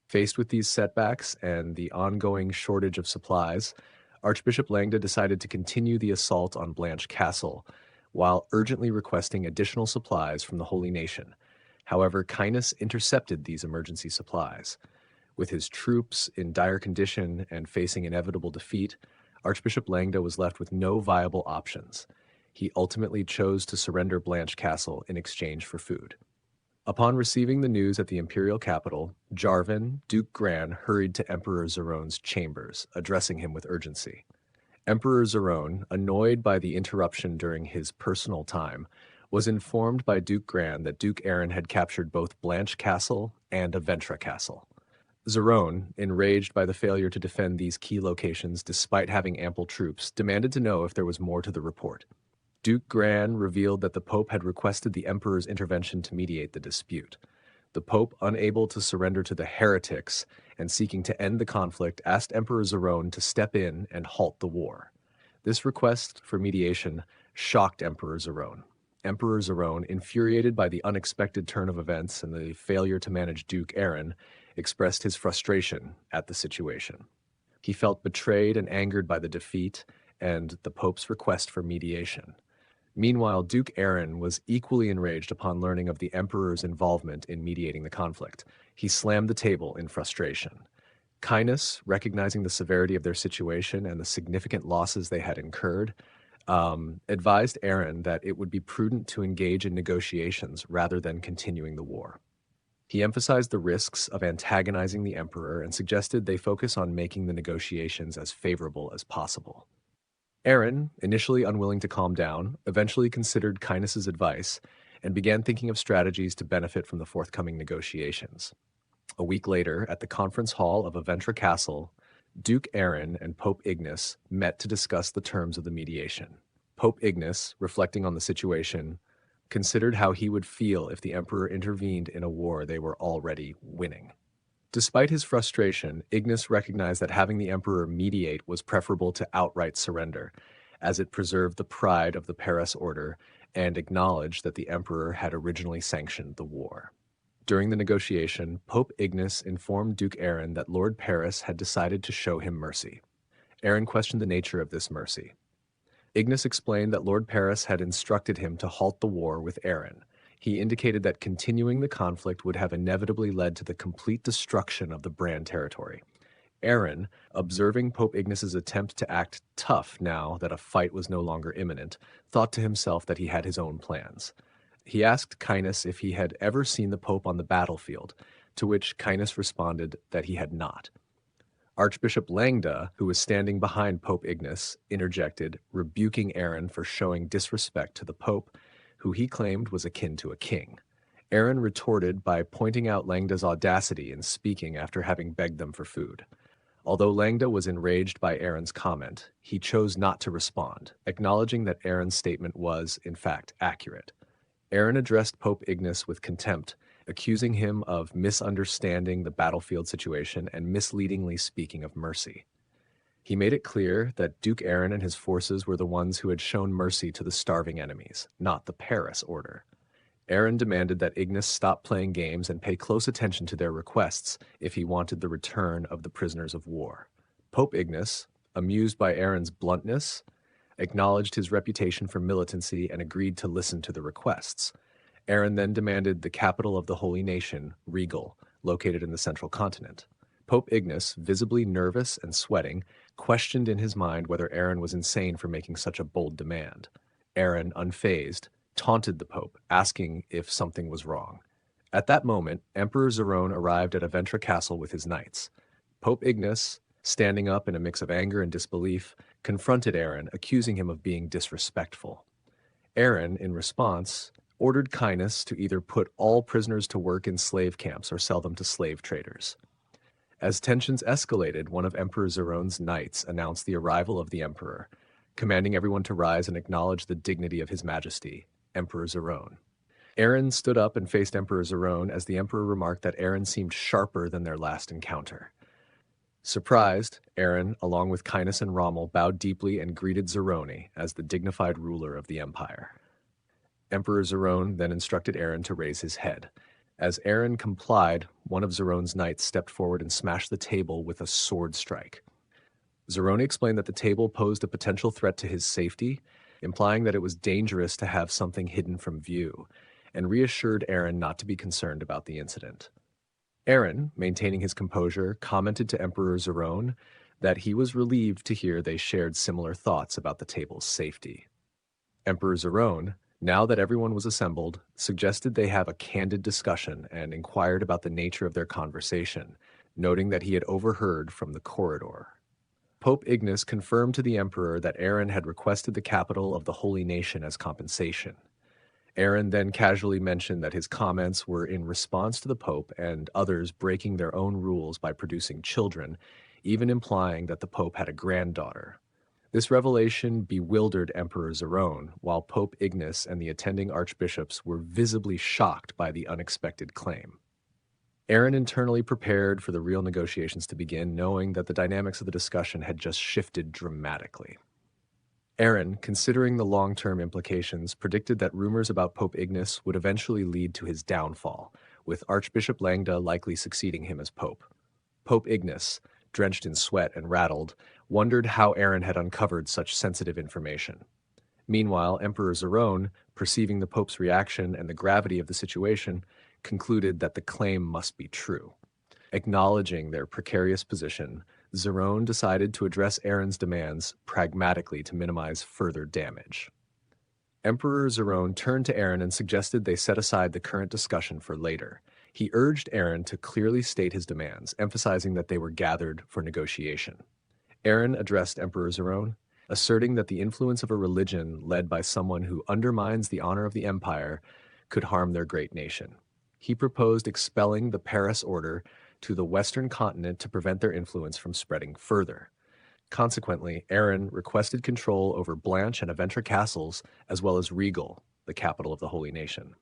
Faced with these setbacks and the ongoing shortage of supplies, Archbishop Langda decided to continue the assault on Blanche Castle, while urgently requesting additional supplies from the Holy Nation. However, Canis intercepted these emergency supplies. With his troops in dire condition and facing inevitable defeat, Archbishop Langda was left with no viable options. He ultimately chose to surrender Blanche Castle in exchange for food. Upon receiving the news at the imperial capital, Jarvan, Duke Gran, hurried to Emperor Zerone's chambers, addressing him with urgency. Emperor Zerone, annoyed by the interruption during his personal time, was informed by Duke Gran that Duke Aaron had captured both Blanche Castle and Aventra Castle. Zerone, enraged by the failure to defend these key locations despite having ample troops, demanded to know if there was more to the report. Duke Gran revealed that the Pope had requested the Emperor's intervention to mediate the dispute. The Pope, unable to surrender to the heretics and seeking to end the conflict, asked Emperor Zerone to step in and halt the war. This request for mediation shocked Emperor Zerone. Emperor Zerone, infuriated by the unexpected turn of events and the failure to manage Duke Aaron, expressed his frustration at the situation. He felt betrayed and angered by the defeat and the Pope's request for mediation. Meanwhile, Duke Aaron was equally enraged upon learning of the Emperor's involvement in mediating the conflict. He slammed the table in frustration. Canis, recognizing the severity of their situation and the significant losses they had incurred, advised Aaron that it would be prudent to engage in negotiations rather than continuing the war. He emphasized the risks of antagonizing the Emperor and suggested they focus on making the negotiations as favorable as possible. Aaron, initially unwilling to calm down, eventually considered Canis's advice and began thinking of strategies to benefit from the forthcoming negotiations. A week later, at the conference hall of Aventra Castle, Duke Aaron and Pope Ignace met to discuss the terms of the mediation. Pope Ignace, reflecting on the situation, considered how he would feel if the Emperor intervened in a war they were already winning. Despite his frustration, Ignace recognized that having the Emperor mediate was preferable to outright surrender, as it preserved the pride of the Paris Order and acknowledged that the Emperor had originally sanctioned the war. During the negotiation, Pope Ignace informed Duke Aaron that Lord Paris had decided to show him mercy. Aaron questioned the nature of this mercy. Ignace explained that Lord Paris had instructed him to halt the war with Aaron. He indicated that continuing the conflict would have inevitably led to the complete destruction of the Brahn territory. Aaron, observing Pope Ignace's attempt to act tough now that a fight was no longer imminent, thought to himself that he had his own plans. He asked Canis if he had ever seen the Pope on the battlefield, to which Canis responded that he had not. Archbishop Langda, who was standing behind Pope Ignace, interjected, rebuking Aaron for showing disrespect to the Pope, who he claimed was akin to a king. Aaron retorted by pointing out Langda's audacity in speaking after having begged them for food. Although Langda was enraged by Aaron's comment, he chose not to respond, acknowledging that Aaron's statement was, in fact, accurate. Aaron addressed Pope Ignace with contempt, accusing him of misunderstanding the battlefield situation and misleadingly speaking of mercy. He made it clear that Duke Aaron and his forces were the ones who had shown mercy to the starving enemies, not the Paris order. Aaron demanded that Ignace stop playing games and pay close attention to their requests if he wanted the return of the prisoners of war. Pope Ignace, amused by Aaron's bluntness, acknowledged his reputation for militancy and agreed to listen to the requests. Aaron then demanded the capital of the Holy Nation, Regal, located in the central continent. Pope Ignace, visibly nervous and sweating, questioned in his mind whether Aaron was insane for making such a bold demand. Aaron, unfazed, taunted the Pope, asking if something was wrong. At that moment, Emperor Zerone arrived at Aventra Castle with his knights. Pope Ignace, standing up in a mix of anger and disbelief, confronted Aaron, accusing him of being disrespectful. Aaron, in response, ordered Cainus to either put all prisoners to work in slave camps or sell them to slave traders. As tensions escalated, one of Emperor Zerone's knights announced the arrival of the emperor, commanding everyone to rise and acknowledge the dignity of his majesty, Emperor Zerone. Aaron stood up and faced Emperor Zerone as the emperor remarked that Aaron seemed sharper than their last encounter. Surprised, Aaron, along with Cainus and Rommel, bowed deeply and greeted Zerone as the dignified ruler of the empire. Emperor Zerone then instructed Aaron to raise his head. As Aaron complied, one of Zerone's knights stepped forward and smashed the table with a sword strike. Zerone explained that the table posed a potential threat to his safety, implying that it was dangerous to have something hidden from view, and reassured Aaron not to be concerned about the incident. Aaron, maintaining his composure, commented to Emperor Zerone that he was relieved to hear they shared similar thoughts about the table's safety. Emperor Zerone, now that everyone was assembled, suggested they have a candid discussion and inquired about the nature of their conversation, noting that he had overheard from the corridor. Pope Ignace confirmed to the emperor that Aaron had requested the capital of the Holy Nation as compensation. Aaron then casually mentioned that his comments were in response to the Pope and others breaking their own rules by producing children, even implying that the Pope had a granddaughter. This revelation bewildered Emperor Zerone, while Pope Ignace and the attending archbishops were visibly shocked by the unexpected claim. Aaron internally prepared for the real negotiations to begin, knowing that the dynamics of the discussion had just shifted dramatically. Aaron, considering the long-term implications, predicted that rumors about Pope Ignace would eventually lead to his downfall, with Archbishop Langda likely succeeding him as Pope. Pope Ignace, drenched in sweat and rattled, wondered how Aaron had uncovered such sensitive information. Meanwhile, Emperor Zerone, perceiving the Pope's reaction and the gravity of the situation, concluded that the claim must be true. Acknowledging their precarious position, Zerone decided to address Aaron's demands pragmatically to minimize further damage. Emperor Zerone turned to Aaron and suggested they set aside the current discussion for later. He urged Aaron to clearly state his demands, emphasizing that they were gathered for negotiation. Aaron addressed Emperor Zerone, asserting that the influence of a religion led by someone who undermines the honor of the empire could harm their great nation. He proposed expelling the Paris order to the western continent to prevent their influence from spreading further. Consequently, Aaron requested control over Blanche and Aventra castles, as well as Regal, the capital of the Holy Nation.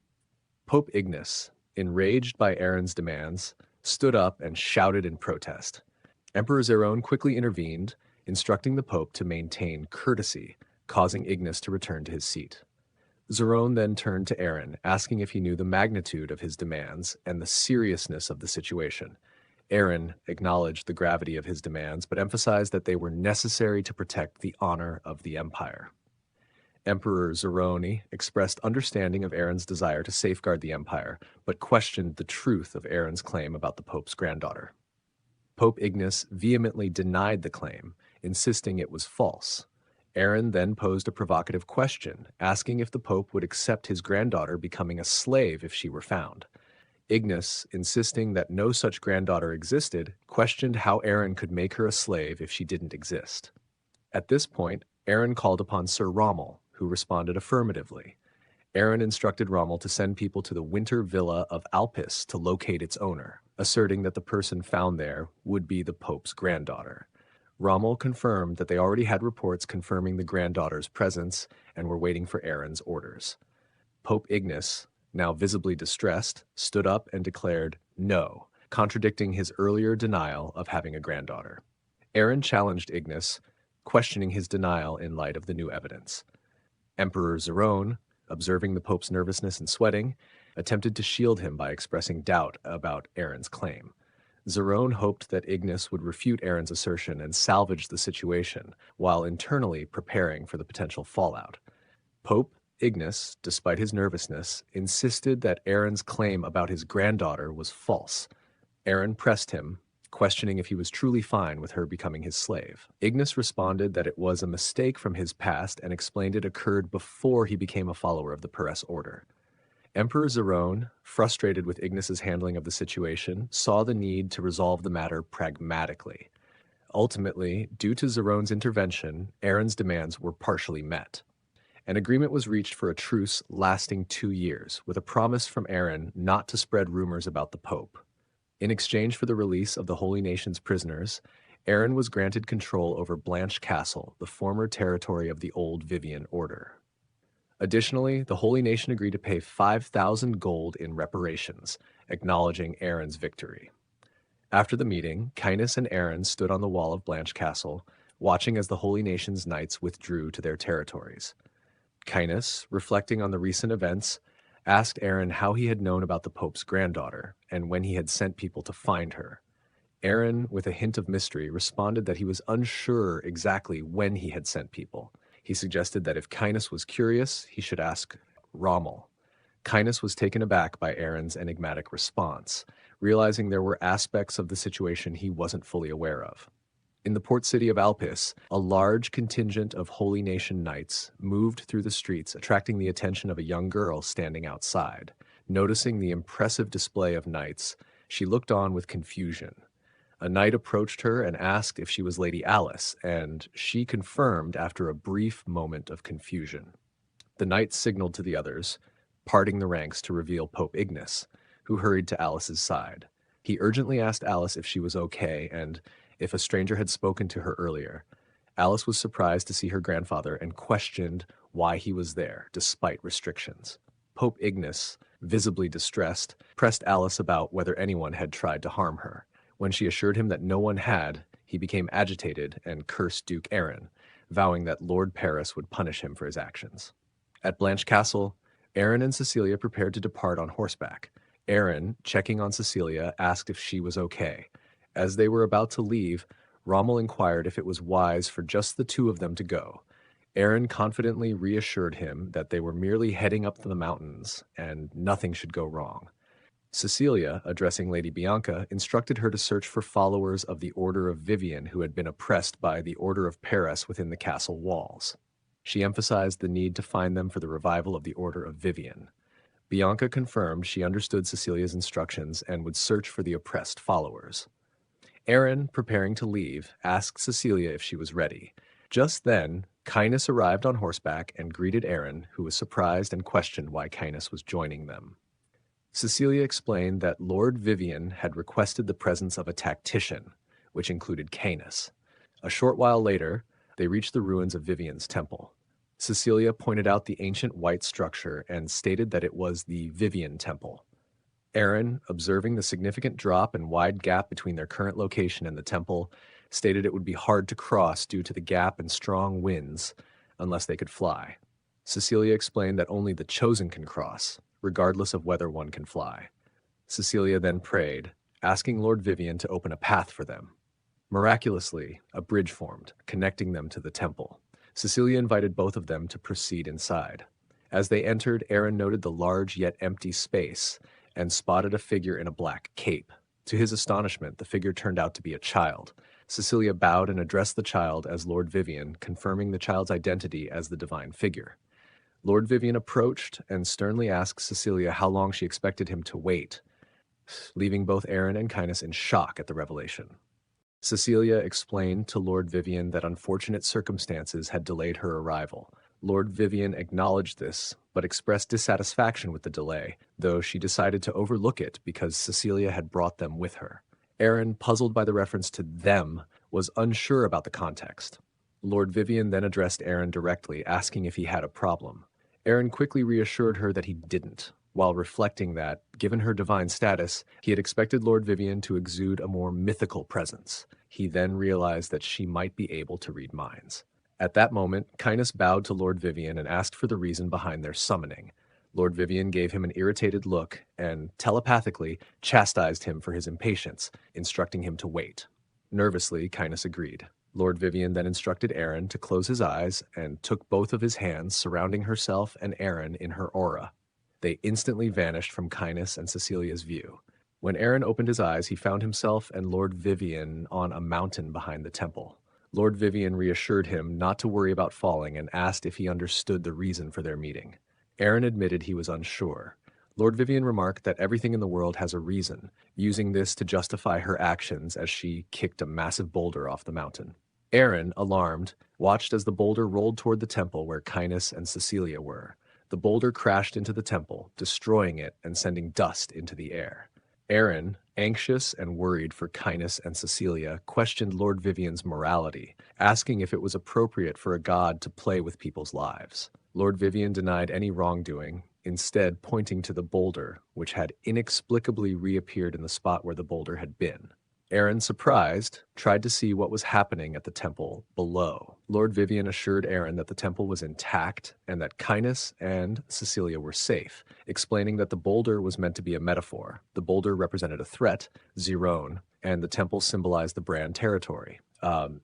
Pope Ignace, enraged by Aaron's demands, stood up and shouted in protest. Emperor Zerone quickly intervened, instructing the Pope to maintain courtesy, causing Ignace to return to his seat. Zerone then turned to Aaron, asking if he knew the magnitude of his demands and the seriousness of the situation. Aaron acknowledged the gravity of his demands, but emphasized that they were necessary to protect the honor of the empire. Emperor Zerone expressed understanding of Aaron's desire to safeguard the empire, but questioned the truth of Aaron's claim about the Pope's granddaughter. Pope Ignace vehemently denied the claim, insisting it was false. Aaron then posed a provocative question, asking if the Pope would accept his granddaughter becoming a slave if she were found. Ignis, insisting that no such granddaughter existed, questioned how Aaron could make her a slave if she didn't exist. At this point, Aaron called upon Sir Rommel, who responded affirmatively. Aaron instructed Rommel to send people to the winter villa of Alpis to locate its owner, asserting that the person found there would be the Pope's granddaughter. Rommel confirmed that they already had reports confirming the granddaughter's presence and were waiting for Aaron's orders. Pope Ignis, now visibly distressed, stood up and declared no, contradicting his earlier denial of having a granddaughter. Aaron challenged Ignis, questioning his denial in light of the new evidence. Emperor Zerone, observing the Pope's nervousness and sweating, attempted to shield him by expressing doubt about Aaron's claim. Zerone hoped that Ignis would refute Aaron's assertion and salvage the situation, while internally preparing for the potential fallout. Pope Ignis, despite his nervousness, insisted that Aaron's claim about his granddaughter was false. Aaron pressed him, questioning if he was truly fine with her becoming his slave. Ignis responded that it was a mistake from his past and explained it occurred before he became a follower of the Pervious Order. Emperor Zerone, frustrated with Ignis's handling of the situation, saw the need to resolve the matter pragmatically. Ultimately, due to Zerone's intervention, Aaron's demands were partially met. An agreement was reached for a truce lasting 2 years, with a promise from Aaron not to spread rumors about the Pope. In exchange for the release of the Holy Nation's prisoners, Aaron was granted control over Blanche Castle, the former territory of the old Vivian Order. Additionally, the Holy Nation agreed to pay 5,000 gold in reparations, acknowledging Aaron's victory. After the meeting, Cainus and Aaron stood on the wall of Blanche Castle, watching as the Holy Nation's knights withdrew to their territories. Cainus, reflecting on the recent events, asked Aaron how he had known about the Pope's granddaughter and when he had sent people to find her. Aaron, with a hint of mystery, responded that he was unsure exactly when he had sent people. He suggested that if Cainus was curious, he should ask Rommel. Cainus was taken aback by Aaron's enigmatic response, realizing there were aspects of the situation he wasn't fully aware of. In the port city of Alpis, a large contingent of Holy Nation knights moved through the streets, attracting the attention of a young girl standing outside. Noticing the impressive display of knights, she looked on with confusion. A knight approached her and asked if she was Lady Alice, and she confirmed after a brief moment of confusion. The knight signaled to the others, parting the ranks to reveal Pope Ignis, who hurried to Alice's side. He urgently asked Alice if she was okay and if a stranger had spoken to her earlier. Alice was surprised to see her grandfather and questioned why he was there, despite restrictions. Pope Ignis, visibly distressed, pressed Alice about whether anyone had tried to harm her. When she assured him that no one had, he became agitated and cursed Duke Aaron, vowing that Lord Paris would punish him for his actions. At Blanche Castle, Aaron and Cecilia prepared to depart on horseback. Aaron, checking on Cecilia, asked if she was okay. As they were about to leave, Rommel inquired if it was wise for just the two of them to go. Aaron confidently reassured him that they were merely heading up the mountains and nothing should go wrong. Cecilia, addressing Lady Bianca, instructed her to search for followers of the Order of Vivian who had been oppressed by the Order of Paris within the castle walls. She emphasized the need to find them for the revival of the Order of Vivian. Bianca confirmed she understood Cecilia's instructions and would search for the oppressed followers. Aaron, preparing to leave, asked Cecilia if she was ready. Just then, Cainus arrived on horseback and greeted Aaron, who was surprised and questioned why Cainus was joining them. Cecilia explained that Lord Vivian had requested the presence of a tactician, which included Cainus. A short while later, they reached the ruins of Vivian's temple. Cecilia pointed out the ancient white structure and stated that it was the Vivian Temple. Aaron, observing the significant drop and wide gap between their current location and the temple, stated it would be hard to cross due to the gap and strong winds unless they could fly. Cecilia explained that only the chosen can cross, regardless of whether one can fly. Cecilia then prayed, asking Lord Vivian to open a path for them. Miraculously, a bridge formed, connecting them to the temple. Cecilia invited both of them to proceed inside. As they entered, Aaron noted the large yet empty space and spotted a figure in a black cape. To his astonishment, the figure turned out to be a child. Cecilia bowed and addressed the child as Lord Vivian, confirming the child's identity as the divine figure. Lord Vivian approached and sternly asked Cecilia how long she expected him to wait. leaving both Aaron and Kynus in shock at the revelation. Cecilia explained to Lord Vivian that unfortunate circumstances had delayed her arrival. Lord Vivian acknowledged this, but expressed dissatisfaction with the delay, though she decided to overlook it because Cecilia had brought them with her. Aaron, puzzled by the reference to them, was unsure about the context. Lord Vivian then addressed Aaron directly, asking if he had a problem. Aaron quickly reassured her that he didn't, while reflecting that, given her divine status, he had expected Lord Vivian to exude a more mythical presence. He then realized that she might be able to read minds. At that moment, Kynus bowed to Lord Vivian and asked for the reason behind their summoning. Lord Vivian gave him an irritated look and, telepathically, chastised him for his impatience, instructing him to wait. Nervously, Kynus agreed. Lord Vivian then instructed Aaron to close his eyes and took both of his hands, surrounding herself and Aaron in her aura. They instantly vanished from Kynus and Cecilia's view. When Aaron opened his eyes, he found himself and Lord Vivian on a mountain behind the temple. Lord Vivian reassured him not to worry about falling and asked if he understood the reason for their meeting. Aaron admitted he was unsure. Lord Vivian remarked that everything in the world has a reason, using this to justify her actions as she kicked a massive boulder off the mountain. Aaron, alarmed, watched as the boulder rolled toward the temple where Kynus and Cecilia were. The boulder crashed into the temple, destroying it and sending dust into the air. Aaron, anxious and worried for Kynus and Cecilia, questioned Lord Vivian's morality, asking if it was appropriate for a god to play with people's lives. Lord Vivian denied any wrongdoing, instead pointing to the boulder, which had inexplicably reappeared in the spot where the boulder had been. Aaron, surprised, tried to see what was happening at the temple below. Lord Vivian assured Aaron that the temple was intact and that Kynus and Cecilia were safe, explaining that the boulder was meant to be a metaphor. The boulder represented a threat, Zerone, and the temple symbolized the Brahn territory.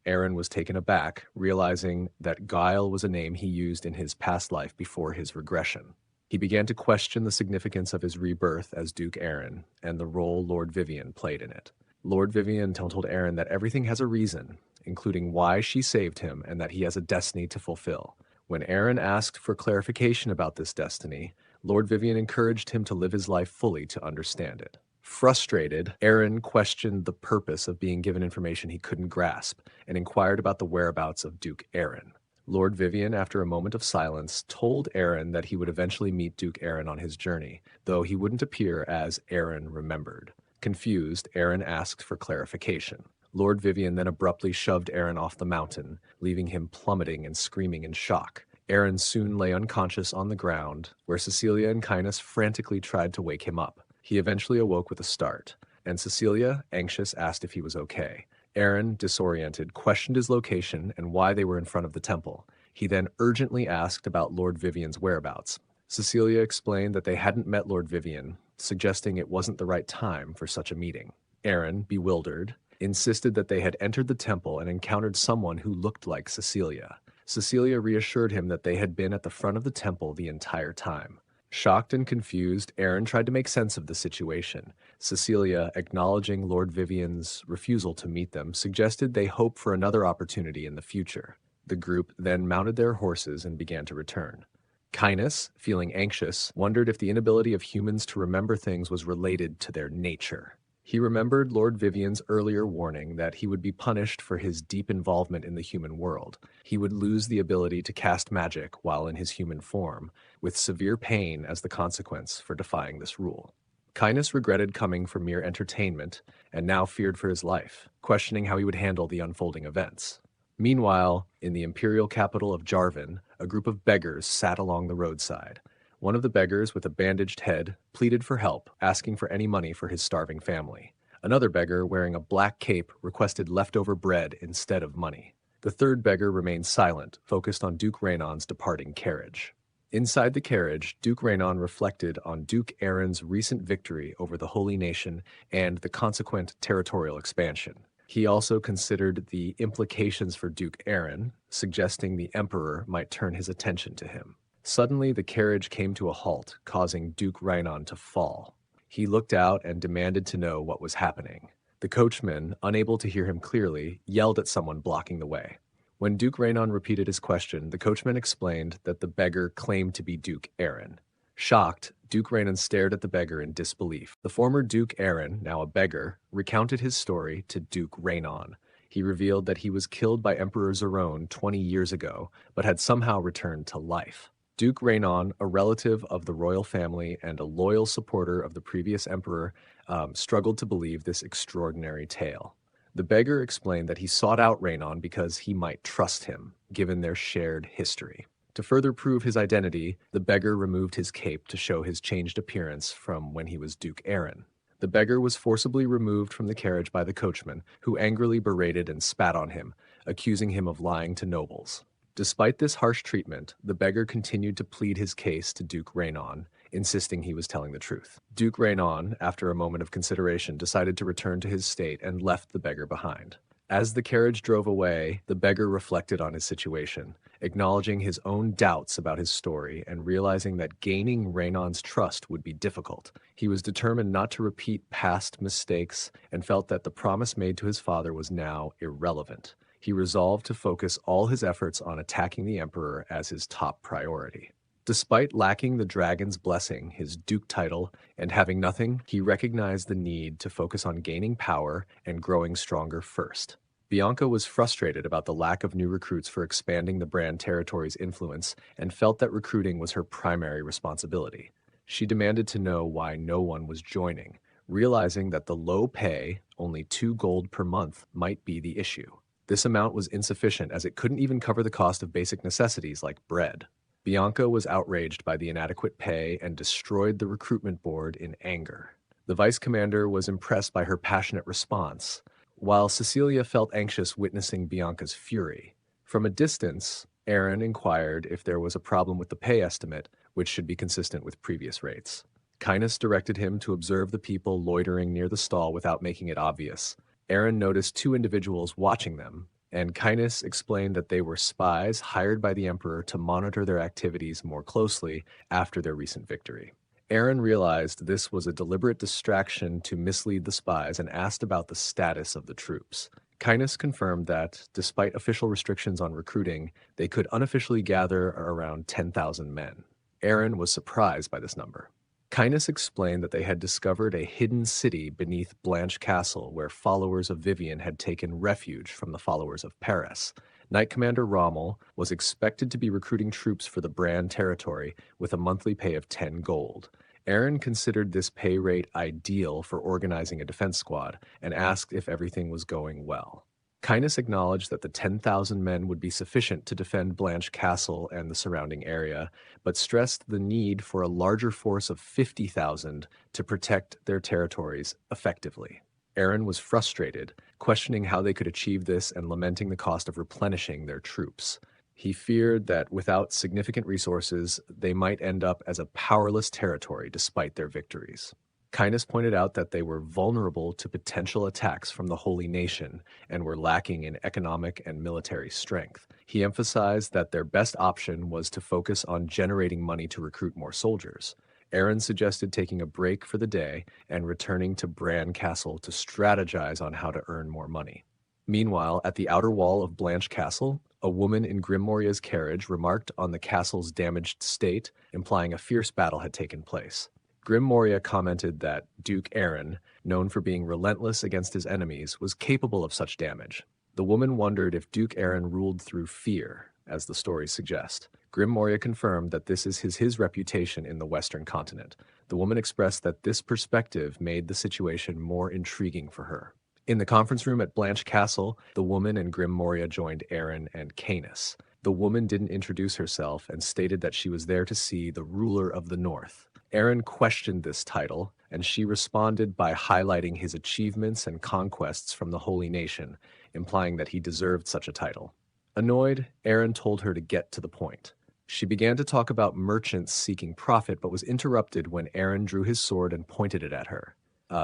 Aaron was taken aback, realizing that Gayle was a name he used in his past life before his regression. He began to question the significance of his rebirth as Duke Aaron and the role Lord Vivian played in it. Lord Vivian told Aaron that everything has a reason, including why she saved him and that he has a destiny to fulfill. When Aaron asked for clarification about this destiny, Lord Vivian encouraged him to live his life fully to understand it. Frustrated, Aaron questioned the purpose of being given information he couldn't grasp and inquired about the whereabouts of Duke Aaron. Lord Vivian, after a moment of silence, told Aaron that he would eventually meet Duke Aaron on his journey, though he wouldn't appear as Aaron remembered. Confused, Aaron asked for clarification. Lord Vivian then abruptly shoved Aaron off the mountain, leaving him plummeting and screaming in shock. Aaron soon lay unconscious on the ground, where Cecilia and Kynus frantically tried to wake him up. He eventually awoke with a start, and Cecilia, anxious, asked if he was okay. Aaron, disoriented, questioned his location and why they were in front of the temple. He then urgently asked about Lord Vivian's whereabouts. Cecilia explained that they hadn't met Lord Vivian, suggesting it wasn't the right time for such a meeting. Aaron, bewildered, insisted that they had entered the temple and encountered someone who looked like Cecilia. Cecilia reassured him that they had been at the front of the temple the entire time. Shocked and confused, Aaron tried to make sense of the situation. Cecilia, acknowledging Lord Vivian's refusal to meet them, suggested they hope for another opportunity in the future. The group then mounted their horses and began to return. Kynus, feeling anxious, wondered if the inability of humans to remember things was related to their nature. He remembered Lord Vivian's earlier warning that he would be punished for his deep involvement in the human world. He would lose the ability to cast magic while in his human form, with severe pain as the consequence for defying this rule. Kynus regretted coming for mere entertainment and now feared for his life, questioning how he would handle the unfolding events. Meanwhile, in the imperial capital of Jarvan, a group of beggars sat along the roadside. One of the beggars, with a bandaged head, pleaded for help, asking for any money for his starving family. Another beggar, wearing a black cape, requested leftover bread instead of money. The third beggar remained silent, focused on Duke Rhaenon's departing carriage. Inside the carriage, Duke Rhaenon reflected on Duke Aaron's recent victory over the Holy Nation and the consequent territorial expansion. He also considered the implications for Duke Aaron, suggesting the Emperor might turn his attention to him. Suddenly, the carriage came to a halt, causing Duke Rhaenon to fall. He looked out and demanded to know what was happening. The coachman, unable to hear him clearly, yelled at someone blocking the way. When Duke Rhaenon repeated his question, the coachman explained that the beggar claimed to be Duke Aaron. Shocked, Duke Rainon stared at the beggar in disbelief. The former Duke Aaron, now a beggar, recounted his story to Duke Rainon. He revealed that he was killed by Emperor Zerone 20 years ago, but had somehow returned to life. Duke Rainon, a relative of the royal family and a loyal supporter of the previous emperor, struggled to believe this extraordinary tale. The beggar explained that he sought out Rainon because he might trust him, given their shared history. To further prove his identity, the beggar removed his cape to show his changed appearance from when he was Duke Aaron. The beggar was forcibly removed from the carriage by the coachman, who angrily berated and spat on him, accusing him of lying to nobles. Despite this harsh treatment, the beggar continued to plead his case to Duke Rainon, insisting he was telling the truth. Duke Rainon, after a moment of consideration, decided to return to his state and left the beggar behind. As the carriage drove away, the beggar reflected on his situation, acknowledging his own doubts about his story and realizing that gaining Rainon's trust would be difficult. He was determined not to repeat past mistakes and felt that the promise made to his father was now irrelevant. He resolved to focus all his efforts on attacking the emperor as his top priority. Despite lacking the dragon's blessing, his duke title, and having nothing, he recognized the need to focus on gaining power and growing stronger first. Bianca was frustrated about the lack of new recruits for expanding the Brand territory's influence and felt that recruiting was her primary responsibility. She demanded to know why no one was joining, realizing that the low pay, only 2 gold per month, might be the issue. This amount was insufficient as it couldn't even cover the cost of basic necessities like bread. Bianca was outraged by the inadequate pay and destroyed the recruitment board in anger. The vice commander was impressed by her passionate response, while Cecilia felt anxious witnessing Bianca's fury. From a distance, Aaron inquired if there was a problem with the pay estimate, which should be consistent with previous rates. Kynes directed him to observe the people loitering near the stall without making it obvious. Aaron noticed 2 individuals watching them, and Kynes explained that they were spies hired by the Emperor to monitor their activities more closely after their recent victory. Aaron realized this was a deliberate distraction to mislead the spies and asked about the status of the troops. Kynes confirmed that, despite official restrictions on recruiting, they could unofficially gather around 10,000 men. Aaron was surprised by this number. Kynes explained that they had discovered a hidden city beneath Blanche Castle where followers of Vivian had taken refuge from the followers of Paris. Knight Commander Rommel was expected to be recruiting troops for the Brand territory with a monthly pay of 10 gold. Aaron considered this pay rate ideal for organizing a defense squad and asked if everything was going well. Kynes acknowledged that the 10,000 men would be sufficient to defend Blanche Castle and the surrounding area, but stressed the need for a larger force of 50,000 to protect their territories effectively. Aaron was frustrated, questioning how they could achieve this and lamenting the cost of replenishing their troops. He feared that without significant resources, they might end up as a powerless territory despite their victories. Kynes pointed out that they were vulnerable to potential attacks from the Holy Nation and were lacking in economic and military strength. He emphasized that their best option was to focus on generating money to recruit more soldiers. Aaron suggested taking a break for the day and returning to Brand Castle to strategize on how to earn more money. Meanwhile, at the outer wall of Blanche Castle, a woman in Grim Moria's carriage remarked on the castle's damaged state, implying a fierce battle had taken place. Grim Moria commented that Duke Aaron, known for being relentless against his enemies, was capable of such damage. The woman wondered if Duke Aaron ruled through fear, as the stories suggest. Grim Moria confirmed that this is his reputation in the Western continent. The woman expressed that this perspective made the situation more intriguing for her. In the conference room at Blanche Castle, the woman and Grim Moria joined Aaron and Kynes. The woman didn't introduce herself and stated that she was there to see the ruler of the North. Aaron questioned this title, and she responded by highlighting his achievements and conquests from the Holy Nation, implying that he deserved such a title. Annoyed, Aaron told her to get to the point. She began to talk about merchants seeking profit, but was interrupted when Aaron drew his sword and pointed it at her,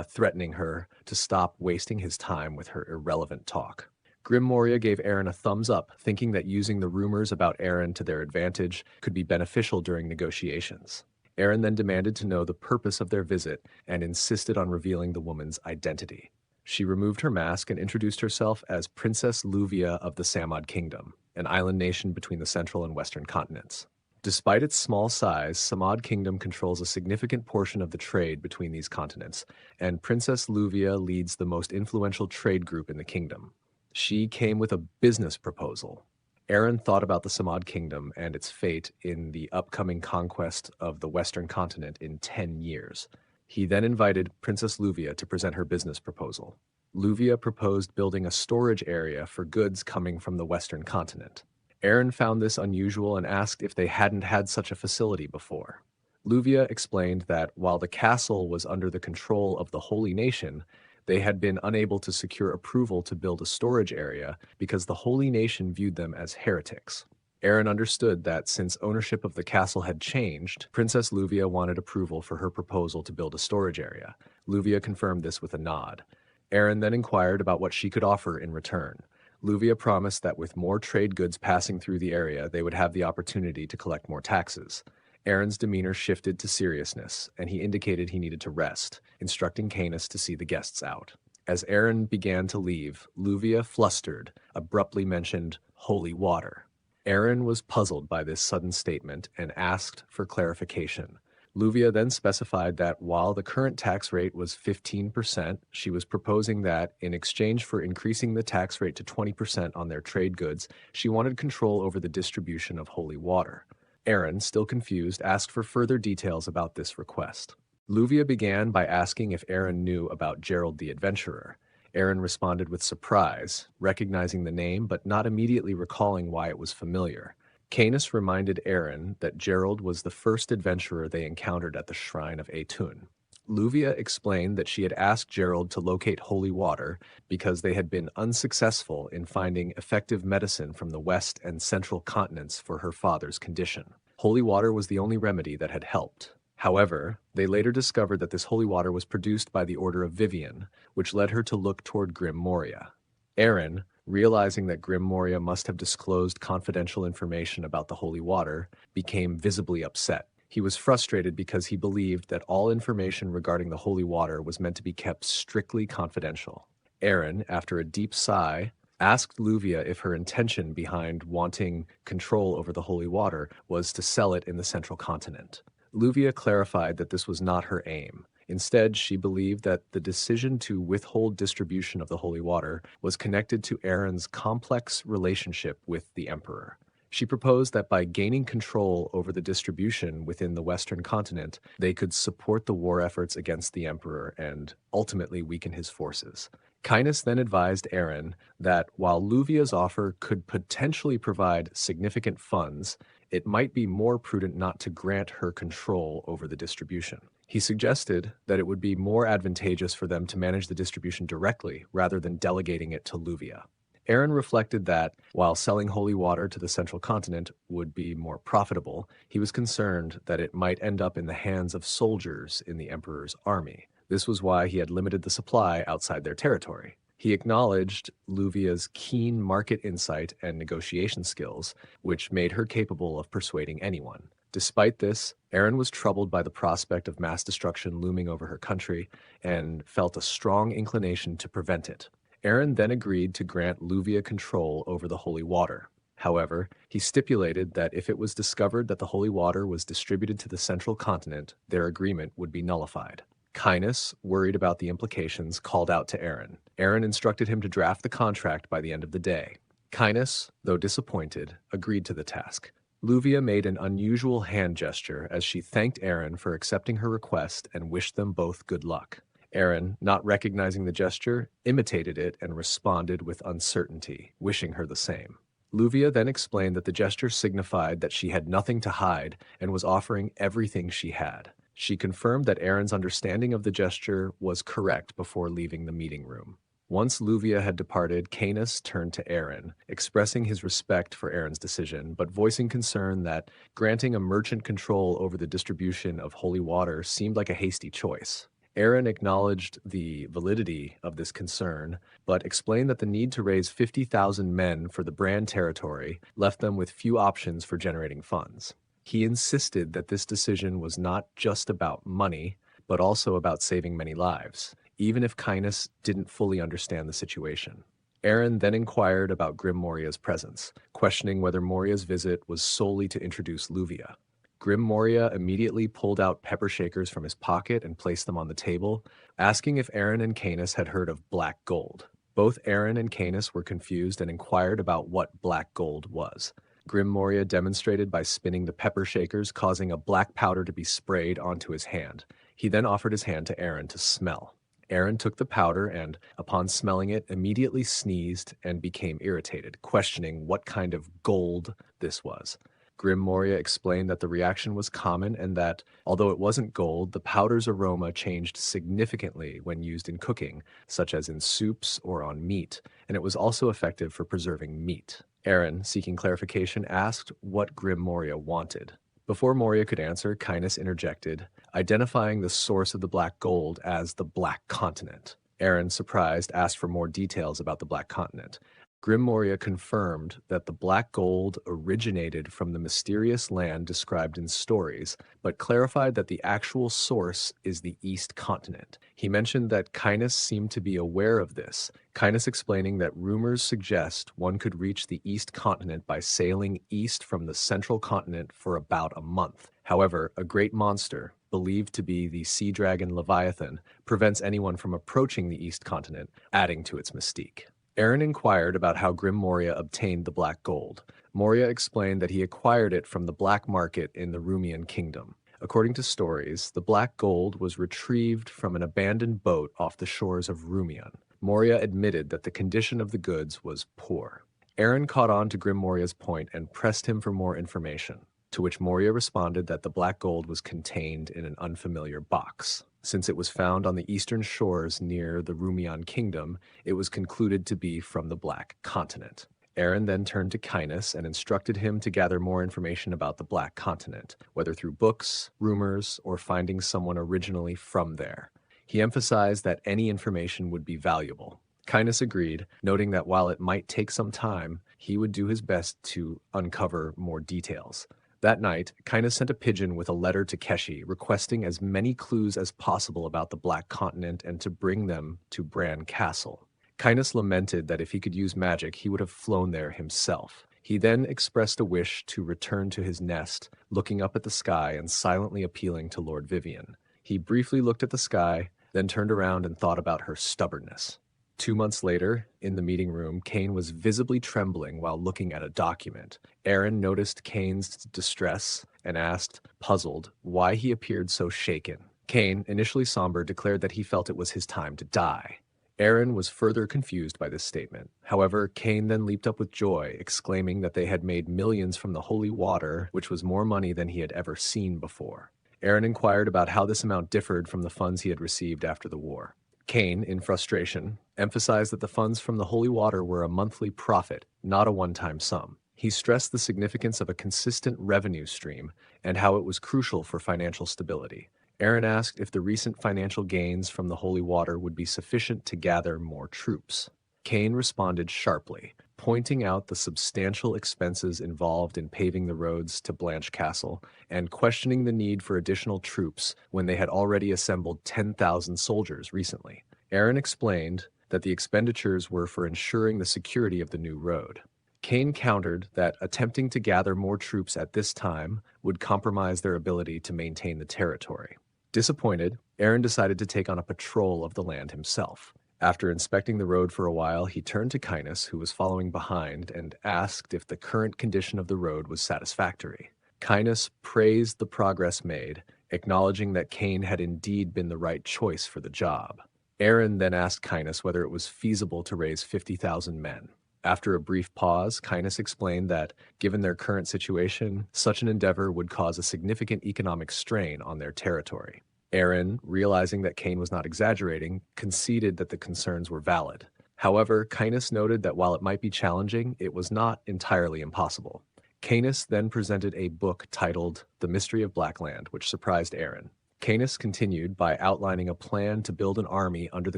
threatening her to stop wasting his time with her irrelevant talk. Grim Moria gave Aaron a thumbs up, thinking that using the rumors about Aaron to their advantage could be beneficial during negotiations. Aaron then demanded to know the purpose of their visit and insisted on revealing the woman's identity. She removed her mask and introduced herself as Princess Luvia of the Samad Kingdom, an island nation between the central and western continents. Despite its small size, Samad Kingdom controls a significant portion of the trade between these continents, and Princess Luvia leads the most influential trade group in the kingdom. She came with a business proposal. Aaron thought about the Samad Kingdom and its fate in the upcoming conquest of the Western continent in 10 years. He then invited Princess Luvia to present her business proposal. Luvia proposed building a storage area for goods coming from the Western continent. Aaron found this unusual and asked if they hadn't had such a facility before. Luvia explained that while the castle was under the control of the Holy Nation, they had been unable to secure approval to build a storage area because the Holy Nation viewed them as heretics. Aaron understood that since ownership of the castle had changed, Princess Luvia wanted approval for her proposal to build a storage area. Luvia confirmed this with a nod. Aaron then inquired about what she could offer in return. Luvia promised that with more trade goods passing through the area, they would have the opportunity to collect more taxes. Aaron's demeanor shifted to seriousness, and he indicated he needed to rest, instructing Canis to see the guests out. As Aaron began to leave, Luvia, flustered, abruptly mentioned holy water. Aaron was puzzled by this sudden statement and asked for clarification. Luvia then specified that while the current tax rate was 15%, she was proposing that, in exchange for increasing the tax rate to 20% on their trade goods, she wanted control over the distribution of holy water. Aaron, still confused, asked for further details about this request. Luvia began by asking if Aaron knew about Gerald the Adventurer. Aaron responded with surprise, recognizing the name but not immediately recalling why it was familiar. Canis reminded Aaron that Gerald was the first adventurer they encountered at the shrine of Etun. Luvia explained that she had asked Gerald to locate holy water because they had been unsuccessful in finding effective medicine from the west and central continents for her father's condition. Holy water was the only remedy that had helped. However, they later discovered that this holy water was produced by the Order of Vivian, which led her to look toward Grim Moria. Aaron, realizing that Grim Moria must have disclosed confidential information about the holy water, became visibly upset. He was frustrated because he believed that all information regarding the holy water was meant to be kept strictly confidential. Aaron, after a deep sigh, asked Luvia if her intention behind wanting control over the holy water was to sell it in the central continent. Luvia clarified that this was not her aim. Instead, she believed that the decision to withhold distribution of the holy water was connected to Aaron's complex relationship with the Emperor. She proposed that by gaining control over the distribution within the Western continent, they could support the war efforts against the Emperor and ultimately weaken his forces. Canis then advised Aaron that while Luvia's offer could potentially provide significant funds, it might be more prudent not to grant her control over the distribution. He suggested that it would be more advantageous for them to manage the distribution directly rather than delegating it to Luvia. Aaron reflected that, while selling holy water to the central continent would be more profitable, he was concerned that it might end up in the hands of soldiers in the Emperor's army. This was why he had limited the supply outside their territory. He acknowledged Luvia's keen market insight and negotiation skills, which made her capable of persuading anyone. Despite this, Aaron was troubled by the prospect of mass destruction looming over her country and felt a strong inclination to prevent it. Aaron then agreed to grant Luvia control over the holy water. However, he stipulated that if it was discovered that the holy water was distributed to the central continent, their agreement would be nullified. Canis, worried about the implications, called out to Aaron. Aaron instructed him to draft the contract by the end of the day. Canis, though disappointed, agreed to the task. Luvia made an unusual hand gesture as she thanked Aaron for accepting her request and wished them both good luck. Aaron, not recognizing the gesture, imitated it and responded with uncertainty, wishing her the same. Luvia then explained that the gesture signified that she had nothing to hide and was offering everything she had. She confirmed that Aaron's understanding of the gesture was correct before leaving the meeting room. Once Luvia had departed, Canis turned to Aaron, expressing his respect for Aaron's decision, but voicing concern that granting a merchant control over the distribution of holy water seemed like a hasty choice. Aaron acknowledged the validity of this concern, but explained that the need to raise 50,000 men for the Brand territory left them with few options for generating funds. He insisted that this decision was not just about money, but also about saving many lives, even if Canis didn't fully understand the situation. Aaron then inquired about Grim Moria's presence, questioning whether Moria's visit was solely to introduce Luvia. Grim Moria immediately pulled out pepper shakers from his pocket and placed them on the table, asking if Aaron and Canis had heard of black gold. Both Aaron and Canis were confused and inquired about what black gold was. Grim Moria demonstrated by spinning the pepper shakers, causing a black powder to be sprayed onto his hand. He then offered his hand to Aaron to smell. Aaron took the powder and, upon smelling it, immediately sneezed and became irritated, questioning what kind of gold this was. Grim Moria explained that the reaction was common and that, although it wasn't gold, the powder's aroma changed significantly when used in cooking, such as in soups or on meat, and it was also effective for preserving meat. Aaron, seeking clarification, asked what Grim Moria wanted. Before Moria could answer, Canis interjected, identifying the source of the black gold as the Black Continent. Aaron, surprised, asked for more details about the Black Continent. Grim Moria confirmed that the black gold originated from the mysterious land described in stories, but clarified that the actual source is the East Continent. He mentioned that Canis seemed to be aware of this, Canis explaining that rumors suggest one could reach the East Continent by sailing east from the Central Continent for about a month. However, a great monster, believed to be the sea dragon Leviathan, prevents anyone from approaching the East Continent, adding to its mystique. Aaron inquired about how Grim Moria obtained the black gold. Moria explained that he acquired it from the black market in the Rumian kingdom. According to stories, the black gold was retrieved from an abandoned boat off the shores of Rumian. Moria admitted that the condition of the goods was poor. Aaron caught on to Grim Moria's point and pressed him for more information, to which Moria responded that the black gold was contained in an unfamiliar box. Since it was found on the eastern shores near the Rumian kingdom, it was concluded to be from the Black Continent. Aaron then turned to Canis and instructed him to gather more information about the Black Continent, whether through books, rumors, or finding someone originally from there. He emphasized that any information would be valuable. Canis agreed, noting that while it might take some time, he would do his best to uncover more details. That night, Canis sent a pigeon with a letter to Keshi requesting as many clues as possible about the Black Continent and to bring them to Brahn Castle. Canis lamented that if he could use magic, he would have flown there himself. He then expressed a wish to return to his nest, looking up at the sky and silently appealing to Lord Vivian. He briefly looked at the sky, then turned around and thought about her stubbornness. 2 months later, in the meeting room, Cain was visibly trembling while looking at a document. Aaron noticed Cain's distress and asked, puzzled, why he appeared so shaken. Cain, initially somber, declared that he felt it was his time to die. Aaron was further confused by this statement. However, Cain then leaped up with joy, exclaiming that they had made millions from the holy water, which was more money than he had ever seen before. Aaron inquired about how this amount differed from the funds he had received after the war. Cain, in frustration, emphasized that the funds from the holy water were a monthly profit, not a one-time sum. He stressed the significance of a consistent revenue stream and how it was crucial for financial stability. Aaron asked if the recent financial gains from the holy water would be sufficient to gather more troops. Cain responded sharply, pointing out the substantial expenses involved in paving the roads to Blanche Castle and questioning the need for additional troops when they had already assembled 10,000 soldiers recently. Aaron explained that the expenditures were for ensuring the security of the new road. Cain countered that attempting to gather more troops at this time would compromise their ability to maintain the territory. Disappointed, Aaron decided to take on a patrol of the land himself. After inspecting the road for a while, he turned to Canis, who was following behind, and asked if the current condition of the road was satisfactory. Canis praised the progress made, acknowledging that Cain had indeed been the right choice for the job. Aaron then asked Canis whether it was feasible to raise 50,000 men. After a brief pause, Canis explained that, given their current situation, such an endeavor would cause a significant economic strain on their territory. Aaron, realizing that Cain was not exaggerating, conceded that the concerns were valid. However, Canis noted that while it might be challenging, it was not entirely impossible. Canis then presented a book titled The Mystery of Blackland, which surprised Aaron. Canis continued by outlining a plan to build an army under the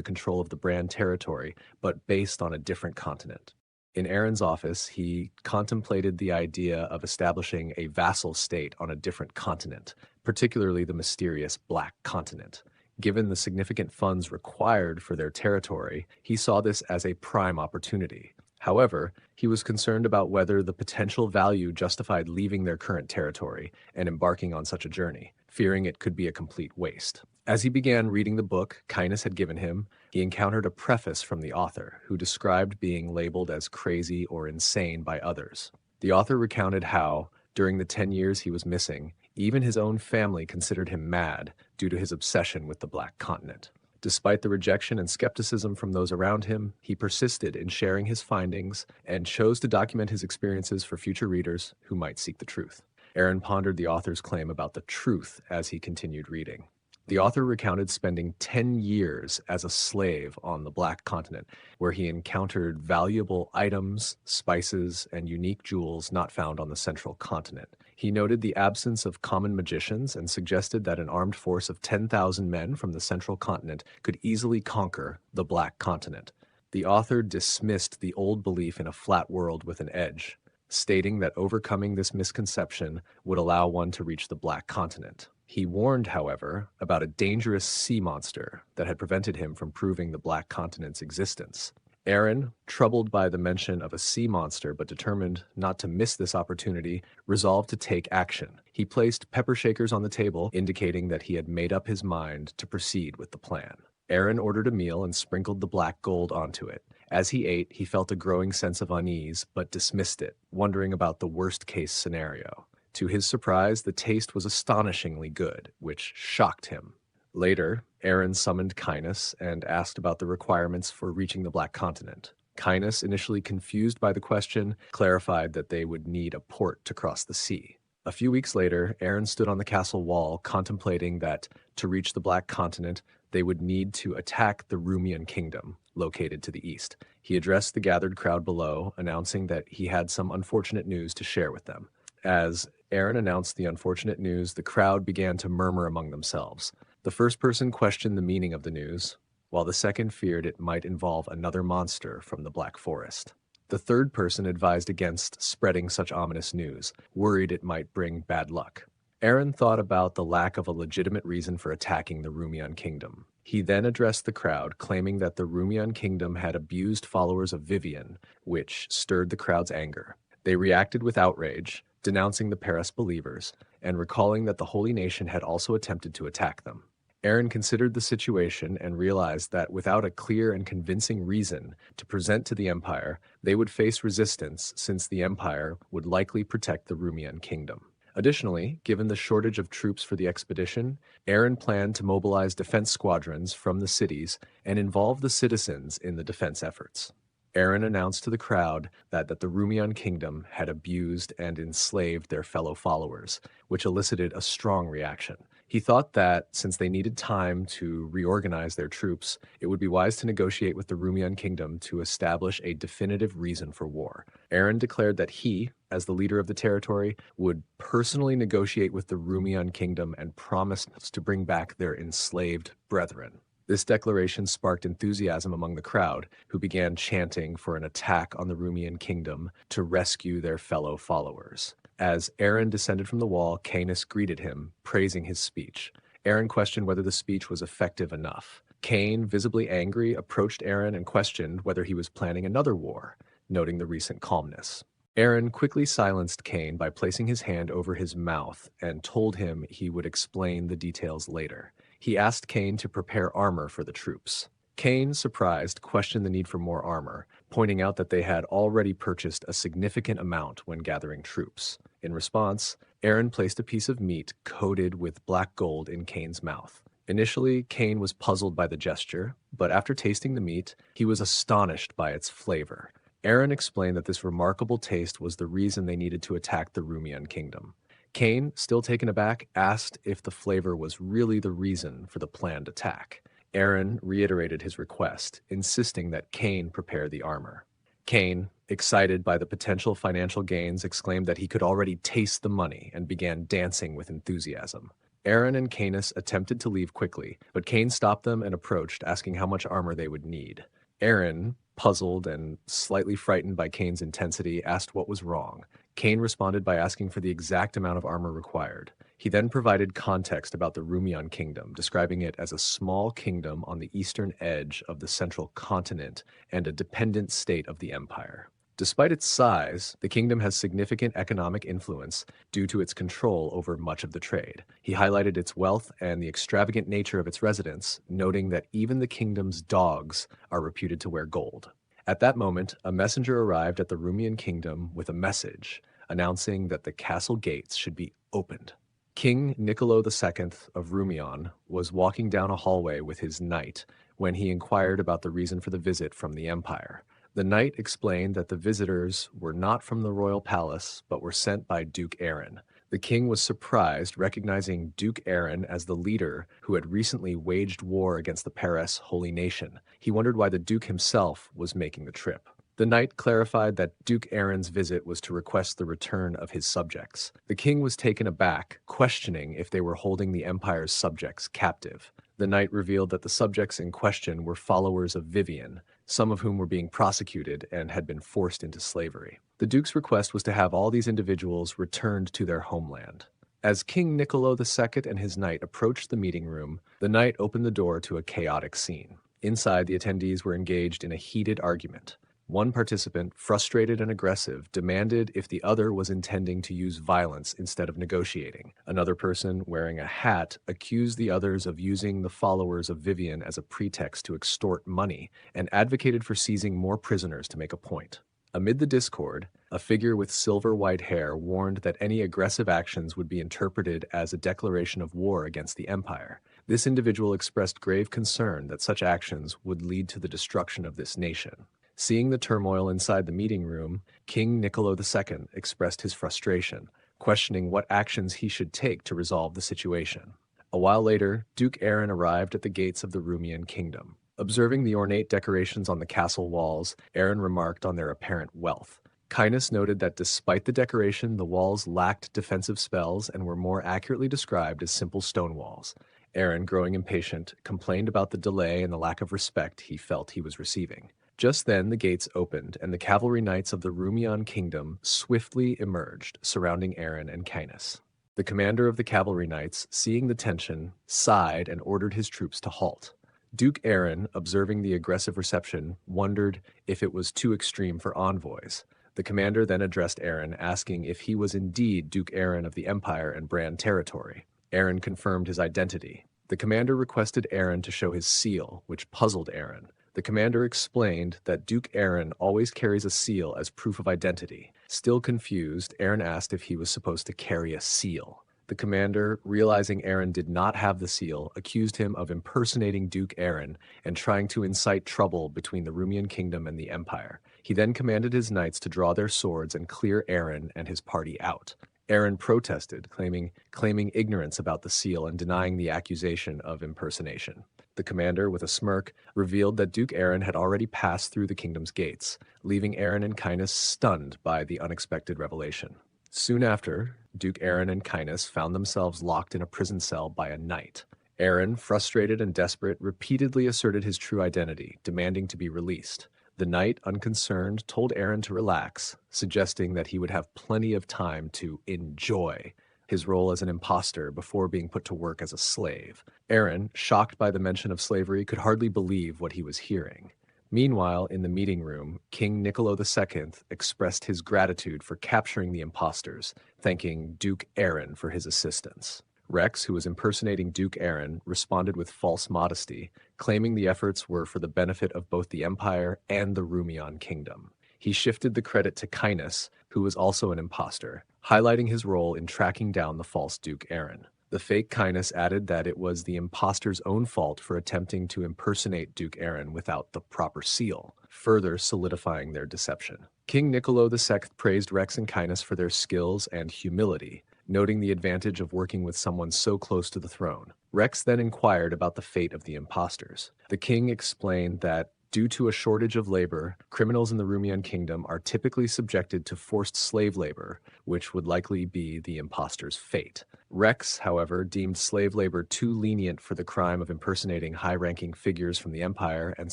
control of the Brahn territory, but based on a different continent. In Aaron's office, he contemplated the idea of establishing a vassal state on a different continent, particularly the mysterious Black Continent. Given the significant funds required for their territory, he saw this as a prime opportunity. However, he was concerned about whether the potential value justified leaving their current territory and embarking on such a journey, fearing it could be a complete waste. As he began reading the book Kindness had given him, he encountered a preface from the author, who described being labeled as crazy or insane by others. The author recounted how, during the 10 years he was missing, even his own family considered him mad due to his obsession with the Black Continent. Despite the rejection and skepticism from those around him, he persisted in sharing his findings and chose to document his experiences for future readers who might seek the truth. Aaron pondered the author's claim about the truth as he continued reading. The author recounted spending 10 years as a slave on the Black Continent, where he encountered valuable items, spices, and unique jewels not found on the Central Continent. He noted the absence of common magicians and suggested that an armed force of 10,000 men from the Central Continent could easily conquer the Black Continent. The author dismissed the old belief in a flat world with an edge, stating that overcoming this misconception would allow one to reach the Black Continent. He warned, however, about a dangerous sea monster that had prevented him from proving the Black Continent's existence. Aaron, troubled by the mention of a sea monster but determined not to miss this opportunity, resolved to take action. He placed pepper shakers on the table, indicating that he had made up his mind to proceed with the plan. Aaron ordered a meal and sprinkled the black gold onto it. As he ate, he felt a growing sense of unease, but dismissed it, wondering about the worst-case scenario. To his surprise, the taste was astonishingly good, which shocked him. Later, Aaron summoned Kindness and asked about the requirements for reaching the Black Continent. Kindness, initially confused by the question, clarified that they would need a port to cross the sea. A few weeks later, Aaron stood on the castle wall, contemplating that, to reach the Black Continent, they would need to attack the Rumian kingdom, located to the east. He addressed the gathered crowd below, announcing that he had some unfortunate news to share with them. As Aaron announced the unfortunate news, the crowd began to murmur among themselves. The first person questioned the meaning of the news, while the second feared it might involve another monster from the Black Forest. The third person advised against spreading such ominous news, worried it might bring bad luck. Aaron thought about the lack of a legitimate reason for attacking the Rumian kingdom. He then addressed the crowd, claiming that the Rumian kingdom had abused followers of Vivian, which stirred the crowd's anger. They reacted with outrage, denouncing the Paris believers, and recalling that the Holy Nation had also attempted to attack them. Aaron considered the situation and realized that without a clear and convincing reason to present to the Empire, they would face resistance since the Empire would likely protect the Rumian kingdom. Additionally, given the shortage of troops for the expedition, Aaron planned to mobilize defense squadrons from the cities and involve the citizens in the defense efforts. Aaron announced to the crowd that the Rumian kingdom had abused and enslaved their fellow followers, which elicited a strong reaction. He thought that, since they needed time to reorganize their troops, it would be wise to negotiate with the Rumian kingdom to establish a definitive reason for war. Aaron declared that he, as the leader of the territory, would personally negotiate with the Rumian kingdom and promised to bring back their enslaved brethren. This declaration sparked enthusiasm among the crowd, who began chanting for an attack on the Rumian kingdom to rescue their fellow followers. As Aaron descended from the wall, Canis greeted him, praising his speech. Aaron questioned whether the speech was effective enough. Cain, visibly angry, approached Aaron and questioned whether he was planning another war, noting the recent calmness. Aaron quickly silenced Cain by placing his hand over his mouth and told him he would explain the details later. He asked Cain to prepare armor for the troops. Cain, surprised, questioned the need for more armor, pointing out that they had already purchased a significant amount when gathering troops. In response, Aaron placed a piece of meat coated with black gold in Cain's mouth. Initially, Cain was puzzled by the gesture, but after tasting the meat, he was astonished by its flavor. Aaron explained that this remarkable taste was the reason they needed to attack the Rumian kingdom. Cain, still taken aback, asked if the flavor was really the reason for the planned attack. Aaron reiterated his request, insisting that Cain prepare the armor. Cain, excited by the potential financial gains, exclaimed that he could already taste the money and began dancing with enthusiasm. Aaron and Canis attempted to leave quickly, but Cain stopped them and approached, asking how much armor they would need. Aaron, puzzled and slightly frightened by Cain's intensity, asked what was wrong. Cain responded by asking for the exact amount of armor required. He then provided context about the Rumian kingdom, describing it as a small kingdom on the eastern edge of the central continent and a dependent state of the empire. Despite its size, the kingdom has significant economic influence due to its control over much of the trade. He highlighted its wealth and the extravagant nature of its residents, noting that even the kingdom's dogs are reputed to wear gold. At that moment, a messenger arrived at the Rumian kingdom with a message announcing that the castle gates should be opened. King Niccolo II of Rumian was walking down a hallway with his knight when he inquired about the reason for the visit from the empire. The knight explained that the visitors were not from the royal palace, but were sent by Duke Aaron. The king was surprised, recognizing Duke Aaron as the leader who had recently waged war against the Paris holy nation. He wondered why the duke himself was making the trip. The knight clarified that Duke Aaron's visit was to request the return of his subjects. The king was taken aback, questioning if they were holding the empire's subjects captive. The knight revealed that the subjects in question were followers of Vivian, some of whom were being prosecuted and had been forced into slavery. The duke's request was to have all these individuals returned to their homeland. As King Niccolo II and his knight approached the meeting room, the knight opened the door to a chaotic scene. Inside, the attendees were engaged in a heated argument. One participant, frustrated and aggressive, demanded if the other was intending to use violence instead of negotiating. Another person, wearing a hat, accused the others of using the followers of Vivian as a pretext to extort money and advocated for seizing more prisoners to make a point. Amid the discord, a figure with silver-white hair warned that any aggressive actions would be interpreted as a declaration of war against the empire. This individual expressed grave concern that such actions would lead to the destruction of this nation. Seeing the turmoil inside the meeting room, King Niccolo II expressed his frustration, questioning what actions he should take to resolve the situation. A while later, Duke Aaron arrived at the gates of the Rumian kingdom. Observing the ornate decorations on the castle walls, Aaron remarked on their apparent wealth. Cainus noted that despite the decoration, the walls lacked defensive spells and were more accurately described as simple stone walls. Aaron, growing impatient, complained about the delay and the lack of respect he felt he was receiving. Just then the gates opened, and the cavalry knights of the Rumian kingdom swiftly emerged, surrounding Aaron and Cainus. The commander of the cavalry knights, seeing the tension, sighed and ordered his troops to halt. Duke Aaron, observing the aggressive reception, wondered if it was too extreme for envoys. The commander then addressed Aaron, asking if he was indeed Duke Aaron of the Empire and Brahn territory. Aaron confirmed his identity. The commander requested Aaron to show his seal, which puzzled Aaron. The commander explained that Duke Aaron always carries a seal as proof of identity. Still confused, Aaron asked if he was supposed to carry a seal. The commander, realizing Aaron did not have the seal, accused him of impersonating Duke Aaron and trying to incite trouble between the Rumian kingdom and the empire. He then commanded his knights to draw their swords and clear Aaron and his party out. Aaron protested, claiming ignorance about the seal and denying the accusation of impersonation. The commander, with a smirk, revealed that Duke Aaron had already passed through the kingdom's gates, leaving Aaron and Cainus stunned by the unexpected revelation. Soon after, Duke Aaron and Cainus found themselves locked in a prison cell by a knight. Aaron, frustrated and desperate, repeatedly asserted his true identity, demanding to be released. The knight, unconcerned, told Aaron to relax, suggesting that he would have plenty of time to enjoy his role as an imposter before being put to work as a slave. Aaron, shocked by the mention of slavery, could hardly believe what he was hearing. Meanwhile, in the meeting room, King Niccolo II expressed his gratitude for capturing the impostors, thanking Duke Aaron for his assistance. Rex, who was impersonating Duke Aaron, responded with false modesty, claiming the efforts were for the benefit of both the Empire and the Rumian kingdom. He shifted the credit to Cainus, who was also an imposter, highlighting his role in tracking down the false Duke Aaron. The fake Cainus added that it was the impostor's own fault for attempting to impersonate Duke Aaron without the proper seal, further solidifying their deception. King Niccolo II praised Rex and Cainus for their skills and humility, noting the advantage of working with someone so close to the throne. Rex then inquired about the fate of the impostors. The king explained that due to a shortage of labor, criminals in the Rumian kingdom are typically subjected to forced slave labor, which would likely be the impostor's fate. Rex, however, deemed slave labor too lenient for the crime of impersonating high-ranking figures from the empire and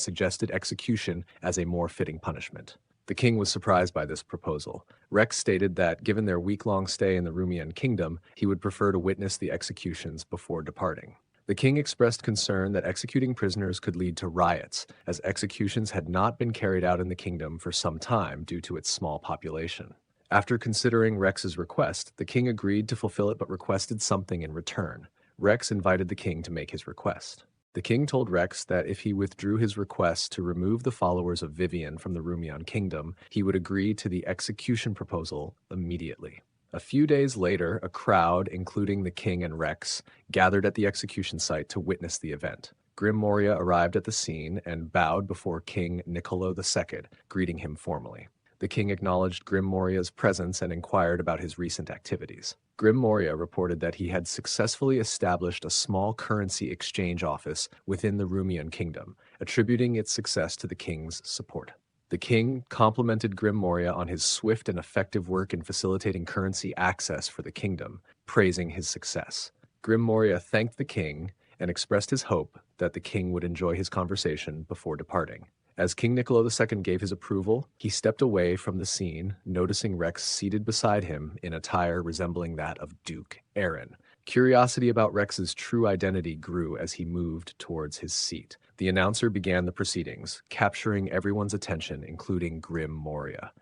suggested execution as a more fitting punishment. The king was surprised by this proposal. Rex stated that given their week-long stay in the Rumian kingdom, he would prefer to witness the executions before departing. The king expressed concern that executing prisoners could lead to riots, as executions had not been carried out in the kingdom for some time due to its small population. After considering Rex's request, the king agreed to fulfill it but requested something in return. Rex invited the king to make his request. The king told Rex that if he withdrew his request to remove the followers of Vivian from the Rumian kingdom, he would agree to the execution proposal immediately. A few days later, a crowd, including the king and Rex, gathered at the execution site to witness the event. Grim Moria arrived at the scene and bowed before King Niccolo II, greeting him formally. The king acknowledged Grim Moria's presence and inquired about his recent activities. Grim Moria reported that he had successfully established a small currency exchange office within the Rumian kingdom, attributing its success to the king's support. The king complimented Grim Moria on his swift and effective work in facilitating currency access for the kingdom, praising his success. Grim Moria thanked the king and expressed his hope that the king would enjoy his conversation before departing. As King Niccolo II gave his approval, he stepped away from the scene, noticing Rex seated beside him in attire resembling that of Duke Aaron. Curiosity about Rex's true identity grew as he moved towards his seat. The announcer began the proceedings, capturing everyone's attention, including Grim Moria.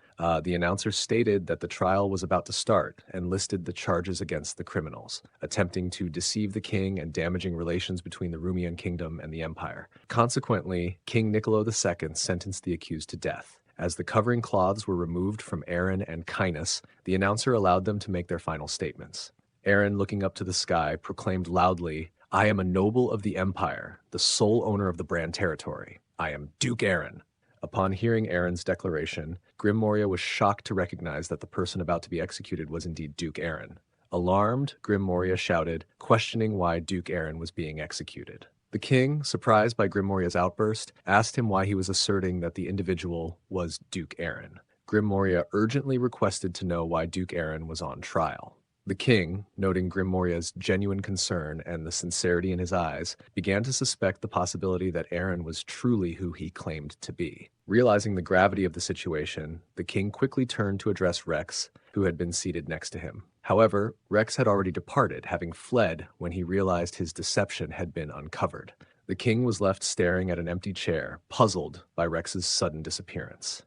The announcer stated that the trial was about to start and listed the charges against the criminals, attempting to deceive the king and damaging relations between the Rumian kingdom and the empire. Consequently, King Niccolo II sentenced the accused to death. As the covering cloths were removed from Aaron and Cainus, the announcer allowed them to make their final statements. Aaron, looking up to the sky, proclaimed loudly, "I am a noble of the empire, the sole owner of the Brand territory. I am Duke Aaron." Upon hearing Aaron's declaration, Grim Moria was shocked to recognize that the person about to be executed was indeed Duke Aaron. Alarmed, Grim Moria shouted, questioning why Duke Aaron was being executed. The king, surprised by Grim Moria's outburst, asked him why he was asserting that the individual was Duke Aaron. Grim Moria urgently requested to know why Duke Aaron was on trial. The king, noting Grim Moria's genuine concern and the sincerity in his eyes, began to suspect the possibility that Aaron was truly who he claimed to be. Realizing the gravity of the situation, the king quickly turned to address Rex, who had been seated next to him. However, Rex had already departed, having fled when he realized his deception had been uncovered. The king was left staring at an empty chair, puzzled by Rex's sudden disappearance.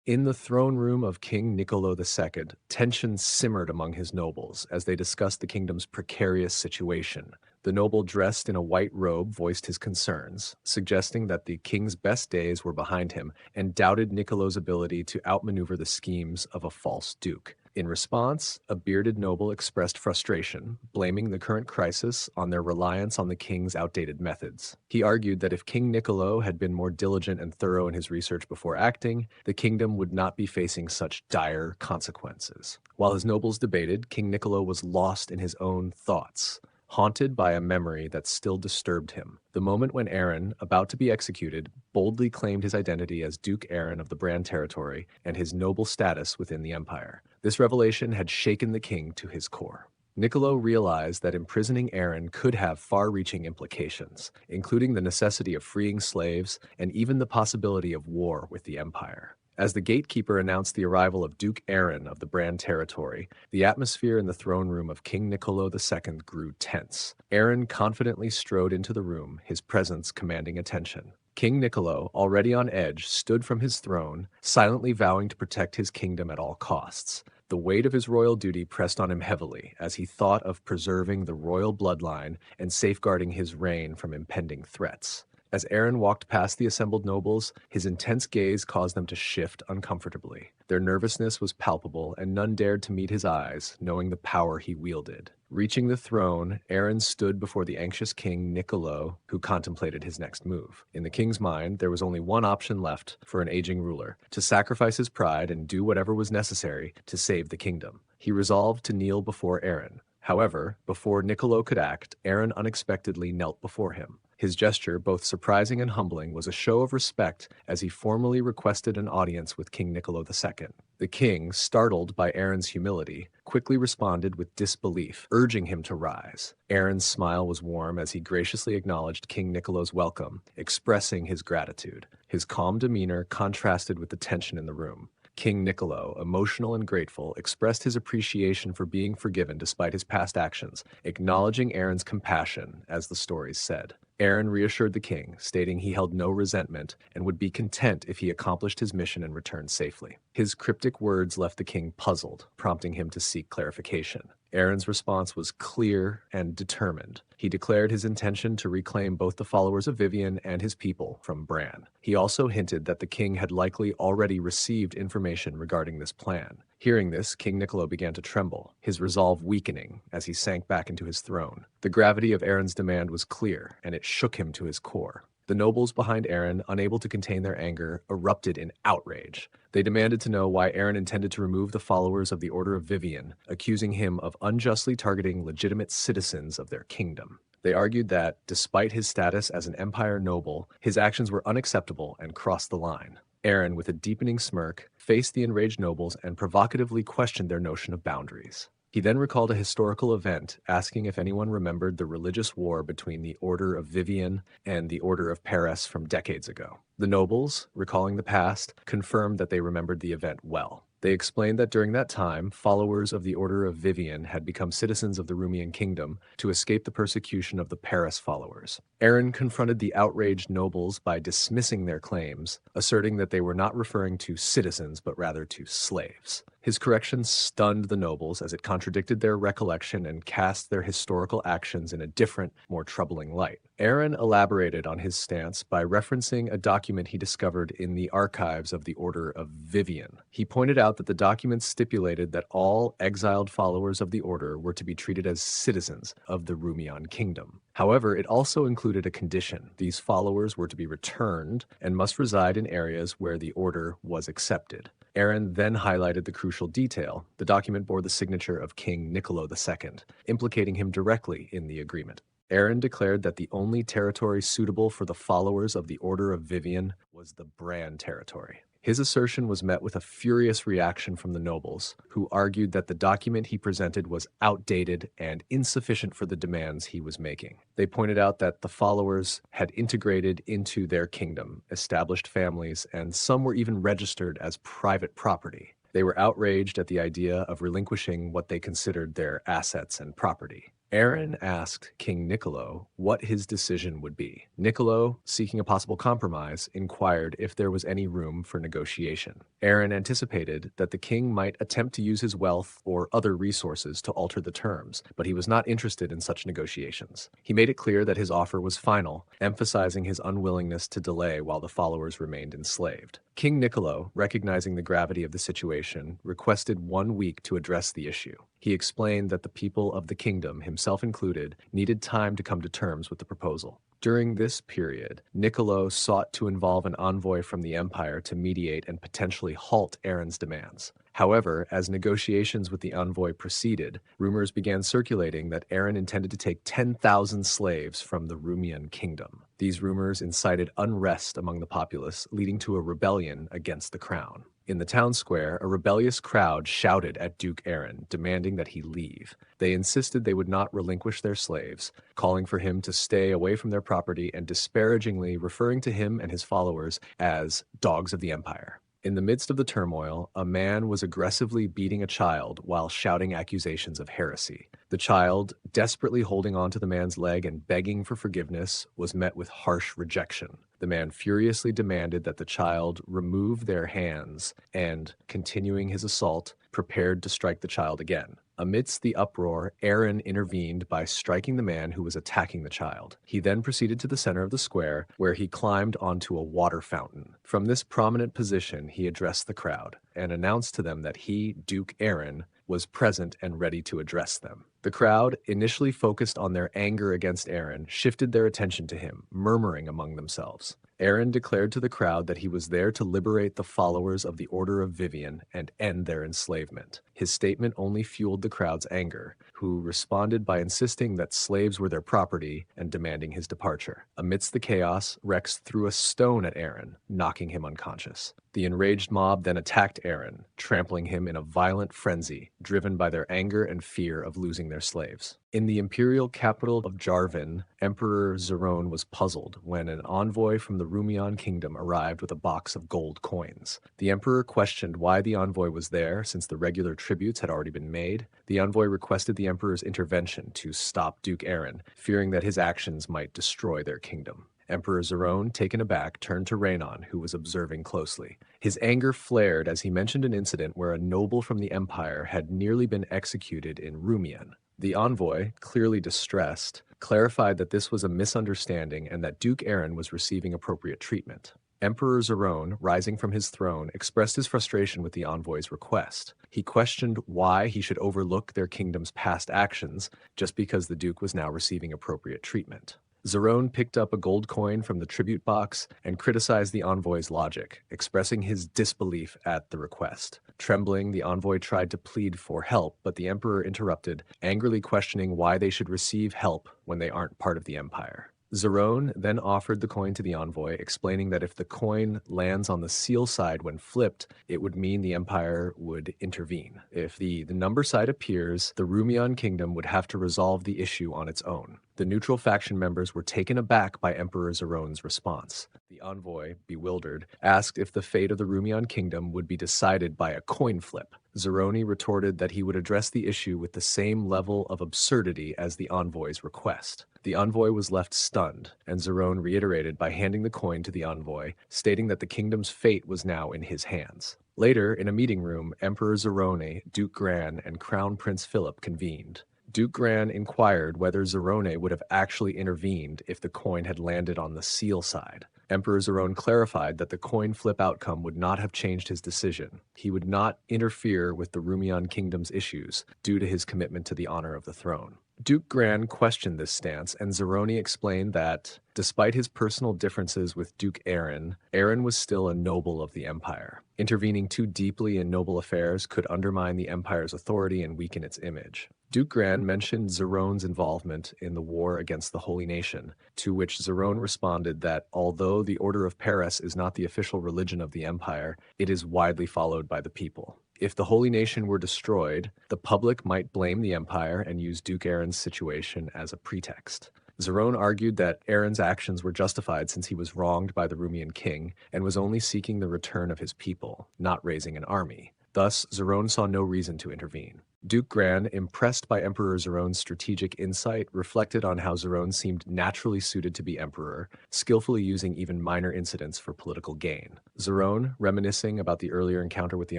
In the throne room of King Niccolo II, tension simmered among his nobles as they discussed the kingdom's precarious situation. The noble dressed in a white robe voiced his concerns, suggesting that the king's best days were behind him and doubted Niccolo's ability to outmaneuver the schemes of a false duke. In response, a bearded noble expressed frustration, blaming the current crisis on their reliance on the king's outdated methods. He argued that if King Niccolo had been more diligent and thorough in his research before acting, the kingdom would not be facing such dire consequences. While his nobles debated, King Niccolo was lost in his own thoughts, haunted by a memory that still disturbed him. The moment when Aaron, about to be executed, boldly claimed his identity as Duke Aaron of the Brand territory and his noble status within the empire. This revelation had shaken the king to his core. Niccolo realized that imprisoning Aaron could have far-reaching implications, including the necessity of freeing slaves and even the possibility of war with the empire. As the gatekeeper announced the arrival of Duke Aaron of the Brand territory, the atmosphere in the throne room of King Niccolo II grew tense. Aaron confidently strode into the room, his presence commanding attention. King Niccolo, already on edge, stood from his throne, silently vowing to protect his kingdom at all costs. The weight of his royal duty pressed on him heavily as he thought of preserving the royal bloodline and safeguarding his reign from impending threats. As Aaron walked past the assembled nobles, his intense gaze caused them to shift uncomfortably. Their nervousness was palpable, and none dared to meet his eyes, knowing the power he wielded. Reaching the throne, Aaron stood before the anxious king Niccolo, who contemplated his next move. In the king's mind, there was only one option left for an aging ruler: to sacrifice his pride and do whatever was necessary to save the kingdom. He resolved to kneel before Aaron. However, before Niccolo could act, Aaron unexpectedly knelt before him. His gesture, both surprising and humbling, was a show of respect as he formally requested an audience with King Niccolo II. The king, startled by Aaron's humility, quickly responded with disbelief, urging him to rise. Aaron's smile was warm as he graciously acknowledged King Niccolo's welcome, expressing his gratitude. His calm demeanor contrasted with the tension in the room. King Niccolo, emotional and grateful, expressed his appreciation for being forgiven despite his past actions, acknowledging Aaron's compassion, as the stories said. Aaron reassured the king, stating he held no resentment and would be content if he accomplished his mission and returned safely. His cryptic words left the king puzzled, prompting him to seek clarification. Aaron's response was clear and determined. He declared his intention to reclaim both the followers of Vivian and his people from Brahn. He also hinted that the king had likely already received information regarding this plan. Hearing this, King Niccolo began to tremble, his resolve weakening as he sank back into his throne. The gravity of Aaron's demand was clear, and it shook him to his core. The nobles behind Aaron, unable to contain their anger, erupted in outrage. They demanded to know why Aaron intended to remove the followers of the Order of Vivian, accusing him of unjustly targeting legitimate citizens of their kingdom. They argued that, despite his status as an empire noble, his actions were unacceptable and crossed the line. Aaron, with a deepening smirk, faced the enraged nobles and provocatively questioned their notion of boundaries. He then recalled a historical event, asking if anyone remembered the religious war between the Order of Vivian and the Order of Paris from decades ago. The nobles, recalling the past, confirmed that they remembered the event well. They explained that during that time, followers of the Order of Vivian had become citizens of the Rumian kingdom to escape the persecution of the Paris followers. Aaron confronted the outraged nobles by dismissing their claims, asserting that they were not referring to citizens but rather to slaves. His correction stunned the nobles as it contradicted their recollection and cast their historical actions in a different, more troubling light. Aaron elaborated on his stance by referencing a document he discovered in the archives of the Order of Vivian. He pointed out that the document stipulated that all exiled followers of the order were to be treated as citizens of the Rumian kingdom. However, it also included a condition. These followers were to be returned and must reside in areas where the order was accepted. Aaron then highlighted the crucial detail. The document bore the signature of King Niccolo II, implicating him directly in the agreement. Aaron declared that the only territory suitable for the followers of the Order of Vivian was the Brahn territory. His assertion was met with a furious reaction from the nobles, who argued that the document he presented was outdated and insufficient for the demands he was making. They pointed out that the followers had integrated into their kingdom, established families, and some were even registered as private property. They were outraged at the idea of relinquishing what they considered their assets and property. Aaron asked King Niccolo what his decision would be. Niccolo, seeking a possible compromise, inquired if there was any room for negotiation. Aaron anticipated that the king might attempt to use his wealth or other resources to alter the terms, but he was not interested in such negotiations. He made it clear that his offer was final, emphasizing his unwillingness to delay while the followers remained enslaved. King Niccolo, recognizing the gravity of the situation, requested 1 week to address the issue. He explained that the people of the kingdom, himself included, needed time to come to terms with the proposal. During this period, Niccolo sought to involve an envoy from the empire to mediate and potentially halt Aaron's demands. However, as negotiations with the envoy proceeded, rumors began circulating that Aaron intended to take 10,000 slaves from the Rumian kingdom. These rumors incited unrest among the populace, leading to a rebellion against the crown. In the town square, a rebellious crowd shouted at Duke Aaron, demanding that he leave. They insisted they would not relinquish their slaves, calling for him to stay away from their property and disparagingly referring to him and his followers as dogs of the empire. In the midst of the turmoil, a man was aggressively beating a child while shouting accusations of heresy. The child, desperately holding onto the man's leg and begging for forgiveness, was met with harsh rejection. The man furiously demanded that the child remove their hands and, continuing his assault, prepared to strike the child again. Amidst the uproar, Aaron intervened by striking the man who was attacking the child. He then proceeded to the center of the square, where he climbed onto a water fountain. From this prominent position, he addressed the crowd and announced to them that he, Duke Aaron, was present and ready to address them. The crowd, initially focused on their anger against Aaron, shifted their attention to him, murmuring among themselves. Aaron declared to the crowd that he was there to liberate the followers of the Order of Vivian and end their enslavement. His statement only fueled the crowd's anger, who responded by insisting that slaves were their property and demanding his departure. Amidst the chaos, Rex threw a stone at Aaron, knocking him unconscious. The enraged mob then attacked Aaron, trampling him in a violent frenzy, driven by their anger and fear of losing their slaves. In the imperial capital of Jarvan, Emperor Zerone was puzzled when an envoy from the Rumian kingdom arrived with a box of gold coins. The emperor questioned why the envoy was there since the regular tributes had already been made. The envoy requested the emperor's intervention to stop Duke Aaron, fearing that his actions might destroy their kingdom. Emperor Zerone, taken aback, turned to Rhaenon, who was observing closely. His anger flared as he mentioned an incident where a noble from the Empire had nearly been executed in Rumian. The envoy, clearly distressed, clarified that this was a misunderstanding and that Duke Aaron was receiving appropriate treatment. Emperor Zerone, rising from his throne, expressed his frustration with the envoy's request. He questioned why he should overlook their kingdom's past actions just because the Duke was now receiving appropriate treatment. Zerone picked up a gold coin from the tribute box and criticized the envoy's logic, expressing his disbelief at the request. Trembling, the envoy tried to plead for help, but the emperor interrupted, angrily questioning why they should receive help when they aren't part of the empire. Zerone then offered the coin to the envoy, explaining that if the coin lands on the seal side when flipped, it would mean the empire would intervene. If the number side appears, the Rumian kingdom would have to resolve the issue on its own. The neutral faction members were taken aback by Emperor Zerone's response. The envoy, bewildered, asked if the fate of the Rumian kingdom would be decided by a coin flip. Zerone retorted that he would address the issue with the same level of absurdity as the envoy's request. The envoy was left stunned, and Zerone reiterated by handing the coin to the envoy, stating that the kingdom's fate was now in his hands. Later, in a meeting room, Emperor Zerone, Duke Gran, and Crown Prince Philip convened. Duke Gran inquired whether Zerone would have actually intervened if the coin had landed on the seal side. Emperor Zerone clarified that the coin flip outcome would not have changed his decision. He would not interfere with the Rumian kingdom's issues due to his commitment to the honor of the throne. Duke Gran questioned this stance, and Zerone explained that, despite his personal differences with Duke Aaron, Aaron was still a noble of the empire. Intervening too deeply in noble affairs could undermine the empire's authority and weaken its image. Duke Gran mentioned Zerone's involvement in the war against the Holy Nation, to which Zerone responded that although the Order of Paris is not the official religion of the empire, it is widely followed by the people. If the Holy Nation were destroyed, the public might blame the empire and use Duke Aaron's situation as a pretext. Zerone argued that Aaron's actions were justified since he was wronged by the Rumian king and was only seeking the return of his people, not raising an army. Thus, Zerone saw no reason to intervene. Duke Gran, impressed by Emperor Zerone's strategic insight, reflected on how Zerone seemed naturally suited to be emperor, skillfully using even minor incidents for political gain. Zerone, reminiscing about the earlier encounter with the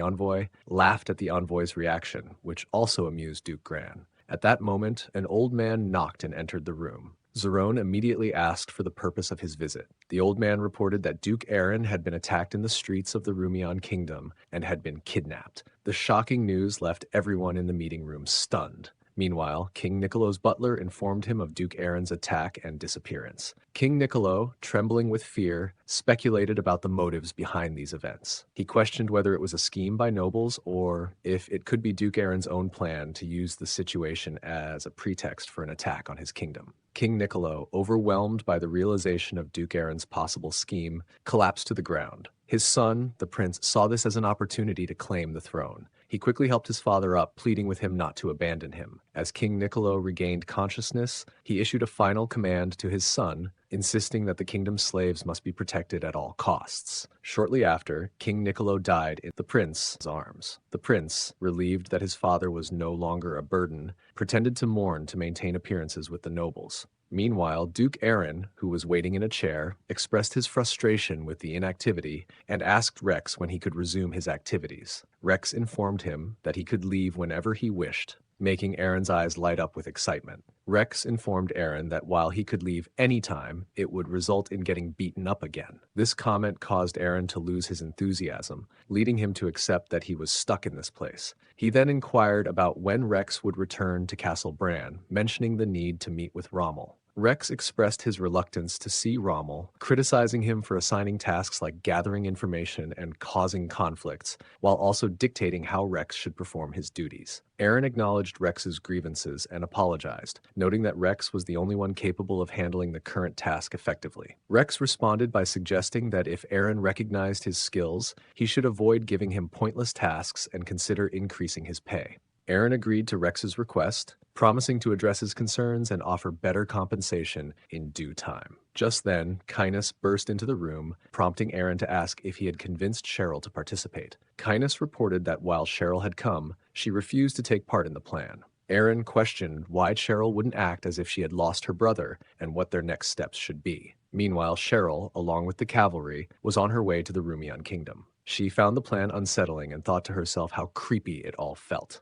envoy, laughed at the envoy's reaction, which also amused Duke Gran. At that moment, an old man knocked and entered the room. Zerone immediately asked for the purpose of his visit. The old man reported that Duke Aaron had been attacked in the streets of the Rumian kingdom and had been kidnapped. The shocking news left everyone in the meeting room stunned. Meanwhile, King Niccolo's butler informed him of Duke Aaron's attack and disappearance. King Niccolo, trembling with fear, speculated about the motives behind these events. He questioned whether it was a scheme by nobles or if it could be Duke Aaron's own plan to use the situation as a pretext for an attack on his kingdom. King Niccolo, overwhelmed by the realization of Duke Aaron's possible scheme, collapsed to the ground. His son, the prince, saw this as an opportunity to claim the throne. He quickly helped his father up, pleading with him not to abandon him. As King Niccolo regained consciousness, he issued a final command to his son, insisting that the kingdom's slaves must be protected at all costs. Shortly after, King Niccolo died in the prince's arms. The prince, relieved that his father was no longer a burden, pretended to mourn to maintain appearances with the nobles. Meanwhile, Duke Aaron, who was waiting in a chair, expressed his frustration with the inactivity and asked Rex when he could resume his activities. Rex informed him that he could leave whenever he wished, making Aaron's eyes light up with excitement. Rex informed Aaron that while he could leave any time, it would result in getting beaten up again. This comment caused Aaron to lose his enthusiasm, leading him to accept that he was stuck in this place. He then inquired about when Rex would return to Castle Bran, mentioning the need to meet with Rommel. Rex expressed his reluctance to see Rommel, criticizing him for assigning tasks like gathering information and causing conflicts, while also dictating how Rex should perform his duties. Aaron acknowledged Rex's grievances and apologized, noting that Rex was the only one capable of handling the current task effectively. Rex responded by suggesting that if Aaron recognized his skills, he should avoid giving him pointless tasks and consider increasing his pay. Aaron agreed to Rex's request, promising to address his concerns and offer better compensation in due time. Just then, Kynes burst into the room, prompting Aaron to ask if he had convinced Cheryl to participate. Kynes reported that while Cheryl had come, she refused to take part in the plan. Aaron questioned why Cheryl wouldn't act as if she had lost her brother and what their next steps should be. Meanwhile, Cheryl, along with the cavalry, was on her way to the Rumian kingdom. She found the plan unsettling and thought to herself how creepy it all felt.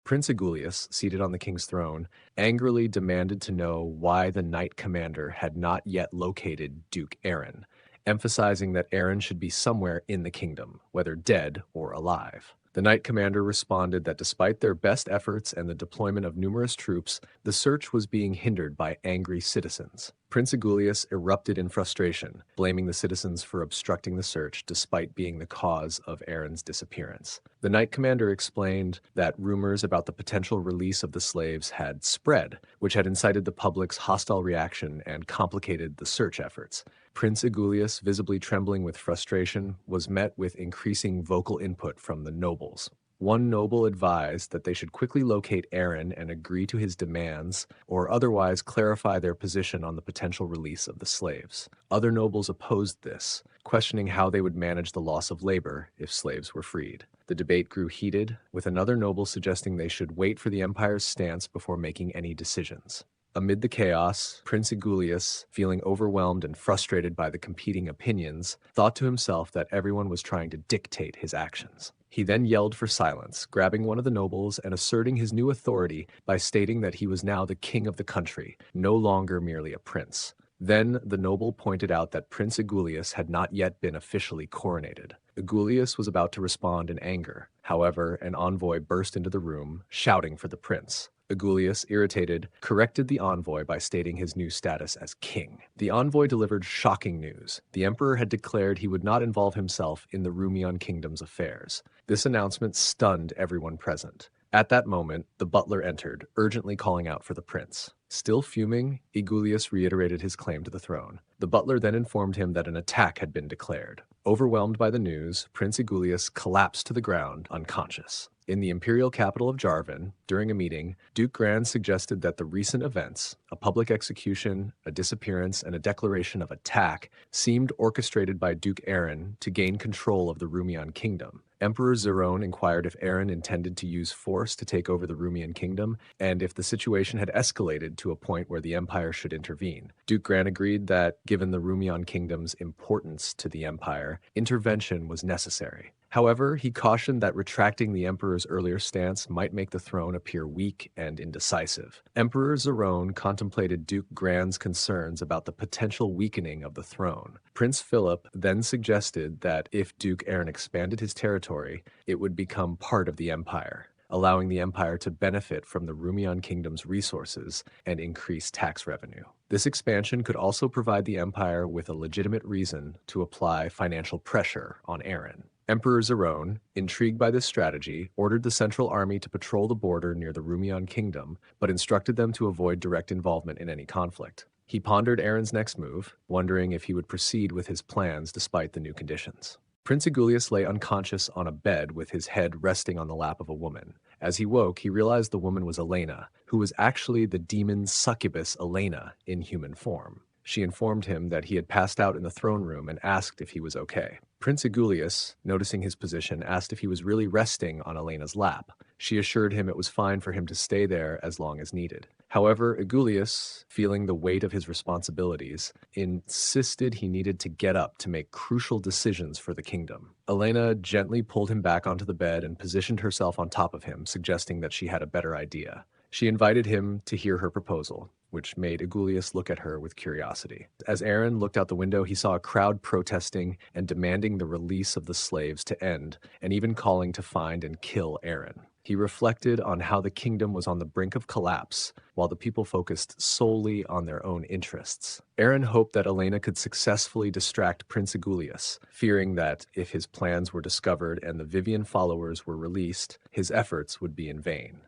Prince Agulius, seated on the king's throne, angrily demanded to know why the knight commander had not yet located Duke Aaron, emphasizing that Aaron should be somewhere in the kingdom, whether dead or alive. The knight commander responded that despite their best efforts and the deployment of numerous troops, the search was being hindered by angry citizens. Prince Agulius erupted in frustration, blaming the citizens for obstructing the search despite being the cause of Aaron's disappearance. The knight commander explained that rumors about the potential release of the slaves had spread, which had incited the public's hostile reaction and complicated the search efforts. Prince Agulius, visibly trembling with frustration, was met with increasing vocal input from the nobles. One noble advised that they should quickly locate Aaron and agree to his demands, or otherwise clarify their position on the potential release of the slaves. Other nobles opposed this, questioning how they would manage the loss of labor if slaves were freed. The debate grew heated, with another noble suggesting they should wait for the empire's stance before making any decisions. Amid the chaos, Prince Agulius, feeling overwhelmed and frustrated by the competing opinions, thought to himself that everyone was trying to dictate his actions. He then yelled for silence, grabbing one of the nobles and asserting his new authority by stating that he was now the king of the country, no longer merely a prince. Then the noble pointed out that Prince Agulius had not yet been officially coronated. Agulius was about to respond in anger. However, an envoy burst into the room, shouting for the prince. Agulius, irritated, corrected the envoy by stating his new status as king. The envoy delivered shocking news. The emperor had declared he would not involve himself in the Rumian kingdom's affairs. This announcement stunned everyone present. At that moment, the butler entered, urgently calling out for the prince. Still fuming, Agulius reiterated his claim to the throne. The butler then informed him that an attack had been declared. Overwhelmed by the news, Prince Agulius collapsed to the ground, unconscious. In the imperial capital of Jarvan, during a meeting, Duke Gran suggested that the recent events, a public execution, a disappearance, and a declaration of attack, seemed orchestrated by Duke Aaron to gain control of the Rumian kingdom. Emperor Zerone inquired if Aaron intended to use force to take over the Rumian kingdom, and if the situation had escalated to a point where the empire should intervene. Duke Gran agreed that, given the Rumian kingdom's importance to the empire, intervention was necessary. However, he cautioned that retracting the emperor's earlier stance might make the throne appear weak and indecisive. Emperor Zerone contemplated Duke Gran's concerns about the potential weakening of the throne. Prince Philip then suggested that if Duke Aaron expanded his territory, it would become part of the empire, allowing the empire to benefit from the Rumian kingdom's resources and increase tax revenue. This expansion could also provide the empire with a legitimate reason to apply financial pressure on Aaron. Emperor Zerone, intrigued by this strategy, ordered the central army to patrol the border near the Rumian kingdom, but instructed them to avoid direct involvement in any conflict. He pondered Aaron's next move, wondering if he would proceed with his plans despite the new conditions. Prince Agulius lay unconscious on a bed with his head resting on the lap of a woman. As he woke, he realized the woman was Elena, who was actually the demon succubus Elena in human form. She informed him that he had passed out in the throne room and asked if he was okay. Prince Agulius, noticing his position, asked if he was really resting on Elena's lap. She assured him it was fine for him to stay there as long as needed. However, Agulius, feeling the weight of his responsibilities, insisted he needed to get up to make crucial decisions for the kingdom. Elena gently pulled him back onto the bed and positioned herself on top of him, suggesting that she had a better idea. She invited him to hear her proposal, which made Agulius look at her with curiosity. As Aaron looked out the window, he saw a crowd protesting and demanding the release of the slaves to end, and even calling to find and kill Aaron. He reflected on how the kingdom was on the brink of collapse, while the people focused solely on their own interests. Aaron hoped that Elena could successfully distract Prince Igulius, fearing that if his plans were discovered and the Vivian followers were released, his efforts would be in vain.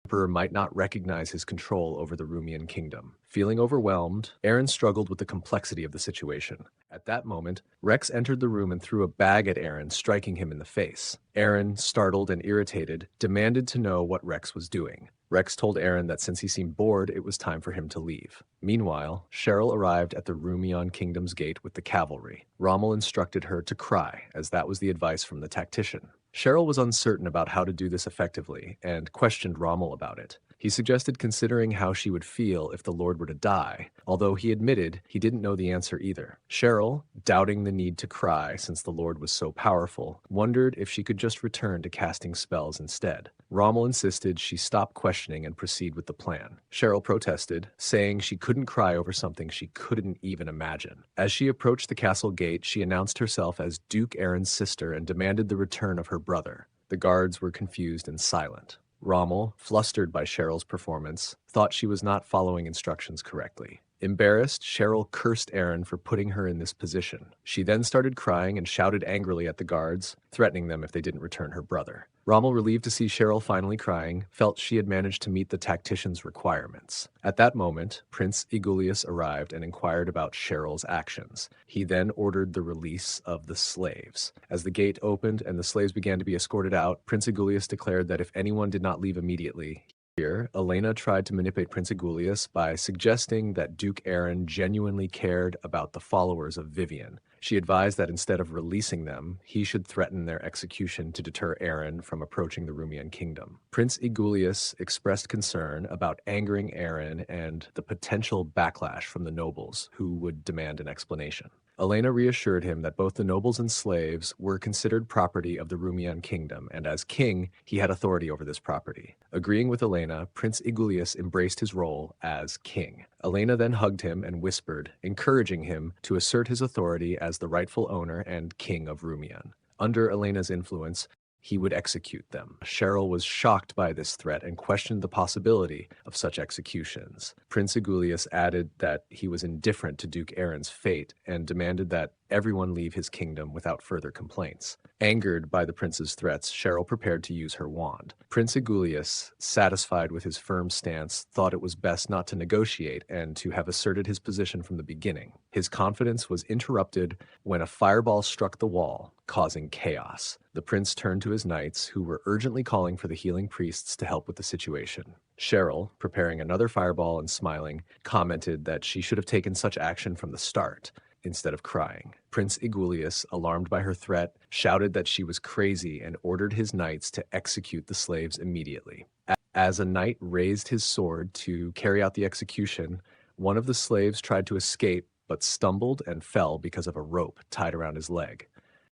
The Emperor might not recognize his control over the Rumian kingdom. Feeling overwhelmed, Aaron struggled with the complexity of the situation. At that moment, Rex entered the room and threw a bag at Aaron, striking him in the face. Aaron, startled and irritated, demanded to know what Rex was doing. Rex told Aaron that since he seemed bored, it was time for him to leave. Meanwhile, Cheryl arrived at the Rumian kingdom's gate with the cavalry. Rommel instructed her to cry, as that was the advice from the tactician. Cheryl was uncertain about how to do this effectively and questioned Rommel about it. He suggested considering how she would feel if the Lord were to die, although he admitted he didn't know the answer either. Cheryl, doubting the need to cry since the Lord was so powerful, wondered if she could just return to casting spells instead. Rommel insisted she stop questioning and proceed with the plan. Cheryl protested, saying she couldn't cry over something she couldn't even imagine. As she approached the castle gate, she announced herself as Duke Aaron's sister and demanded the return of her brother. The guards were confused and silent. Rommel, flustered by Cheryl's performance, thought she was not following instructions correctly. Embarrassed, Cheryl cursed Aaron for putting her in this position. She then started crying and shouted angrily at the guards, threatening them if they didn't return her brother. Rommel, relieved to see Cheryl finally crying, felt she had managed to meet the tactician's requirements. At that moment, Prince Igulius arrived and inquired about Cheryl's actions. He then ordered the release of the slaves. As the gate opened and the slaves began to be escorted out, Prince Igulius declared that if anyone did not leave immediately, here, Elena tried to manipulate Prince Igulius by suggesting that Duke Aaron genuinely cared about the followers of Vivian. She advised that instead of releasing them, he should threaten their execution to deter Aaron from approaching the Rumian kingdom. Prince Igulius expressed concern about angering Aaron and the potential backlash from the nobles, who would demand an explanation. Elena reassured him that both the nobles and slaves were considered property of the Rumian kingdom, and as king, he had authority over this property. Agreeing with Elena, Prince Igulius embraced his role as king. Elena then hugged him and whispered, encouraging him to assert his authority as the rightful owner and king of Rumian. Under Elena's influence, he would execute them. Cheryl was shocked by this threat and questioned the possibility of such executions. Prince Igulius added that he was indifferent to Duke Aaron's fate and demanded that everyone leave his kingdom without further complaints. Angered by the prince's threats, Cheryl prepared to use her wand. Prince Igulius, satisfied with his firm stance, thought it was best not to negotiate and to have asserted his position from the beginning. His confidence was interrupted when a fireball struck the wall, causing chaos. The prince turned to his knights, who were urgently calling for the healing priests to help with the situation. Cheryl, preparing another fireball and smiling, commented that she should have taken such action from the start, instead of crying. Prince Igulius, alarmed by her threat, shouted that she was crazy and ordered his knights to execute the slaves immediately. As a knight raised his sword to carry out the execution, one of the slaves tried to escape but stumbled and fell because of a rope tied around his leg.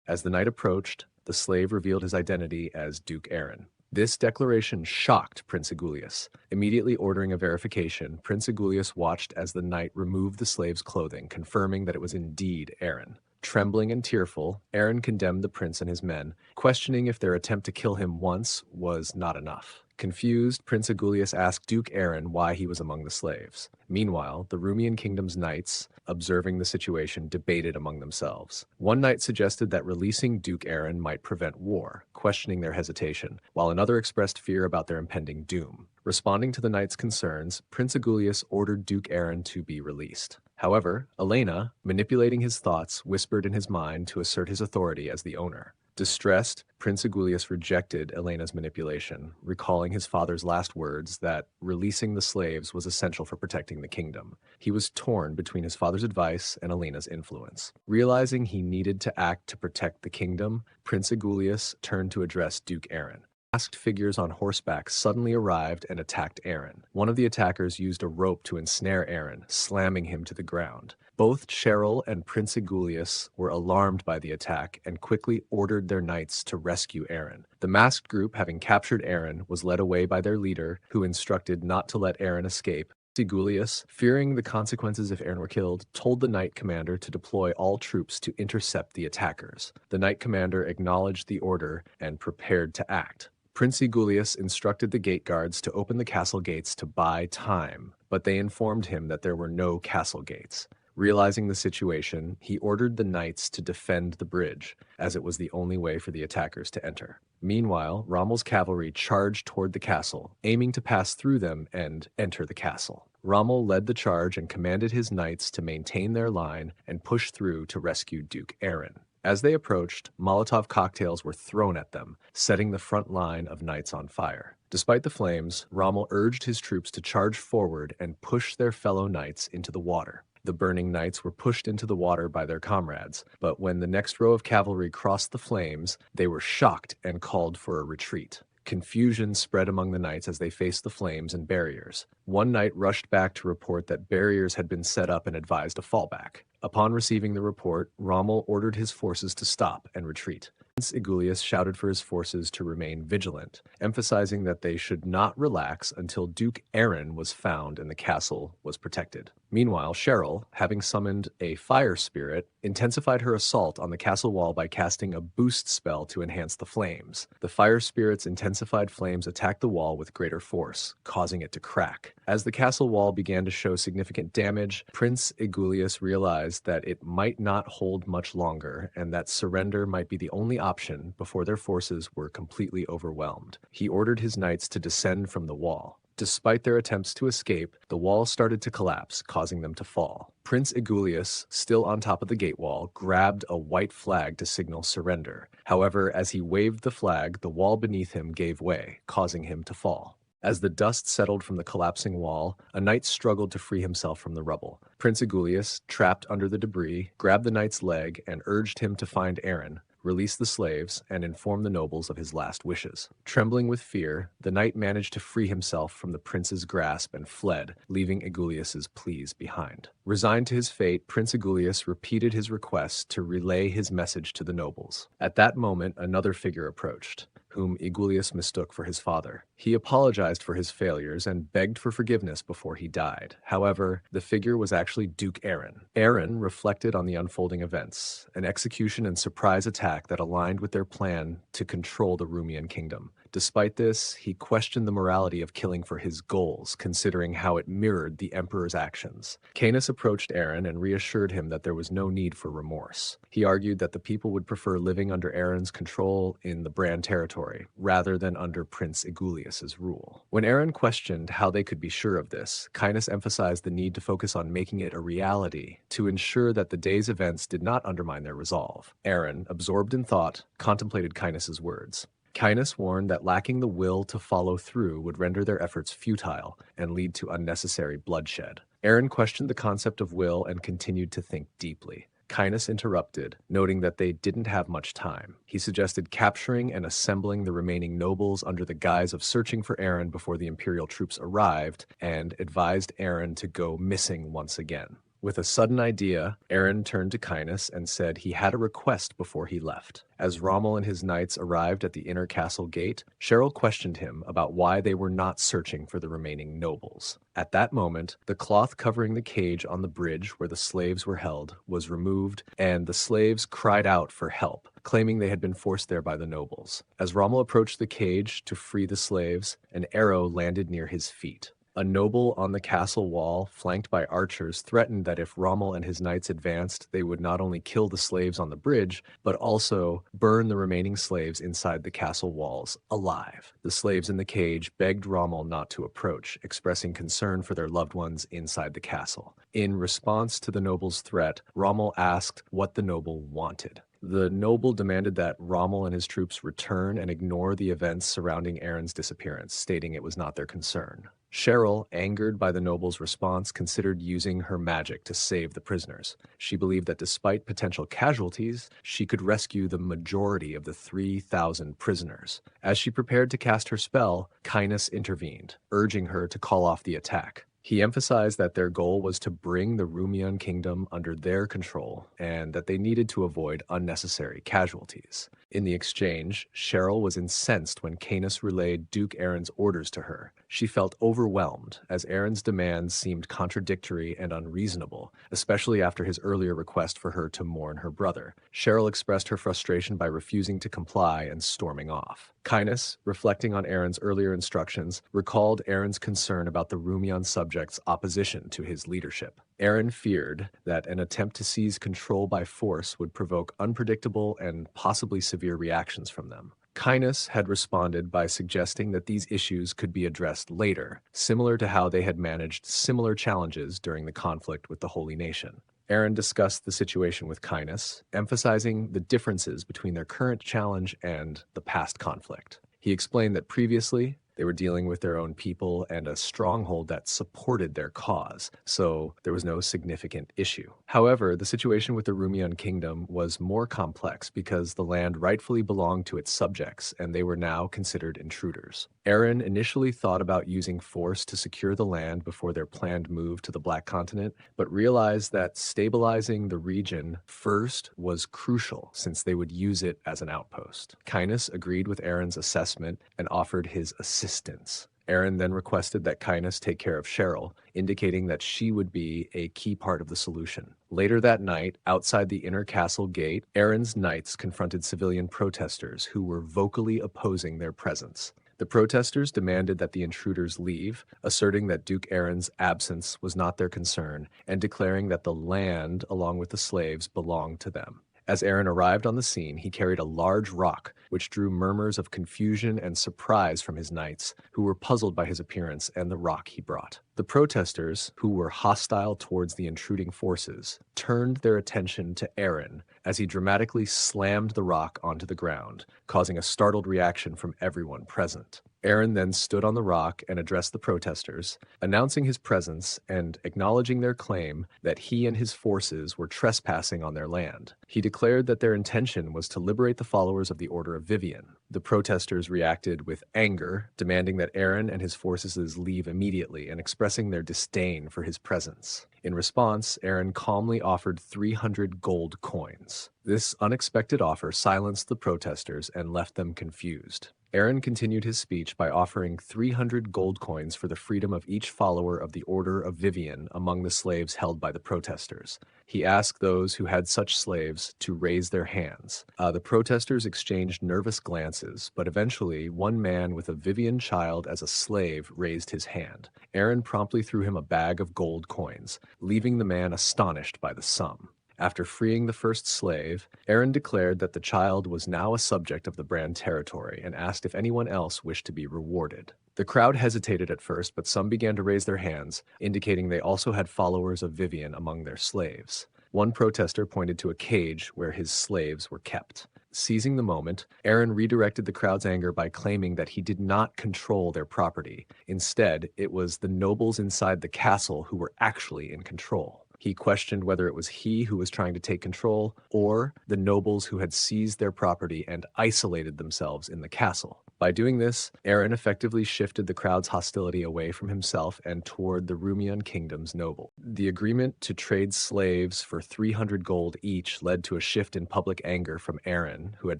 As the knight approached, the slave revealed his identity as Duke Aaron. This declaration shocked Prince Igulius. Immediately ordering a verification, Prince Igulius watched as the knight removed the slave's clothing, confirming that it was indeed Aaron. Trembling and tearful, Aaron condemned the prince and his men, questioning if their attempt to kill him once was not enough. Confused, Prince Igulius asked Duke Aaron why he was among the slaves. Meanwhile, the Rumian kingdom's knights, observing the situation, debated among themselves. One knight suggested that releasing Duke Aaron might prevent war, questioning their hesitation, while another expressed fear about their impending doom. Responding to the knights' concerns, Prince Igulius ordered Duke Aaron to be released. However, Elena, manipulating his thoughts, whispered in his mind to assert his authority as the owner. Distressed, Prince Igulius rejected Elena's manipulation, recalling his father's last words that releasing the slaves was essential for protecting the kingdom. He was torn between his father's advice and Elena's influence. Realizing he needed to act to protect the kingdom, Prince Igulius turned to address Duke Aaron. Masked figures on horseback suddenly arrived and attacked Aaron. One of the attackers used a rope to ensnare Aaron, slamming him to the ground. Both Cheryl and Prince Igulius were alarmed by the attack and quickly ordered their knights to rescue Aaron. The masked group, having captured Aaron, was led away by their leader, who instructed not to let Aaron escape. Igulius, fearing the consequences if Aaron were killed, told the knight commander to deploy all troops to intercept the attackers. The knight commander acknowledged the order and prepared to act. Prince Egulius instructed the gate guards to open the castle gates to buy time, but they informed him that there were no castle gates. Realizing the situation, he ordered the knights to defend the bridge, as it was the only way for the attackers to enter. Meanwhile, Rommel's cavalry charged toward the castle, aiming to pass through them and enter the castle. Rommel led the charge and commanded his knights to maintain their line and push through to rescue Duke Aaron. As they approached, Molotov cocktails were thrown at them, setting the front line of knights on fire. Despite the flames, Rommel urged his troops to charge forward and push their fellow knights into the water. The burning knights were pushed into the water by their comrades, but when the next row of cavalry crossed the flames, they were shocked and called for a retreat. Confusion spread among the knights as they faced the flames and barriers. One knight rushed back to report that barriers had been set up and advised a fallback. Upon receiving the report, Rommel ordered his forces to stop and retreat. Prince Egulius shouted for his forces to remain vigilant, emphasizing that they should not relax until Duke Aaron was found and the castle was protected. Meanwhile, Cheryl, having summoned a fire spirit, intensified her assault on the castle wall by casting a boost spell to enhance the flames. The fire spirit's intensified flames attacked the wall with greater force, causing it to crack. As the castle wall began to show significant damage, Prince Egulius realized that it might not hold much longer and that surrender might be the only option before their forces were completely overwhelmed. He ordered his knights to descend from the wall. Despite their attempts to escape, the wall started to collapse, causing them to fall. Prince Egulius, still on top of the gate wall, grabbed a white flag to signal surrender. However, as he waved the flag, the wall beneath him gave way, causing him to fall. As the dust settled from the collapsing wall, a knight struggled to free himself from the rubble. Prince Egulius, trapped under the debris, grabbed the knight's leg and urged him to find Aaron, release the slaves, and inform the nobles of his last wishes. Trembling with fear, the knight managed to free himself from the prince's grasp and fled, leaving Egulius's pleas behind. Resigned to his fate, Prince Egulius repeated his request to relay his message to the nobles. At that moment, another figure approached, whom Egulius mistook for his father. He apologized for his failures and begged for forgiveness before he died. However, the figure was actually Duke Aaron. Aaron reflected on the unfolding events, an execution and surprise attack that aligned with their plan to control the Rumian kingdom. Despite this, he questioned the morality of killing for his goals, considering how it mirrored the emperor's actions. Canis approached Aaron and reassured him that there was no need for remorse. He argued that the people would prefer living under Aaron's control in the Brahn territory, rather than under Prince Egulius's rule. When Aaron questioned how they could be sure of this, Canis emphasized the need to focus on making it a reality, to ensure that the day's events did not undermine their resolve. Aaron, absorbed in thought, contemplated Canis's words. Canis warned that lacking the will to follow through would render their efforts futile and lead to unnecessary bloodshed. Aaron questioned the concept of will and continued to think deeply. Canis interrupted, noting that they didn't have much time. He suggested capturing and assembling the remaining nobles under the guise of searching for Aaron before the imperial troops arrived, and advised Aaron to go missing once again. With a sudden idea, Aaron turned to Canis and said he had a request before he left. As Rommel and his knights arrived at the inner castle gate, Cheryl questioned him about why they were not searching for the remaining nobles. At that moment, the cloth covering the cage on the bridge where the slaves were held was removed, and the slaves cried out for help, claiming they had been forced there by the nobles. As Rommel approached the cage to free the slaves, an arrow landed near his feet. A noble on the castle wall, flanked by archers, threatened that if Rommel and his knights advanced, they would not only kill the slaves on the bridge, but also burn the remaining slaves inside the castle walls alive. The slaves in the cage begged Rommel not to approach, expressing concern for their loved ones inside the castle. In response to the noble's threat, Rommel asked what the noble wanted. The noble demanded that Rommel and his troops return and ignore the events surrounding Aaron's disappearance, stating it was not their concern. Cheryl, angered by the noble's response, considered using her magic to save the prisoners. She believed that despite potential casualties, she could rescue the majority of the 3,000 prisoners. As she prepared to cast her spell, Canis intervened, urging her to call off the attack. He emphasized that their goal was to bring the Rumian kingdom under their control and that they needed to avoid unnecessary casualties. In the exchange, Cheryl was incensed when Canis relayed Duke Aaron's orders to her. She felt overwhelmed, as Aaron's demands seemed contradictory and unreasonable, especially after his earlier request for her to mourn her brother. Cheryl expressed her frustration by refusing to comply and storming off. Canis, reflecting on Aaron's earlier instructions, recalled Aaron's concern about the Rumian subjects' opposition to his leadership. Aaron feared that an attempt to seize control by force would provoke unpredictable and possibly severe reactions from them. Canis had responded by suggesting that these issues could be addressed later, similar to how they had managed similar challenges during the conflict with the Holy Nation. Aaron discussed the situation with Canis, emphasizing the differences between their current challenge and the past conflict. He explained that previously, they were dealing with their own people and a stronghold that supported their cause, so there was no significant issue. However, the situation with the Rumian kingdom was more complex because the land rightfully belonged to its subjects, and they were now considered intruders. Aaron initially thought about using force to secure the land before their planned move to the Black Continent, but realized that stabilizing the region first was crucial since they would use it as an outpost. Canis agreed with Aaron's assessment and offered his assistance. Aaron then requested that Canis take care of Cheryl, indicating that she would be a key part of the solution. Later that night, outside the inner castle gate, Aaron's knights confronted civilian protesters who were vocally opposing their presence. The protesters demanded that the intruders leave, asserting that Duke Aaron's absence was not their concern, and declaring that the land, along with the slaves, belonged to them. As Aaron arrived on the scene, he carried a large rock, which drew murmurs of confusion and surprise from his knights, who were puzzled by his appearance and the rock he brought. The protesters, who were hostile towards the intruding forces, turned their attention to Aaron as he dramatically slammed the rock onto the ground, causing a startled reaction from everyone present. Aaron then stood on the rock and addressed the protesters, announcing his presence and acknowledging their claim that he and his forces were trespassing on their land. He declared that their intention was to liberate the followers of the Order of Vivian. The protesters reacted with anger, demanding that Aaron and his forces leave immediately and expressing their disdain for his presence. In response, Aaron calmly offered 300 gold coins. This unexpected offer silenced the protesters and left them confused. Aaron continued his speech by offering 300 gold coins for the freedom of each follower of the Order of Vivian among the slaves held by the protesters. He asked those who had such slaves to raise their hands. The protesters exchanged nervous glances, but eventually one man with a Vivian child as a slave raised his hand. Aaron promptly threw him a bag of gold coins, leaving the man astonished by the sum. After freeing the first slave, Aaron declared that the child was now a subject of the Brahn territory and asked if anyone else wished to be rewarded. The crowd hesitated at first, but some began to raise their hands, indicating they also had followers of Vivian among their slaves. One protester pointed to a cage where his slaves were kept. Seizing the moment, Aaron redirected the crowd's anger by claiming that he did not control their property. Instead, it was the nobles inside the castle who were actually in control. He questioned whether it was he who was trying to take control or the nobles who had seized their property and isolated themselves in the castle. By doing this, Aaron effectively shifted the crowd's hostility away from himself and toward the Rumian kingdom's noble. The agreement to trade slaves for 300 gold each led to a shift in public anger from Aaron, who had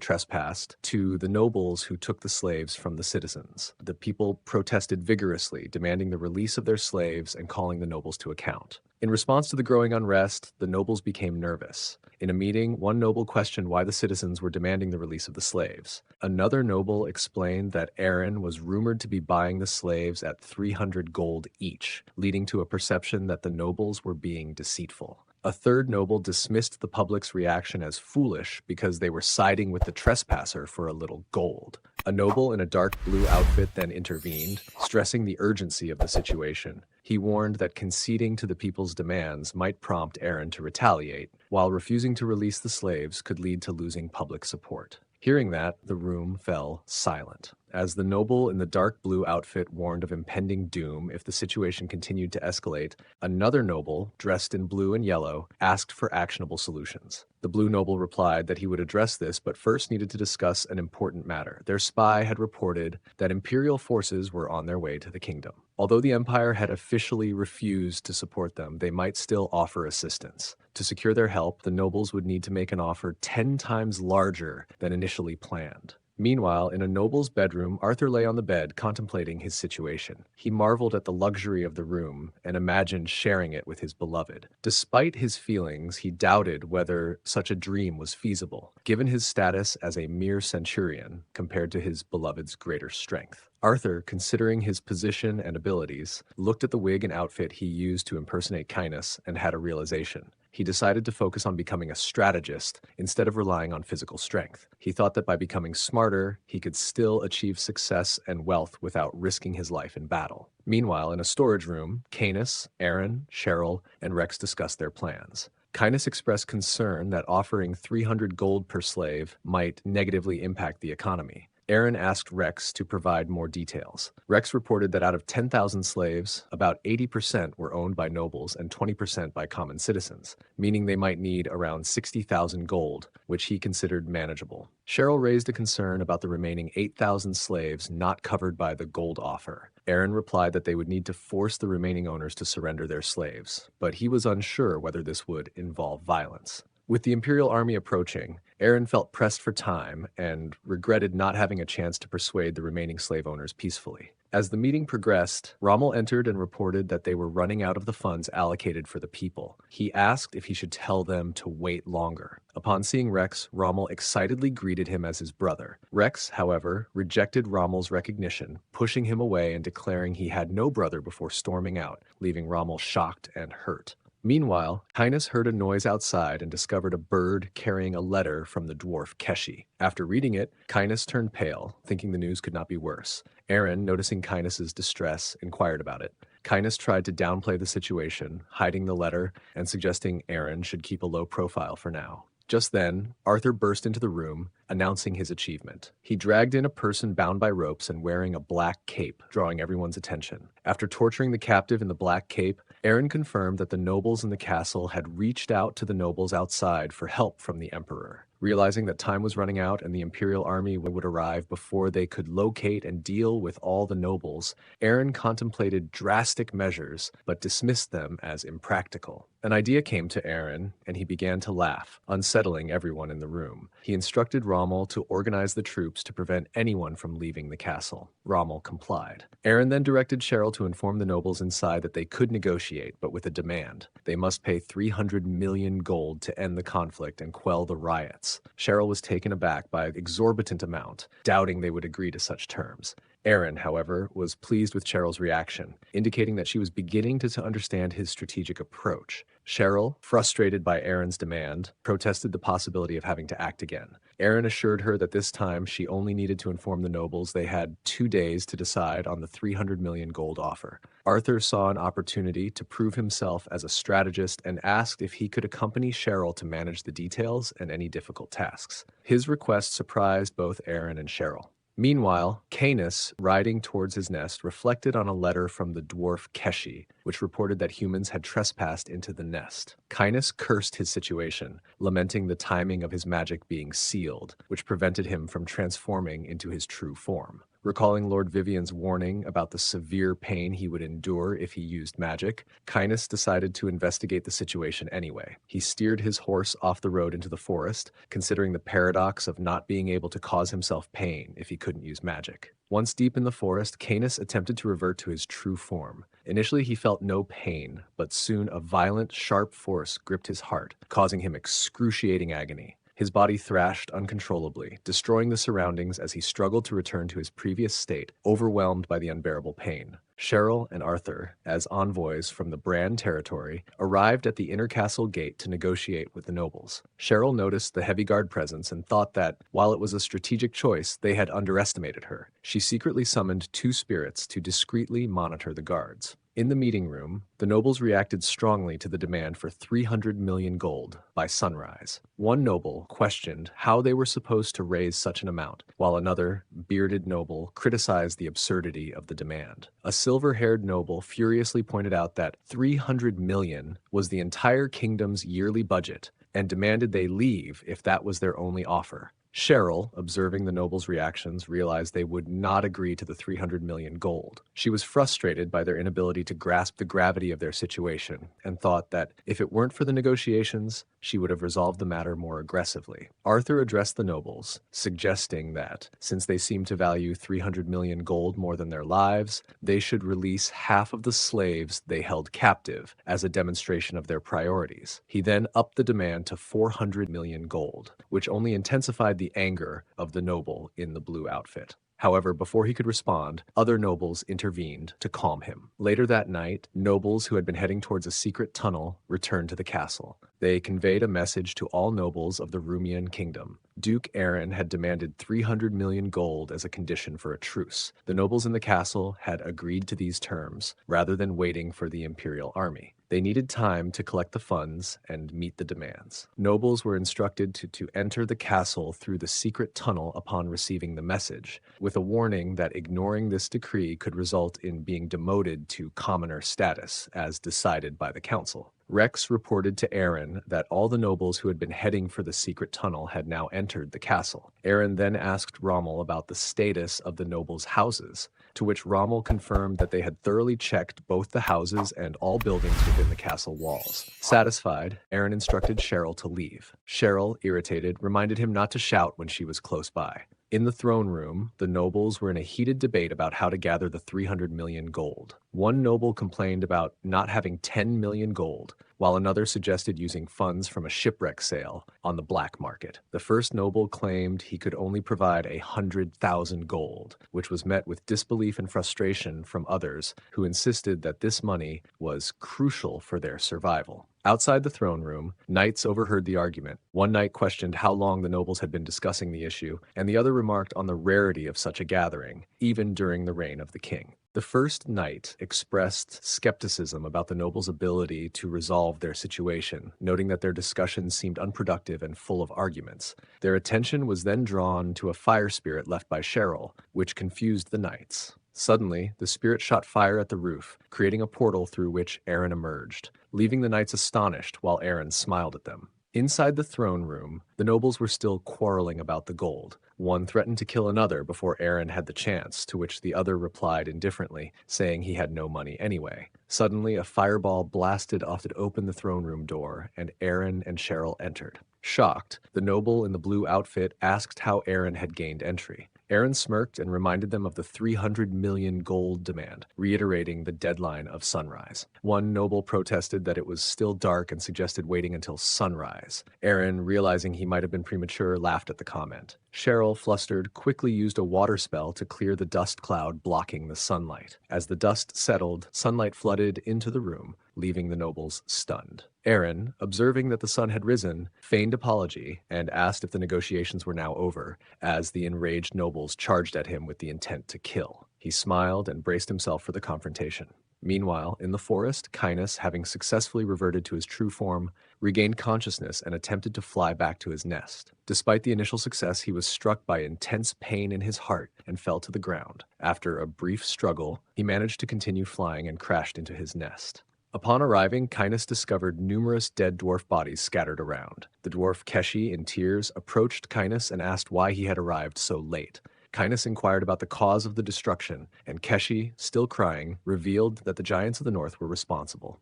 trespassed, to the nobles who took the slaves from the citizens. The people protested vigorously, demanding the release of their slaves and calling the nobles to account. In response to the growing unrest, the nobles became nervous. In a meeting, one noble questioned why the citizens were demanding the release of the slaves. Another noble explained that Aaron was rumored to be buying the slaves at 300 gold each, leading to a perception that the nobles were being deceitful. A third noble dismissed the public's reaction as foolish because they were siding with the trespasser for a little gold. A noble in a dark blue outfit then intervened, stressing the urgency of the situation. He warned that conceding to the people's demands might prompt Aaron to retaliate, while refusing to release the slaves could lead to losing public support. Hearing that, the room fell silent. As the noble in the dark blue outfit warned of impending doom if the situation continued to escalate, another noble, dressed in blue and yellow, asked for actionable solutions. The blue noble replied that he would address this, but first needed to discuss an important matter. Their spy had reported that imperial forces were on their way to the kingdom. Although the empire had officially refused to support them, they might still offer assistance. To secure their help, the nobles would need to make an offer 10 times larger than initially planned. Meanwhile, in a noble's bedroom, Arthur lay on the bed contemplating his situation. He marveled at the luxury of the room and imagined sharing it with his beloved. Despite his feelings, he doubted whether such a dream was feasible, given his status as a mere centurion compared to his beloved's greater strength. Arthur, considering his position and abilities, looked at the wig and outfit he used to impersonate Cainus and had a realization. He decided to focus on becoming a strategist instead of relying on physical strength. He thought that by becoming smarter, he could still achieve success and wealth without risking his life in battle. Meanwhile, in a storage room, Cainus, Aaron, Cheryl, and Rex discussed their plans. Cainus expressed concern that offering 300 gold per slave might negatively impact the economy. Aaron asked Rex to provide more details. Rex reported that out of 10,000 slaves, about 80% were owned by nobles and 20% by common citizens, meaning they might need around 60,000 gold, which he considered manageable. Cheryl raised a concern about the remaining 8,000 slaves not covered by the gold offer. Aaron replied that they would need to force the remaining owners to surrender their slaves, but he was unsure whether this would involve violence. With the Imperial army approaching, Aaron felt pressed for time and regretted not having a chance to persuade the remaining slave owners peacefully. As the meeting progressed, Rommel entered and reported that they were running out of the funds allocated for the people. He asked if he should tell them to wait longer. Upon seeing Rex, Rommel excitedly greeted him as his brother. Rex, however, rejected Rommel's recognition, pushing him away and declaring he had no brother before storming out, leaving Rommel shocked and hurt. Meanwhile, Cainus heard a noise outside and discovered a bird carrying a letter from the dwarf Keshi. After reading it, Cainus turned pale, thinking the news could not be worse. Aaron, noticing Cainus's distress, inquired about it. Cainus tried to downplay the situation, hiding the letter and suggesting Aaron should keep a low profile for now. Just then, Arthur burst into the room, announcing his achievement. He dragged in a person bound by ropes and wearing a black cape, drawing everyone's attention. After torturing the captive in the black cape, Aaron confirmed that the nobles in the castle had reached out to the nobles outside for help from the Emperor. Realizing that time was running out and the Imperial army would arrive before they could locate and deal with all the nobles, Aaron contemplated drastic measures but dismissed them as impractical. An idea came to Aaron, and he began to laugh, unsettling everyone in the room. He instructed Rommel to organize the troops to prevent anyone from leaving the castle. Rommel complied. Aaron then directed Cheryl to inform the nobles inside that they could negotiate, but with a demand. They must pay 300 million gold to end the conflict and quell the riots. Cheryl was taken aback by an exorbitant amount, doubting they would agree to such terms. Aaron, however, was pleased with Cheryl's reaction, indicating that she was beginning to understand his strategic approach. Cheryl, frustrated by Aaron's demand, protested the possibility of having to act again. Aaron assured her that this time she only needed to inform the nobles they had 2 days to decide on the 300 million gold offer. Arthur saw an opportunity to prove himself as a strategist and asked if he could accompany Cheryl to manage the details and any difficult tasks. His request surprised both Aaron and Cheryl. Meanwhile, Cainus, riding towards his nest, reflected on a letter from the dwarf Keshi, which reported that humans had trespassed into the nest. Cainus cursed his situation, lamenting the timing of his magic being sealed, which prevented him from transforming into his true form. Recalling Lord Vivian's warning about the severe pain he would endure if he used magic, Cainus decided to investigate the situation anyway. He steered his horse off the road into the forest, considering the paradox of not being able to cause himself pain if he couldn't use magic. Once deep in the forest, Cainus attempted to revert to his true form. Initially, he felt no pain, but soon a violent, sharp force gripped his heart, causing him excruciating agony. His body thrashed uncontrollably, destroying the surroundings as he struggled to return to his previous state, overwhelmed by the unbearable pain. Cheryl and Arthur, as envoys from the Brahn territory, arrived at the inner castle gate to negotiate with the nobles. Cheryl noticed the heavy guard presence and thought that, while it was a strategic choice, they had underestimated her. She secretly summoned 2 spirits to discreetly monitor the guards. In the meeting room, the nobles reacted strongly to the demand for 300 million gold by sunrise. One noble questioned how they were supposed to raise such an amount, while another, bearded noble, criticized the absurdity of the demand. A silver-haired noble furiously pointed out that 300 million was the entire kingdom's yearly budget and demanded they leave if that was their only offer. Cheryl, observing the nobles' reactions, realized they would not agree to the 300 million gold. She was frustrated by their inability to grasp the gravity of their situation and thought that if it weren't for the negotiations, she would have resolved the matter more aggressively. Arthur addressed the nobles, suggesting that, since they seemed to value 300 million gold more than their lives, they should release half of the slaves they held captive as a demonstration of their priorities. He then upped the demand to 400 million gold, which only intensified the anger of the noble in the blue outfit. However, before he could respond, other nobles intervened to calm him. Later that night, nobles who had been heading towards a secret tunnel returned to the castle. They conveyed a message to all nobles of the Rumian kingdom. Duke Aaron had demanded 300 million gold as a condition for a truce. The nobles in the castle had agreed to these terms, rather than waiting for the imperial army. They needed time to collect the funds and meet the demands. Nobles were instructed to enter the castle through the secret tunnel upon receiving the message, with a warning that ignoring this decree could result in being demoted to commoner status, as decided by the council. Rex reported to Aaron that all the nobles who had been heading for the secret tunnel had now entered the castle. Aaron then asked Rommel about the status of the nobles' houses, to which Rommel confirmed that they had thoroughly checked both the houses and all buildings within the castle walls. Satisfied, Aaron instructed Cheryl to leave. Cheryl, irritated, reminded him not to shout when she was close by. In the throne room, the nobles were in a heated debate about how to gather the 300 million gold. One noble complained about not having 10 million gold, while another suggested using funds from a shipwreck sale on the black market. The first noble claimed he could only provide 100,000 gold, which was met with disbelief and frustration from others who insisted that this money was crucial for their survival. Outside the throne room, knights overheard the argument. One knight questioned how long the nobles had been discussing the issue, and the other remarked on the rarity of such a gathering, even during the reign of the king. The first knight expressed skepticism about the nobles' ability to resolve their situation, noting that their discussions seemed unproductive and full of arguments. Their attention was then drawn to a fire spirit left by Cheryl, which confused the knights. Suddenly, the spirit shot fire at the roof, creating a portal through which Aaron emerged, leaving the knights astonished while Aaron smiled at them. Inside the throne room, the nobles were still quarreling about the gold. One threatened to kill another before Aaron had the chance, to which the other replied indifferently, saying he had no money anyway. Suddenly, a fireball blasted off it open the throne room door, and Aaron and Cheryl entered. Shocked, the noble in the blue outfit asked how Aaron had gained entry. Aaron smirked and reminded them of the 300 million gold demand, reiterating the deadline of sunrise. One noble protested that it was still dark and suggested waiting until sunrise. Aaron, realizing he might have been premature, laughed at the comment. Cheryl, flustered, quickly used a water spell to clear the dust cloud blocking the sunlight. As the dust settled, sunlight flooded into the room, leaving the nobles stunned. Aaron, observing that the sun had risen, feigned apology and asked if the negotiations were now over, as the enraged nobles charged at him with the intent to kill. He smiled and braced himself for the confrontation. Meanwhile, in the forest, Cainus, having successfully reverted to his true form, regained consciousness and attempted to fly back to his nest. Despite the initial success, he was struck by intense pain in his heart and fell to the ground. After a brief struggle, he managed to continue flying and crashed into his nest. Upon arriving, Cainus discovered numerous dead dwarf bodies scattered around. The dwarf Keshi, in tears, approached Cainus and asked why he had arrived so late. Cainus inquired about the cause of the destruction, and Keshi, still crying, revealed that the giants of the north were responsible.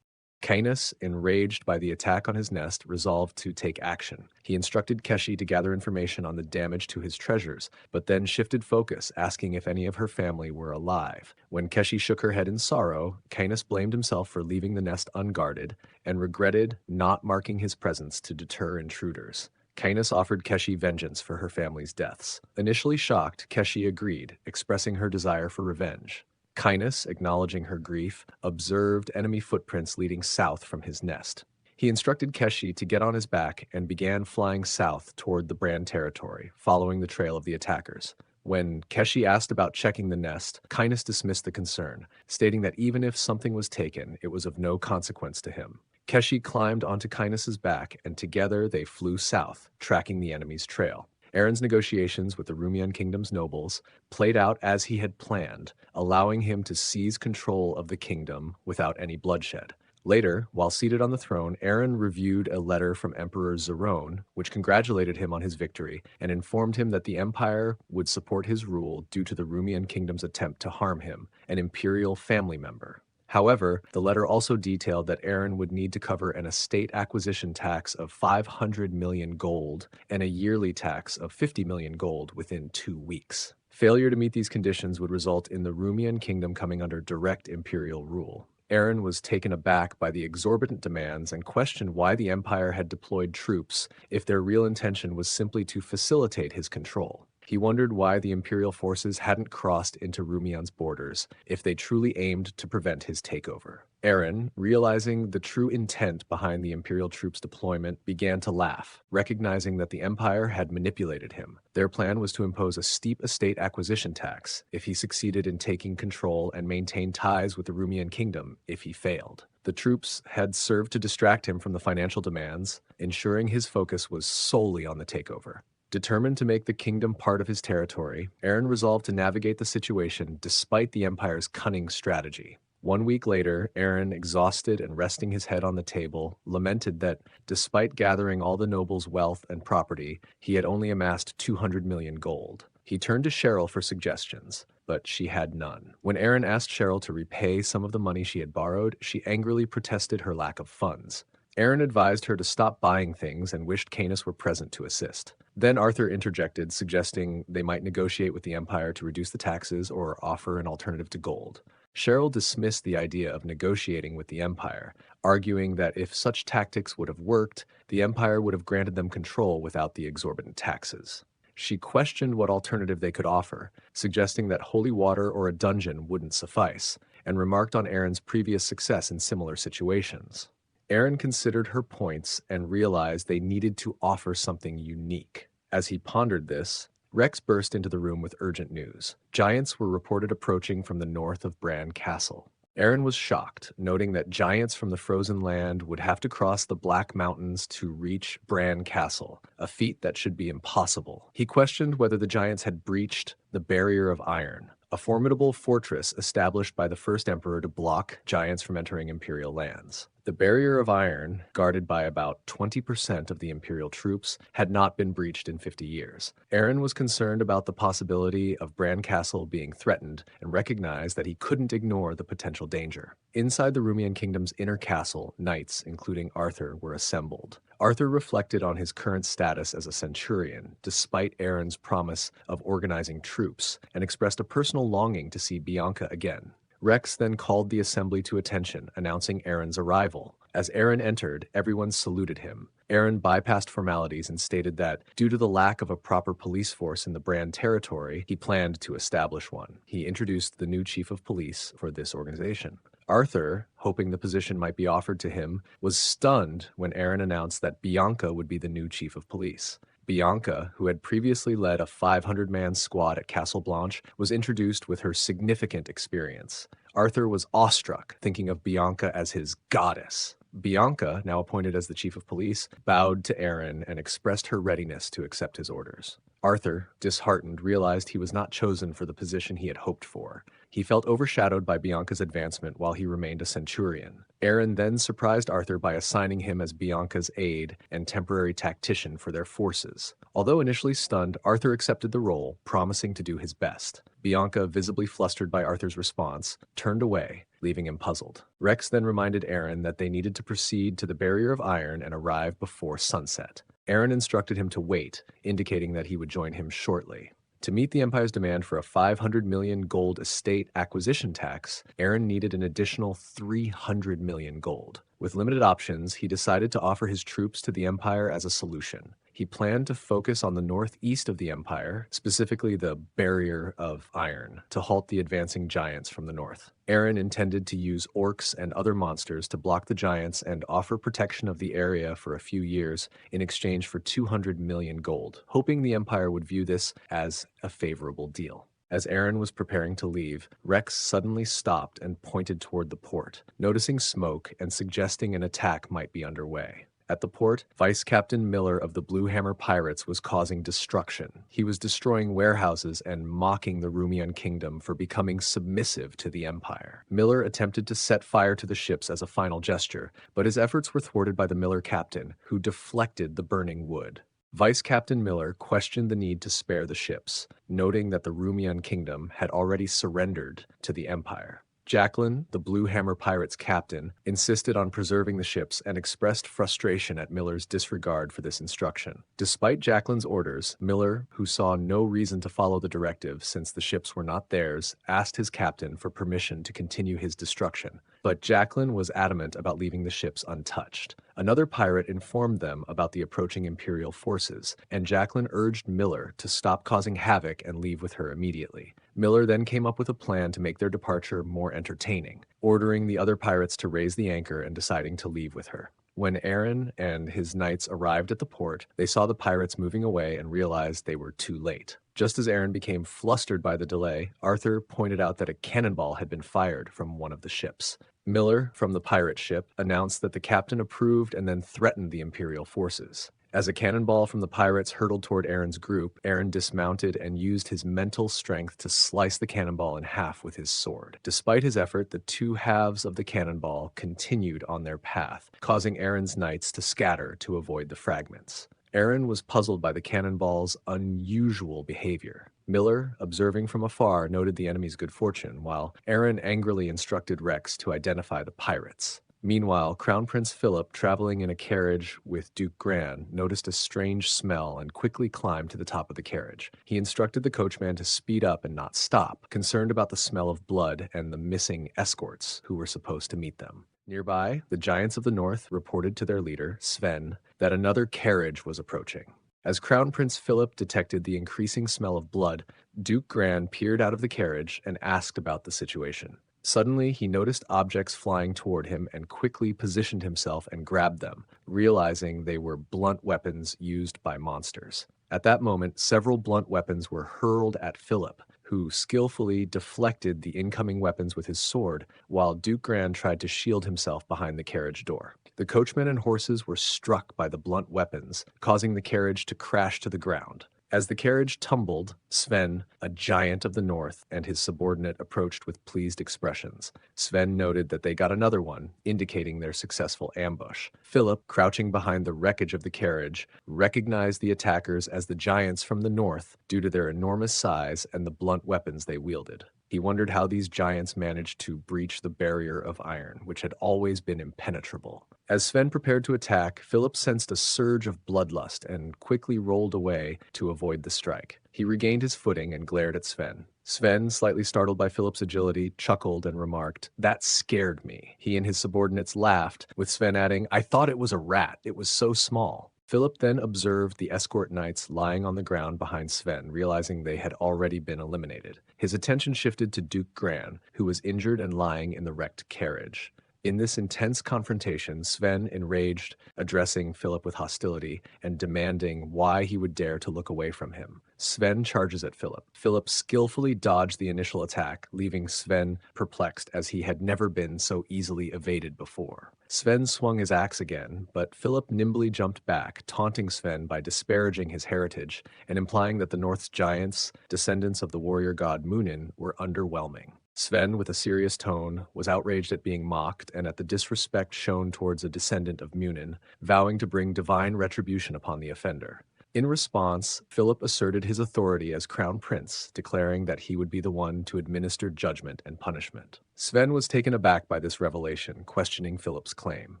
Cainus, enraged by the attack on his nest, resolved to take action. He instructed Keshi to gather information on the damage to his treasures, but then shifted focus, asking if any of her family were alive. When Keshi shook her head in sorrow, Cainus blamed himself for leaving the nest unguarded and regretted not marking his presence to deter intruders. Cainus offered Keshi vengeance for her family's deaths. Initially shocked, Keshi agreed, expressing her desire for revenge. Cainus, acknowledging her grief, observed enemy footprints leading south from his nest. He instructed Keshi to get on his back and began flying south toward the Brand territory, following the trail of the attackers. When Keshi asked about checking the nest, Kainis dismissed the concern, stating that even if something was taken, it was of no consequence to him. Keshi climbed onto Kainis's back, and together they flew south, tracking the enemy's trail. Aaron's negotiations with the Rumian kingdom's nobles played out as he had planned, allowing him to seize control of the kingdom without any bloodshed. Later, while seated on the throne, Aaron reviewed a letter from Emperor Zerone, which congratulated him on his victory and informed him that the empire would support his rule due to the Rumian kingdom's attempt to harm him, an imperial family member. However, the letter also detailed that Aaron would need to cover an estate acquisition tax of 500 million gold and a yearly tax of 50 million gold within 2 weeks. Failure to meet these conditions would result in the Rumian kingdom coming under direct imperial rule. Aaron was taken aback by the exorbitant demands and questioned why the empire had deployed troops if their real intention was simply to facilitate his control. He wondered why the imperial forces hadn't crossed into Rumian's borders if they truly aimed to prevent his takeover. Aaron, realizing the true intent behind the imperial troops' deployment, began to laugh, recognizing that the empire had manipulated him. Their plan was to impose a steep estate acquisition tax if he succeeded in taking control and maintain ties with the Rumian kingdom if he failed. The troops had served to distract him from the financial demands, ensuring his focus was solely on the takeover. Determined to make the kingdom part of his territory, Aaron resolved to navigate the situation despite the empire's cunning strategy. 1 week later, Aaron, exhausted and resting his head on the table, lamented that, despite gathering all the nobles' wealth and property, he had only amassed 200 million gold. He turned to Cheryl for suggestions, but she had none. When Aaron asked Cheryl to repay some of the money she had borrowed, she angrily protested her lack of funds. Aaron advised her to stop buying things and wished Kainis were present to assist. Then Arthur interjected, suggesting they might negotiate with the Empire to reduce the taxes or offer an alternative to gold. Cheryl dismissed the idea of negotiating with the Empire, arguing that if such tactics would have worked, the Empire would have granted them control without the exorbitant taxes. She questioned what alternative they could offer, suggesting that holy water or a dungeon wouldn't suffice, and remarked on Aaron's previous success in similar situations. Aaron considered her points and realized they needed to offer something unique. As he pondered this, Rex burst into the room with urgent news. Giants were reported approaching from the north of Brahn Castle. Aaron was shocked, noting that giants from the frozen land would have to cross the Black Mountains to reach Brahn Castle, a feat that should be impossible. He questioned whether the giants had breached the Barrier of Iron, a formidable fortress established by the first emperor to block giants from entering imperial lands. The Barrier of Iron, guarded by about 20% of the imperial troops, had not been breached in 50 years. Aaron was concerned about the possibility of Brahn Castle being threatened and recognized that he couldn't ignore the potential danger. Inside the Rumian kingdom's inner castle, knights, including Arthur, were assembled. Arthur reflected on his current status as a centurion, despite Aaron's promise of organizing troops, and expressed a personal longing to see Bianca again. Rex then called the assembly to attention, announcing Aaron's arrival. As Aaron entered, everyone saluted him. Aaron bypassed formalities and stated that, due to the lack of a proper police force in the Brahn territory, he planned to establish one. He introduced the new chief of police for this organization. Arthur, hoping the position might be offered to him, was stunned when Aaron announced that Bianca would be the new chief of police. Bianca, who had previously led a 500-man squad at Castle Blanche, was introduced with her significant experience. Arthur was awestruck, thinking of Bianca as his goddess. Bianca, now appointed as the chief of police, bowed to Aaron and expressed her readiness to accept his orders. Arthur, disheartened, realized he was not chosen for the position he had hoped for. He felt overshadowed by Bianca's advancement while he remained a centurion. Aaron then surprised Arthur by assigning him as Bianca's aide and temporary tactician for their forces. Although initially stunned, Arthur accepted the role, promising to do his best. Bianca, visibly flustered by Arthur's response, turned away, leaving him puzzled. Rex then reminded Aaron that they needed to proceed to the Barrier of Iron and arrive before sunset. Aaron instructed him to wait, indicating that he would join him shortly. To meet the Empire's demand for a 500 million gold estate acquisition tax, Aaron needed an additional 300 million gold. With limited options, he decided to offer his troops to the Empire as a solution. He planned to focus on the northeast of the empire, specifically the Barrier of Iron, to halt the advancing giants from the north. Eren intended to use orcs and other monsters to block the giants and offer protection of the area for a few years in exchange for 200 million gold, hoping the empire would view this as a favorable deal. As Eren was preparing to leave, Rex suddenly stopped and pointed toward the port, noticing smoke and suggesting an attack might be underway. At the port, Vice Captain Miller of the Blue Hammer Pirates was causing destruction. He was destroying warehouses and mocking the Rumian kingdom for becoming submissive to the Empire. Miller attempted to set fire to the ships as a final gesture, but his efforts were thwarted by the Miller captain, who deflected the burning wood. Vice Captain Miller questioned the need to spare the ships, noting that the Rumian kingdom had already surrendered to the Empire. Jacqueline, the Blue Hammer Pirates' captain, insisted on preserving the ships and expressed frustration at Miller's disregard for this instruction. Despite Jacqueline's orders, Miller, who saw no reason to follow the directive since the ships were not theirs, asked his captain for permission to continue his destruction. But Jacqueline was adamant about leaving the ships untouched. Another pirate informed them about the approaching Imperial forces, and Jacqueline urged Miller to stop causing havoc and leave with her immediately. Miller then came up with a plan to make their departure more entertaining, ordering the other pirates to raise the anchor and deciding to leave with her. When Eren and his knights arrived at the port, they saw the pirates moving away and realized they were too late. Just as Eren became flustered by the delay, Arthur pointed out that a cannonball had been fired from one of the ships. Miller, from the pirate ship, announced that the captain approved and then threatened the Imperial forces. As a cannonball from the pirates hurtled toward Eren's group, Eren dismounted and used his mental strength to slice the cannonball in half with his sword. Despite his effort, the two halves of the cannonball continued on their path, causing Eren's knights to scatter to avoid the fragments. Eren was puzzled by the cannonball's unusual behavior. Miller, observing from afar, noted the enemy's good fortune, while Eren angrily instructed Rex to identify the pirates. Meanwhile, Crown Prince Philip, traveling in a carriage with Duke Gran, noticed a strange smell and quickly climbed to the top of the carriage. He instructed the coachman to speed up and not stop, concerned about the smell of blood and the missing escorts who were supposed to meet them. Nearby, the Giants of the North reported to their leader, Sven, that another carriage was approaching. As Crown Prince Philip detected the increasing smell of blood, Duke Gran peered out of the carriage and asked about the situation. Suddenly, he noticed objects flying toward him and quickly positioned himself and grabbed them, realizing they were blunt weapons used by monsters. At that moment, several blunt weapons were hurled at Philip, who skillfully deflected the incoming weapons with his sword, while Duke Gran tried to shield himself behind the carriage door. The coachman and horses were struck by the blunt weapons, causing the carriage to crash to the ground. As the carriage tumbled, Sven, a giant of the north, and his subordinate approached with pleased expressions. Sven noted that they got another one, indicating their successful ambush. Philip, crouching behind the wreckage of the carriage, recognized the attackers as the giants from the north due to their enormous size and the blunt weapons they wielded. He wondered how these giants managed to breach the barrier of iron, which had always been impenetrable. As Sven prepared to attack, Philip sensed a surge of bloodlust and quickly rolled away to avoid the strike. He regained his footing and glared at Sven. Sven, slightly startled by Philip's agility, chuckled and remarked, "That scared me." He and his subordinates laughed, with Sven adding, "I thought it was a rat. It was so small." Philip then observed the escort knights lying on the ground behind Sven, realizing they had already been eliminated. His attention shifted to Duke Gran, who was injured and lying in the wrecked carriage. In this intense confrontation, Sven, enraged, addressing Philip with hostility and demanding why he would dare to look away from him. Sven charges at Philip. Philip skillfully dodged the initial attack, leaving Sven perplexed as he had never been so easily evaded before. Sven swung his axe again, but Philip nimbly jumped back, taunting Sven by disparaging his heritage and implying that the North's giants, descendants of the warrior god Munin, were underwhelming. Sven, with a serious tone, was outraged at being mocked and at the disrespect shown towards a descendant of Munin, vowing to bring divine retribution upon the offender. In response, Philip asserted his authority as crown prince, declaring that he would be the one to administer judgment and punishment. Sven was taken aback by this revelation, questioning Philip's claim.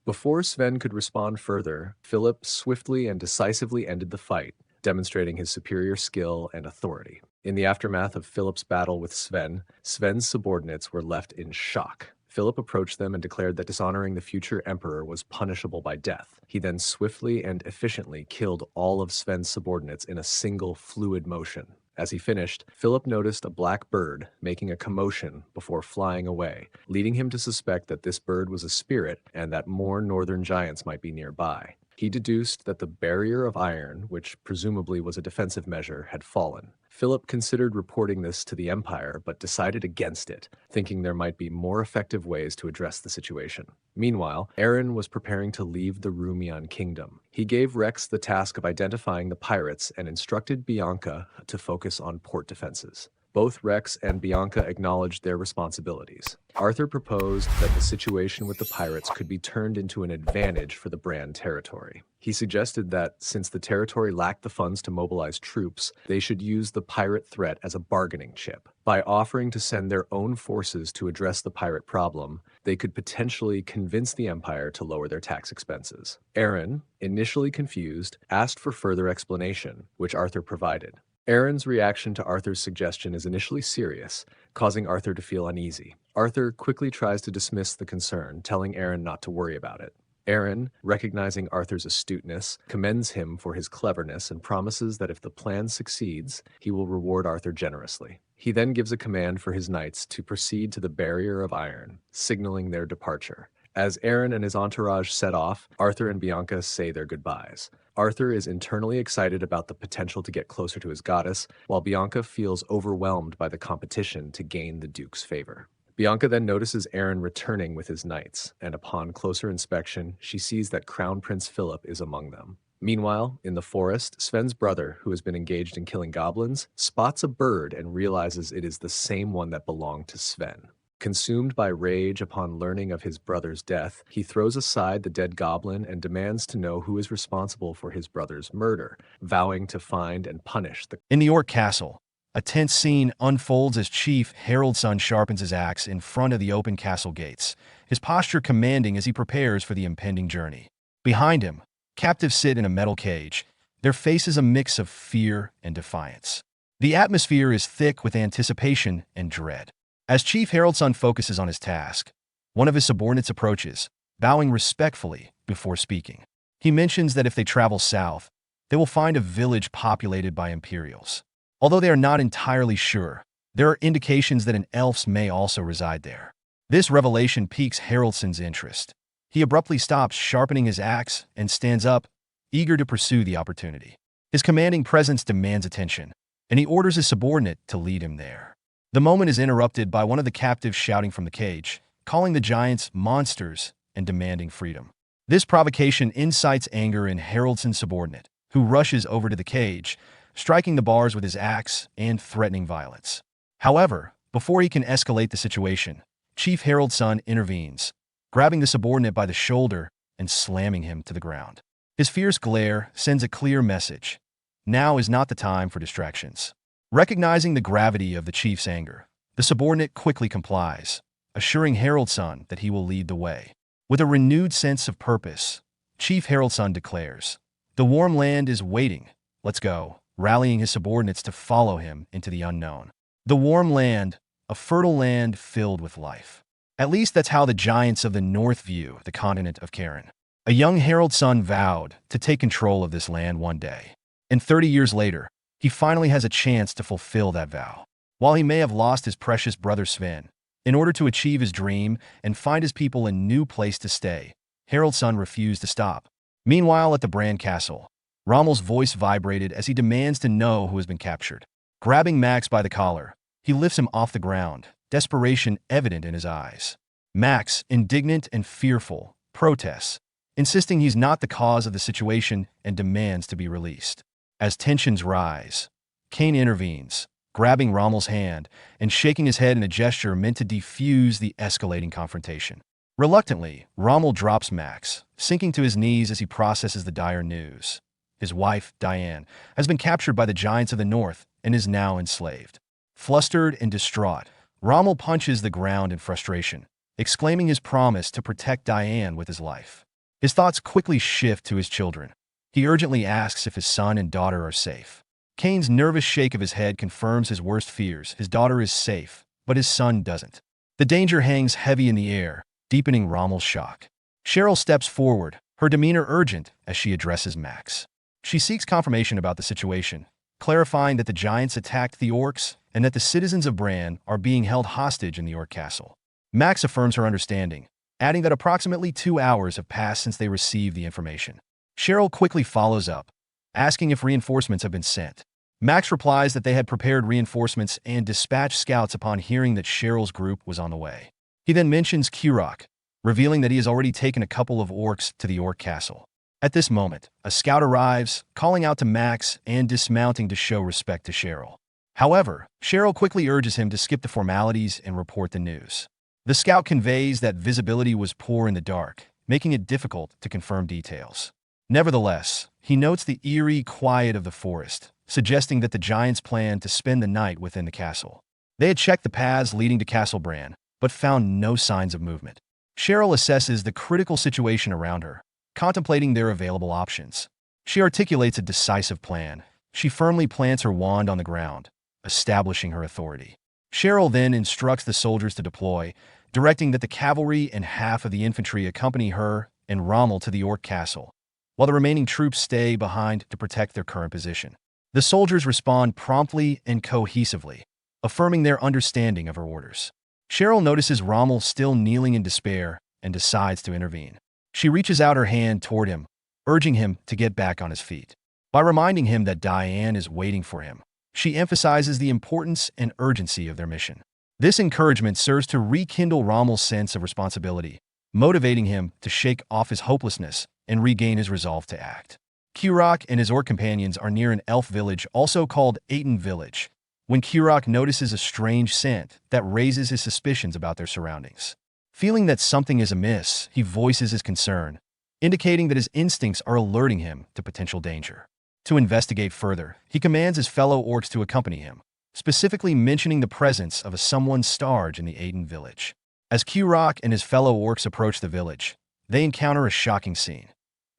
Before Sven could respond further, Philip swiftly and decisively ended the fight, demonstrating his superior skill and authority. In the aftermath of Philip's battle with Sven, Sven's subordinates were left in shock. Philip approached them and declared that dishonoring the future emperor was punishable by death. He then swiftly and efficiently killed all of Sven's subordinates in a single fluid motion. As he finished, Philip noticed a black bird making a commotion before flying away, leading him to suspect that this bird was a spirit and that more northern giants might be nearby. He deduced that the barrier of iron, which presumably was a defensive measure, had fallen. Philip considered reporting this to the Empire, but decided against it, thinking there might be more effective ways to address the situation. Meanwhile, Aaron was preparing to leave the Rumian kingdom. He gave Rex the task of identifying the pirates and instructed Bianca to focus on port defenses. Both Rex and Bianca acknowledged their responsibilities. Arthur proposed that the situation with the pirates could be turned into an advantage for the Brand territory. He suggested that, since the territory lacked the funds to mobilize troops, they should use the pirate threat as a bargaining chip. By offering to send their own forces to address the pirate problem, they could potentially convince the Empire to lower their tax expenses. Aaron, initially confused, asked for further explanation, which Arthur provided. Aaron's reaction to Arthur's suggestion is initially serious, causing Arthur to feel uneasy. Arthur quickly tries to dismiss the concern, telling Aaron not to worry about it. Aaron, recognizing Arthur's astuteness, commends him for his cleverness and promises that if the plan succeeds, he will reward Arthur generously. He then gives a command for his knights to proceed to the barrier of iron, signaling their departure. As Aaron and his entourage set off, Arthur and Bianca say their goodbyes. Arthur is internally excited about the potential to get closer to his goddess, while Bianca feels overwhelmed by the competition to gain the Duke's favor. Bianca then notices Aaron returning with his knights, and upon closer inspection, she sees that Crown Prince Philip is among them. Meanwhile, in the forest, Sven's brother, who has been engaged in killing goblins, spots a bird and realizes it is the same one that belonged to Sven. Consumed by rage upon learning of his brother's death, he throws aside the dead goblin and demands to know who is responsible for his brother's murder, vowing to find and punish the... In the York Castle, a tense scene unfolds as Chief Harold's son sharpens his axe in front of the open castle gates, his posture commanding as he prepares for the impending journey. Behind him, captives sit in a metal cage, their faces a mix of fear and defiance. The atmosphere is thick with anticipation and dread. As Chief Harold's son focuses on his task, one of his subordinates approaches, bowing respectfully before speaking. He mentions that if they travel south, they will find a village populated by Imperials. Although they are not entirely sure, there are indications that an elf may also reside there. This revelation piques Haroldson's interest. He abruptly stops sharpening his axe and stands up, eager to pursue the opportunity. His commanding presence demands attention, and he orders his subordinate to lead him there. The moment is interrupted by one of the captives shouting from the cage, calling the giants monsters and demanding freedom. This provocation incites anger in Haroldson's subordinate, who rushes over to the cage, striking the bars with his axe and threatening violence. However, before he can escalate the situation, Chief Harold's son intervenes, grabbing the subordinate by the shoulder and slamming him to the ground. His fierce glare sends a clear message. Now is not the time for distractions. Recognizing the gravity of the chief's anger, the subordinate quickly complies, assuring Harold's son that he will lead the way. With a renewed sense of purpose, Chief Harold's son declares, "The warm land is waiting. Let's go," rallying his subordinates to follow him into the unknown. The warm land, a fertile land filled with life. At least that's how the giants of the north view the continent of Karen. A young Harold's son vowed to take control of this land one day. And 30 years later, he finally has a chance to fulfill that vow. While he may have lost his precious brother Sven, in order to achieve his dream and find his people a new place to stay, Harold's son refused to stop. Meanwhile, at the Brand Castle, Rommel's voice vibrated as he demands to know who has been captured. Grabbing Max by the collar, he lifts him off the ground, desperation evident in his eyes. Max, indignant and fearful, protests, insisting he's not the cause of the situation and demands to be released. As tensions rise, Kane intervenes, grabbing Rommel's hand and shaking his head in a gesture meant to defuse the escalating confrontation. Reluctantly, Rommel drops Max, sinking to his knees as he processes the dire news. His wife, Diane, has been captured by the giants of the north and is now enslaved. Flustered and distraught, Rommel punches the ground in frustration, exclaiming his promise to protect Diane with his life. His thoughts quickly shift to his children. He urgently asks if his son and daughter are safe. Kane's nervous shake of his head confirms his worst fears. His daughter is safe, but his son doesn't. The danger hangs heavy in the air, deepening Rommel's shock. Cheryl steps forward, her demeanor urgent as she addresses Max. She seeks confirmation about the situation, clarifying that the giants attacked the orcs and that the citizens of Brahn are being held hostage in the orc castle. Max affirms her understanding, adding that approximately 2 hours have passed since they received the information. Cheryl quickly follows up, asking if reinforcements have been sent. Max replies that they had prepared reinforcements and dispatched scouts upon hearing that Cheryl's group was on the way. He then mentions Kirok, revealing that he has already taken a couple of orcs to the orc castle. At this moment, a scout arrives, calling out to Max and dismounting to show respect to Cheryl. However, Cheryl quickly urges him to skip the formalities and report the news. The scout conveys that visibility was poor in the dark, making it difficult to confirm details. Nevertheless, he notes the eerie quiet of the forest, suggesting that the giants planned to spend the night within the castle. They had checked the paths leading to Castle Brahn, but found no signs of movement. Cheryl assesses the critical situation around her, contemplating their available options. She articulates a decisive plan. She firmly plants her wand on the ground, establishing her authority. Cheryl then instructs the soldiers to deploy, directing that the cavalry and half of the infantry accompany her and Rommel to the orc castle, while the remaining troops stay behind to protect their current position. The soldiers respond promptly and cohesively, affirming their understanding of her orders. Cheryl notices Rommel still kneeling in despair and decides to intervene. She reaches out her hand toward him, urging him to get back on his feet. By reminding him that Diane is waiting for him, she emphasizes the importance and urgency of their mission. This encouragement serves to rekindle Rommel's sense of responsibility, motivating him to shake off his hopelessness and regain his resolve to act. Kirok and his orc companions are near an elf village also called Aten Village, when Kirok notices a strange scent that raises his suspicions about their surroundings. Feeling that something is amiss, he voices his concern, indicating that his instincts are alerting him to potential danger. To investigate further, he commands his fellow orcs to accompany him, specifically mentioning the presence of a someone starge in the Aten village. As Kirok and his fellow orcs approach the village, they encounter a shocking scene.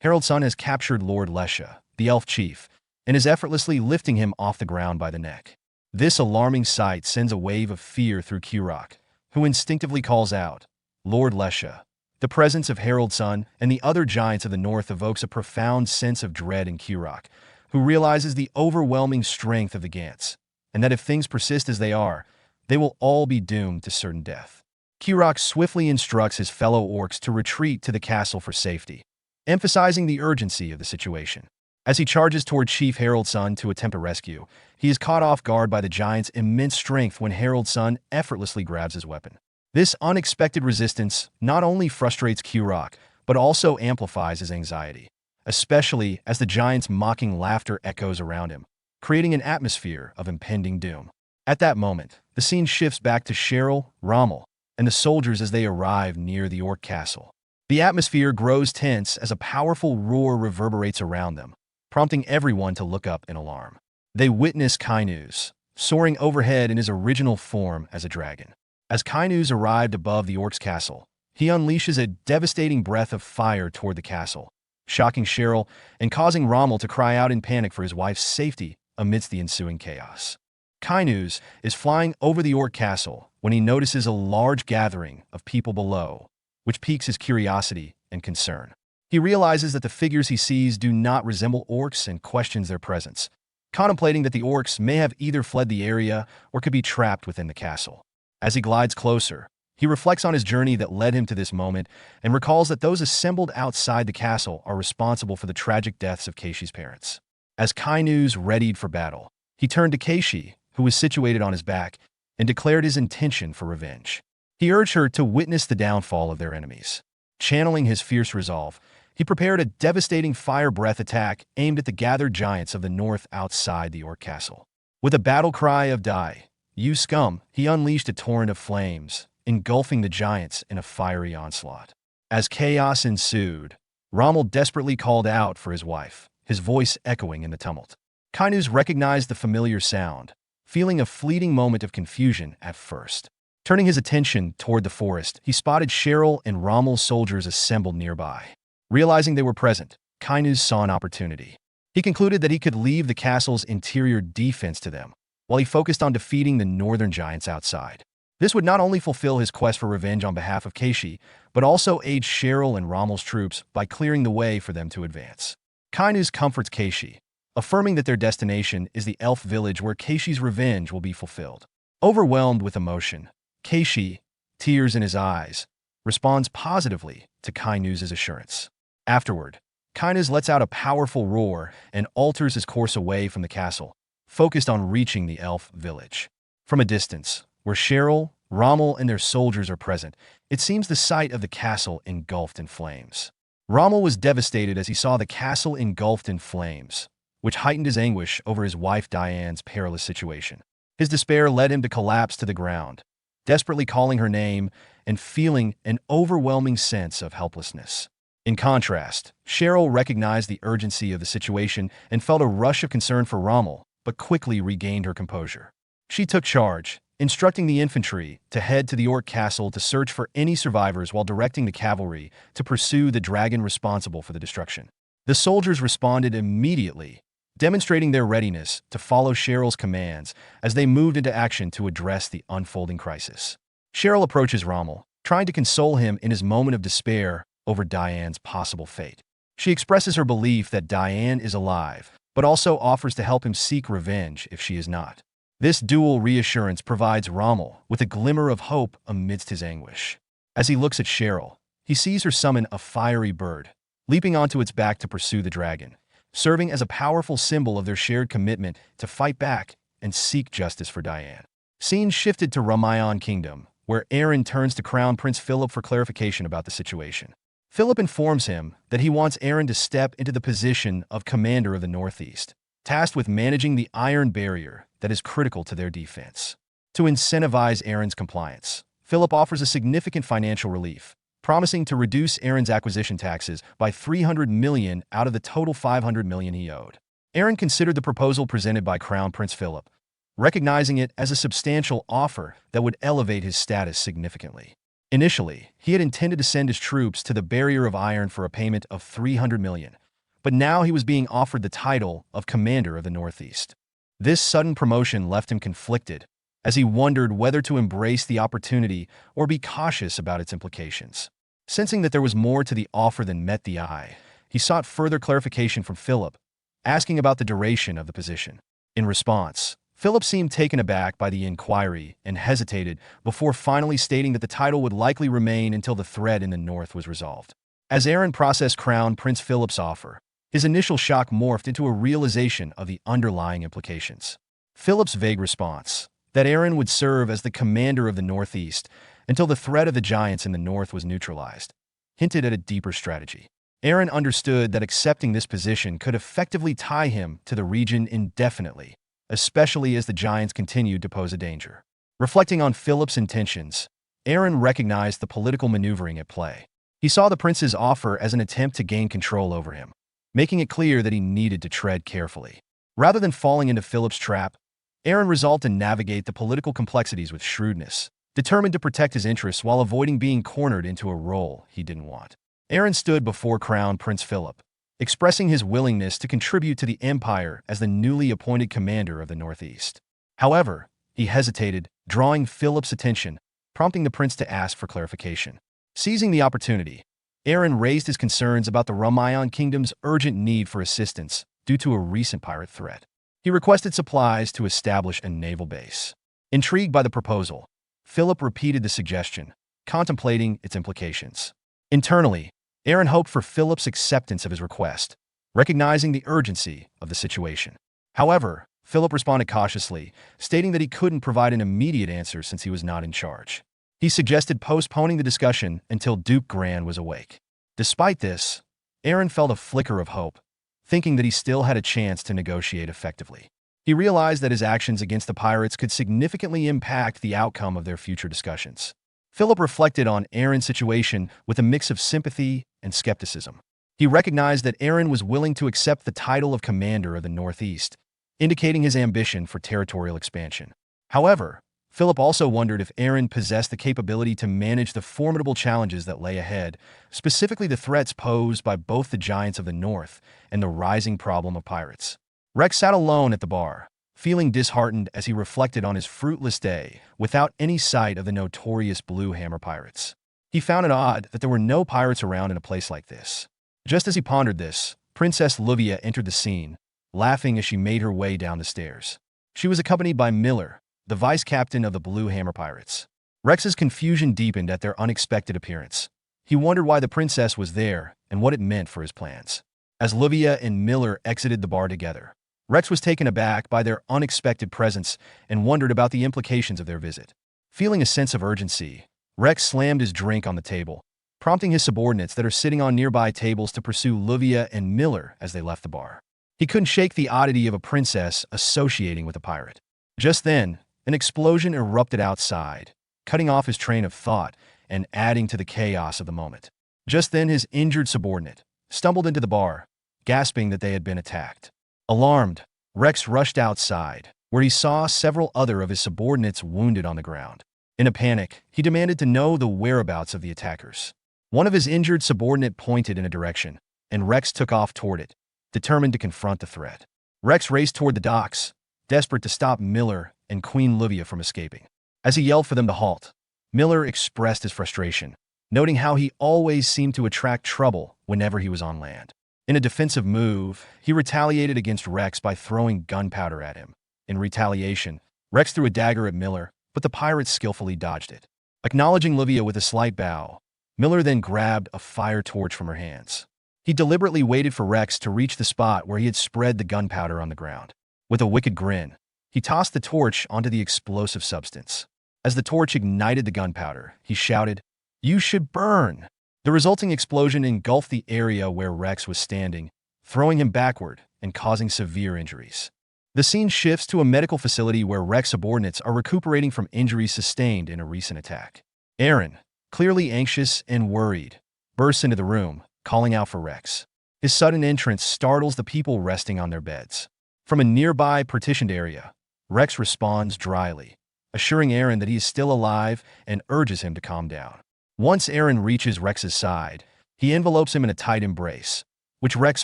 Harold's son has captured Lord Lesha, the elf chief, and is effortlessly lifting him off the ground by the neck. This alarming sight sends a wave of fear through Kirok, who instinctively calls out, "Lord Lesha." The presence of Harold's son and the other giants of the north evokes a profound sense of dread in Kirok, who realizes the overwhelming strength of the Gants, and that if things persist as they are, they will all be doomed to certain death. Kirok swiftly instructs his fellow orcs to retreat to the castle for safety, emphasizing the urgency of the situation. As he charges toward Chief Harold's son to attempt a rescue, he is caught off guard by the giant's immense strength when Harold's son effortlessly grabs his weapon. This unexpected resistance not only frustrates Kirok, but also amplifies his anxiety, especially as the giant's mocking laughter echoes around him, creating an atmosphere of impending doom. At that moment, the scene shifts back to Cheryl, Rommel, and the soldiers as they arrive near the orc castle. The atmosphere grows tense as a powerful roar reverberates around them, prompting everyone to look up in alarm. They witness Kainuz, soaring overhead in his original form as a dragon. As Kainuz arrived above the orc's castle, he unleashes a devastating breath of fire toward the castle, shocking Cheryl and causing Rommel to cry out in panic for his wife's safety amidst the ensuing chaos. Kainuz is flying over the orc castle when he notices a large gathering of people below, which piques his curiosity and concern. He realizes that the figures he sees do not resemble orcs and questions their presence, contemplating that the orcs may have either fled the area or could be trapped within the castle. As he glides closer, he reflects on his journey that led him to this moment and recalls that those assembled outside the castle are responsible for the tragic deaths of Keishi's parents. As Kainuz readied for battle, he turned to Keishi, who was situated on his back, and declared his intention for revenge. He urged her to witness the downfall of their enemies. Channeling his fierce resolve, he prepared a devastating fire breath attack aimed at the gathered giants of the north outside the orc castle. With a battle cry of "Die, you scum!" he unleashed a torrent of flames, engulfing the giants in a fiery onslaught. As chaos ensued, Rommel desperately called out for his wife, his voice echoing in the tumult. Kainuz recognized the familiar sound, feeling a fleeting moment of confusion at first. Turning his attention toward the forest, he spotted Cheryl and Rommel's soldiers assembled nearby. Realizing they were present, Kainuz saw an opportunity. He concluded that he could leave the castle's interior defense to them, while he focused on defeating the northern giants outside. This would not only fulfill his quest for revenge on behalf of Keishi, but also aid Cheryl and Rommel's troops by clearing the way for them to advance. Kainuz comforts Keishi, affirming that their destination is the elf village where Keishi's revenge will be fulfilled. Overwhelmed with emotion, Keishi, tears in his eyes, responds positively to Kainuz's assurance. Afterward, Kainuz lets out a powerful roar and alters his course away from the castle, focused on reaching the elf village. From a distance, where Cheryl, Rommel, and their soldiers are present, it seems the sight of the castle engulfed in flames. Rommel was devastated as he saw the castle engulfed in flames, which heightened his anguish over his wife Diane's perilous situation. His despair led him to collapse to the ground, desperately calling her name and feeling an overwhelming sense of helplessness. In contrast, Cheryl recognized the urgency of the situation and felt a rush of concern for Rommel, but quickly regained her composure. She took charge, instructing the infantry to head to the Orc castle to search for any survivors while directing the cavalry to pursue the dragon responsible for the destruction. The soldiers responded immediately, demonstrating their readiness to follow Cheryl's commands as they moved into action to address the unfolding crisis. Cheryl approaches Rommel, trying to console him in his moment of despair over Diane's possible fate. She expresses her belief that Diane is alive, but also offers to help him seek revenge if she is not. This dual reassurance provides Rommel with a glimmer of hope amidst his anguish. As he looks at Cheryl, he sees her summon a fiery bird, leaping onto its back to pursue the dragon, serving as a powerful symbol of their shared commitment to fight back and seek justice for Diane. Scene shifted to Ramayan Kingdom, where Aaron turns to Crown Prince Philip for clarification about the situation. Philip informs him that he wants Aaron to step into the position of Commander of the Northeast, tasked with managing the iron barrier that is critical to their defense. To incentivize Aaron's compliance, Philip offers a significant financial relief, promising to reduce Aaron's acquisition taxes by $300 million out of the total $500 million he owed. Aaron considered the proposal presented by Crown Prince Philip, recognizing it as a substantial offer that would elevate his status significantly. Initially, he had intended to send his troops to the Barrier of Iron for a payment of $300 million, but now he was being offered the title of Commander of the Northeast. This sudden promotion left him conflicted, as he wondered whether to embrace the opportunity or be cautious about its implications. Sensing that there was more to the offer than met the eye, he sought further clarification from Philip, asking about the duration of the position. In response, Philip seemed taken aback by the inquiry and hesitated before finally stating that the title would likely remain until the threat in the north was resolved. As Aaron processed Crown Prince Philip's offer, his initial shock morphed into a realization of the underlying implications. Philip's vague response, that Aaron would serve as the commander of the Northeast until the threat of the giants in the north was neutralized, hinted at a deeper strategy. Aaron understood that accepting this position could effectively tie him to the region indefinitely, especially as the giants continued to pose a danger. Reflecting on Philip's intentions, Aaron recognized the political maneuvering at play. He saw the prince's offer as an attempt to gain control over him, making it clear that he needed to tread carefully. Rather than falling into Philip's trap, Aaron resolved to navigate the political complexities with shrewdness, determined to protect his interests while avoiding being cornered into a role he didn't want. Aaron stood before Crown Prince Philip, expressing his willingness to contribute to the empire as the newly appointed commander of the Northeast. However, he hesitated, drawing Philip's attention, prompting the prince to ask for clarification. Seizing the opportunity, Aaron raised his concerns about the Ramayan Kingdom's urgent need for assistance due to a recent pirate threat. He requested supplies to establish a naval base. Intrigued by the proposal, Philip repeated the suggestion, contemplating its implications. Internally, Aaron hoped for Philip's acceptance of his request, recognizing the urgency of the situation. However, Philip responded cautiously, stating that he couldn't provide an immediate answer since he was not in charge. He suggested postponing the discussion until Duke Gran was awake. Despite this, Aaron felt a flicker of hope, thinking that he still had a chance to negotiate effectively. He realized that his actions against the pirates could significantly impact the outcome of their future discussions. Philip reflected on Aaron's situation with a mix of sympathy and skepticism. He recognized that Aaron was willing to accept the title of Commander of the Northeast, indicating his ambition for territorial expansion. However, Philip also wondered if Aaron possessed the capability to manage the formidable challenges that lay ahead, specifically the threats posed by both the giants of the north and the rising problem of pirates. Rex sat alone at the bar, feeling disheartened as he reflected on his fruitless day without any sight of the notorious Blue Hammer pirates. He found it odd that there were no pirates around in a place like this. Just as he pondered this, Princess Livia entered the scene, laughing as she made her way down the stairs. She was accompanied by Miller, the vice captain of the Blue Hammer pirates. Rex's confusion deepened at their unexpected appearance. He wondered why the princess was there and what it meant for his plans. As Livia and Miller exited the bar together, Rex was taken aback by their unexpected presence and wondered about the implications of their visit. Feeling a sense of urgency, Rex slammed his drink on the table, prompting his subordinates that are sitting on nearby tables to pursue Livia and Miller as they left the bar. He couldn't shake the oddity of a princess associating with a pirate. Just then, an explosion erupted outside, cutting off his train of thought and adding to the chaos of the moment. Just then, his injured subordinate stumbled into the bar, gasping that they had been attacked. Alarmed, Rex rushed outside, where he saw several other of his subordinates wounded on the ground. In a panic, he demanded to know the whereabouts of the attackers. One of his injured subordinate pointed in a direction, and Rex took off toward it, determined to confront the threat. Rex raced toward the docks, desperate to stop Miller and Queen Livia from escaping. As he yelled for them to halt, Miller expressed his frustration, noting how he always seemed to attract trouble whenever he was on land. In a defensive move, he retaliated against Rex by throwing gunpowder at him. In retaliation, Rex threw a dagger at Miller, but the pirate skillfully dodged it. Acknowledging Livia with a slight bow, Miller then grabbed a fire torch from her hands. He deliberately waited for Rex to reach the spot where he had spread the gunpowder on the ground. With a wicked grin, he tossed the torch onto the explosive substance. As the torch ignited the gunpowder, he shouted, "You should burn!" The resulting explosion engulfed the area where Rex was standing, throwing him backward and causing severe injuries. The scene shifts to a medical facility where Rex subordinates are recuperating from injuries sustained in a recent attack. Aaron, clearly anxious and worried, bursts into the room, calling out for Rex. His sudden entrance startles the people resting on their beds. From a nearby partitioned area, Rex responds dryly, assuring Aaron that he is still alive and urges him to calm down. Once Aaron reaches Rex's side, he envelopes him in a tight embrace, which Rex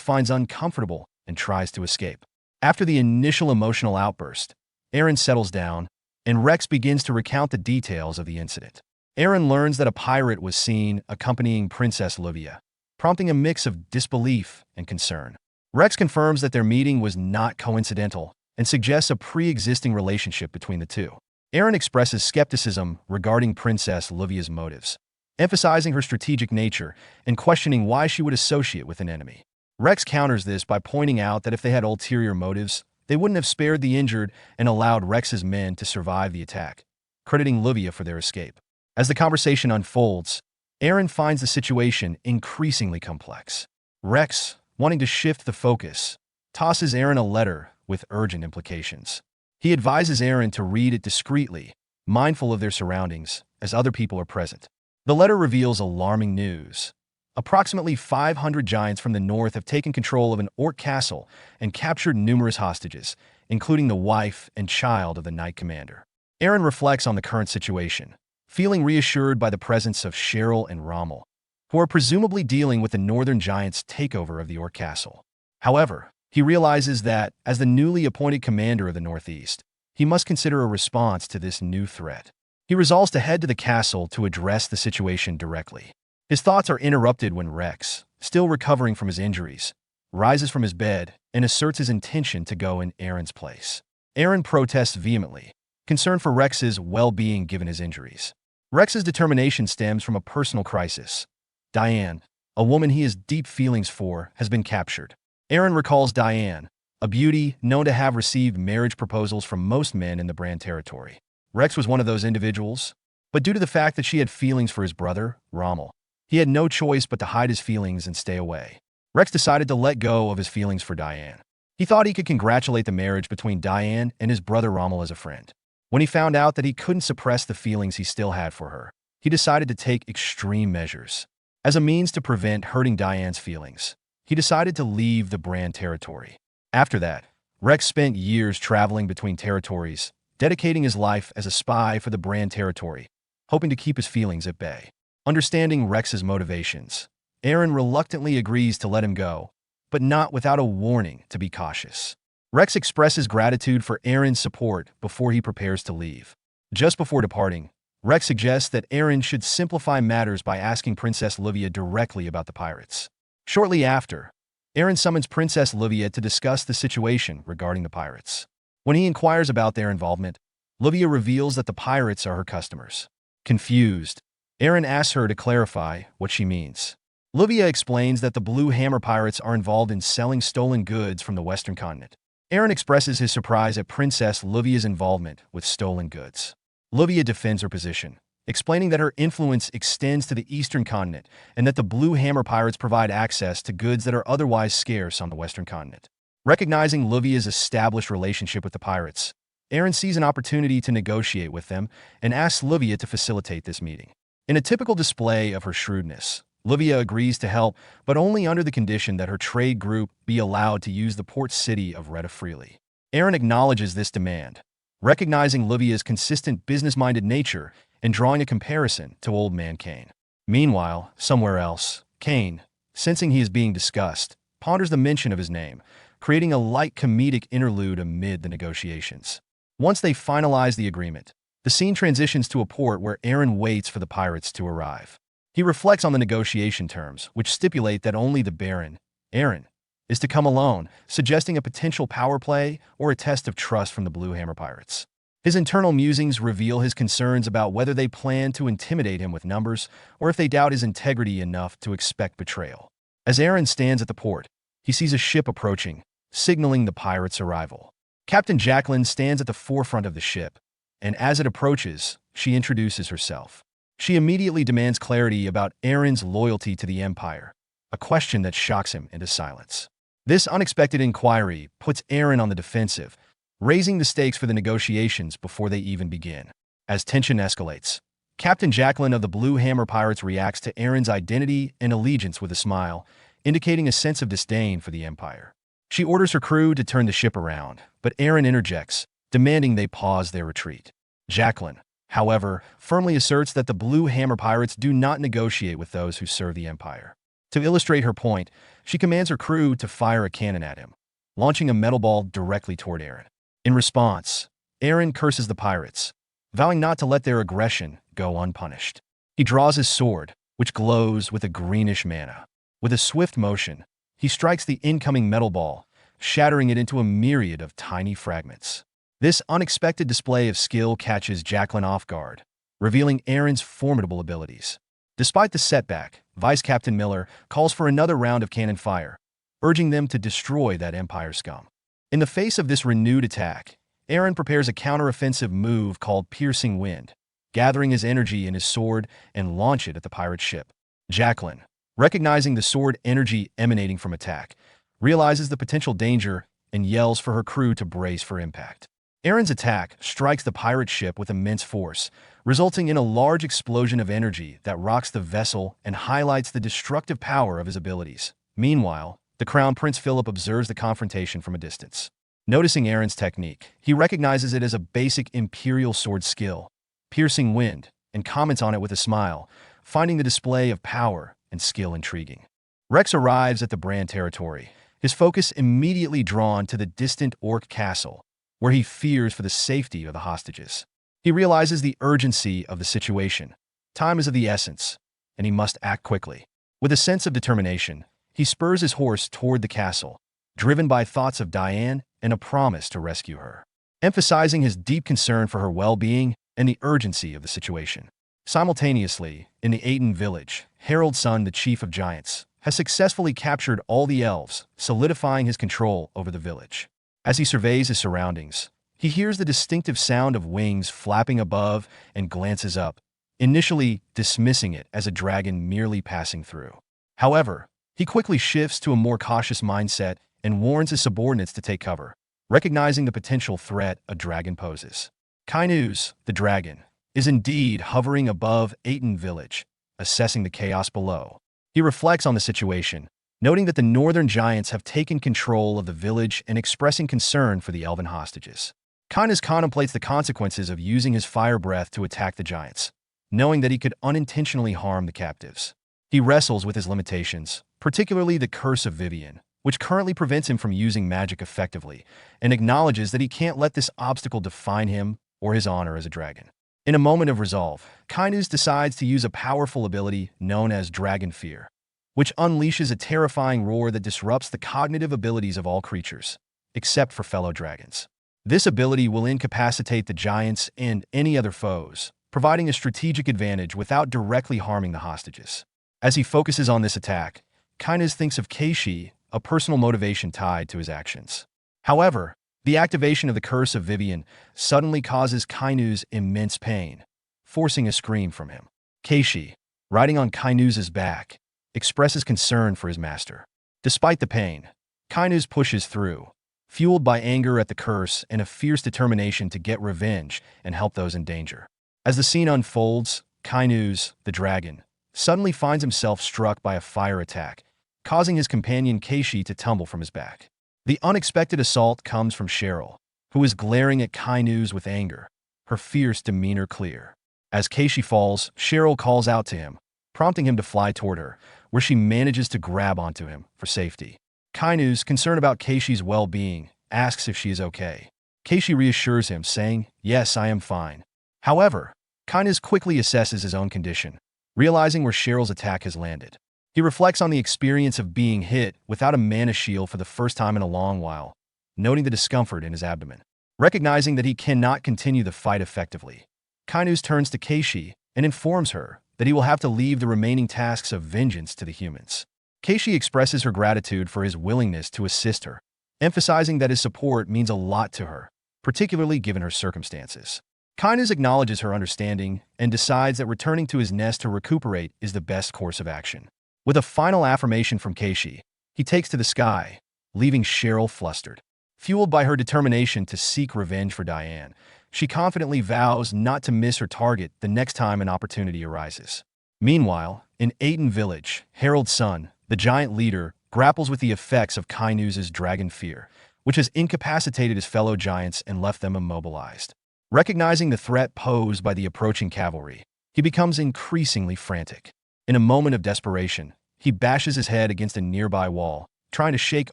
finds uncomfortable and tries to escape. After the initial emotional outburst, Aaron settles down, and Rex begins to recount the details of the incident. Aaron learns that a pirate was seen accompanying Princess Livia, prompting a mix of disbelief and concern. Rex confirms that their meeting was not coincidental and suggests a pre-existing relationship between the two. Aaron expresses skepticism regarding Princess Livia's motives, emphasizing her strategic nature and questioning why she would associate with an enemy. Rex counters this by pointing out that if they had ulterior motives, they wouldn't have spared the injured and allowed Rex's men to survive the attack, crediting Livia for their escape. As the conversation unfolds, Aaron finds the situation increasingly complex. Rex, wanting to shift the focus, tosses Aaron a letter with urgent implications. He advises Aaron to read it discreetly, mindful of their surroundings, as other people are present. The letter reveals alarming news. Approximately 500 giants from the north have taken control of an orc castle and captured numerous hostages, including the wife and child of the knight commander. Aaron reflects on the current situation, feeling reassured by the presence of Cheryl and Rommel, who are presumably dealing with the northern giants' takeover of the orc castle. However, he realizes that, as the newly appointed commander of the Northeast, he must consider a response to this new threat. He resolves to head to the castle to address the situation directly. His thoughts are interrupted when Rex, still recovering from his injuries, rises from his bed and asserts his intention to go in Aaron's place. Aaron protests vehemently, concerned for Rex's well-being given his injuries. Rex's determination stems from a personal crisis. Diane, a woman he has deep feelings for, has been captured. Aaron recalls Diane, a beauty known to have received marriage proposals from most men in the Brand territory. Rex was one of those individuals, but due to the fact that she had feelings for his brother, Rommel, he had no choice but to hide his feelings and stay away. Rex decided to let go of his feelings for Diane. He thought he could congratulate the marriage between Diane and his brother Rommel as a friend. When he found out that he couldn't suppress the feelings he still had for her, he decided to take extreme measures. As a means to prevent hurting Diane's feelings, he decided to leave the Brand territory. After that, Rex spent years traveling between territories, dedicating his life as a spy for the Brand territory, hoping to keep his feelings at bay. Understanding Rex's motivations, Aaron reluctantly agrees to let him go, but not without a warning to be cautious. Rex expresses gratitude for Aaron's support before he prepares to leave. Just before departing, Rex suggests that Aaron should simplify matters by asking Princess Livia directly about the pirates. Shortly after, Aaron summons Princess Livia to discuss the situation regarding the pirates. When he inquires about their involvement, Livia reveals that the pirates are her customers. Confused, Aaron asks her to clarify what she means. Livia explains that the Blue Hammer pirates are involved in selling stolen goods from the Western continent. Aaron expresses his surprise at Princess Livia's involvement with stolen goods. Livia defends her position, explaining that her influence extends to the Eastern continent and that the Blue Hammer pirates provide access to goods that are otherwise scarce on the Western continent. Recognizing Livia's established relationship with the pirates, Aaron sees an opportunity to negotiate with them and asks Livia to facilitate this meeting. In a typical display of her shrewdness, Livia agrees to help, but only under the condition that her trade group be allowed to use the port city of Retta freely. Aaron acknowledges this demand, recognizing Livia's consistent business-minded nature and drawing a comparison to Old Man Kane. Meanwhile, somewhere else, Kane, sensing he is being discussed, ponders the mention of his name, creating a light comedic interlude amid the negotiations. Once they finalize the agreement, the scene transitions to a port where Aaron waits for the pirates to arrive. He reflects on the negotiation terms, which stipulate that only the Baron, Aaron, is to come alone, suggesting a potential power play or a test of trust from the Blue Hammer pirates. His internal musings reveal his concerns about whether they plan to intimidate him with numbers or if they doubt his integrity enough to expect betrayal. As Aaron stands at the port, he sees a ship approaching, signaling the pirates' arrival. Captain Jacqueline stands at the forefront of the ship, and as it approaches, she introduces herself. She immediately demands clarity about Aaron's loyalty to the Empire, a question that shocks him into silence. This unexpected inquiry puts Aaron on the defensive, raising the stakes for the negotiations before they even begin. As tension escalates, Captain Jacqueline of the Blue Hammer Pirates reacts to Aaron's identity and allegiance with a smile, indicating a sense of disdain for the Empire. She orders her crew to turn the ship around, but Aaron interjects, demanding they pause their retreat. Jacqueline, however, firmly asserts that the Blue Hammer pirates do not negotiate with those who serve the Empire. To illustrate her point, she commands her crew to fire a cannon at him, launching a metal ball directly toward Aaron. In response, Aaron curses the pirates, vowing not to let their aggression go unpunished. He draws his sword, which glows with a greenish mana. With a swift motion, he strikes the incoming metal ball, shattering it into a myriad of tiny fragments. This unexpected display of skill catches Jacqueline off guard, revealing Aaron's formidable abilities. Despite the setback, Vice Captain Miller calls for another round of cannon fire, urging them to destroy that Empire scum. In the face of this renewed attack, Aaron prepares a counteroffensive move called Piercing Wind, gathering his energy in his sword and launch it at the pirate ship. Jacqueline, recognizing the sword energy emanating from attack, realizes the potential danger and yells for her crew to brace for impact. Aaron's attack strikes the pirate ship with immense force, resulting in a large explosion of energy that rocks the vessel and highlights the destructive power of his abilities. Meanwhile, the Crown Prince Philip observes the confrontation from a distance. Noticing Aaron's technique, he recognizes it as a basic Imperial sword skill, Piercing Wind, and comments on it with a smile, finding the display of power and skill intriguing. Rex arrives at the Brand territory, his focus immediately drawn to the distant Orc castle, where he fears for the safety of the hostages. He realizes the urgency of the situation. Time is of the essence, and he must act quickly. With a sense of determination, he spurs his horse toward the castle, driven by thoughts of Diane and a promise to rescue her, emphasizing his deep concern for her well-being and the urgency of the situation. Simultaneously, in the Aiden village, Harold's son, the chief of giants, has successfully captured all the elves, solidifying his control over the village. As he surveys his surroundings, he hears the distinctive sound of wings flapping above and glances up, initially dismissing it as a dragon merely passing through. However, he quickly shifts to a more cautious mindset and warns his subordinates to take cover, recognizing the potential threat a dragon poses. Kainuz, the dragon, is indeed hovering above Aiden village, assessing the chaos below. He reflects on the situation, noting that the northern giants have taken control of the village and expressing concern for the elven hostages. Kainuz contemplates the consequences of using his fire breath to attack the giants, knowing that he could unintentionally harm the captives. He wrestles with his limitations, particularly the Curse of Vivian, which currently prevents him from using magic effectively, and acknowledges that he can't let this obstacle define him or his honor as a dragon. In a moment of resolve, Kainuz decides to use a powerful ability known as Dragon Fear, which unleashes a terrifying roar that disrupts the cognitive abilities of all creatures, except for fellow dragons. This ability will incapacitate the giants and any other foes, providing a strategic advantage without directly harming the hostages. As he focuses on this attack, Kainuz thinks of Keishi, a personal motivation tied to his actions. However, the activation of the Curse of Vivian suddenly causes Kainuz immense pain, forcing a scream from him. Keishi, riding on Kainuz's back, expresses concern for his master. Despite the pain, Kainuz pushes through, fueled by anger at the curse and a fierce determination to get revenge and help those in danger. As the scene unfolds, Kainuz, the dragon, suddenly finds himself struck by a fire attack, causing his companion Keishi to tumble from his back. The unexpected assault comes from Cheryl, who is glaring at Kainuz with anger, her fierce demeanor clear. As Keishi falls, Cheryl calls out to him, prompting him to fly toward her, where she manages to grab onto him for safety. Kainuz, concerned about Keishi's well-being, asks if she is okay. Keishi reassures him, saying, "Yes, I am fine." However, Kainuz quickly assesses his own condition, realizing where Cheryl's attack has landed. He reflects on the experience of being hit without a mana shield for the first time in a long while, noting the discomfort in his abdomen. Recognizing that he cannot continue the fight effectively, Kainuz turns to Keishi and informs her that he will have to leave the remaining tasks of vengeance to the humans. Keishi expresses her gratitude for his willingness to assist her, emphasizing that his support means a lot to her, particularly given her circumstances. Kainuz acknowledges her understanding and decides that returning to his nest to recuperate is the best course of action. With a final affirmation from Keishi, he takes to the sky, leaving Cheryl flustered. Fueled by her determination to seek revenge for Diane, she confidently vows not to miss her target the next time an opportunity arises. Meanwhile, in Aiden Village, Harold's son, the giant leader, grapples with the effects of Kainuz's Dragon Fear, which has incapacitated his fellow giants and left them immobilized. Recognizing the threat posed by the approaching cavalry, he becomes increasingly frantic. In a moment of desperation, he bashes his head against a nearby wall, trying to shake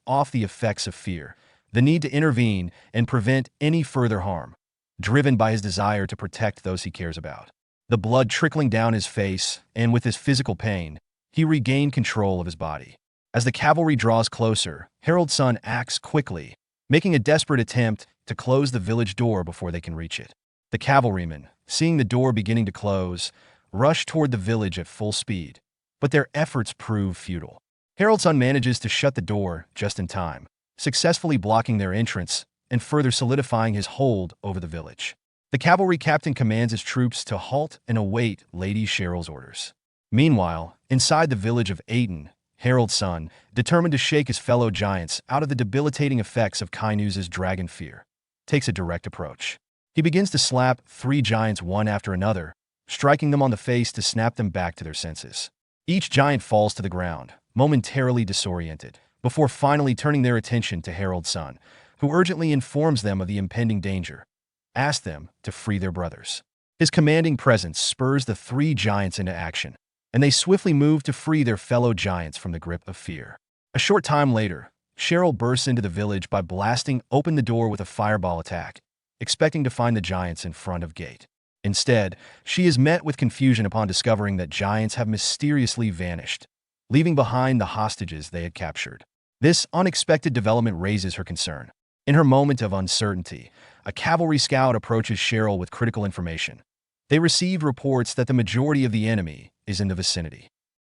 off the effects of fear, the need to intervene and prevent any further harm, driven by his desire to protect those he cares about. The blood trickling down his face, and with his physical pain, he regained control of his body. As the cavalry draws closer, Harold's son acts quickly, making a desperate attempt to close the village door before they can reach it. The cavalrymen, seeing the door beginning to close, rush toward the village at full speed, but their efforts prove futile. Harold's son manages to shut the door just in time, successfully blocking their entrance and further solidifying his hold over the village. The cavalry captain commands his troops to halt and await Lady Cheryl's orders. Meanwhile, inside the village of Aiden, Harold's son, determined to shake his fellow giants out of the debilitating effects of Kainuz's Dragon Fear, takes a direct approach. He begins to slap 3 giants one after another, striking them on the face to snap them back to their senses. Each giant falls to the ground, momentarily disoriented, before finally turning their attention to Harold's son, who urgently informs them of the impending danger, asks them to free their brothers. His commanding presence spurs the 3 giants into action, and they swiftly move to free their fellow giants from the grip of fear. A short time later, Cheryl bursts into the village by blasting open the door with a fireball attack, expecting to find the giants in front of gate. Instead, she is met with confusion upon discovering that giants have mysteriously vanished, leaving behind the hostages they had captured. This unexpected development raises her concern. In her moment of uncertainty, a cavalry scout approaches Cheryl with critical information. They receive reports that the majority of the enemy is in the vicinity.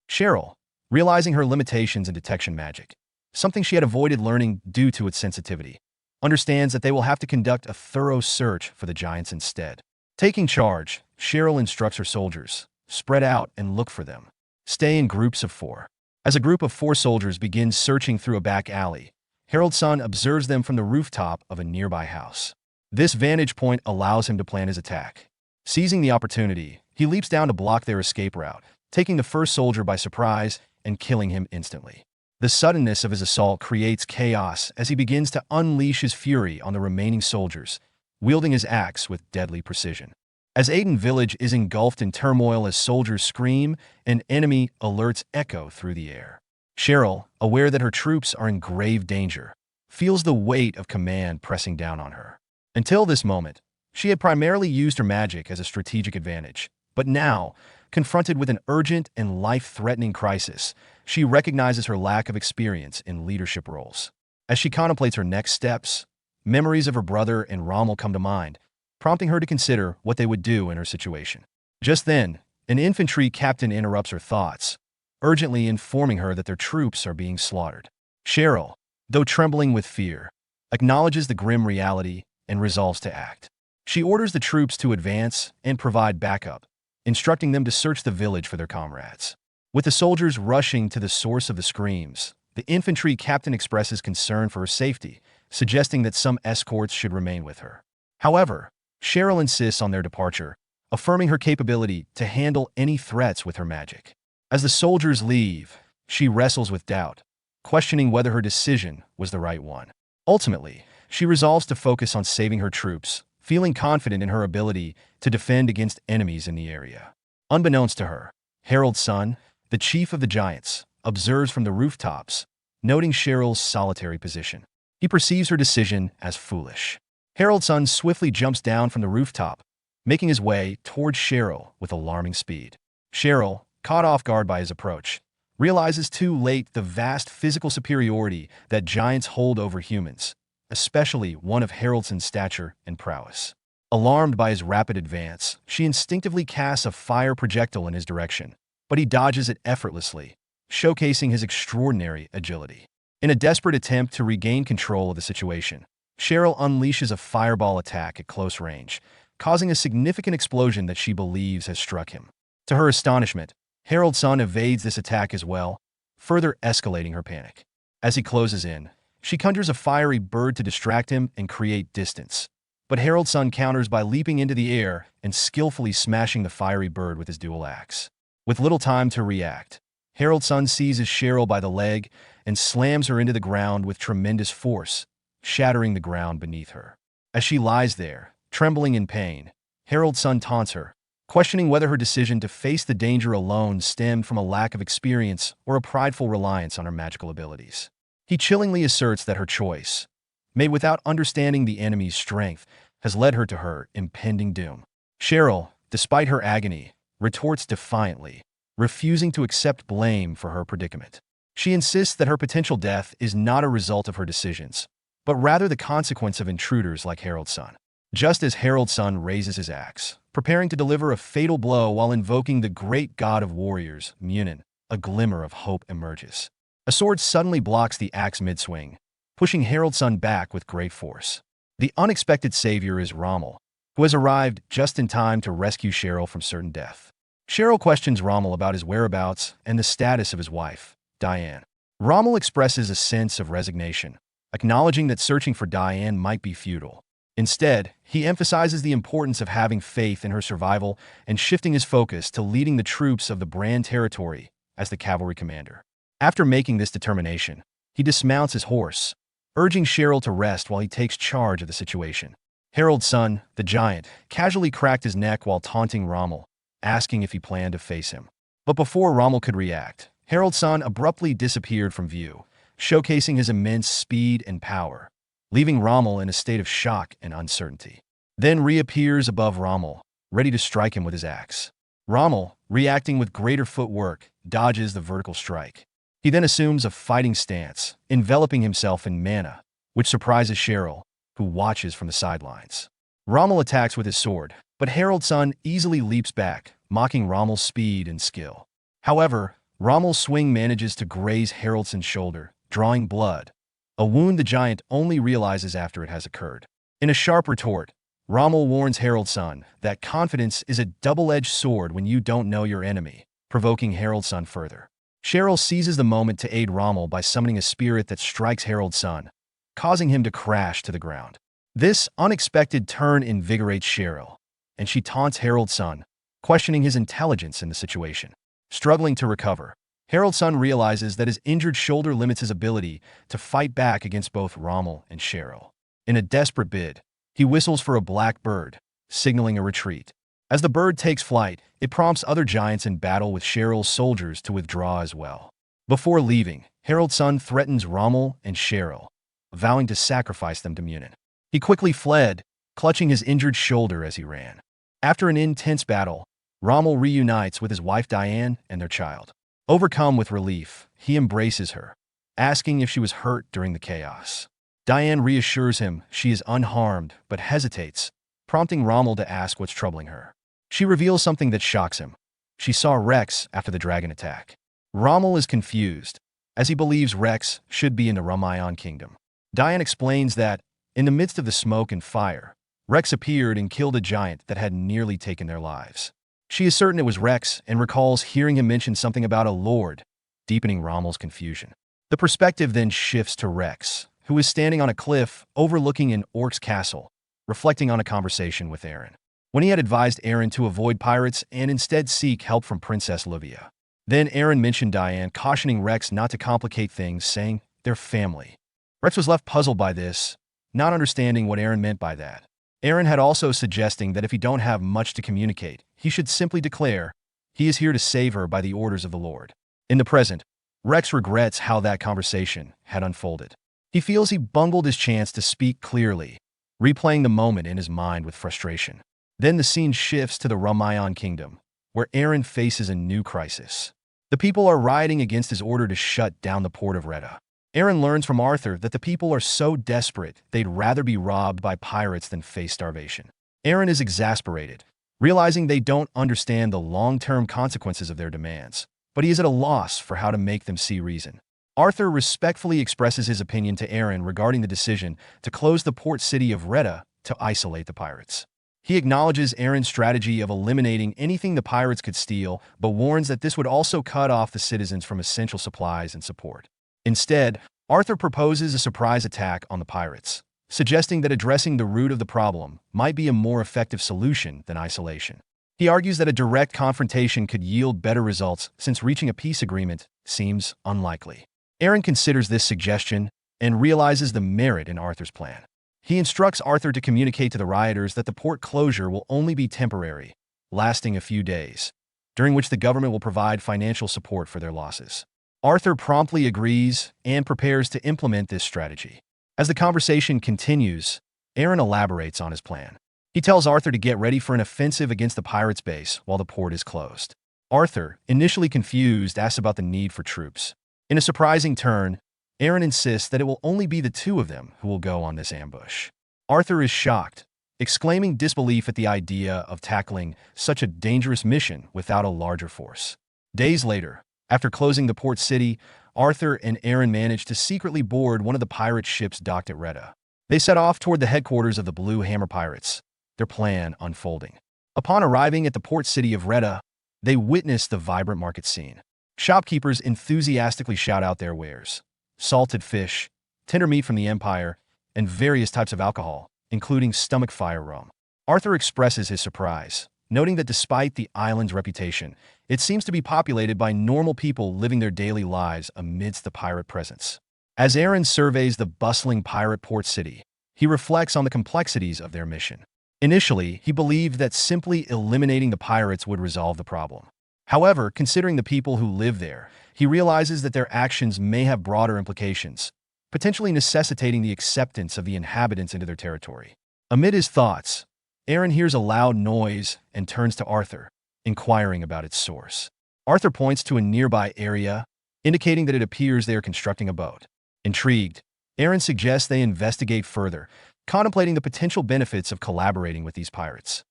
Cheryl, realizing her limitations in detection magic, something she had avoided learning due to its sensitivity, understands that they will have to conduct a thorough search for the giants instead. Taking charge, Cheryl instructs her soldiers, spread out and look for them. Stay in groups of 4. As a group of 4 soldiers begins searching through a back alley, Harold's son observes them from the rooftop of a nearby house. This vantage point allows him to plan his attack. Seizing the opportunity, he leaps down to block their escape route, taking the first soldier by surprise and killing him instantly. The suddenness of his assault creates chaos as he begins to unleash his fury on the remaining soldiers, wielding his axe with deadly precision. As Aiden Village is engulfed in turmoil as soldiers scream, an enemy alerts echo through the air. Cheryl, aware that her troops are in grave danger, feels the weight of command pressing down on her. Until this moment, she had primarily used her magic as a strategic advantage, but now, confronted with an urgent and life-threatening crisis, she recognizes her lack of experience in leadership roles. As she contemplates her next steps, memories of her brother and Rommel come to mind, prompting her to consider what they would do in her situation. Just then, an infantry captain interrupts her thoughts, urgently informing her that their troops are being slaughtered. Cheryl, though trembling with fear, acknowledges the grim reality and resolves to act. She orders the troops to advance and provide backup, instructing them to search the village for their comrades. With the soldiers rushing to the source of the screams, the infantry captain expresses concern for her safety, suggesting that some escorts should remain with her. However, Cheryl insists on their departure, affirming her capability to handle any threats with her magic. As the soldiers leave, she wrestles with doubt, questioning whether her decision was the right one. Ultimately, she resolves to focus on saving her troops, feeling confident in her ability to defend against enemies in the area. Unbeknownst to her, Harold's son, the chief of the giants, observes from the rooftops, noting Cheryl's solitary position. He perceives her decision as foolish. Harold's son swiftly jumps down from the rooftop, making his way towards Cheryl with alarming speed. Cheryl, caught off guard by his approach, realizes too late the vast physical superiority that giants hold over humans, especially one of Haroldson's stature and prowess. Alarmed by his rapid advance, she instinctively casts a fire projectile in his direction, but he dodges it effortlessly, showcasing his extraordinary agility. In a desperate attempt to regain control of the situation, Cheryl unleashes a fireball attack at close range, causing a significant explosion that she believes has struck him. To her astonishment, Harold's son evades this attack as well, further escalating her panic. As he closes in, she conjures a fiery bird to distract him and create distance. But Harold's son counters by leaping into the air and skillfully smashing the fiery bird with his dual axe. With little time to react, Harold's son seizes Cheryl by the leg and slams her into the ground with tremendous force, shattering the ground beneath her. As she lies there, trembling in pain, Harold's son taunts her, questioning whether her decision to face the danger alone stemmed from a lack of experience or a prideful reliance on her magical abilities. He chillingly asserts that her choice, made without understanding the enemy's strength, has led her to her impending doom. Cheryl, despite her agony, retorts defiantly, refusing to accept blame for her predicament. She insists that her potential death is not a result of her decisions, but rather the consequence of intruders like Harold's son. Just as Harold's son raises his axe, preparing to deliver a fatal blow while invoking the great god of warriors, Munin, a glimmer of hope emerges. A sword suddenly blocks the axe mid-swing, pushing Harold's son back with great force. The unexpected savior is Rommel, who has arrived just in time to rescue Cheryl from certain death. Cheryl questions Rommel about his whereabouts and the status of his wife, Diane. Rommel expresses a sense of resignation, acknowledging that searching for Diane might be futile. Instead, he emphasizes the importance of having faith in her survival and shifting his focus to leading the troops of the Brahn territory as the cavalry commander. After making this determination, he dismounts his horse, urging Cheryl to rest while he takes charge of the situation. Harold's son, the giant, casually cracked his neck while taunting Rommel, asking if he planned to face him. But before Rommel could react, Harold's son abruptly disappeared from view, showcasing his immense speed and power, leaving Rommel in a state of shock and uncertainty. Then reappears above Rommel, ready to strike him with his axe. Rommel, reacting with greater footwork, dodges the vertical strike. He then assumes a fighting stance, enveloping himself in mana, which surprises Cheryl, who watches from the sidelines. Rommel attacks with his sword, but Harold's son easily leaps back, mocking Rommel's speed and skill. However, Rommel's swing manages to graze Haroldson's shoulder, drawing blood, a wound the giant only realizes after it has occurred. In a sharp retort, Rommel warns Harold's son that confidence is a double-edged sword when you don't know your enemy, provoking Harold's son further. Cheryl seizes the moment to aid Rommel by summoning a spirit that strikes Harold's son, causing him to crash to the ground. This unexpected turn invigorates Cheryl, and she taunts Harold's son, questioning his intelligence in the situation. Struggling to recover, Harold's son realizes that his injured shoulder limits his ability to fight back against both Rommel and Cheryl. In a desperate bid, he whistles for a black bird, signaling a retreat. As the bird takes flight, it prompts other giants in battle with Cheryl's soldiers to withdraw as well. Before leaving, Harold's son threatens Rommel and Cheryl, vowing to sacrifice them to Munin. He quickly fled, clutching his injured shoulder as he ran. After an intense battle, Rommel reunites with his wife Diane and their child. Overcome with relief, he embraces her, asking if she was hurt during the chaos. Diane reassures him she is unharmed but hesitates, prompting Rommel to ask what's troubling her. She reveals something that shocks him. She saw Rex after the dragon attack. Rommel is confused, as he believes Rex should be in the Ramayan kingdom. Diane explains that, in the midst of the smoke and fire, Rex appeared and killed a giant that had nearly taken their lives. She is certain it was Rex and recalls hearing him mention something about a lord, deepening Rommel's confusion. The perspective then shifts to Rex, who is standing on a cliff overlooking an orc's castle, reflecting on a conversation with Aaron. When he had advised Aaron to avoid pirates and instead seek help from Princess Livia. Then Aaron mentioned Diane, cautioning Rex not to complicate things, saying they're family. Rex was left puzzled by this, not understanding what Aaron meant by that. Aaron had also suggesting that if he don't have much to communicate, he should simply declare he is here to save her by the orders of the Lord. In the present, Rex regrets how that conversation had unfolded. He feels he bungled his chance to speak clearly, replaying the moment in his mind with frustration. Then the scene shifts to the Ramayan kingdom, where Aaron faces a new crisis. The people are rioting against his order to shut down the port of Retta. Aaron learns from Arthur that the people are so desperate they'd rather be robbed by pirates than face starvation. Aaron is exasperated, realizing they don't understand the long-term consequences of their demands, but he is at a loss for how to make them see reason. Arthur respectfully expresses his opinion to Aaron regarding the decision to close the port city of Retta to isolate the pirates. He acknowledges Aaron's strategy of eliminating anything the pirates could steal, but warns that this would also cut off the citizens from essential supplies and support. Instead, Arthur proposes a surprise attack on the pirates, suggesting that addressing the root of the problem might be a more effective solution than isolation. He argues that a direct confrontation could yield better results since reaching a peace agreement seems unlikely. Aaron considers this suggestion and realizes the merit in Arthur's plan. He instructs Arthur to communicate to the rioters that the port closure will only be temporary, lasting a few days, during which the government will provide financial support for their losses. Arthur promptly agrees and prepares to implement this strategy. As the conversation continues, Aaron elaborates on his plan. He tells Arthur to get ready for an offensive against the pirates' base while the port is closed. Arthur, initially confused, asks about the need for troops. In a surprising turn, Aaron insists that it will only be the two of them who will go on this ambush. Arthur is shocked, exclaiming disbelief at the idea of tackling such a dangerous mission without a larger force. Days later, after closing the port city, Arthur and Aaron manage to secretly board one of the pirate ships docked at Retta. They set off toward the headquarters of the Blue Hammer Pirates, their plan unfolding. Upon arriving at the port city of Retta, they witness the vibrant market scene. Shopkeepers enthusiastically shout out their wares: salted fish, tender meat from the Empire, and various types of alcohol, including stomach fire rum. Arthur expresses his surprise, noting that despite the island's reputation, it seems to be populated by normal people living their daily lives amidst the pirate presence. As Aaron surveys the bustling pirate port city, he reflects on the complexities of their mission. Initially, he believed that simply eliminating the pirates would resolve the problem. However, considering the people who live there, he realizes that their actions may have broader implications, potentially necessitating the acceptance of the inhabitants into their territory. Amid his thoughts, Aaron hears a loud noise and turns to Arthur, inquiring about its source. Arthur points to a nearby area, indicating that it appears they are constructing a boat. Intrigued, Aaron suggests they investigate further, contemplating the potential benefits of collaborating with these pirates.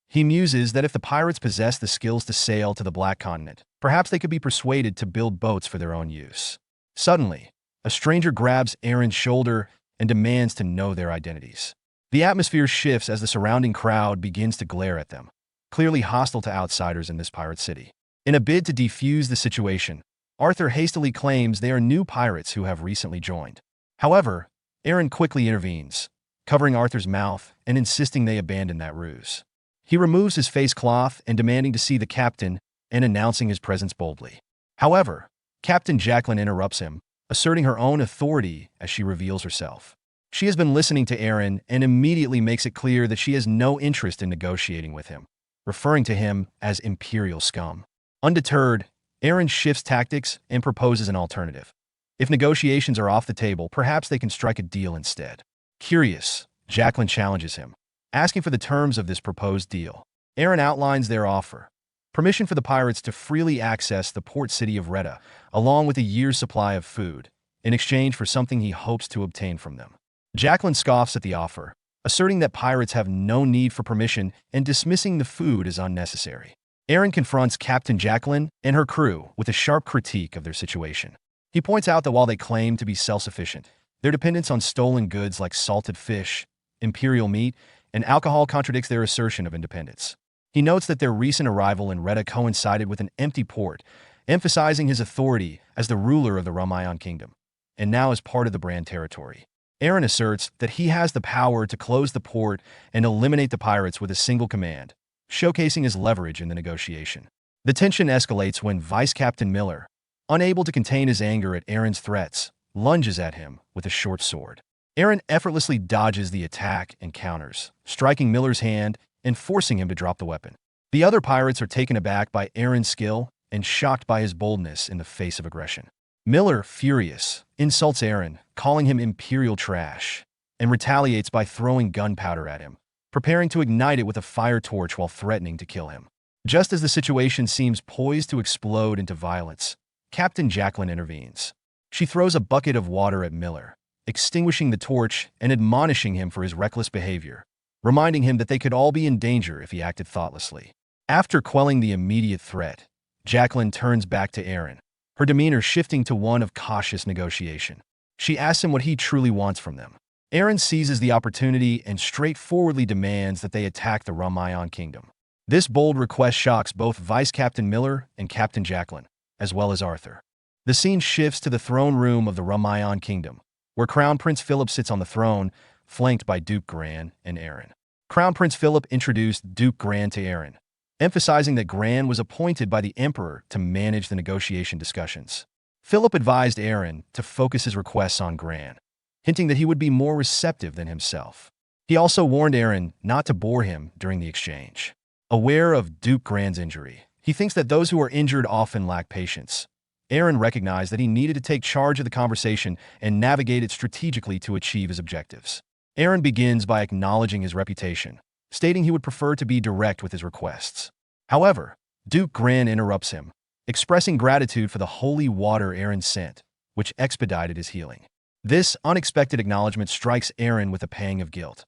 He muses that if the pirates possess the skills to sail to the Black Continent, perhaps they could be persuaded to build boats for their own use. Suddenly, a stranger grabs Aaron's shoulder and demands to know their identities. The atmosphere shifts as the surrounding crowd begins to glare at them, clearly hostile to outsiders in this pirate city. In a bid to defuse the situation, Arthur hastily claims they are new pirates who have recently joined. However, Aaron quickly intervenes, covering Arthur's mouth and insisting they abandon that ruse. He removes his face cloth and demanding to see the captain and announcing his presence boldly. However, Captain Jacqueline interrupts him, asserting her own authority as she reveals herself. She has been listening to Aaron and immediately makes it clear that she has no interest in negotiating with him, referring to him as imperial scum. Undeterred, Aaron shifts tactics and proposes an alternative. If negotiations are off the table, perhaps they can strike a deal instead. Curious, Jacqueline challenges him, asking for the terms of this proposed deal. Aaron outlines their offer. Permission for the pirates to freely access the port city of Retta, along with a year's supply of food, in exchange for something he hopes to obtain from them. Jacqueline scoffs at the offer, asserting that pirates have no need for permission and dismissing the food as unnecessary. Aaron confronts Captain Jacqueline and her crew with a sharp critique of their situation. He points out that while they claim to be self-sufficient, their dependence on stolen goods like salted fish, imperial meat, and alcohol contradicts their assertion of independence. He notes that their recent arrival in Retta coincided with an empty port, emphasizing his authority as the ruler of the Ramayan kingdom, and now as part of the Brand territory. Aaron asserts that he has the power to close the port and eliminate the pirates with a single command, showcasing his leverage in the negotiation. The tension escalates when Vice Captain Miller, unable to contain his anger at Aaron's threats, lunges at him with a short sword. Aaron effortlessly dodges the attack and counters, striking Miller's hand and forcing him to drop the weapon. The other pirates are taken aback by Aaron's skill and shocked by his boldness in the face of aggression. Miller, furious, insults Aaron, calling him imperial trash, and retaliates by throwing gunpowder at him, preparing to ignite it with a fire torch while threatening to kill him. Just as the situation seems poised to explode into violence, Captain Jacqueline intervenes. She throws a bucket of water at Miller, extinguishing the torch and admonishing him for his reckless behavior, reminding him that they could all be in danger if he acted thoughtlessly. After quelling the immediate threat, Jacqueline turns back to Aaron, her demeanor shifting to one of cautious negotiation. She asks him what he truly wants from them. Aaron seizes the opportunity and straightforwardly demands that they attack the Ramayan kingdom. This bold request shocks both Vice Captain Miller and Captain Jacqueline, as well as Arthur. The scene shifts to the throne room of the Ramayan kingdom, where Crown Prince Philip sits on the throne, flanked by Duke Gran and Aaron. Crown Prince Philip introduced Duke Gran to Aaron, emphasizing that Gran was appointed by the Emperor to manage the negotiation discussions. Philip advised Aaron to focus his requests on Gran, hinting that he would be more receptive than himself. He also warned Aaron not to bore him during the exchange. Aware of Duke Gran's injury, he thinks that those who are injured often lack patience. Aaron recognized that he needed to take charge of the conversation and navigate it strategically to achieve his objectives. Aaron begins by acknowledging his reputation, stating he would prefer to be direct with his requests. However, Duke Gran interrupts him, expressing gratitude for the holy water Aaron sent, which expedited his healing. This unexpected acknowledgement strikes Aaron with a pang of guilt.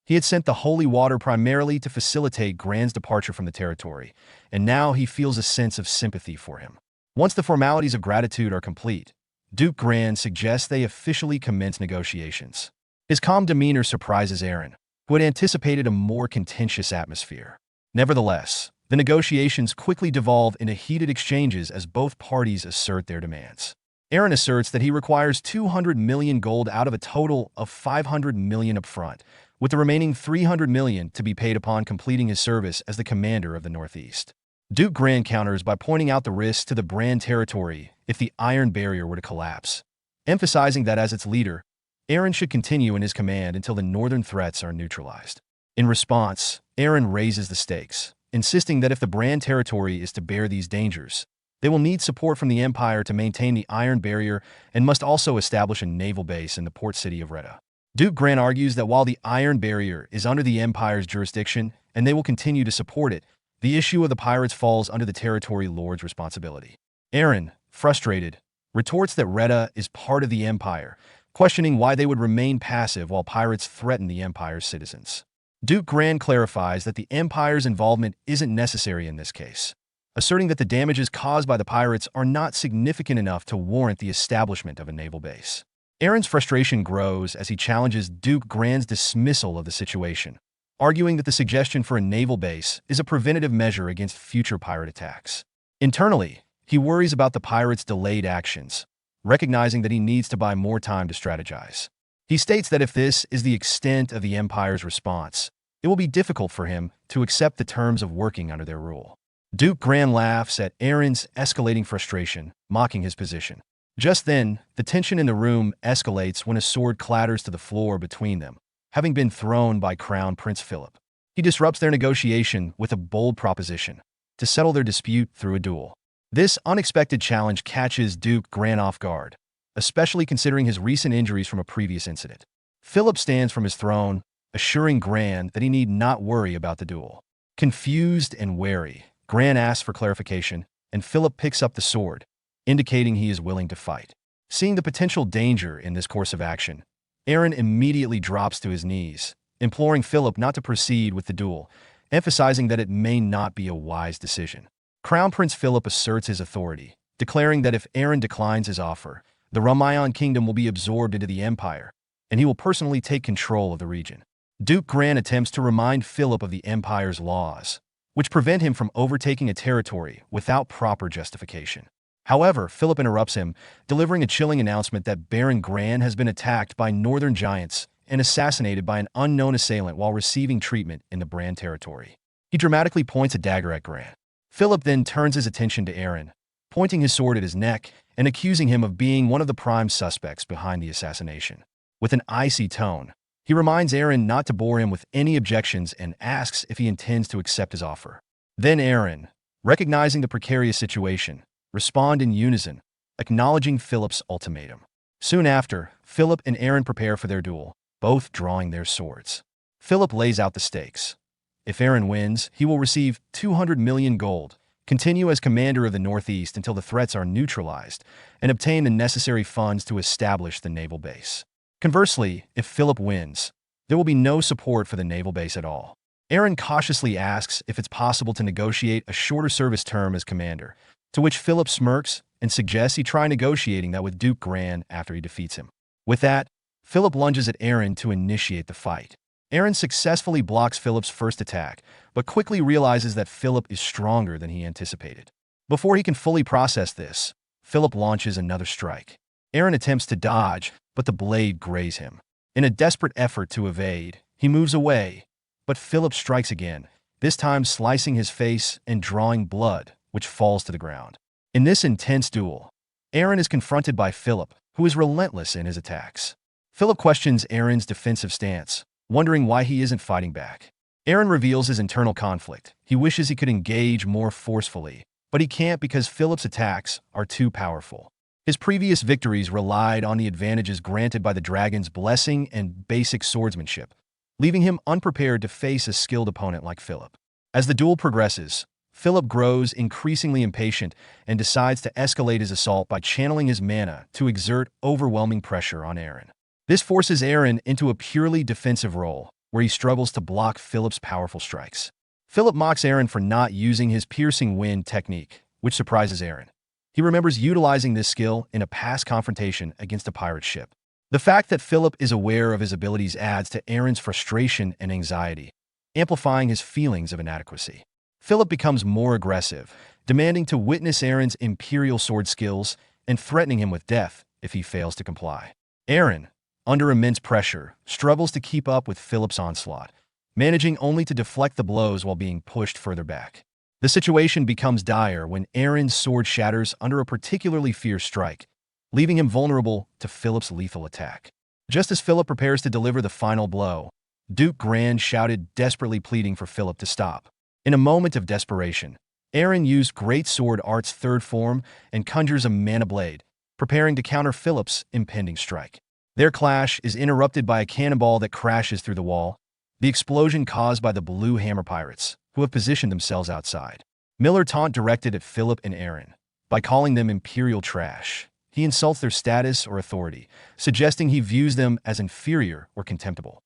He had sent the holy water primarily to facilitate Gran's departure from the territory, and now he feels a sense of sympathy for him. Once the formalities of gratitude are complete, Duke Gran suggests they officially commence negotiations. His calm demeanor surprises Aaron, who had anticipated a more contentious atmosphere. Nevertheless, the negotiations quickly devolve into heated exchanges as both parties assert their demands. Aaron asserts that he requires 200 million gold out of a total of 500 million upfront, with the remaining 300 million to be paid upon completing his service as the commander of the Northeast. Duke Gran counters by pointing out the risks to the Brand territory if the Iron Barrier were to collapse, emphasizing that as its leader, Aaron should continue in his command until the northern threats are neutralized. In response, Aaron raises the stakes, insisting that if the Brand territory is to bear these dangers, they will need support from the Empire to maintain the Iron Barrier and must also establish a naval base in the port city of Retta. Duke Gran argues that while the Iron Barrier is under the Empire's jurisdiction and they will continue to support it, the issue of the pirates falls under the territory lord's responsibility. Aaron, frustrated, retorts that Retta is part of the Empire, questioning why they would remain passive while pirates threaten the Empire's citizens. Duke Gran clarifies that the Empire's involvement isn't necessary in this case, asserting that the damages caused by the pirates are not significant enough to warrant the establishment of a naval base. Aaron's frustration grows as he challenges Duke Gran's dismissal of the situation, arguing that the suggestion for a naval base is a preventative measure against future pirate attacks. Internally, he worries about the pirates' delayed actions, recognizing that he needs to buy more time to strategize. He states that if this is the extent of the Empire's response, it will be difficult for him to accept the terms of working under their rule. Duke Gran laughs at Aaron's escalating frustration, mocking his position. Just then, the tension in the room escalates when a sword clatters to the floor between them, having been thrown by Crown Prince Philip. He disrupts their negotiation with a bold proposition to settle their dispute through a duel. This unexpected challenge catches Duke Gran off guard, especially considering his recent injuries from a previous incident. Philip stands from his throne, assuring Gran that he need not worry about the duel. Confused and wary, Gran asks for clarification, and Philip picks up the sword, indicating he is willing to fight. Seeing the potential danger in this course of action, Eren immediately drops to his knees, imploring Philip not to proceed with the duel, emphasizing that it may not be a wise decision. Crown Prince Philip asserts his authority, declaring that if Eren declines his offer, the Ramayan kingdom will be absorbed into the empire, and he will personally take control of the region. Duke Gran attempts to remind Philip of the empire's laws, which prevent him from overtaking a territory without proper justification. However, Philip interrupts him, delivering a chilling announcement that Barren Gran has been attacked by northern giants and assassinated by an unknown assailant while receiving treatment in the Bran territory. He dramatically points a dagger at Gran. Philip then turns his attention to Eren, pointing his sword at his neck and accusing him of being one of the prime suspects behind the assassination. With an icy tone, he reminds Eren not to bore him with any objections and asks if he intends to accept his offer. Then Eren, recognizing the precarious situation, respond in unison, acknowledging Philip's ultimatum. Soon after, Philip and Eren prepare for their duel, both drawing their swords. Philip lays out the stakes. If Eren wins, he will receive 200 million gold, continue as commander of the Northeast until the threats are neutralized, and obtain the necessary funds to establish the naval base. Conversely, if Philip wins, there will be no support for the naval base at all. Eren cautiously asks if it's possible to negotiate a shorter service term as commander, to which Philip smirks and suggests he try negotiating that with Duke Gran after he defeats him. With that, Philip lunges at Eren to initiate the fight. Eren successfully blocks Philip's first attack, but quickly realizes that Philip is stronger than he anticipated. Before he can fully process this, Philip launches another strike. Eren attempts to dodge, but the blade grazes him. In a desperate effort to evade, he moves away, but Philip strikes again, this time slicing his face and drawing blood, which falls to the ground. In this intense duel, Eren is confronted by Philip, who is relentless in his attacks. Philip questions Eren's defensive stance, wondering why he isn't fighting back. Eren reveals his internal conflict. He wishes he could engage more forcefully, but he can't because Philip's attacks are too powerful. His previous victories relied on the advantages granted by the dragon's blessing and basic swordsmanship, leaving him unprepared to face a skilled opponent like Philip. As the duel progresses, Philip grows increasingly impatient and decides to escalate his assault by channeling his mana to exert overwhelming pressure on Eren. This forces Eren into a purely defensive role, where he struggles to block Philip's powerful strikes. Philip mocks Eren for not using his piercing wind technique, which surprises Eren. He remembers utilizing this skill in a past confrontation against a pirate ship. The fact that Philip is aware of his abilities adds to Eren's frustration and anxiety, amplifying his feelings of inadequacy. Philip becomes more aggressive, demanding to witness Eren's imperial sword skills and threatening him with death if he fails to comply. Eren, under immense pressure, struggles to keep up with Philip's onslaught, managing only to deflect the blows while being pushed further back. The situation becomes dire when Eren's sword shatters under a particularly fierce strike, leaving him vulnerable to Philip's lethal attack. Just as Philip prepares to deliver the final blow, Duke Gran shouted, desperately pleading for Philip to stop. In a moment of desperation, Eren used Great Sword Art's third form and conjures a mana blade, preparing to counter Philip's impending strike. Their clash is interrupted by a cannonball that crashes through the wall, the explosion caused by the Blue Hammer Pirates, who have positioned themselves outside. Miller taunt directed at Philip and Eren. By calling them imperial trash, he insults their status or authority, suggesting he views them as inferior or contemptible.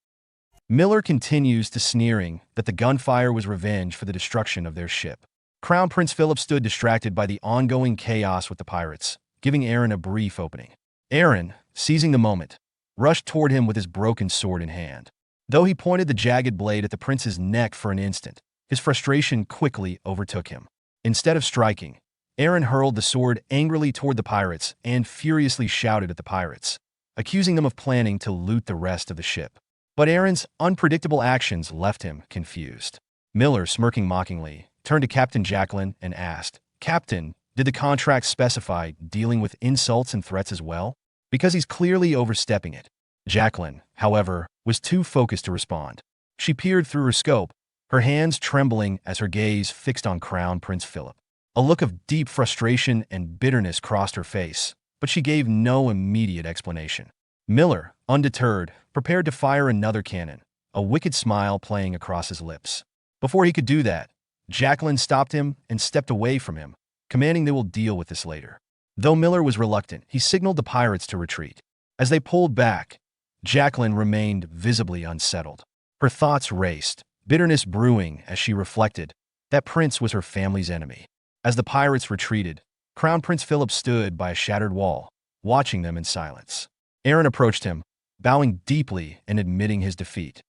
Miller continues to sneering that the gunfire was revenge for the destruction of their ship. Crown Prince Philip stood distracted by the ongoing chaos with the pirates, giving Eren a brief opening. Eren, seizing the moment, rushed toward him with his broken sword in hand. Though he pointed the jagged blade at the prince's neck for an instant, his frustration quickly overtook him. Instead of striking, Eren hurled the sword angrily toward the pirates and furiously shouted at the pirates, accusing them of planning to loot the rest of the ship. But Eren's unpredictable actions left him confused. Miller, smirking mockingly, turned to Captain Jacqueline and asked, "Captain, did the contract specify dealing with insults and threats as well? Because he's clearly overstepping it." Jacqueline, however, was too focused to respond. She peered through her scope, her hands trembling as her gaze fixed on Crown Prince Philip. A look of deep frustration and bitterness crossed her face, but she gave no immediate explanation. Miller, undeterred, prepared to fire another cannon, a wicked smile playing across his lips. Before he could do that, Jacqueline stopped him and stepped away from him, commanding they will deal with this later. Though Miller was reluctant, he signaled the pirates to retreat. As they pulled back, Jacqueline remained visibly unsettled. Her thoughts raced, bitterness brewing as she reflected that Prince was her family's enemy. As the pirates retreated, Crown Prince Philip stood by a shattered wall, watching them in silence. Aaron approached him, bowing deeply and admitting his defeat.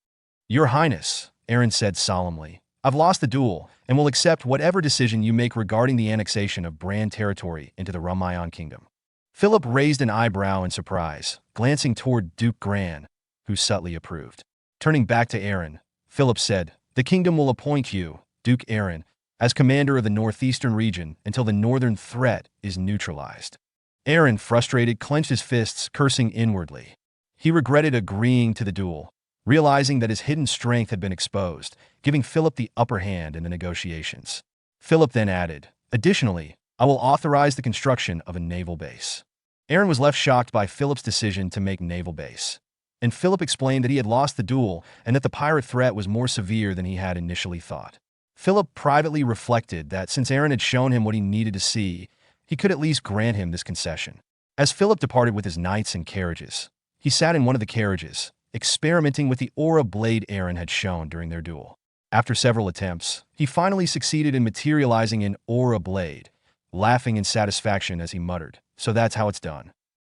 "Your Highness," Aaron said solemnly, "I've lost the duel and will accept whatever decision you make regarding the annexation of Brand territory into the Rumayan Kingdom." Philip raised an eyebrow in surprise, glancing toward Duke Gran, who subtly approved. Turning back to Aaron, Philip said, "The kingdom will appoint you, Duke Aaron, as commander of the northeastern region until the northern threat is neutralized." Aaron, frustrated, clenched his fists, cursing inwardly. He regretted agreeing to the duel, realizing that his hidden strength had been exposed, giving Philip the upper hand in the negotiations. Philip then added, "Additionally, I will authorize the construction of a naval base." Aaron was left shocked by Philip's decision to make naval base, and Philip explained that he had lost the duel and that the pirate threat was more severe than he had initially thought. Philip privately reflected that since Aaron had shown him what he needed to see, he could at least grant him this concession. As Philip departed with his knights and carriages, he sat in one of the carriages, experimenting with the aura blade Aaron had shown during their duel. After several attempts, he finally succeeded in materializing an aura blade, laughing in satisfaction as he muttered, "So that's how it's done."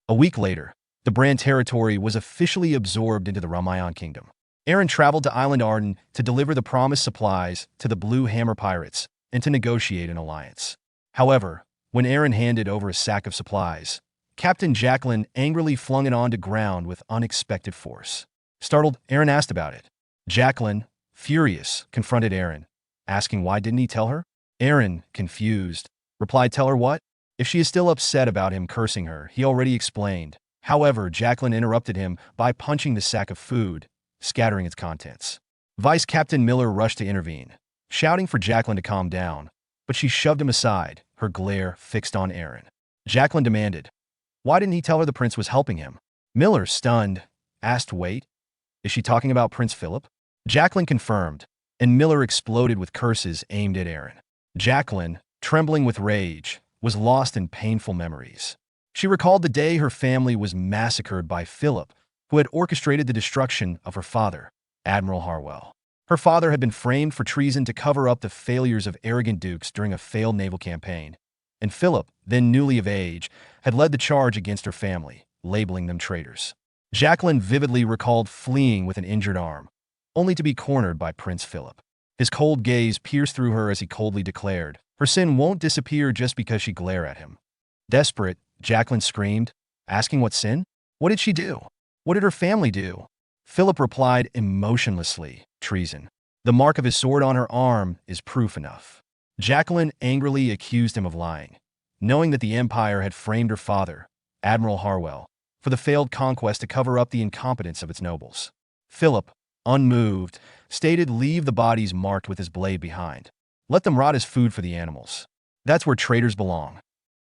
A week later, the Brand territory was officially absorbed into the Rumayan Kingdom. Aaron traveled to Island Arden to deliver the promised supplies to the Blue Hammer pirates and to negotiate an alliance. However, when Aaron handed over a sack of supplies, Captain Jacqueline angrily flung it onto ground with unexpected force. Startled, Aaron asked about it. Jacqueline, furious, confronted Aaron, asking why didn't he tell her? Aaron, confused, replied, "Tell her what? If she is still upset about him cursing her, he already explained." However, Jacqueline interrupted him by punching the sack of food, scattering its contents. Vice Captain Miller rushed to intervene, shouting for Jacqueline to calm down, but she shoved him aside, her glare fixed on Aaron. Jacqueline demanded, "Why didn't he tell her the prince was helping him?" Miller, stunned, asked, "Wait, is she talking about Prince Philip?" Jacqueline confirmed, and Miller exploded with curses aimed at Aaron. Jacqueline, trembling with rage, was lost in painful memories. She recalled the day her family was massacred by Philip, who had orchestrated the destruction of her father, Admiral Harwell. Her father had been framed for treason to cover up the failures of arrogant dukes during a failed naval campaign, and Philip, then newly of age, had led the charge against her family, labeling them traitors. Jacqueline vividly recalled fleeing with an injured arm, only to be cornered by Prince Philip. His cold gaze pierced through her as he coldly declared, "Her sin won't disappear just because she glare at him." Desperate, Jacqueline screamed, asking what sin? What did she do? What did her family do? Philip replied emotionlessly, "Treason. The mark of his sword on her arm is proof enough." Jacqueline angrily accused him of lying, knowing that the Empire had framed her father, Admiral Harwell, for the failed conquest to cover up the incompetence of its nobles. Philip, unmoved, stated, "Leave the bodies marked with his blade behind. Let them rot as food for the animals. That's where traitors belong."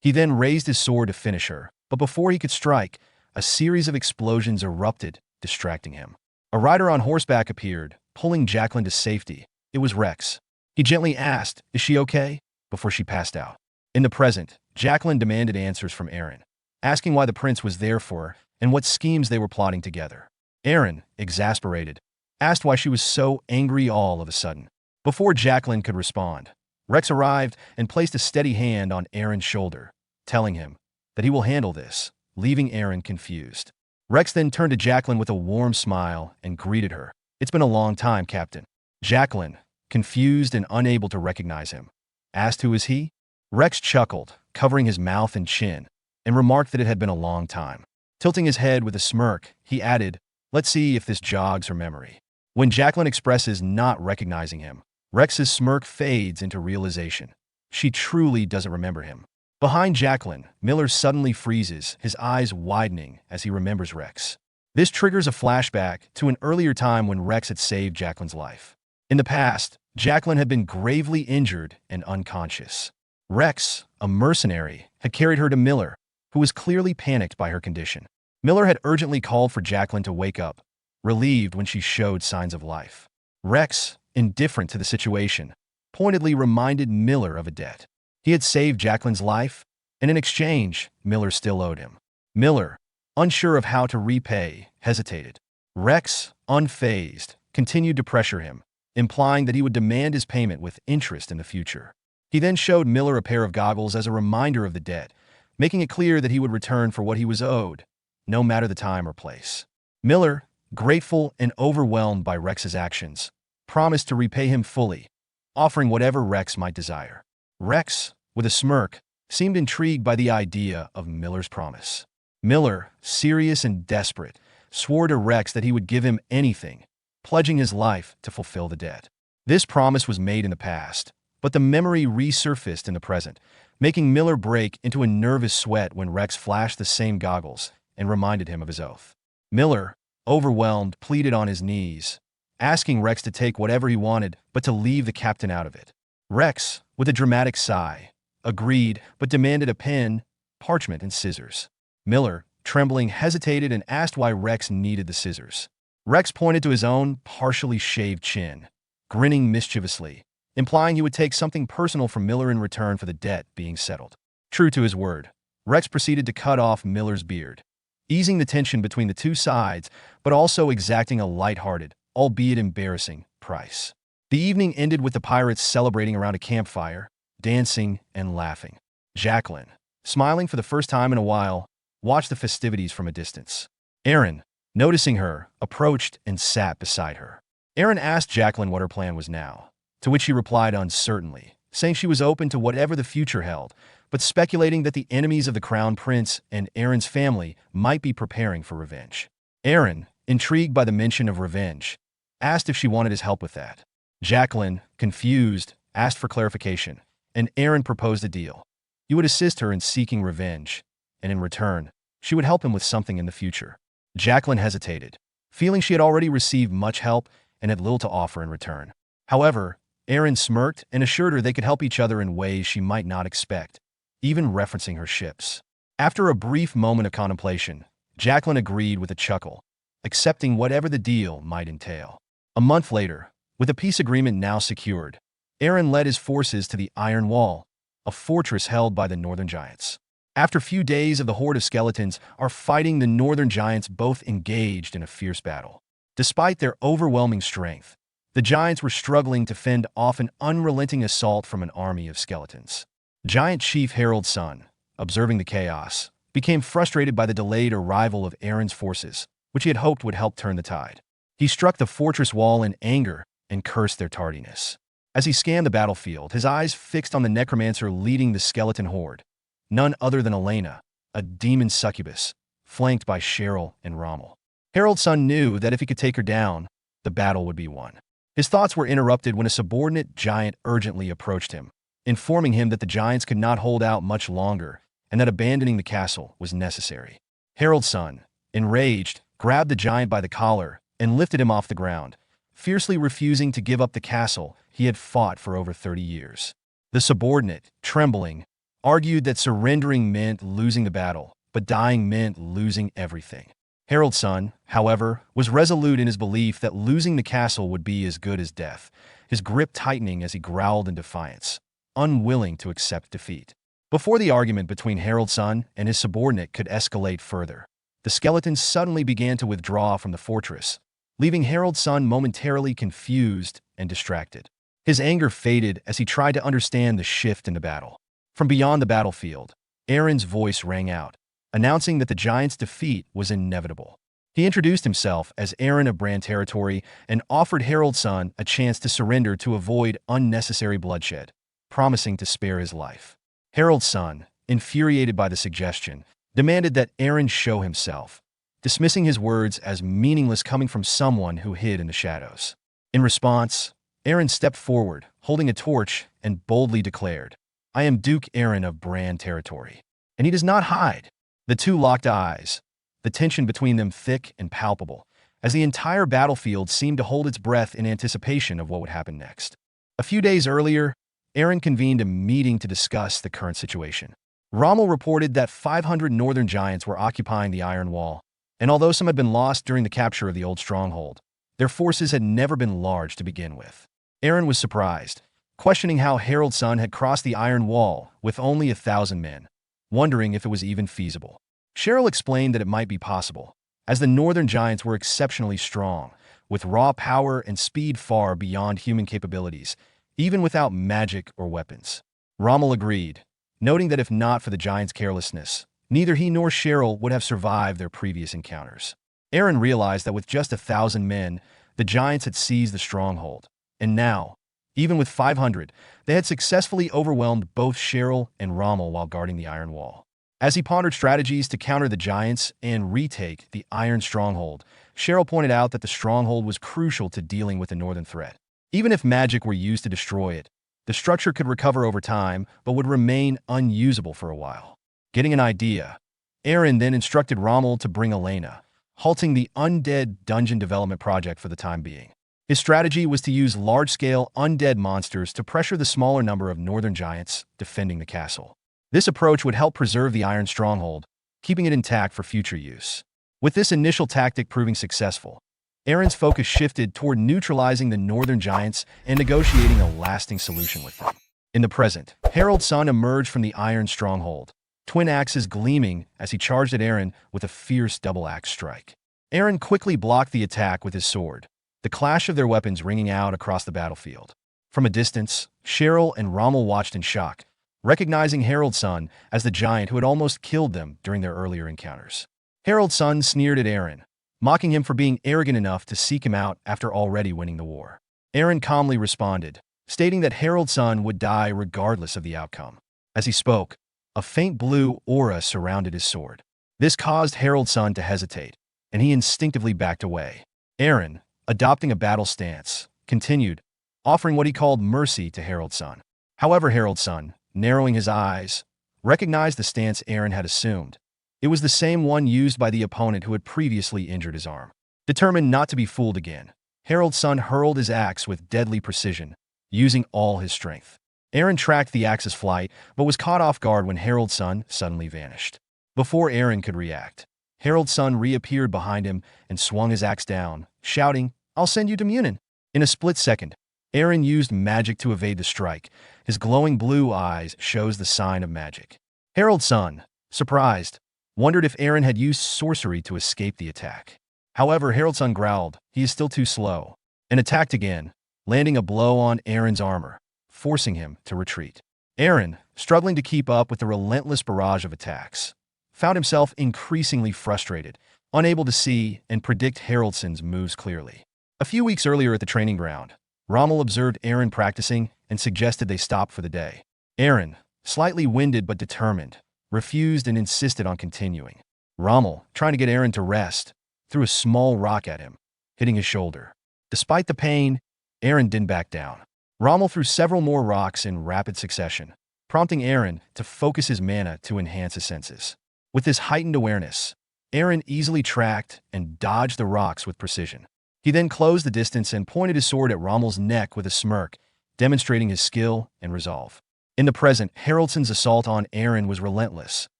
He then raised his sword to finish her, but before he could strike, a series of explosions erupted, distracting him. A rider on horseback appeared, pulling Jacqueline to safety. It was Rex. He gently asked, "Is she okay?" before she passed out. In the present, Jacqueline demanded answers from Aaron, asking why the prince was there for her and what schemes they were plotting together. Aaron, exasperated, asked why she was so angry all of a sudden. Before Jacqueline could respond, Rex arrived and placed a steady hand on Aaron's shoulder, telling him that he will handle this, leaving Aaron confused. Rex then turned to Jacqueline with a warm smile and greeted her. "It's been a long time, Captain." Jacqueline, confused and unable to recognize him, asked who is he? Rex chuckled, covering his mouth and chin, and remarked that it had been a long time. Tilting his head with a smirk, he added, "Let's see if this jogs her memory." When Jacqueline expresses not recognizing him, Rex's smirk fades into realization. She truly doesn't remember him. Behind Jacqueline, Miller suddenly freezes, his eyes widening as he remembers Rex. This triggers a flashback to an earlier time when Rex had saved Jacqueline's life. In the past, Jacqueline had been gravely injured and unconscious. Rex, a mercenary, had carried her to Miller, who was clearly panicked by her condition. Miller had urgently called for Jacqueline to wake up, relieved when she showed signs of life. Rex, indifferent to the situation, pointedly reminded Miller of a debt. He had saved Jacqueline's life, and in exchange, Miller still owed him. Miller, unsure of how to repay, hesitated. Rex, unfazed, continued to pressure him, implying that he would demand his payment with interest in the future. He then showed Miller a pair of goggles as a reminder of the debt, making it clear that he would return for what he was owed, no matter the time or place. Miller, grateful and overwhelmed by Rex's actions, promised to repay him fully, offering whatever Rex might desire. Rex, with a smirk, seemed intrigued by the idea of Miller's promise. Miller, serious and desperate, swore to Rex that he would give him anything, pledging his life to fulfill the debt. This promise was made in the past, but the memory resurfaced in the present, making Miller break into a nervous sweat when Rex flashed the same goggles and reminded him of his oath. Miller, overwhelmed, pleaded on his knees, asking Rex to take whatever he wanted but to leave the captain out of it. Rex, with a dramatic sigh, agreed but demanded a pen, parchment, and scissors. Miller, trembling, hesitated and asked why Rex needed the scissors. Rex pointed to his own partially shaved chin, grinning mischievously, implying he would take something personal from Miller in return for the debt being settled. True to his word, Rex proceeded to cut off Miller's beard, easing the tension between the two sides, but also exacting a light-hearted, albeit embarrassing, price. The evening ended with the pirates celebrating around a campfire, dancing and laughing. Jacqueline, smiling for the first time in a while, watched the festivities from a distance. Aaron, noticing her, approached and sat beside her. Aaron asked Jacqueline what her plan was now, to which she replied uncertainly, saying she was open to whatever the future held, but speculating that the enemies of the Crown Prince and Aaron's family might be preparing for revenge. Aaron, intrigued by the mention of revenge, asked if she wanted his help with that. Jacqueline, confused, asked for clarification, and Aaron proposed a deal. He would assist her in seeking revenge, and in return, she would help him with something in the future. Jacqueline hesitated, feeling she had already received much help and had little to offer in return. However, Aaron smirked and assured her they could help each other in ways she might not expect, even referencing her ships. After a brief moment of contemplation, Jacqueline agreed with a chuckle, accepting whatever the deal might entail. A month later, with a peace agreement now secured, Aaron led his forces to the Iron Wall, a fortress held by the Northern Giants. After a few days of the horde of skeletons are fighting, the Northern Giants both engaged in a fierce battle. Despite their overwhelming strength, the Giants were struggling to fend off an unrelenting assault from an army of skeletons. Giant Chief Harold's son, observing the chaos, became frustrated by the delayed arrival of Aaron's forces, which he had hoped would help turn the tide. He struck the fortress wall in anger and cursed their tardiness. As he scanned the battlefield, his eyes fixed on the necromancer leading the skeleton horde, none other than Elena, a demon succubus, flanked by Cheryl and Rommel. Harold's son knew that if he could take her down, the battle would be won. His thoughts were interrupted when a subordinate giant urgently approached him, informing him that the giants could not hold out much longer and that abandoning the castle was necessary. Harold's son, enraged, grabbed the giant by the collar and lifted him off the ground, fiercely refusing to give up the castle he had fought for over 30 years. The subordinate, trembling, argued that surrendering meant losing the battle, but dying meant losing everything. Harold's son, however, was resolute in his belief that losing the castle would be as good as death, his grip tightening as he growled in defiance, unwilling to accept defeat. Before the argument between Harold's son and his subordinate could escalate further, the skeletons suddenly began to withdraw from the fortress, leaving Harold's son momentarily confused and distracted. His anger faded as he tried to understand the shift in the battle. From beyond the battlefield, Aaron's voice rang out, announcing that the giants' defeat was inevitable. He introduced himself as Aaron of Brand territory and offered Harold's son a chance to surrender to avoid unnecessary bloodshed, promising to spare his life. Harold's son, infuriated by the suggestion, demanded that Aaron show himself, dismissing his words as meaningless coming from someone who hid in the shadows. In response, Aaron stepped forward, holding a torch, and boldly declared, "I am Duke Aaron of Brand territory." And he does not hide. The two locked eyes, the tension between them thick and palpable, as the entire battlefield seemed to hold its breath in anticipation of what would happen next. A few days earlier, Aaron convened a meeting to discuss the current situation. Rommel reported that 500 northern giants were occupying the Iron Wall, and although some had been lost during the capture of the old stronghold, their forces had never been large to begin with. Aaron was surprised, questioning how Harold's son had crossed the Iron Wall with only 1,000 men, wondering if it was even feasible. Cheryl explained that it might be possible, as the northern giants were exceptionally strong, with raw power and speed far beyond human capabilities, even without magic or weapons. Rommel agreed, noting that if not for the giants' carelessness, neither he nor Cheryl would have survived their previous encounters. Aaron realized that with just 1,000 men, the giants had seized the stronghold, and now, even with 500, they had successfully overwhelmed both Cheryl and Rommel while guarding the Iron Wall. As he pondered strategies to counter the giants and retake the Iron Stronghold, Cheryl pointed out that the stronghold was crucial to dealing with the northern threat. Even if magic were used to destroy it, the structure could recover over time but would remain unusable for a while. Getting an idea, Aaron then instructed Rommel to bring Elena, halting the undead dungeon development project for the time being. His strategy was to use large-scale undead monsters to pressure the smaller number of northern giants defending the castle. This approach would help preserve the Iron Stronghold, keeping it intact for future use. With this initial tactic proving successful, Aaron's focus shifted toward neutralizing the northern giants and negotiating a lasting solution with them. In the present, Harold's son emerged from the Iron Stronghold, twin axes gleaming as he charged at Aaron with a fierce double-axe strike. Aaron quickly blocked the attack with his sword, the clash of their weapons ringing out across the battlefield. From a distance, Cheryl and Rommel watched in shock, recognizing Harold's son as the giant who had almost killed them during their earlier encounters. Harold's son sneered at Aaron, mocking him for being arrogant enough to seek him out after already winning the war. Aaron calmly responded, stating that Harold's son would die regardless of the outcome. As he spoke, a faint blue aura surrounded his sword. This caused Harold's son to hesitate, and he instinctively backed away. Aaron, adopting a battle stance, continued, offering what he called mercy to Harold's son. However, Harold's son, narrowing his eyes, recognized the stance Aaron had assumed. It was the same one used by the opponent who had previously injured his arm. Determined not to be fooled again, Harold's son hurled his axe with deadly precision, using all his strength. Aaron tracked the axe's flight, but was caught off guard when Harold's son suddenly vanished. Before Aaron could react, Harold's son reappeared behind him and swung his axe down, shouting, "I'll send you to Munin." In a split second, Aaron used magic to evade the strike. His glowing blue eyes shows the sign of magic. Harold's son, surprised, wondered if Aaron had used sorcery to escape the attack. However, Harold's son growled, he is still too slow, and attacked again, landing a blow on Aaron's armor, forcing him to retreat. Aaron, struggling to keep up with the relentless barrage of attacks, found himself increasingly frustrated, unable to see and predict Harold's moves clearly. A few weeks earlier at the training ground, Rommel observed Aaron practicing and suggested they stop for the day. Aaron, slightly winded but determined, refused and insisted on continuing. Rommel, trying to get Aaron to rest, threw a small rock at him, hitting his shoulder. Despite the pain, Aaron didn't back down. Rommel threw several more rocks in rapid succession, prompting Aaron to focus his mana to enhance his senses. With this heightened awareness, Aaron easily tracked and dodged the rocks with precision. He then closed the distance and pointed his sword at Rommel's neck with a smirk, demonstrating his skill and resolve. In the present, Harold's assault on Aaron was relentless,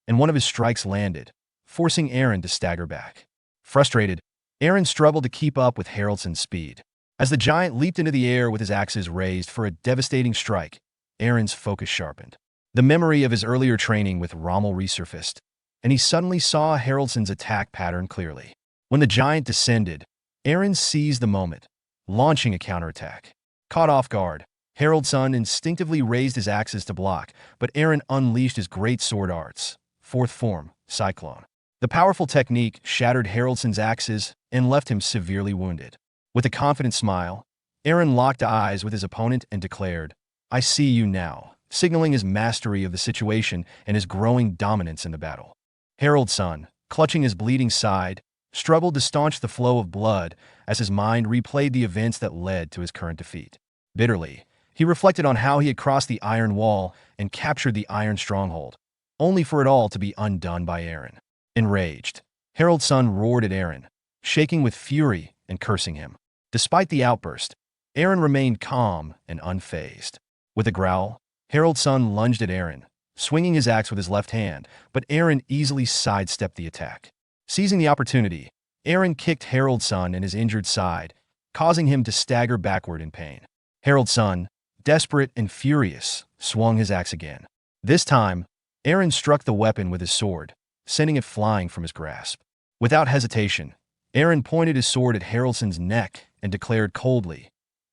and one of his strikes landed, forcing Aaron to stagger back. Frustrated, Aaron struggled to keep up with Harold's speed. As the giant leaped into the air with his axes raised for a devastating strike, Aaron's focus sharpened. The memory of his earlier training with Rommel resurfaced, and he suddenly saw Harold's attack pattern clearly. When the giant descended, Aaron seized the moment, launching a counterattack. Caught off guard, Harold's instinctively raised his axes to block, but Aaron unleashed his great sword arts, fourth form, Cyclone. The powerful technique shattered Harold's axes and left him severely wounded. With a confident smile, Aaron locked eyes with his opponent and declared, "I see you now," signaling his mastery of the situation and his growing dominance in the battle. Harold's, clutching his bleeding side, struggled to staunch the flow of blood as his mind replayed the events that led to his current defeat. Bitterly, he reflected on how he had crossed the Iron Wall and captured the Iron Stronghold, only for it all to be undone by Aaron. Enraged, Harold's roared at Aaron, shaking with fury and cursing him. Despite the outburst, Aaron remained calm and unfazed. With a growl, Herald's son lunged at Aaron, swinging his axe with his left hand, but Aaron easily sidestepped the attack. Seizing the opportunity, Aaron kicked Herald's son in his injured side, causing him to stagger backward in pain. Herald's son, desperate and furious, swung his axe again. This time, Aaron struck the weapon with his sword, sending it flying from his grasp. Without hesitation, Aaron pointed his sword at Heraldson's neck and declared coldly,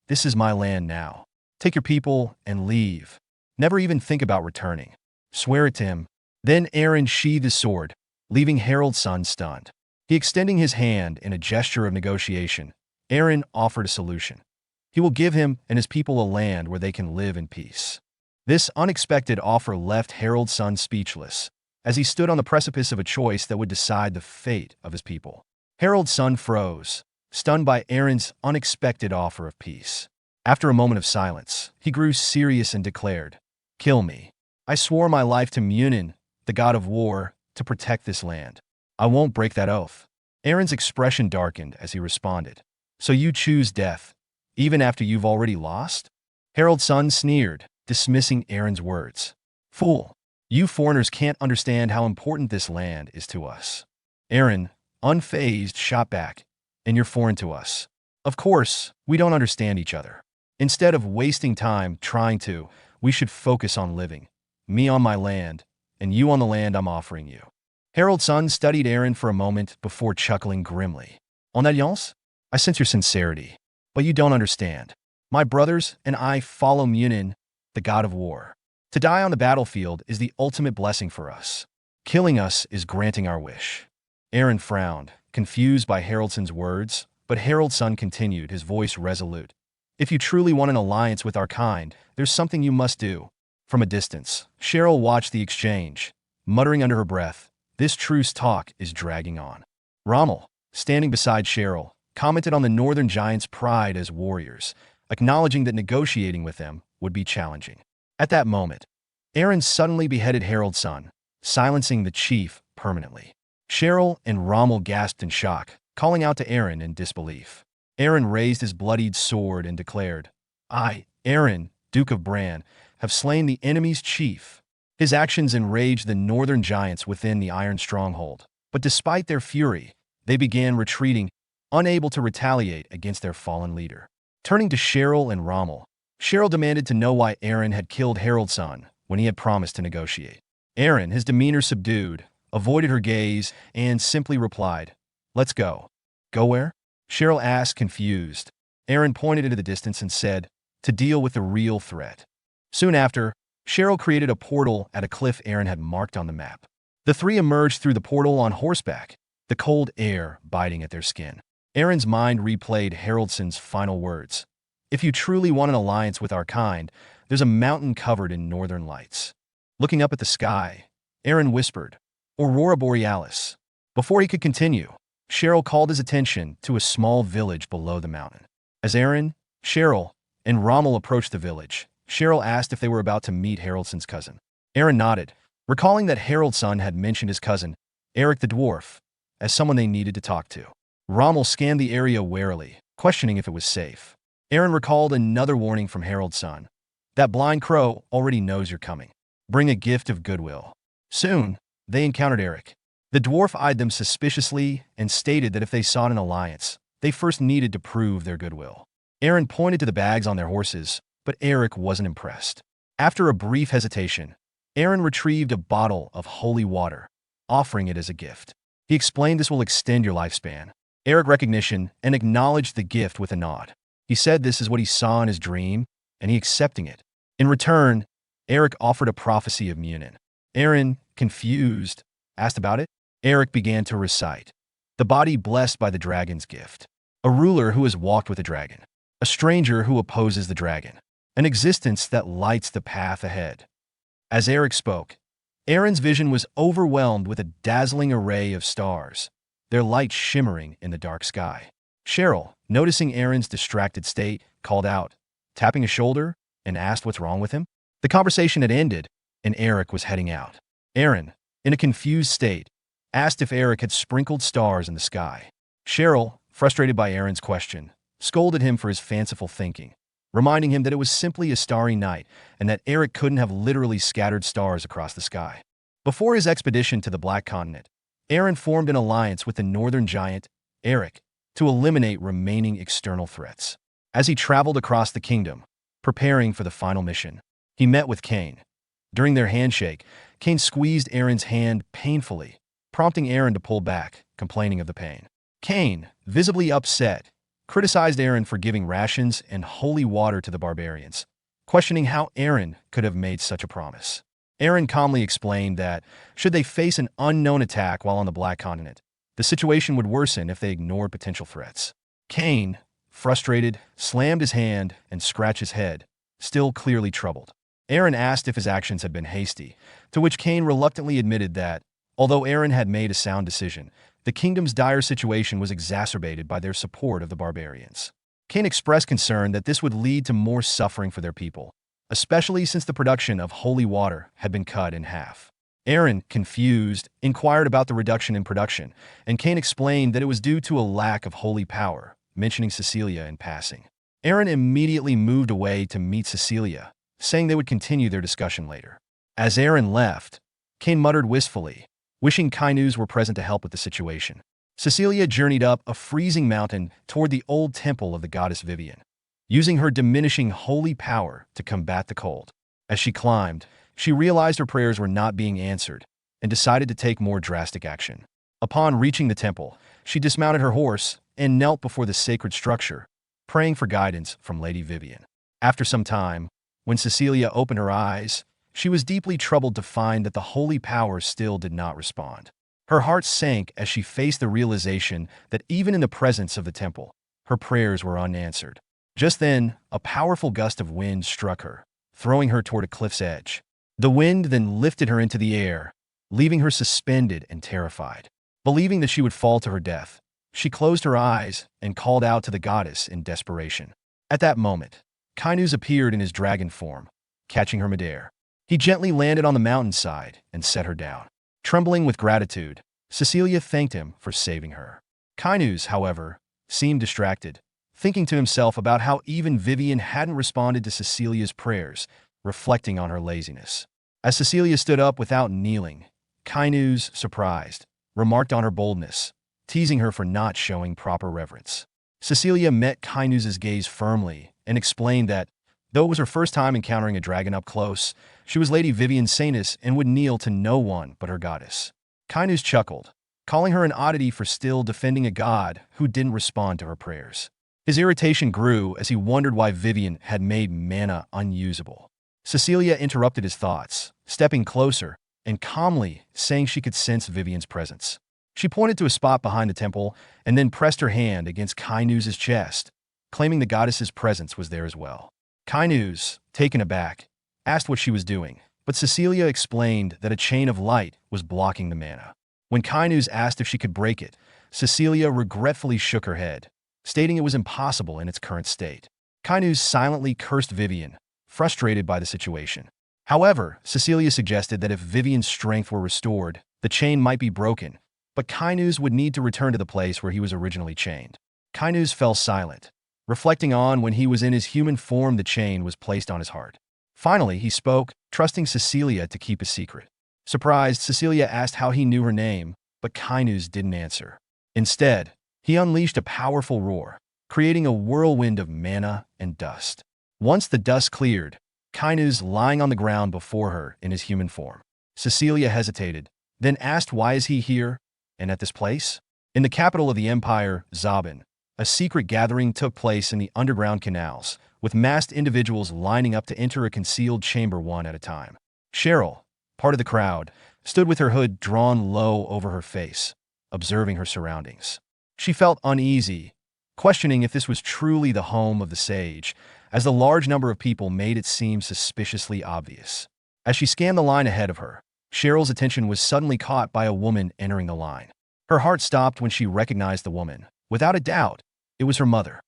"This is my land now. Take your people and leave. Never even think about returning. Swear it to him." Then Aaron sheathed his sword, leaving Herald's son stunned. He extending his hand in a gesture of negotiation, Aaron offered a solution. He will give him and his people a land where they can live in peace. This unexpected offer left Herald's son speechless, as he stood on the precipice of a choice that would decide the fate of his people. Herald's son froze, stunned by Aaron's unexpected offer of peace. After a moment of silence, he grew serious and declared, "Kill me. I swore my life to Munin, the god of war, to protect this land. I won't break that oath." Aaron's expression darkened as he responded, "So you choose death, even after you've already lost?" Herald's son sneered, dismissing Aaron's words. "Fool, you foreigners can't understand how important this land is to us." Aaron, unfazed, shot back, "And you're foreign to us. Of course, we don't understand each other. Instead of wasting time trying to, we should focus on living. Me on my land, and you on the land I'm offering you." Herald's son studied Aaron for a moment before chuckling grimly. "En alliance? I sense your sincerity, but you don't understand. My brothers and I follow Munin, the god of war. To die on the battlefield is the ultimate blessing for us. Killing us is granting our wish." Aaron frowned, confused by Heraldson's words, but Herald's son continued, his voice resolute. "If you truly want an alliance with our kind, there's something you must do." From a distance, Cheryl watched the exchange, muttering under her breath, "This truce talk is dragging on." Rommel, standing beside Cheryl, commented on the Northern Giants' pride as warriors, acknowledging that negotiating with them would be challenging. At that moment, Aaron suddenly beheaded Herald's son, silencing the chief permanently. Cheryl and Rommel gasped in shock, calling out to Aaron in disbelief. Aaron raised his bloodied sword and declared, "I, Aaron, Duke of Brahn, have slain the enemy's chief." His actions enraged the Northern Giants within the Iron Stronghold, but despite their fury, they began retreating, unable to retaliate against their fallen leader. Turning to Cheryl and Rommel, Cheryl demanded to know why Aaron had killed Herald's son when he had promised to negotiate. Aaron, his demeanor subdued, avoided her gaze and simply replied, "Let's go." "Go where?" Cheryl asked, confused. Aaron pointed into the distance and said, "To deal with the real threat." Soon after, Cheryl created a portal at a cliff Aaron had marked on the map. The three emerged through the portal on horseback, the cold air biting at their skin. Aaron's mind replayed Heraldson's final words. "If you truly want an alliance with our kind, there's a mountain covered in northern lights." Looking up at the sky, Aaron whispered, "Aurora Borealis." Before he could continue, Cheryl called his attention to a small village below the mountain. As Aaron, Cheryl, and Rommel approached the village, Cheryl asked if they were about to meet Heraldson's cousin. Aaron nodded, recalling that Herald's son had mentioned his cousin, Eric the Dwarf, as someone they needed to talk to. Rommel scanned the area warily, questioning if it was safe. Aaron recalled another warning from Herald's son. "That blind crow already knows you're coming. Bring a gift of goodwill." Soon, they encountered Eric. The dwarf eyed them suspiciously and stated that if they sought an alliance, they first needed to prove their goodwill. Aaron pointed to the bags on their horses, but Eric wasn't impressed. After a brief hesitation, Aaron retrieved a bottle of holy water, offering it as a gift. He explained this will extend your lifespan. Eric recognition and acknowledged the gift with a nod. He said this is what he saw in his dream, and he accepting it. In return, Eric offered a prophecy of Munin. Aaron, confused, asked about it. Eric began to recite. "The body blessed by the dragon's gift. A ruler who has walked with a dragon. A stranger who opposes the dragon. An existence that lights the path ahead." As Eric spoke, Aaron's vision was overwhelmed with a dazzling array of stars, their light shimmering in the dark sky. Cheryl, noticing Aaron's distracted state, called out, tapping his shoulder, and asked what's wrong with him. The conversation had ended, and Eric was heading out. Aaron, in a confused state, asked if Eric had sprinkled stars in the sky. Cheryl, frustrated by Aaron's question, scolded him for his fanciful thinking. reminding him that it was simply a starry night and that Eric couldn't have literally scattered stars across the sky. Before his expedition to the Black Continent, Aaron formed an alliance with the northern giant, Eric, to eliminate remaining external threats. As he traveled across the kingdom, preparing for the final mission, he met with Cain. During their handshake, Cain squeezed Aaron's hand painfully, prompting Aaron to pull back, complaining of the pain. Cain, visibly upset, criticized Aaron for giving rations and holy water to the barbarians, questioning how Aaron could have made such a promise. Aaron calmly explained that, should they face an unknown attack while on the Black Continent, the situation would worsen if they ignored potential threats. Cain, frustrated, slammed his hand and scratched his head, still clearly troubled. Aaron asked if his actions had been hasty, to which Cain reluctantly admitted that, although Aaron had made a sound decision, the kingdom's dire situation was exacerbated by their support of the barbarians. Cain expressed concern that this would lead to more suffering for their people, especially since the production of holy water had been cut in half. Aaron, confused, inquired about the reduction in production, and Cain explained that it was due to a lack of holy power, mentioning Cecilia in passing. Aaron immediately moved away to meet Cecilia, saying they would continue their discussion later. As Aaron left, Cain muttered wistfully, wishing Kainus were present to help with the situation. Cecilia journeyed up a freezing mountain toward the old temple of the goddess Vivian, using her diminishing holy power to combat the cold. As she climbed, she realized her prayers were not being answered and decided to take more drastic action. Upon reaching the temple, she dismounted her horse and knelt before the sacred structure, praying for guidance from Lady Vivian. After some time, when Cecilia opened her eyes, she was deeply troubled to find that the holy power still did not respond. Her heart sank as she faced the realization that even in the presence of the temple, her prayers were unanswered. Just then, a powerful gust of wind struck her, throwing her toward a cliff's edge. The wind then lifted her into the air, leaving her suspended and terrified. Believing that she would fall to her death, she closed her eyes and called out to the goddess in desperation. At that moment, Kainus appeared in his dragon form, catching her midair. He gently landed on the mountainside and set her down. Trembling with gratitude, Cecilia thanked him for saving her. Kainus, however, seemed distracted, thinking to himself about how even Vivian hadn't responded to Cecilia's prayers, reflecting on her laziness. As Cecilia stood up without kneeling, Kainus, surprised, remarked on her boldness, teasing her for not showing proper reverence. Cecilia met Kainus's gaze firmly and explained that, though it was her first time encountering a dragon up close, she was Lady Vivian Sanus and would kneel to no one but her goddess. Kainus chuckled, calling her an oddity for still defending a god who didn't respond to her prayers. His irritation grew as he wondered why Vivian had made mana unusable. Cecilia interrupted his thoughts, stepping closer and calmly saying she could sense Vivian's presence. She pointed to a spot behind the temple and then pressed her hand against Kainus' chest, claiming the goddess's presence was there as well. Kainus, taken aback, asked what she was doing, but Cecilia explained that a chain of light was blocking the mana. When Kainus asked if she could break it, Cecilia regretfully shook her head, stating it was impossible in its current state. Kainus silently cursed Vivian, frustrated by the situation. However, Cecilia suggested that if Vivian's strength were restored, the chain might be broken, but Kainus would need to return to the place where he was originally chained. Kainus fell silent, reflecting on when he was in his human form the chain was placed on his heart. Finally, he spoke, trusting Cecilia to keep a secret. Surprised, Cecilia asked how he knew her name, but Kainus didn't answer. Instead, he unleashed a powerful roar, creating a whirlwind of mana and dust. Once the dust cleared, Kainus lying on the ground before her in his human form. Cecilia hesitated, then asked why is he here, and at this place? In the capital of the empire, Zabin, a secret gathering took place in the underground canals, with masked individuals lining up to enter a concealed chamber one at a time. Cheryl, part of the crowd, stood with her hood drawn low over her face, observing her surroundings. She felt uneasy, questioning if this was truly the home of the sage, as the large number of people made it seem suspiciously obvious. As she scanned the line ahead of her, Cheryl's attention was suddenly caught by a woman entering the line. Her heart stopped when she recognized the woman. Without a doubt, it was her mother.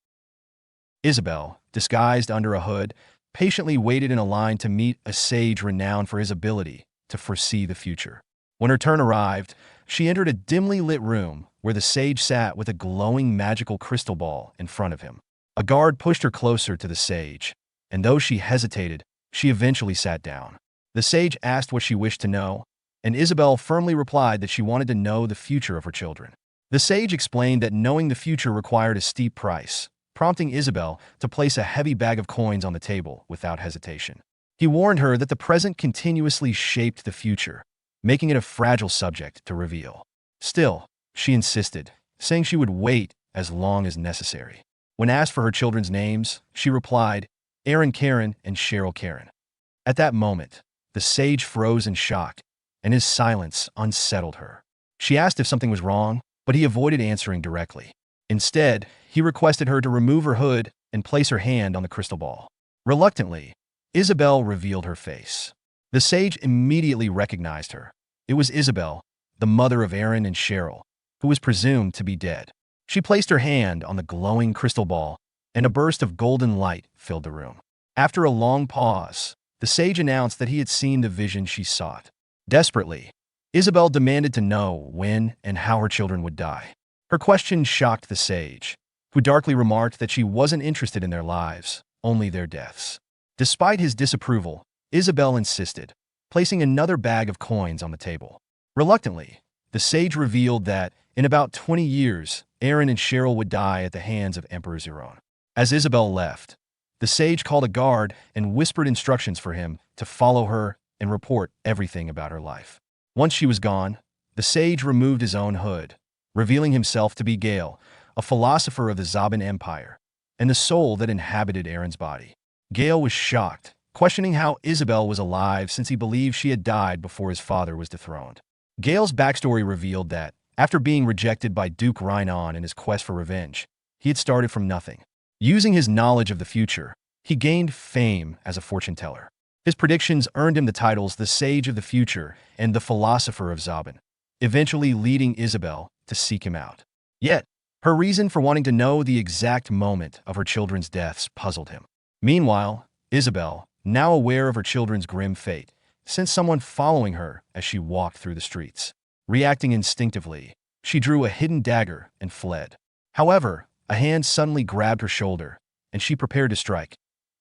Isabel, disguised under a hood, patiently waited in a line to meet a sage renowned for his ability to foresee the future. When her turn arrived, she entered a dimly lit room where the sage sat with a glowing magical crystal ball in front of him. A guard pushed her closer to the sage, and though she hesitated, she eventually sat down. The sage asked what she wished to know, and Isabel firmly replied that she wanted to know the future of her children. The sage explained that knowing the future required a steep price, prompting Isabel to place a heavy bag of coins on the table without hesitation. He warned her that the present continuously shaped the future, making it a fragile subject to reveal. Still, she insisted, saying she would wait as long as necessary. When asked for her children's names, she replied, Aaron Karen and Cheryl Karen. At that moment, the sage froze in shock, and his silence unsettled her. She asked if something was wrong, but he avoided answering directly. Instead, he requested her to remove her hood and place her hand on the crystal ball. Reluctantly, Isabel revealed her face. The sage immediately recognized her. It was Isabel, the mother of Aaron and Cheryl, who was presumed to be dead. She placed her hand on the glowing crystal ball, and a burst of golden light filled the room. After a long pause, the sage announced that he had seen the vision she sought. Desperately, Isabel demanded to know when and how her children would die. Her question shocked the sage, who darkly remarked that she wasn't interested in their lives, only their deaths. Despite his disapproval, Isabel insisted, placing another bag of coins on the table. Reluctantly, the sage revealed that, in about 20 years, Aaron and Cheryl would die at the hands of Emperor Zerone. As Isabel left, the sage called a guard and whispered instructions for him to follow her and report everything about her life. Once she was gone, the sage removed his own hood, revealing himself to be Gayle, a philosopher of the Zaban Empire, and the soul that inhabited Aaron's body. Gayle was shocked, questioning how Isabel was alive since he believed she had died before his father was dethroned. Gayle's backstory revealed that, after being rejected by Duke Rhinon in his quest for revenge, he had started from nothing. Using his knowledge of the future, he gained fame as a fortune teller. His predictions earned him the titles the Sage of the Future and the Philosopher of Zaban, eventually leading Isabel to seek him out. Yet, her reason for wanting to know the exact moment of her children's deaths puzzled him. Meanwhile, Isabel, now aware of her children's grim fate, sensed someone following her as she walked through the streets. Reacting instinctively, she drew a hidden dagger and fled. However, a hand suddenly grabbed her shoulder, and she prepared to strike,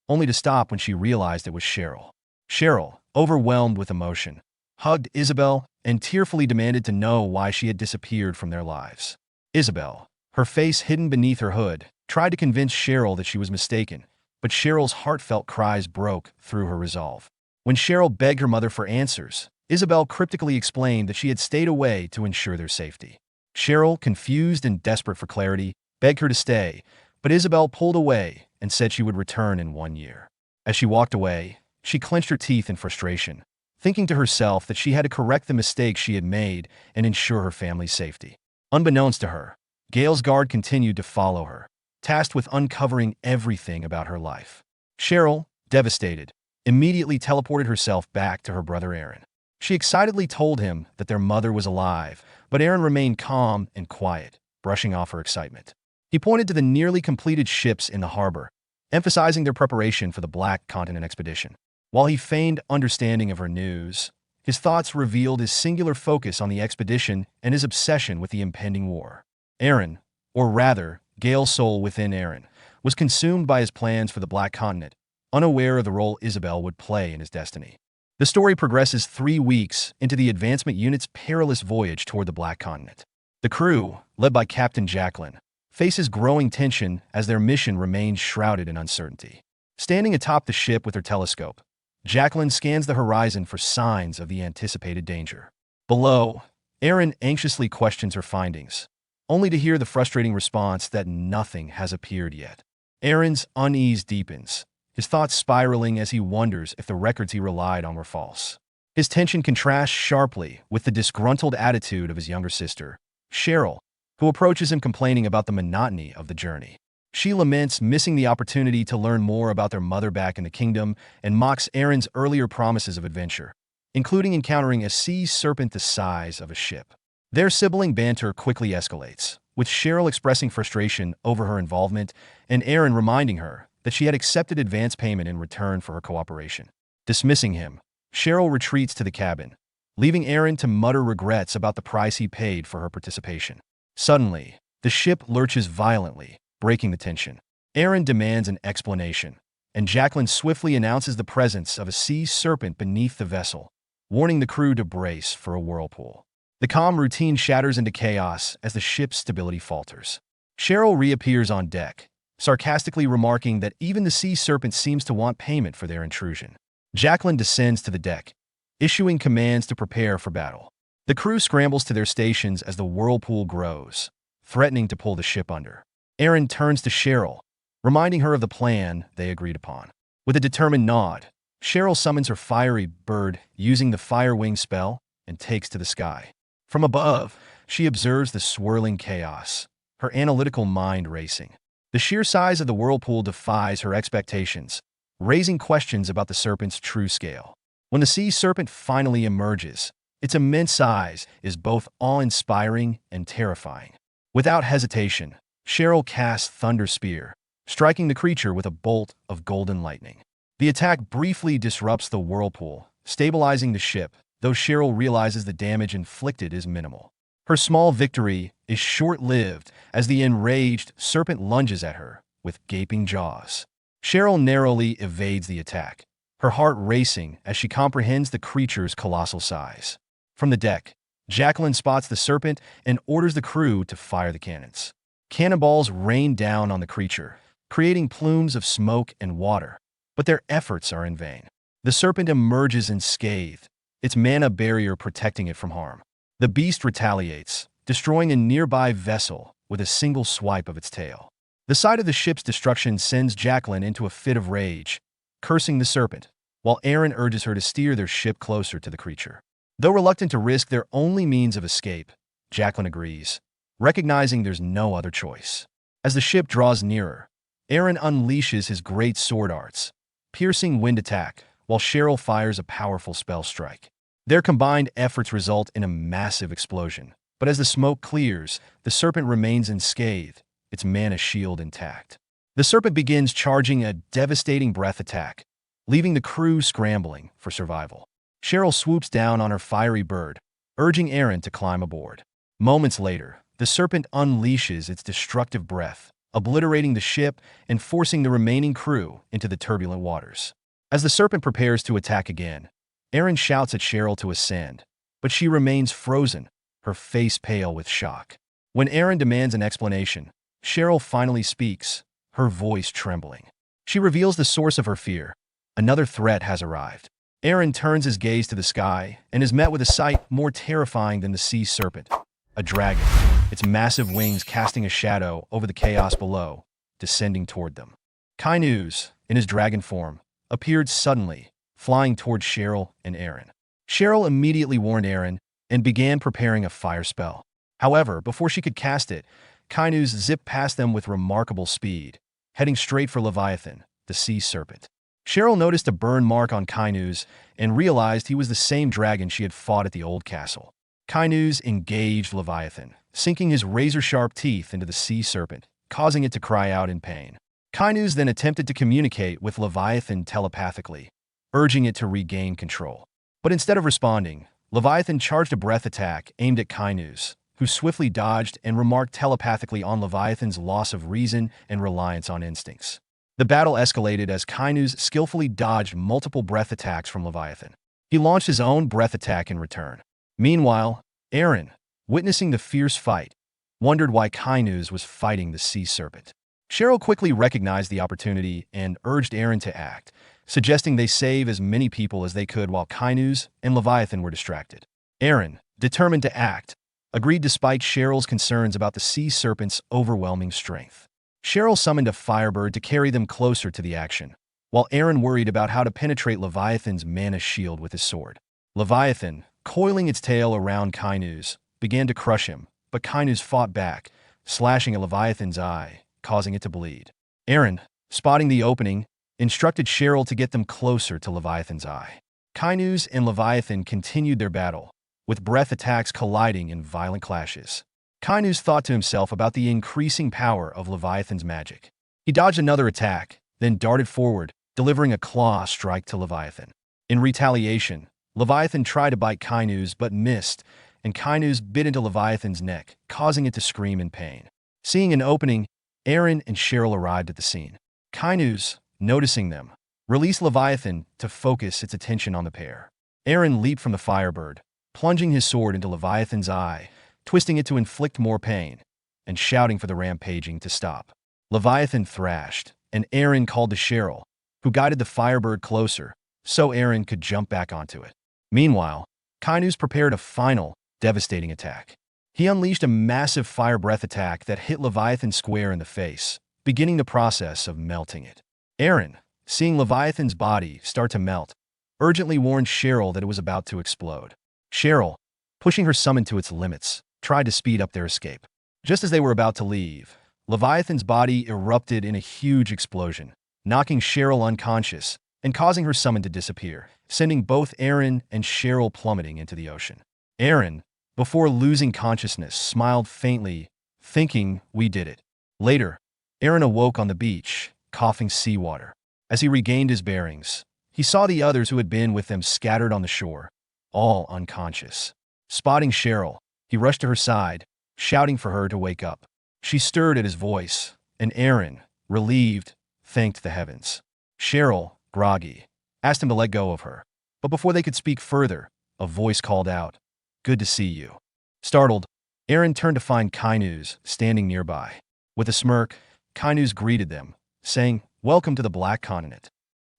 only to stop when she realized it was Cheryl. Cheryl, overwhelmed with emotion, hugged Isabel and tearfully demanded to know why she had disappeared from their lives. Isabel, her face hidden beneath her hood, tried to convince Cheryl that she was mistaken, but Cheryl's heartfelt cries broke through her resolve. When Cheryl begged her mother for answers, Isabel cryptically explained that she had stayed away to ensure their safety. Cheryl, confused and desperate for clarity, begged her to stay, but Isabel pulled away and said she would return in 1 year. As she walked away, she clenched her teeth in frustration, thinking to herself that she had to correct the mistakes she had made and ensure her family's safety. Unbeknownst to her, Gayle's guard continued to follow her, tasked with uncovering everything about her life. Cheryl, devastated, immediately teleported herself back to her brother Aaron. She excitedly told him that their mother was alive, but Aaron remained calm and quiet, brushing off her excitement. He pointed to the nearly completed ships in the harbor, emphasizing their preparation for the Black Continent expedition. While he feigned understanding of her news, his thoughts revealed his singular focus on the expedition and his obsession with the impending war. Aaron, or rather, Gayle's soul within Aaron, was consumed by his plans for the Black Continent, unaware of the role Isabel would play in his destiny. The story progresses 3 weeks into the advancement unit's perilous voyage toward the Black Continent. The crew, led by Captain Jacqueline, faces growing tension as their mission remains shrouded in uncertainty. Standing atop the ship with her telescope, Jacqueline scans the horizon for signs of the anticipated danger. Below, Aaron anxiously questions her findings, only to hear the frustrating response that nothing has appeared yet. Aaron's unease deepens, his thoughts spiraling as he wonders if the records he relied on were false. His tension contrasts sharply with the disgruntled attitude of his younger sister, Cheryl, who approaches him complaining about the monotony of the journey. She laments missing the opportunity to learn more about their mother back in the kingdom and mocks Aaron's earlier promises of adventure, including encountering a sea serpent the size of a ship. Their sibling banter quickly escalates, with Cheryl expressing frustration over her involvement and Aaron reminding her that she had accepted advance payment in return for her cooperation. Dismissing him, Cheryl retreats to the cabin, leaving Aaron to mutter regrets about the price he paid for her participation. Suddenly, the ship lurches violently, breaking the tension. Aaron demands an explanation, and Jacqueline swiftly announces the presence of a sea serpent beneath the vessel, warning the crew to brace for a whirlpool. The calm routine shatters into chaos as the ship's stability falters. Cheryl reappears on deck, sarcastically remarking that even the sea serpent seems to want payment for their intrusion. Jacqueline descends to the deck, issuing commands to prepare for battle. The crew scrambles to their stations as the whirlpool grows, threatening to pull the ship under. Aaron turns to Cheryl, reminding her of the plan they agreed upon. With a determined nod, Cheryl summons her fiery bird using the Fire Wing spell and takes to the sky. From above, she observes the swirling chaos, her analytical mind racing. The sheer size of the whirlpool defies her expectations, raising questions about the serpent's true scale. When the sea serpent finally emerges, its immense size is both awe-inspiring and terrifying. Without hesitation, Cheryl casts Thunder Spear, striking the creature with a bolt of golden lightning. The attack briefly disrupts the whirlpool, stabilizing the ship, though Cheryl realizes the damage inflicted is minimal. Her small victory is short-lived as the enraged serpent lunges at her with gaping jaws. Cheryl narrowly evades the attack, her heart racing as she comprehends the creature's colossal size. From the deck, Jacqueline spots the serpent and orders the crew to fire the cannons. Cannonballs rain down on the creature, creating plumes of smoke and water, but their efforts are in vain. The serpent emerges unscathed, its mana barrier protecting it from harm. The beast retaliates, destroying a nearby vessel with a single swipe of its tail. The sight of the ship's destruction sends Jacqueline into a fit of rage, cursing the serpent, while Aaron urges her to steer their ship closer to the creature. Though reluctant to risk their only means of escape, Jacqueline agrees, recognizing there's no other choice. As the ship draws nearer, Aaron unleashes his great sword arts, piercing wind attack, while Cheryl fires a powerful spell strike. Their combined efforts result in a massive explosion, but as the smoke clears, the serpent remains unscathed, its mana shield intact. The serpent begins charging a devastating breath attack, leaving the crew scrambling for survival. Cheryl swoops down on her fiery bird, urging Aaron to climb aboard. Moments later, the serpent unleashes its destructive breath, obliterating the ship and forcing the remaining crew into the turbulent waters. As the serpent prepares to attack again, Aaron shouts at Cheryl to ascend, but she remains frozen, her face pale with shock. When Aaron demands an explanation, Cheryl finally speaks, her voice trembling. She reveals the source of her fear. Another threat has arrived. Aaron turns his gaze to the sky and is met with a sight more terrifying than the sea serpent. A dragon, its massive wings casting a shadow over the chaos below, descending toward them. Kainuz, in his dragon form, appeared suddenly, flying toward Cheryl and Aaron. Cheryl immediately warned Aaron and began preparing a fire spell. However, before she could cast it, Kainuz zipped past them with remarkable speed, heading straight for Leviathan, the sea serpent. Cheryl noticed a burn mark on Kainuz and realized he was the same dragon she had fought at the old castle. Kainuz engaged Leviathan, sinking his razor-sharp teeth into the sea serpent, causing it to cry out in pain. Kainuz then attempted to communicate with Leviathan telepathically, urging it to regain control. But instead of responding, Leviathan charged a breath attack aimed at Kainuz, who swiftly dodged and remarked telepathically on Leviathan's loss of reason and reliance on instincts. The battle escalated as Kainuz skillfully dodged multiple breath attacks from Leviathan. He launched his own breath attack in return. Meanwhile, Aaron, witnessing the fierce fight, wondered why Kainuz was fighting the sea serpent. Cheryl quickly recognized the opportunity and urged Aaron to act, suggesting they save as many people as they could while Kainuz and Leviathan were distracted. Aaron, determined to act, agreed despite Cheryl's concerns about the sea serpent's overwhelming strength. Cheryl summoned a firebird to carry them closer to the action, while Aaron worried about how to penetrate Leviathan's mana shield with his sword. Leviathan, coiling its tail around Kainuz, began to crush him, but Kainuz fought back, slashing at Leviathan's eye, causing it to bleed. Aaron, spotting the opening, instructed Cheryl to get them closer to Leviathan's eye. Kainuz and Leviathan continued their battle, with breath attacks colliding in violent clashes. Kainuz thought to himself about the increasing power of Leviathan's magic. He dodged another attack, then darted forward, delivering a claw strike to Leviathan. In retaliation, Leviathan tried to bite Kainuz but missed, and Kainuz bit into Leviathan's neck, causing it to scream in pain. Seeing an opening, Aaron and Cheryl arrived at the scene. Kainuz, noticing them, released Leviathan to focus its attention on the pair. Aaron leaped from the Firebird, plunging his sword into Leviathan's eye, twisting it to inflict more pain, and shouting for the rampaging to stop. Leviathan thrashed, and Aaron called to Cheryl, who guided the Firebird closer, so Aaron could jump back onto it. Meanwhile, Kainu's prepared a final, devastating attack. He unleashed a massive fire breath attack that hit Leviathan square in the face, beginning the process of melting it. Aaron, seeing Leviathan's body start to melt, urgently warned Cheryl that it was about to explode. Cheryl, pushing her summon to its limits, tried to speed up their escape. Just as they were about to leave, Leviathan's body erupted in a huge explosion, knocking Cheryl unconscious and causing her summon to disappear, sending both Aaron and Cheryl plummeting into the ocean. Aaron, before losing consciousness, smiled faintly, thinking, "We did it." Later, Aaron awoke on the beach, coughing seawater. As he regained his bearings, he saw the others who had been with them scattered on the shore, all unconscious. Spotting Cheryl, he rushed to her side, shouting for her to wake up. She stirred at his voice, and Aaron, relieved, thanked the heavens. Cheryl, groggy, asked him to let go of her, but before they could speak further, a voice called out, "Good to see you." Startled, Aaron turned to find Kainus standing nearby. With a smirk, Kainus greeted them, saying, "Welcome to the Black Continent."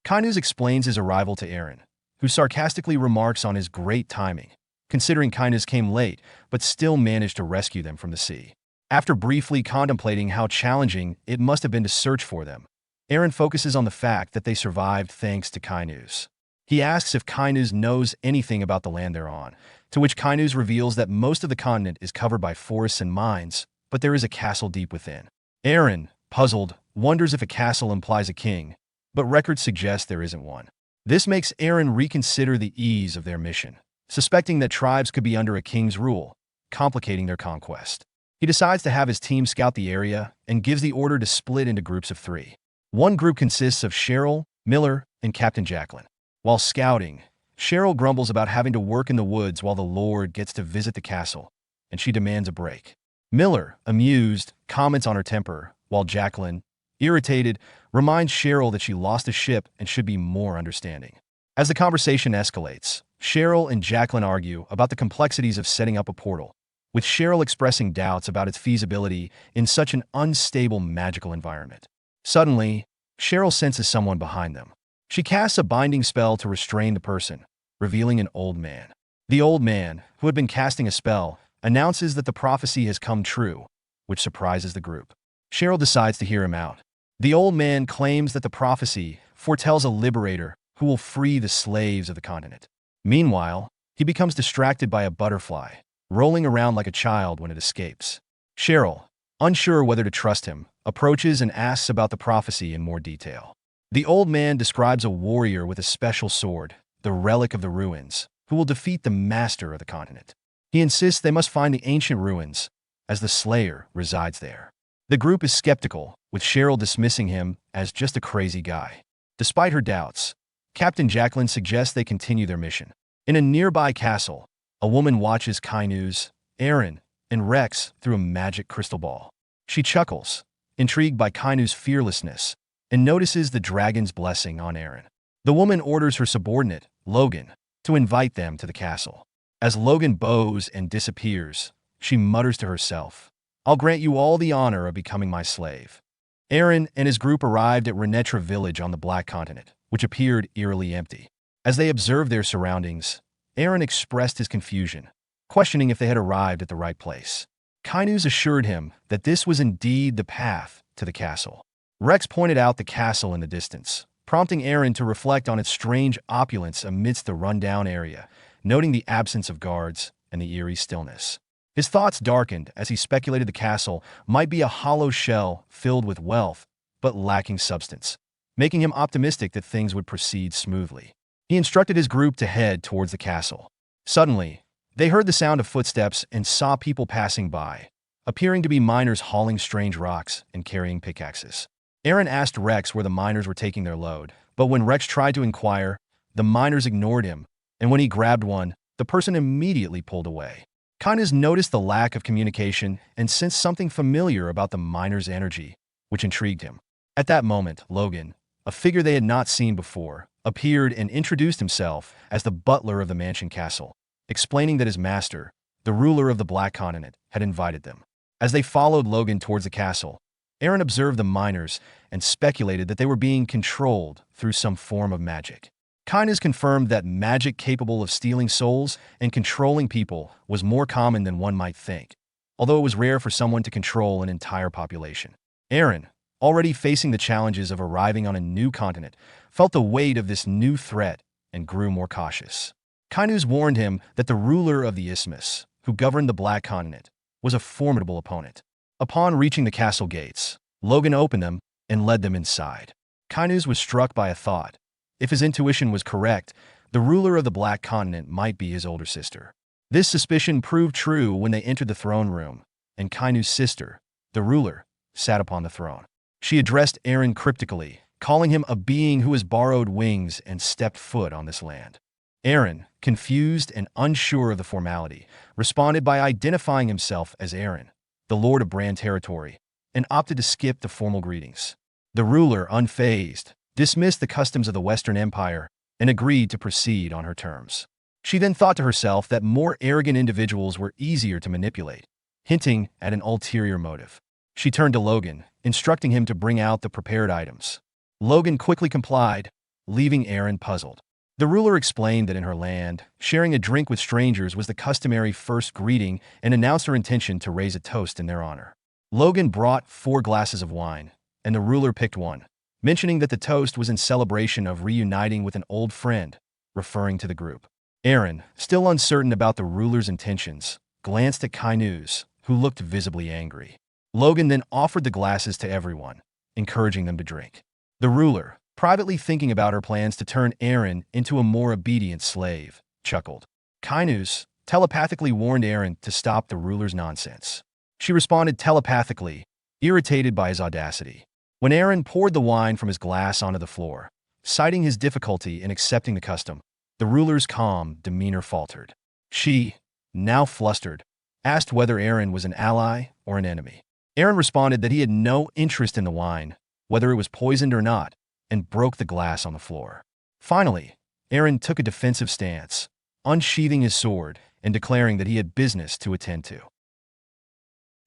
Kainus explains his arrival to Aaron, who sarcastically remarks on his great timing, considering Kainus came late but still managed to rescue them from the sea. After briefly contemplating how challenging it must have been to search for them, Aaron focuses on the fact that they survived thanks to Kainus. He asks if Kainus knows anything about the land they're on, to which Kainus reveals that most of the continent is covered by forests and mines, but there is a castle deep within. Aaron, puzzled, wonders if a castle implies a king, but records suggest there isn't one. This makes Aaron reconsider the ease of their mission, suspecting that tribes could be under a king's rule, complicating their conquest. He decides to have his team scout the area and gives the order to split into groups of 3. One group consists of Cheryl, Miller, and Captain Jacqueline. While scouting, Cheryl grumbles about having to work in the woods while the Lord gets to visit the castle, and she demands a break. Miller, amused, comments on her temper, while Jacqueline, irritated, reminds Cheryl that she lost a ship and should be more understanding. As the conversation escalates, Cheryl and Jacqueline argue about the complexities of setting up a portal, with Cheryl expressing doubts about its feasibility in such an unstable magical environment. Suddenly, Cheryl senses someone behind them. She casts a binding spell to restrain the person, revealing an old man. The old man, who had been casting a spell, announces that the prophecy has come true, which surprises the group. Cheryl decides to hear him out. The old man claims that the prophecy foretells a liberator who will free the slaves of the continent. Meanwhile, he becomes distracted by a butterfly, rolling around like a child when it escapes. Cheryl, unsure whether to trust him, approaches and asks about the prophecy in more detail. The old man describes a warrior with a special sword, the relic of the ruins, who will defeat the master of the continent. He insists they must find the ancient ruins, as the Slayer resides there. The group is skeptical, with Cheryl dismissing him as just a crazy guy. Despite her doubts, Captain Jacqueline suggests they continue their mission. In a nearby castle, a woman watches Kainus, Aaron, and Rex through a magic crystal ball. She chuckles, intrigued by Kainus' fearlessness, and notices the dragon's blessing on Aaron. The woman orders her subordinate, Logan, to invite them to the castle. As Logan bows and disappears, she mutters to herself, "I'll grant you all the honor of becoming my slave." Aaron and his group arrived at Renetra village on the Black Continent, which appeared eerily empty. As they observed their surroundings, Aaron expressed his confusion, questioning if they had arrived at the right place. Kainus assured him that this was indeed the path to the castle. Rex pointed out the castle in the distance, prompting Aaron to reflect on its strange opulence amidst the rundown area, noting the absence of guards and the eerie stillness. His thoughts darkened as he speculated the castle might be a hollow shell filled with wealth, but lacking substance, making him optimistic that things would proceed smoothly. He instructed his group to head towards the castle. Suddenly, they heard the sound of footsteps and saw people passing by, appearing to be miners hauling strange rocks and carrying pickaxes. Aaron asked Rex where the miners were taking their load, but when Rex tried to inquire, the miners ignored him, and when he grabbed one, the person immediately pulled away. Kainus noticed the lack of communication and sensed something familiar about the miners' energy, which intrigued him. At that moment, Logan, a figure they had not seen before, appeared and introduced himself as the butler of the mansion castle, explaining that his master, the ruler of the Black Continent, had invited them. As they followed Logan towards the castle, Eren observed the miners and speculated that they were being controlled through some form of magic. Kainas confirmed that magic capable of stealing souls and controlling people was more common than one might think, although it was rare for someone to control an entire population. Eren, already facing the challenges of arriving on a new continent, felt the weight of this new threat and grew more cautious. Kainus warned him that the ruler of the Isthmus, who governed the Black Continent, was a formidable opponent. Upon reaching the castle gates, Logan opened them and led them inside. Kainus was struck by a thought. If his intuition was correct, the ruler of the Black Continent might be his older sister. This suspicion proved true when they entered the throne room, and Kainus' sister, the ruler, sat upon the throne. She addressed Eren cryptically, calling him a being who has borrowed wings and stepped foot on this land. Eren, confused and unsure of the formality, responded by identifying himself as Eren, the Lord of Brand territory, and opted to skip the formal greetings. The ruler, unfazed, dismissed the customs of the Western Empire and agreed to proceed on her terms. She then thought to herself that more arrogant individuals were easier to manipulate, hinting at an ulterior motive. She turned to Logan, instructing him to bring out the prepared items. Logan quickly complied, leaving Eren puzzled. The ruler explained that in her land, sharing a drink with strangers was the customary first greeting and announced her intention to raise a toast in their honor. Logan brought 4 glasses of wine, and the ruler picked one, mentioning that the toast was in celebration of reuniting with an old friend, referring to the group. Eren, still uncertain about the ruler's intentions, glanced at Kainus, who looked visibly angry. Logan then offered the glasses to everyone, encouraging them to drink. The ruler, privately thinking about her plans to turn Eren into a more obedient slave, chuckled. Kainus telepathically warned Eren to stop the ruler's nonsense. She responded telepathically, irritated by his audacity. When Eren poured the wine from his glass onto the floor, citing his difficulty in accepting the custom, the ruler's calm demeanor faltered. She, now flustered, asked whether Eren was an ally or an enemy. Eren responded that he had no interest in the wine, whether it was poisoned or not, and broke the glass on the floor. Finally, Eren took a defensive stance, unsheathing his sword and declaring that he had business to attend to.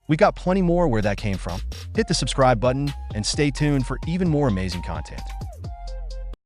We got plenty more where that came from. Hit the subscribe button and stay tuned for even more amazing content.